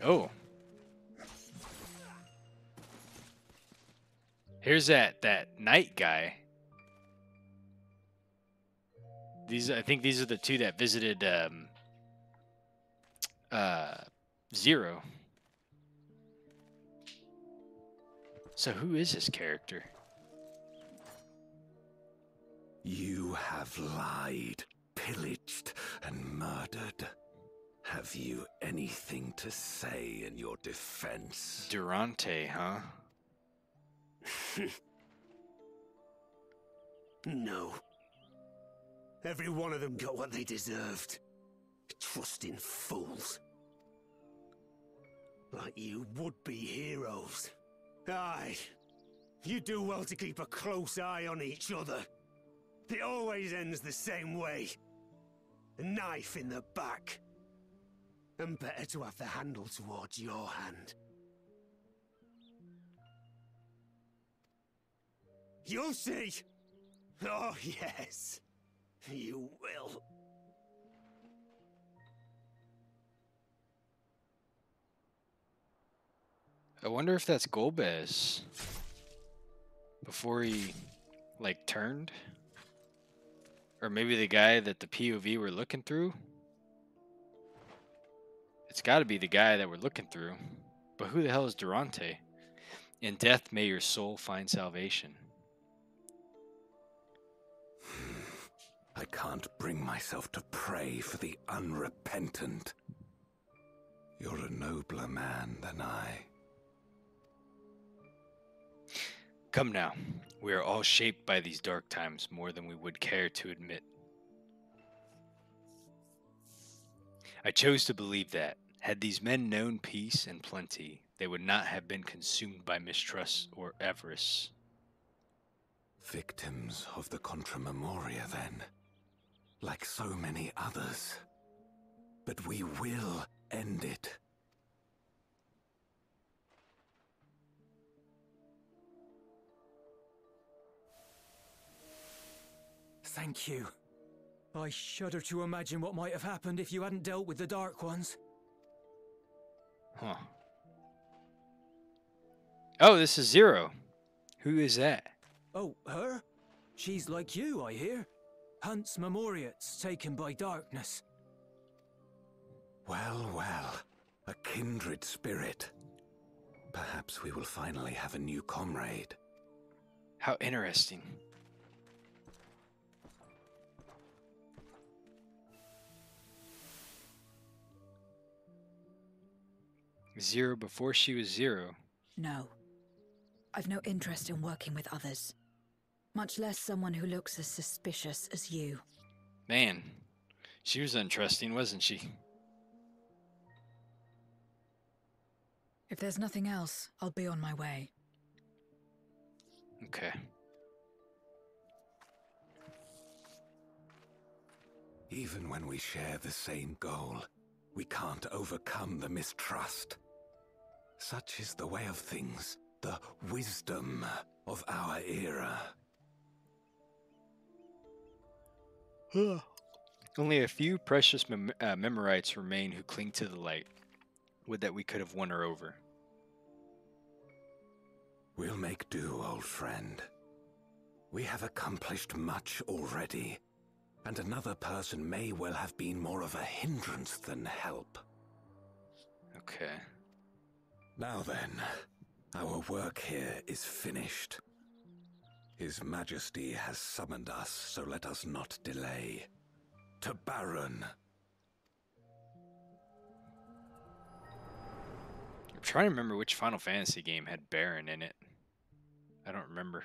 Oh. Here's that knight guy. I think these are the two that visited Zero. So who is this character? You have lied, pillaged, and murdered. Have you anything to say in your defense? Durante, huh? No. Every one of them got what they deserved. Trusting fools. Like you would-be heroes. Aye. You do well to keep a close eye on each other. It always ends the same way. A knife in the back. And better to have the handle towards your hand. You'll see! Oh, yes. You will. I wonder if that's Golbez. Before he, like, turned? Or maybe the guy that the POV we're looking through? It's got to be the guy that we're looking through. But who the hell is Durante? In death may your soul find salvation. I can't bring myself to pray for the unrepentant. You're a nobler man than I. Come now, we are all shaped by these dark times more than we would care to admit. I chose to believe that, had these men known peace and plenty, they would not have been consumed by mistrust or avarice. Victims of the Contra Memoria, then. Like so many others. But we will end it. Thank you. I shudder to imagine what might have happened if you hadn't dealt with the Dark Ones. Huh. Oh, this is Zero. Who is that? Oh, her? She's like you, I hear. Hunts Memoriats taken by darkness. Well, well. A kindred spirit. Perhaps we will finally have a new comrade. How interesting. Zero before she was Zero. No. I've no interest in working with others. Much less someone who looks as suspicious as you. Man, she was interesting, wasn't she? If there's nothing else, I'll be on my way. Okay. Even when we share the same goal, we can't overcome the mistrust. Such is the way of things, the wisdom of our era. Only a few precious Memorites remain who cling to the light. Would that we could have won her over. We'll make do, old friend. We have accomplished much already, and another person may well have been more of a hindrance than help. Okay. Now then, our work here is finished. His Majesty has summoned us, so let us not delay. To Baron. I'm trying to remember which Final Fantasy game had Baron in it. I don't remember.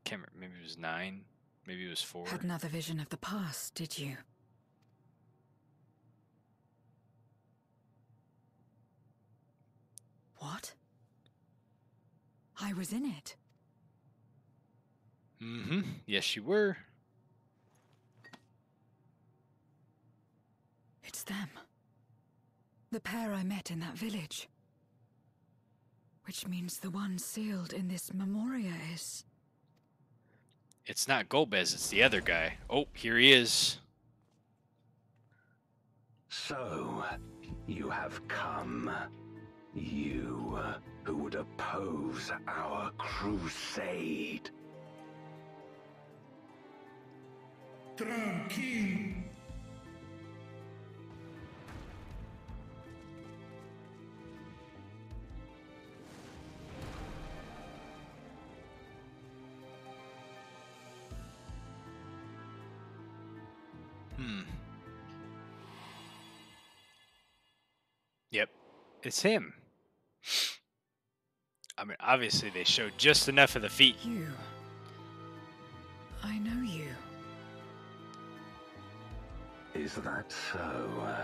Can't remember. Maybe it was 9. Maybe it was 4. Had another vision of the past, did you? What? I was in it. Mm-hmm. Yes, you were. It's them. The pair I met in that village. Which means the one sealed in this memoria is... It's not Golbez, it's the other guy. Oh, here he is. So, you have come. You, who would oppose our crusade. Tranquilo. Yep, it's him. I mean, obviously they showed just enough of the feet. You. I know you. Is that so?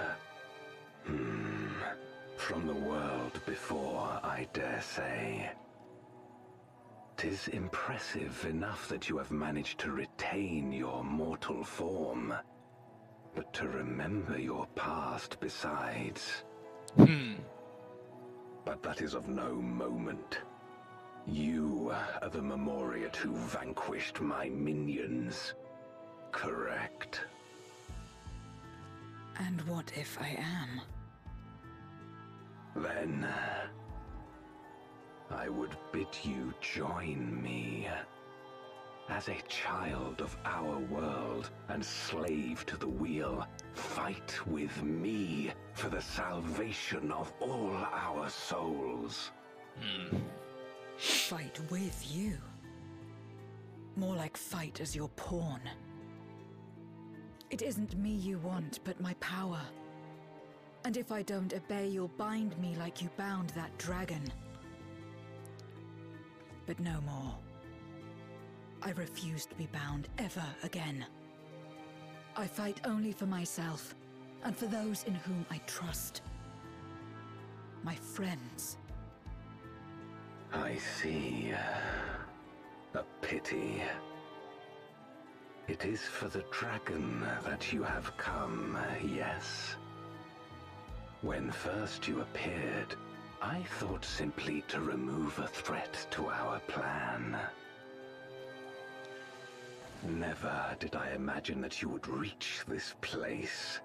From the world before, I dare say. 'Tis impressive enough that you have managed to retain your mortal form, but to remember your past besides. But that is of no moment. You are the Memoriat who vanquished my minions, correct? And what if I am? Then I would bid you join me. As a child of our world and slave to the wheel, fight with me for the salvation of all our souls. Fight with you? More like fight as your pawn. It isn't me you want, but my power. And if I don't obey, you'll bind me like you bound that dragon. But no more. I refuse to be bound ever again. I fight only for myself, and for those in whom I trust. My friends. I see. A pity. It is for the dragon that you have come, yes? When first you appeared, I thought simply to remove a threat to our plan. Never did I imagine that you would reach this place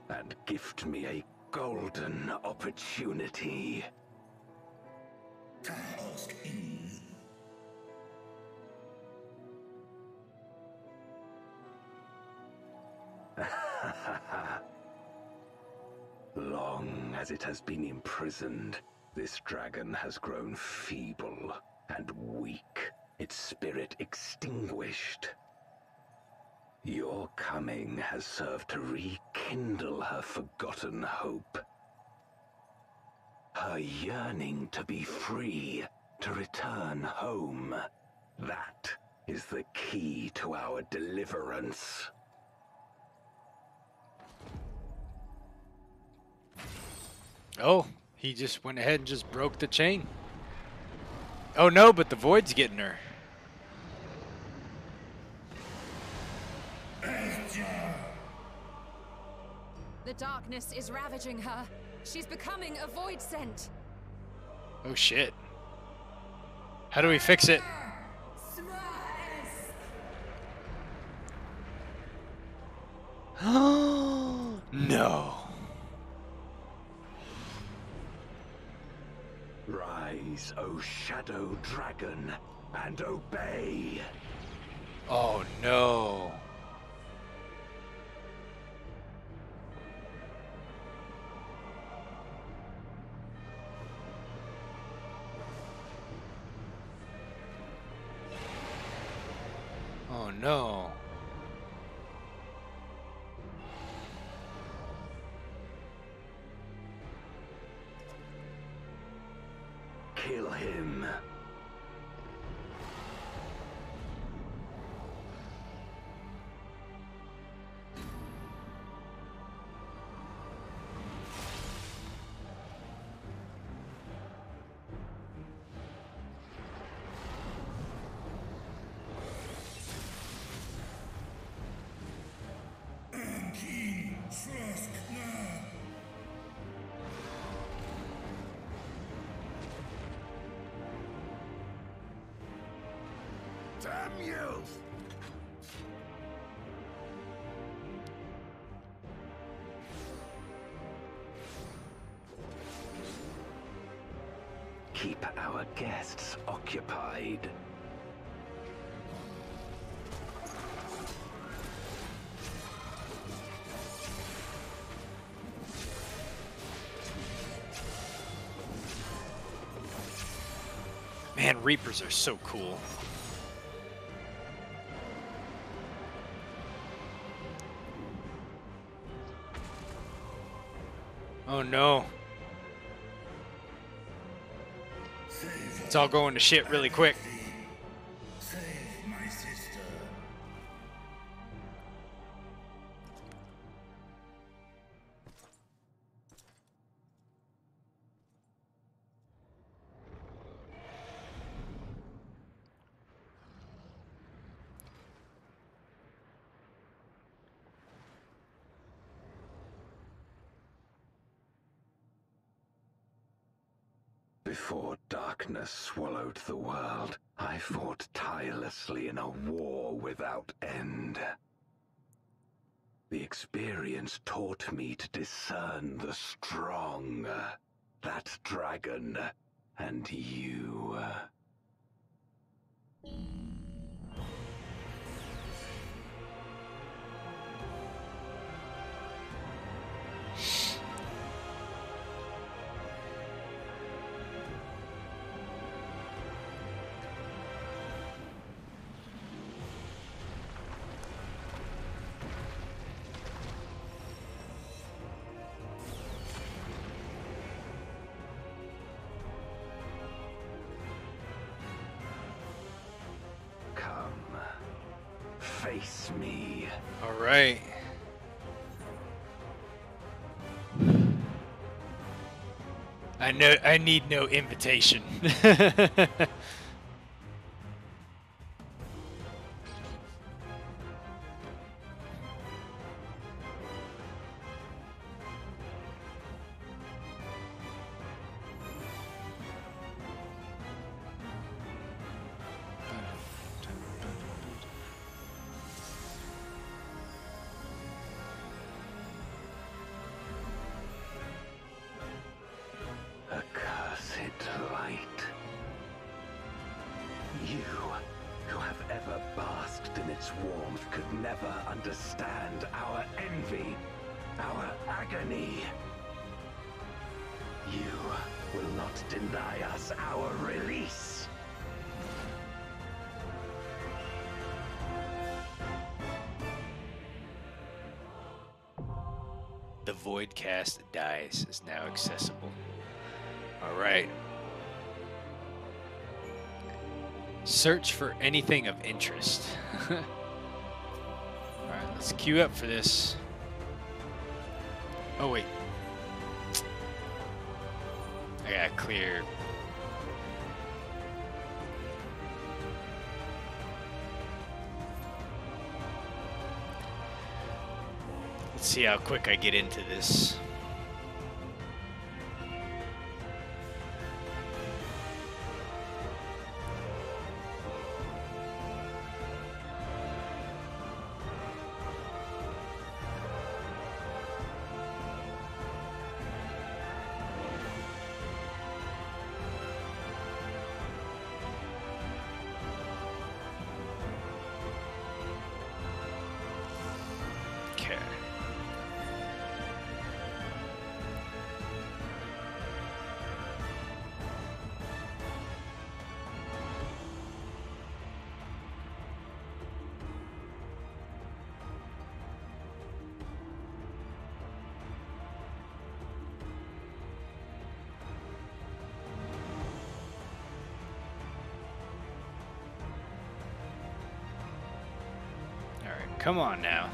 and gift me a golden opportunity. Chaos in. Long as it has been imprisoned, this dragon has grown feeble and weak, its spirit extinguished. Your coming has served to rekindle her forgotten hope. Her yearning to be free, to return home. That is the key to our deliverance. Oh, he just went ahead and just broke the chain. Oh no, but the void's getting her. The darkness is ravaging her. She's becoming a void scent. Oh shit. How do we fix it? No. Rise, O Shadow Dragon, and obey! Oh no. Oh no. Kill him. Damn you! Keep our guests occupied. Man, Reapers are so cool. Oh no. It's all going to shit really quick. Save my sister. Before darkness swallowed the world, I fought tirelessly in a war without end. The experience taught me to discern the strong, that dragon, and you. Face me. All right. I need no invitation. Accursed light. You, who have ever basked in its warmth, could never understand our envy, our agony. You will not deny us our release. The Voidcast dice is now accessible. All right. Search for anything of interest. All right, let's queue up for this. Oh wait, I gotta clear. Let's see how quick I get into this. Come on now.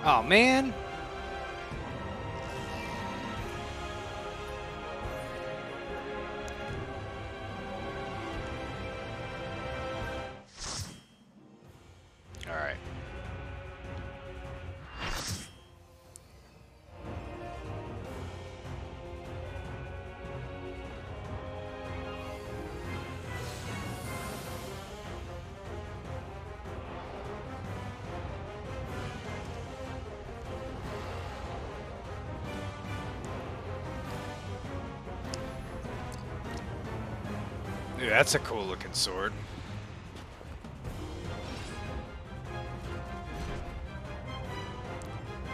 Oh, man. All right. Dude, that's a cool looking sword.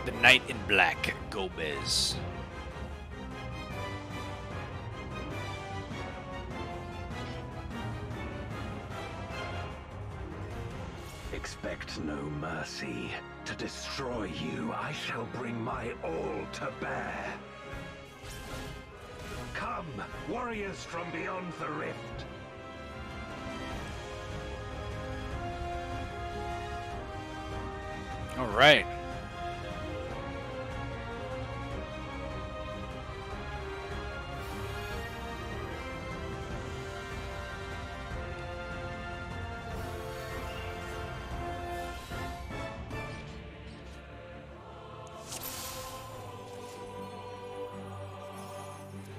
The Knight in Black, Gomez. Expect no mercy. To destroy you, I shall bring my all to bear. Come, warriors from beyond the rift. All right.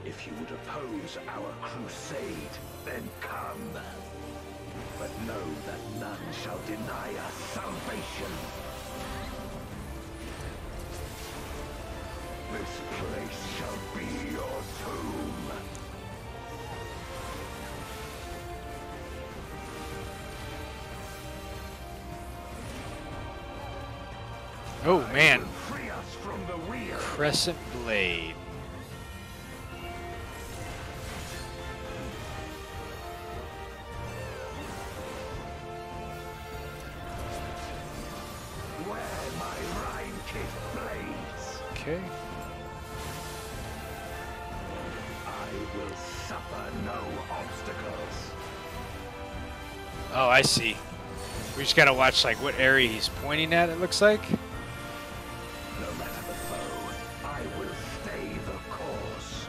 If you would oppose our crusade, then come. But know that none shall deny us salvation. This place shall be your tomb. Oh, man. Free us from the wheel. Crescent Blade. Where my Rhine-Kith blades. Okay. I will suffer no obstacles. Oh, I see. We just gotta watch like what area he's pointing at, it looks like. No matter the foe, I will stay the course.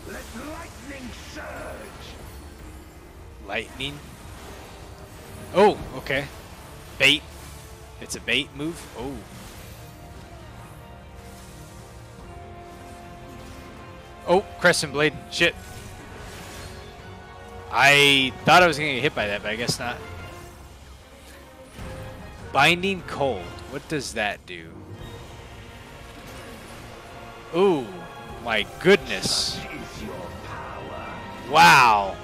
Let lightning surge. Lightning. Oh, okay. Bait. It's a bait move. Oh. Oh, Crescent Blade. Shit. I thought I was going to get hit by that, but I guess not. Binding Cold. What does that do? Ooh, my goodness. Wow.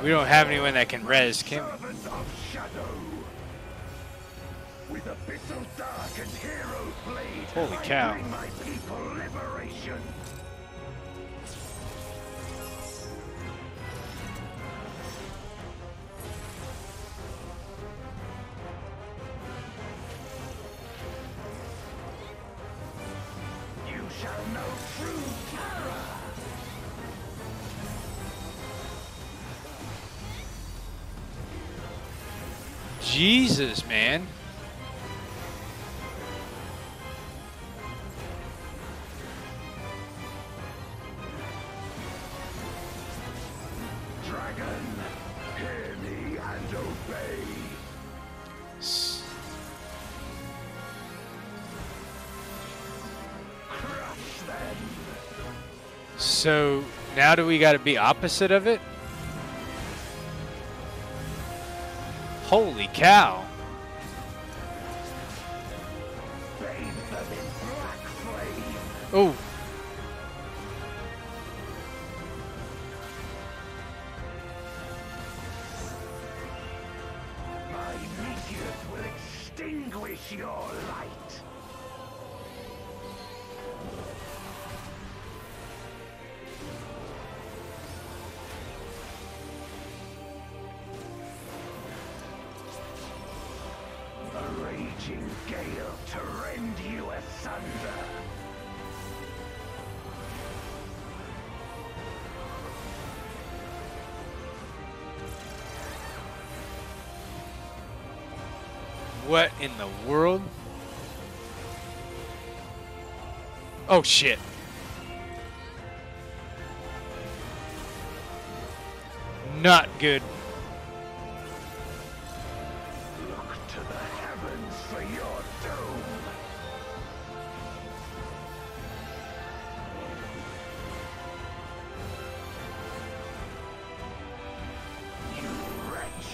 We don't have anyone that can res, can we? Servant of shadow. With abyssal dark and hero blade, Holy cow. I bring my people liberation. You shall know true terror. Jesus, man. Dragon, hear me and obey. Crush them. So now do we got to be opposite of it? Holy cow. Bathe them in black flame. Oh. My meteors will extinguish your light. A raging gale to rend you asunder. What in the world? Oh shit. Not good. Look to the heavens for your doom. You wretch.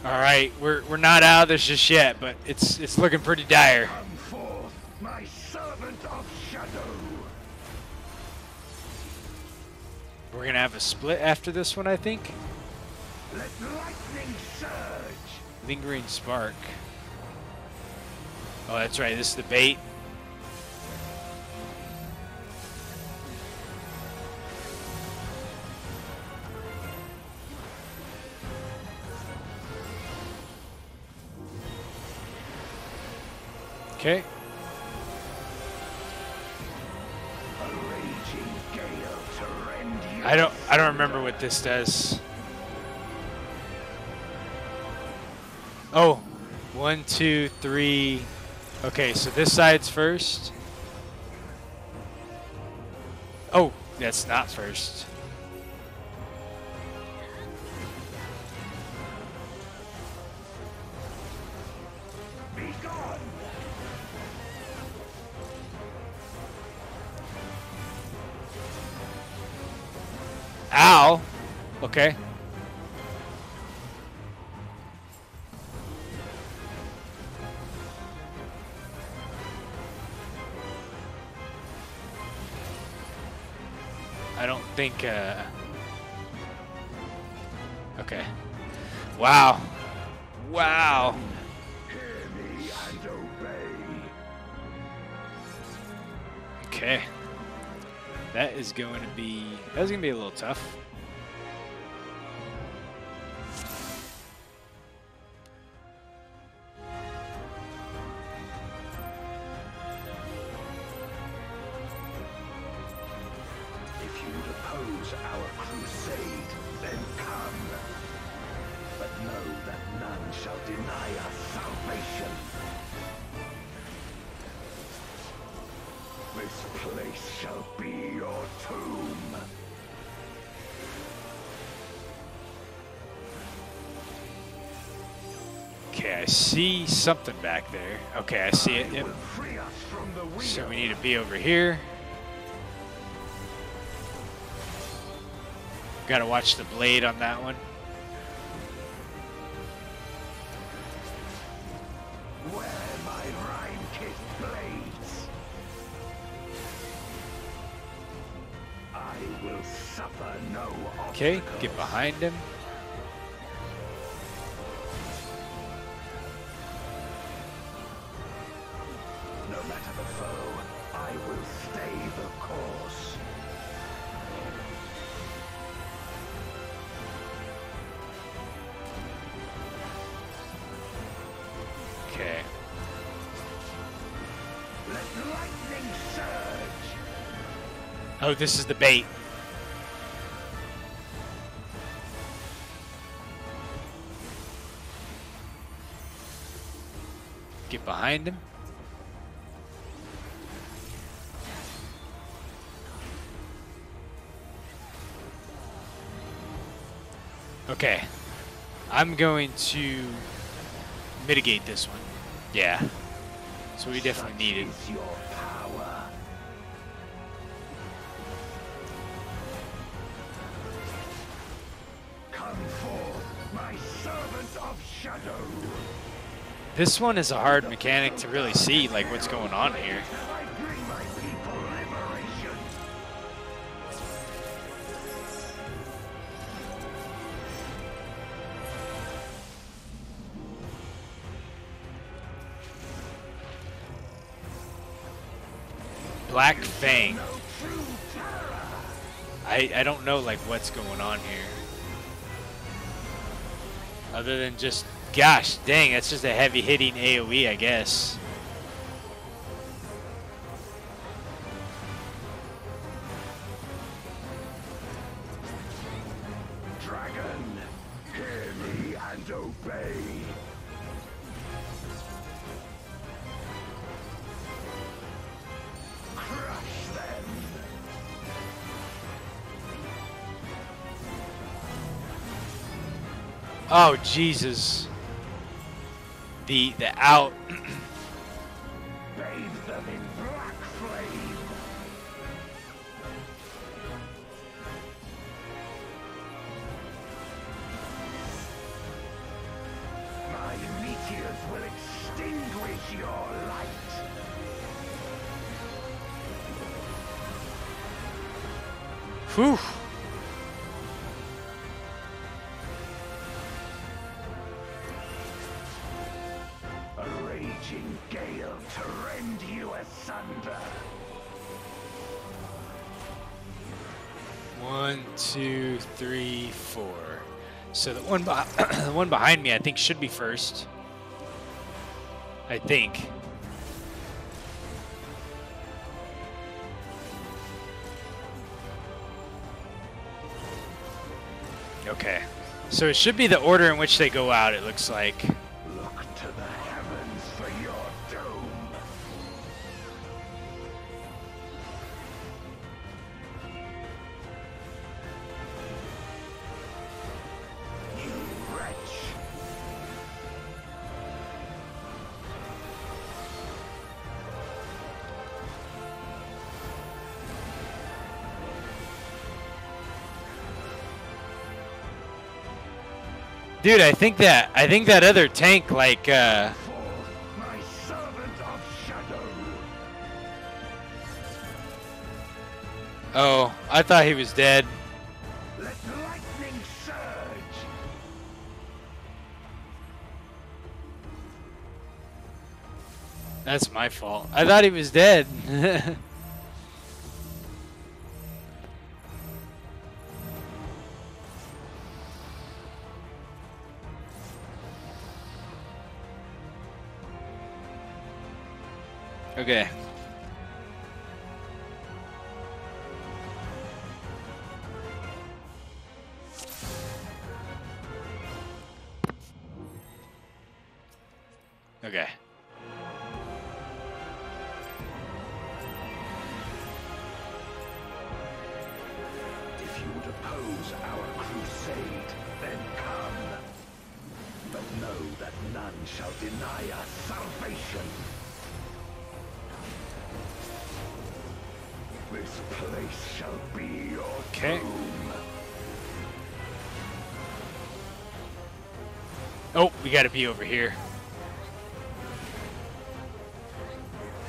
All right, we're not out of this just yet, but it's looking pretty dire. Come forth, my servant of shadow. We're gonna have a split after this one, I think. Let lightning surge. Lingering spark. Oh, that's right. This is the bait. Okay. A raging gale to rend you. I don't remember what this does. Oh, 1, 2, 3. Okay, so this side's first. Oh, that's not first. Be gone. Ow. Okay. I don't think, okay. Wow. Wow. Hear me and obey. Okay. That's gonna be a little tough. If you'd oppose our crusade, then come. But know that none shall deny us salvation. This place shall be your tomb. Okay, I see something back there. Okay, I see it. Yep. Free us from the wheel. So we need to be over here. Gotta watch the blade on that one. Where my rime-kissed blades. I will suffer no Okay, obstacles. get behind him. No matter the foe, I will stay the course. Okay. Let lightning surge. Oh, this is the bait. Get behind him. Okay. I'm going to mitigate this one. Yeah. So we definitely need it. Is your power. Come forth, my servant of shadow. This one is a hard mechanic to really see, like, what's going on here. I Black Fang. I don't know like what's going on here. Other than just, gosh dang, that's just a heavy hitting AoE, I guess. Dragon, hear me and obey. Crush them. Oh Jesus. The out. Bathe them in black flame. My meteors will extinguish your light. Whew. A raging gale to rend you asunder. 1, 2, 3, 4. So the one, the one behind me, I think, should be first. I think. Okay. So it should be the order in which they go out, it looks like. Look to the heavens for your doom. You wretch. Dude, I think that other tank, like, My servant of shadow. oh, I thought he was dead. Let lightning surge. That's my fault. I thought he was dead. Okay. Okay. If you would oppose our crusade, then come. But know that none shall deny us salvation. This place shall be your tomb. Oh, we gotta be over here.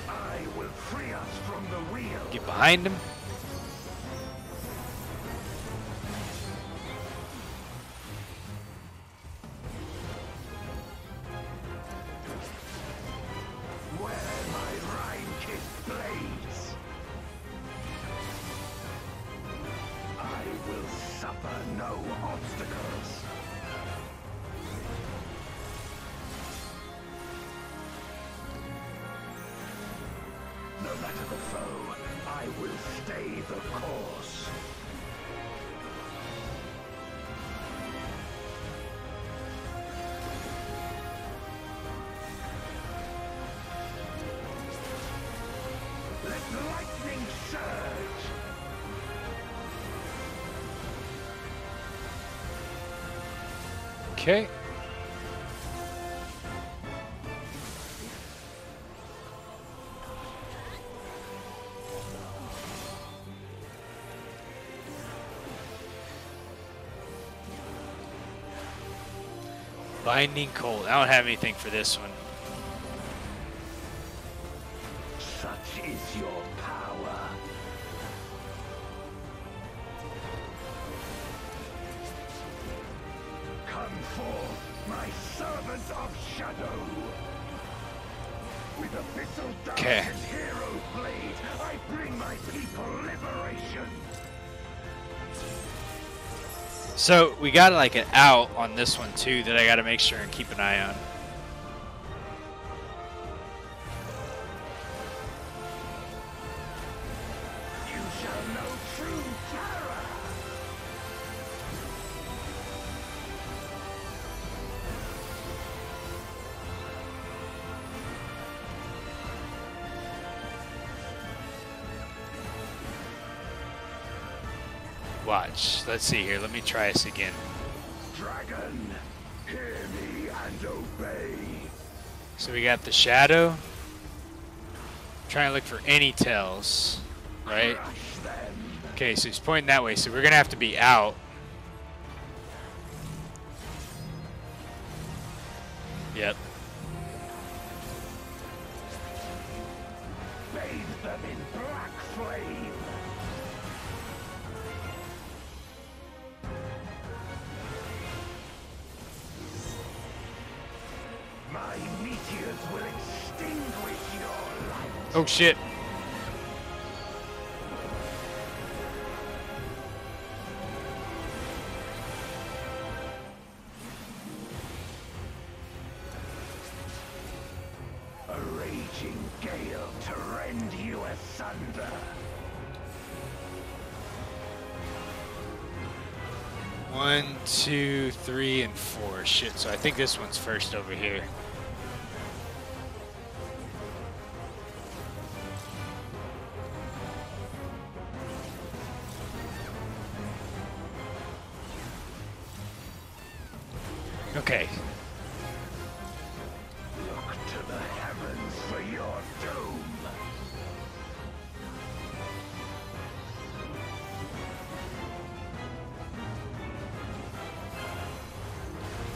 I will free us from the wheel. Get behind him. Where my rhyme-kissed blades. I will suffer no obstacles. No matter the foe, I will stay the course. Let lightning surge. Okay. Binding Cold. I don't have anything for this one. Such is your power. Come forth, my servant of shadow. With abyssal Okay. dark and hero blade, I bring my people liberation. So we got like an out on this one too that I got to make sure and keep an eye on. You shall know true terror. Watch. Let's see here. Let me try this again. Dragon, hear me and obey. So we got the shadow. Trying to look for any tells, right? Okay, so he's pointing that way, so we're gonna have to be out. Yep. Bathe them in black flame. My meteors will extinguish your light. Oh shit. A raging gale to rend you asunder. One, two, three, and four. Shit, so I think this one's first over here. Okay. Look to the heavens for your doom.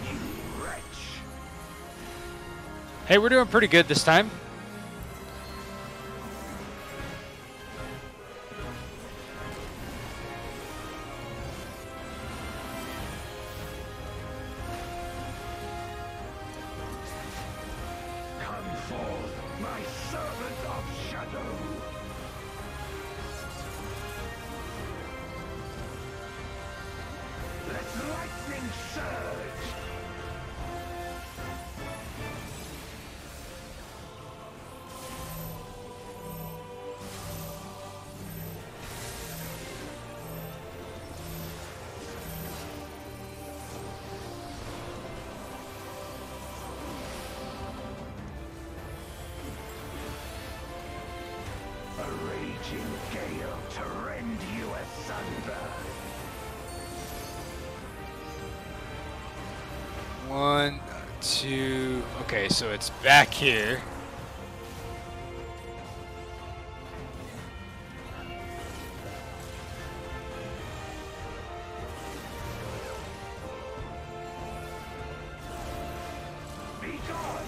You wretch. Hey, we're doing pretty good this time. Come forth, my servant of shadow. Let lightning surge. A raging gale to rend you asunder. One, two. Okay, so it's back here. Be gone.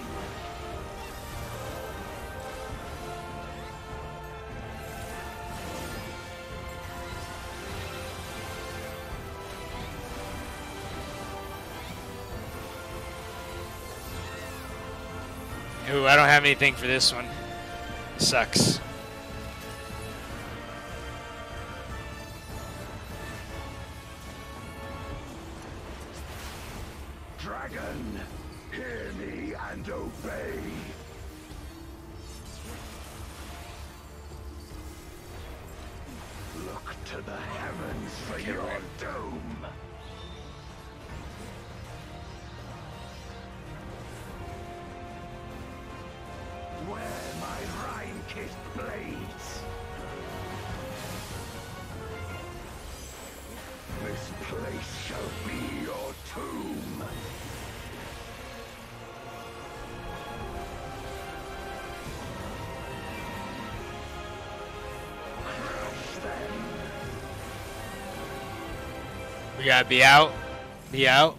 Ooh, I don't have anything for this one. Sucks. Dragon, hear me and obey. Look to the heavens for your doom. Where my Rhine-kissed blades. This place shall be your tomb. Crush them. We gotta be out. Be out.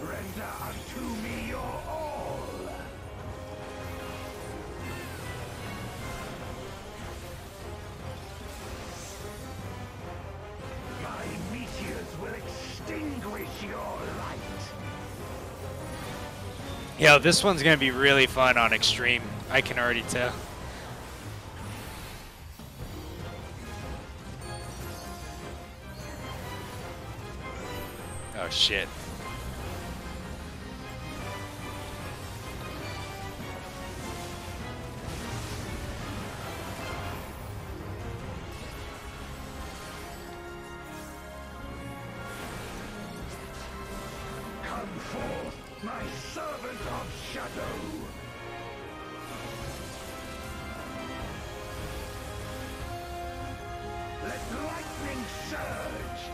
Render unto me your all. My meteors will extinguish your Yo, this one's gonna be really fun on Extreme. I can already tell. Oh shit. Come forth, my servant of shadow! Let lightning surge!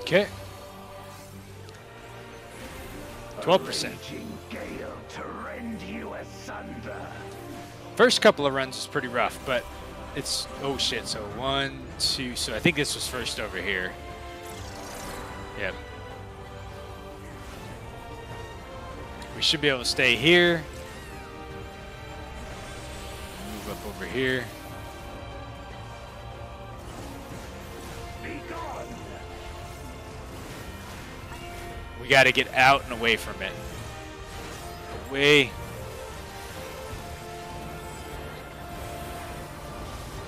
Okay. 12%. Gale to rend you asunder. First couple of runs was pretty rough, but it's, oh shit, so 1, 2, so I think this was first over here. Yep. We should be able to stay here. Move up over here. We got to get out and away from it. Away.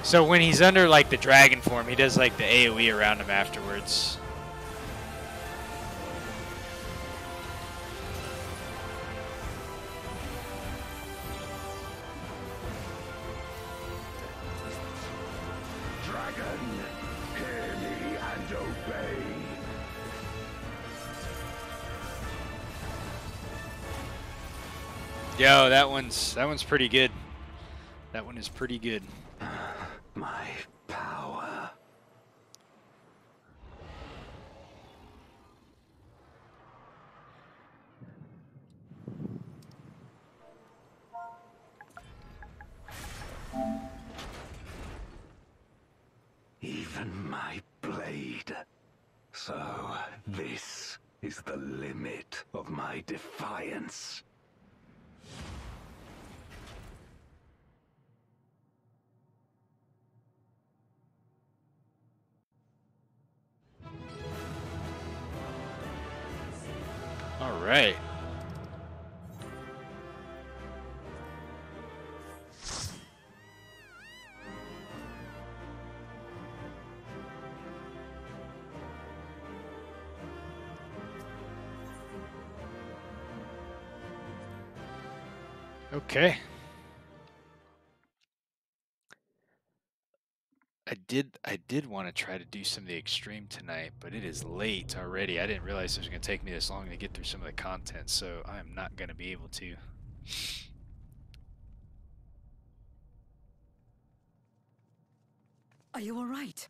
So when he's under like the dragon form, he does like the AoE around him afterwards. Dragon, hear me and obey. Yo, that one's pretty good. That one is pretty good. My power. Even my blade. So, this is the limit of my defiance. All right. Okay. I did want to try to do some of the extreme tonight, but it is late already. I didn't realize it was going to take me this long to get through some of the content, so I'm not going to be able to. Are you all right?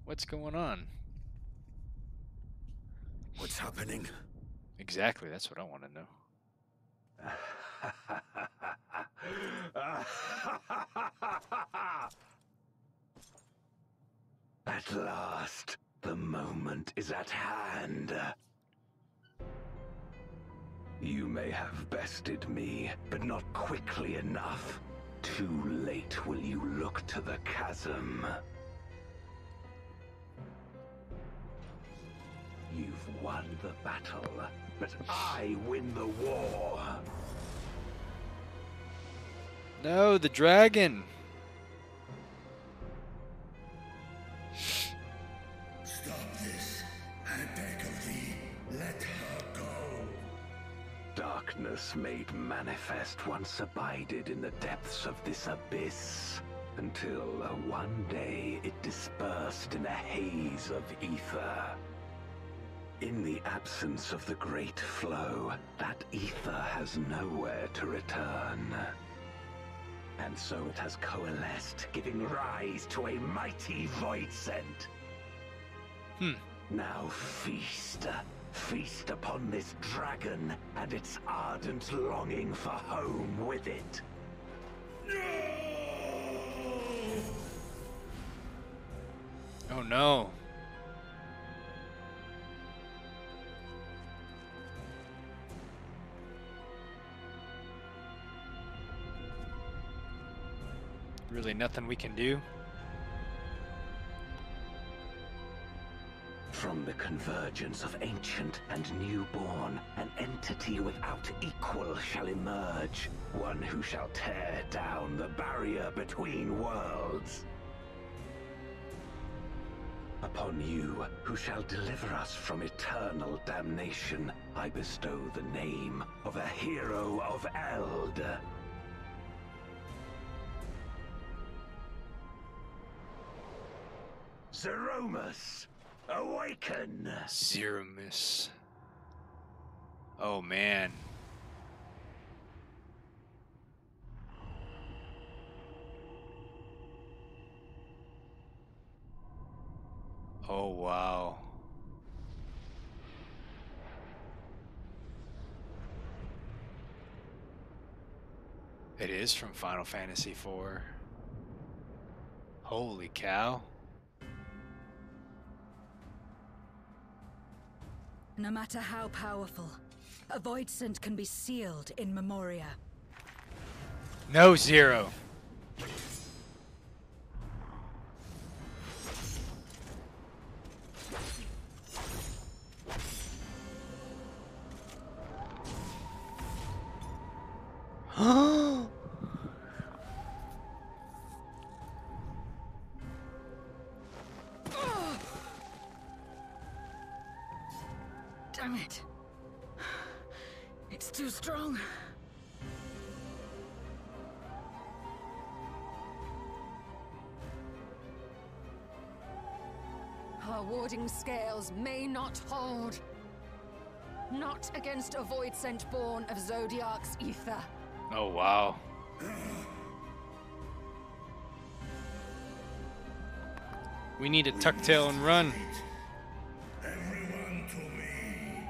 What's going on? What's happening? Exactly, that's what I want to know. At last, the moment is at hand. You may have bested me, but not quickly enough. Too late will you look to the chasm. You've won the battle, but I win the war. No, the dragon. Stop this. I beg of thee, let her go. Darkness made manifest once abided in the depths of this abyss, until one day it dispersed in a haze of ether. In the absence of the great flow, that ether has nowhere to return. And so it has coalesced, giving rise to a mighty void scent. Now feast, Feast upon this dragon and its ardent longing for home with it. Oh no. Really nothing we can do? From the convergence of ancient and newborn, an entity without equal shall emerge, one who shall tear down the barrier between worlds. Upon you, who shall deliver us from eternal damnation, I bestow the name of a hero of Eld. Zeromus, awaken! Zeromus. Oh man. Oh wow. It is from Final Fantasy IV. Holy cow. No matter how powerful, a void scent can be sealed in Memoria. No, Zero. Damn it. It's too strong. Our warding scales may not hold. Not against a void scent born of Zodiac's ether. Oh wow. We need to tuck tail and run. Everyone to me.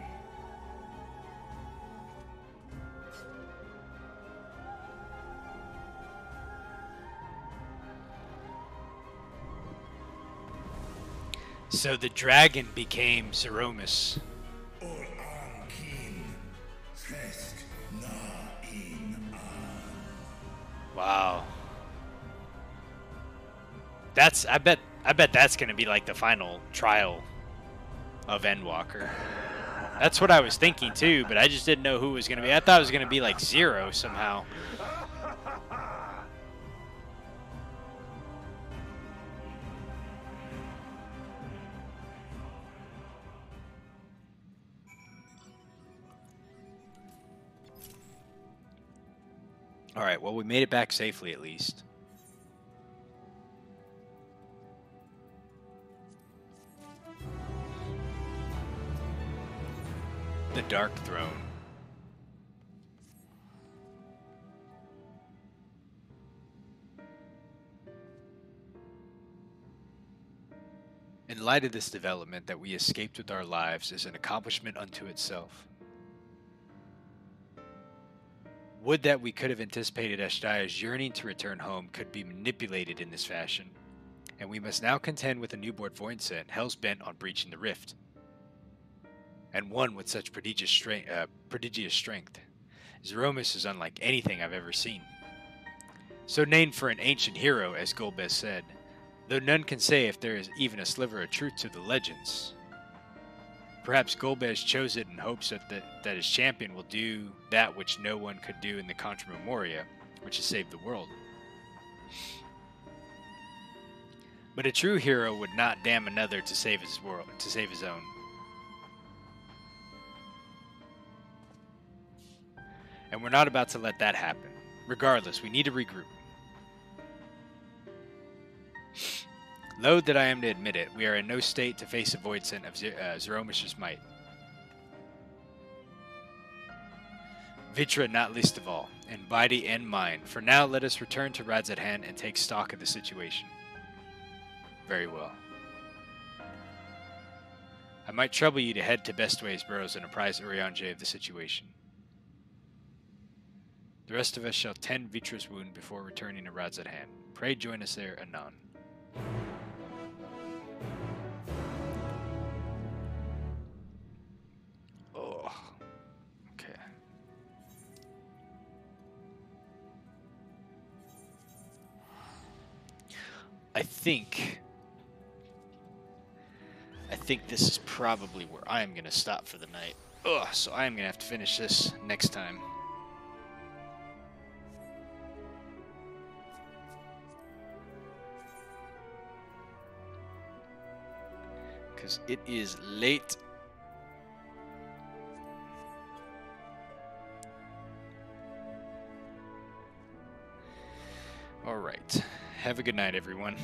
So the dragon became Zeromus. Wow. That's I bet that's gonna be like the final trial of Endwalker. That's what I was thinking too, but I just didn't know who it was gonna be. I thought it was gonna be like Zero somehow. Alright, well we made it back safely at least. The Dark Throne. In light of this development, that we escaped with our lives is an accomplishment unto itself. Would that we could have anticipated Ashdia's yearning to return home could be manipulated in this fashion, and we must now contend with a newborn void scent hell's bent on breaching the rift, and one with such prodigious strength. Zeromus is unlike anything I've ever seen. So named for an ancient hero, as Golbez said, though none can say if there is even a sliver of truth to the legends. Perhaps Golbez chose it in hopes that his champion will do that which no one could do in the Contra Memoria, which is save the world. But a true hero would not damn another to save his world, to save his own. And we're not about to let that happen. Regardless, we need to regroup. Loath that I am to admit it, we are in no state to face a void scent of Zeromus' might. Vitra not least of all, in body and mind. For now, let us return to Radzathan and take stock of the situation. Very well. I might trouble you to head to Bestway's burrows and apprise Urianger of the situation. The rest of us shall tend Vitra's wound before returning to Rad's at hand. Pray join us there anon. Oh, okay. I think this is probably where I am going to stop for the night. Ugh, so I am going to have to finish this next time. Because it is late. All right. Have a good night, everyone.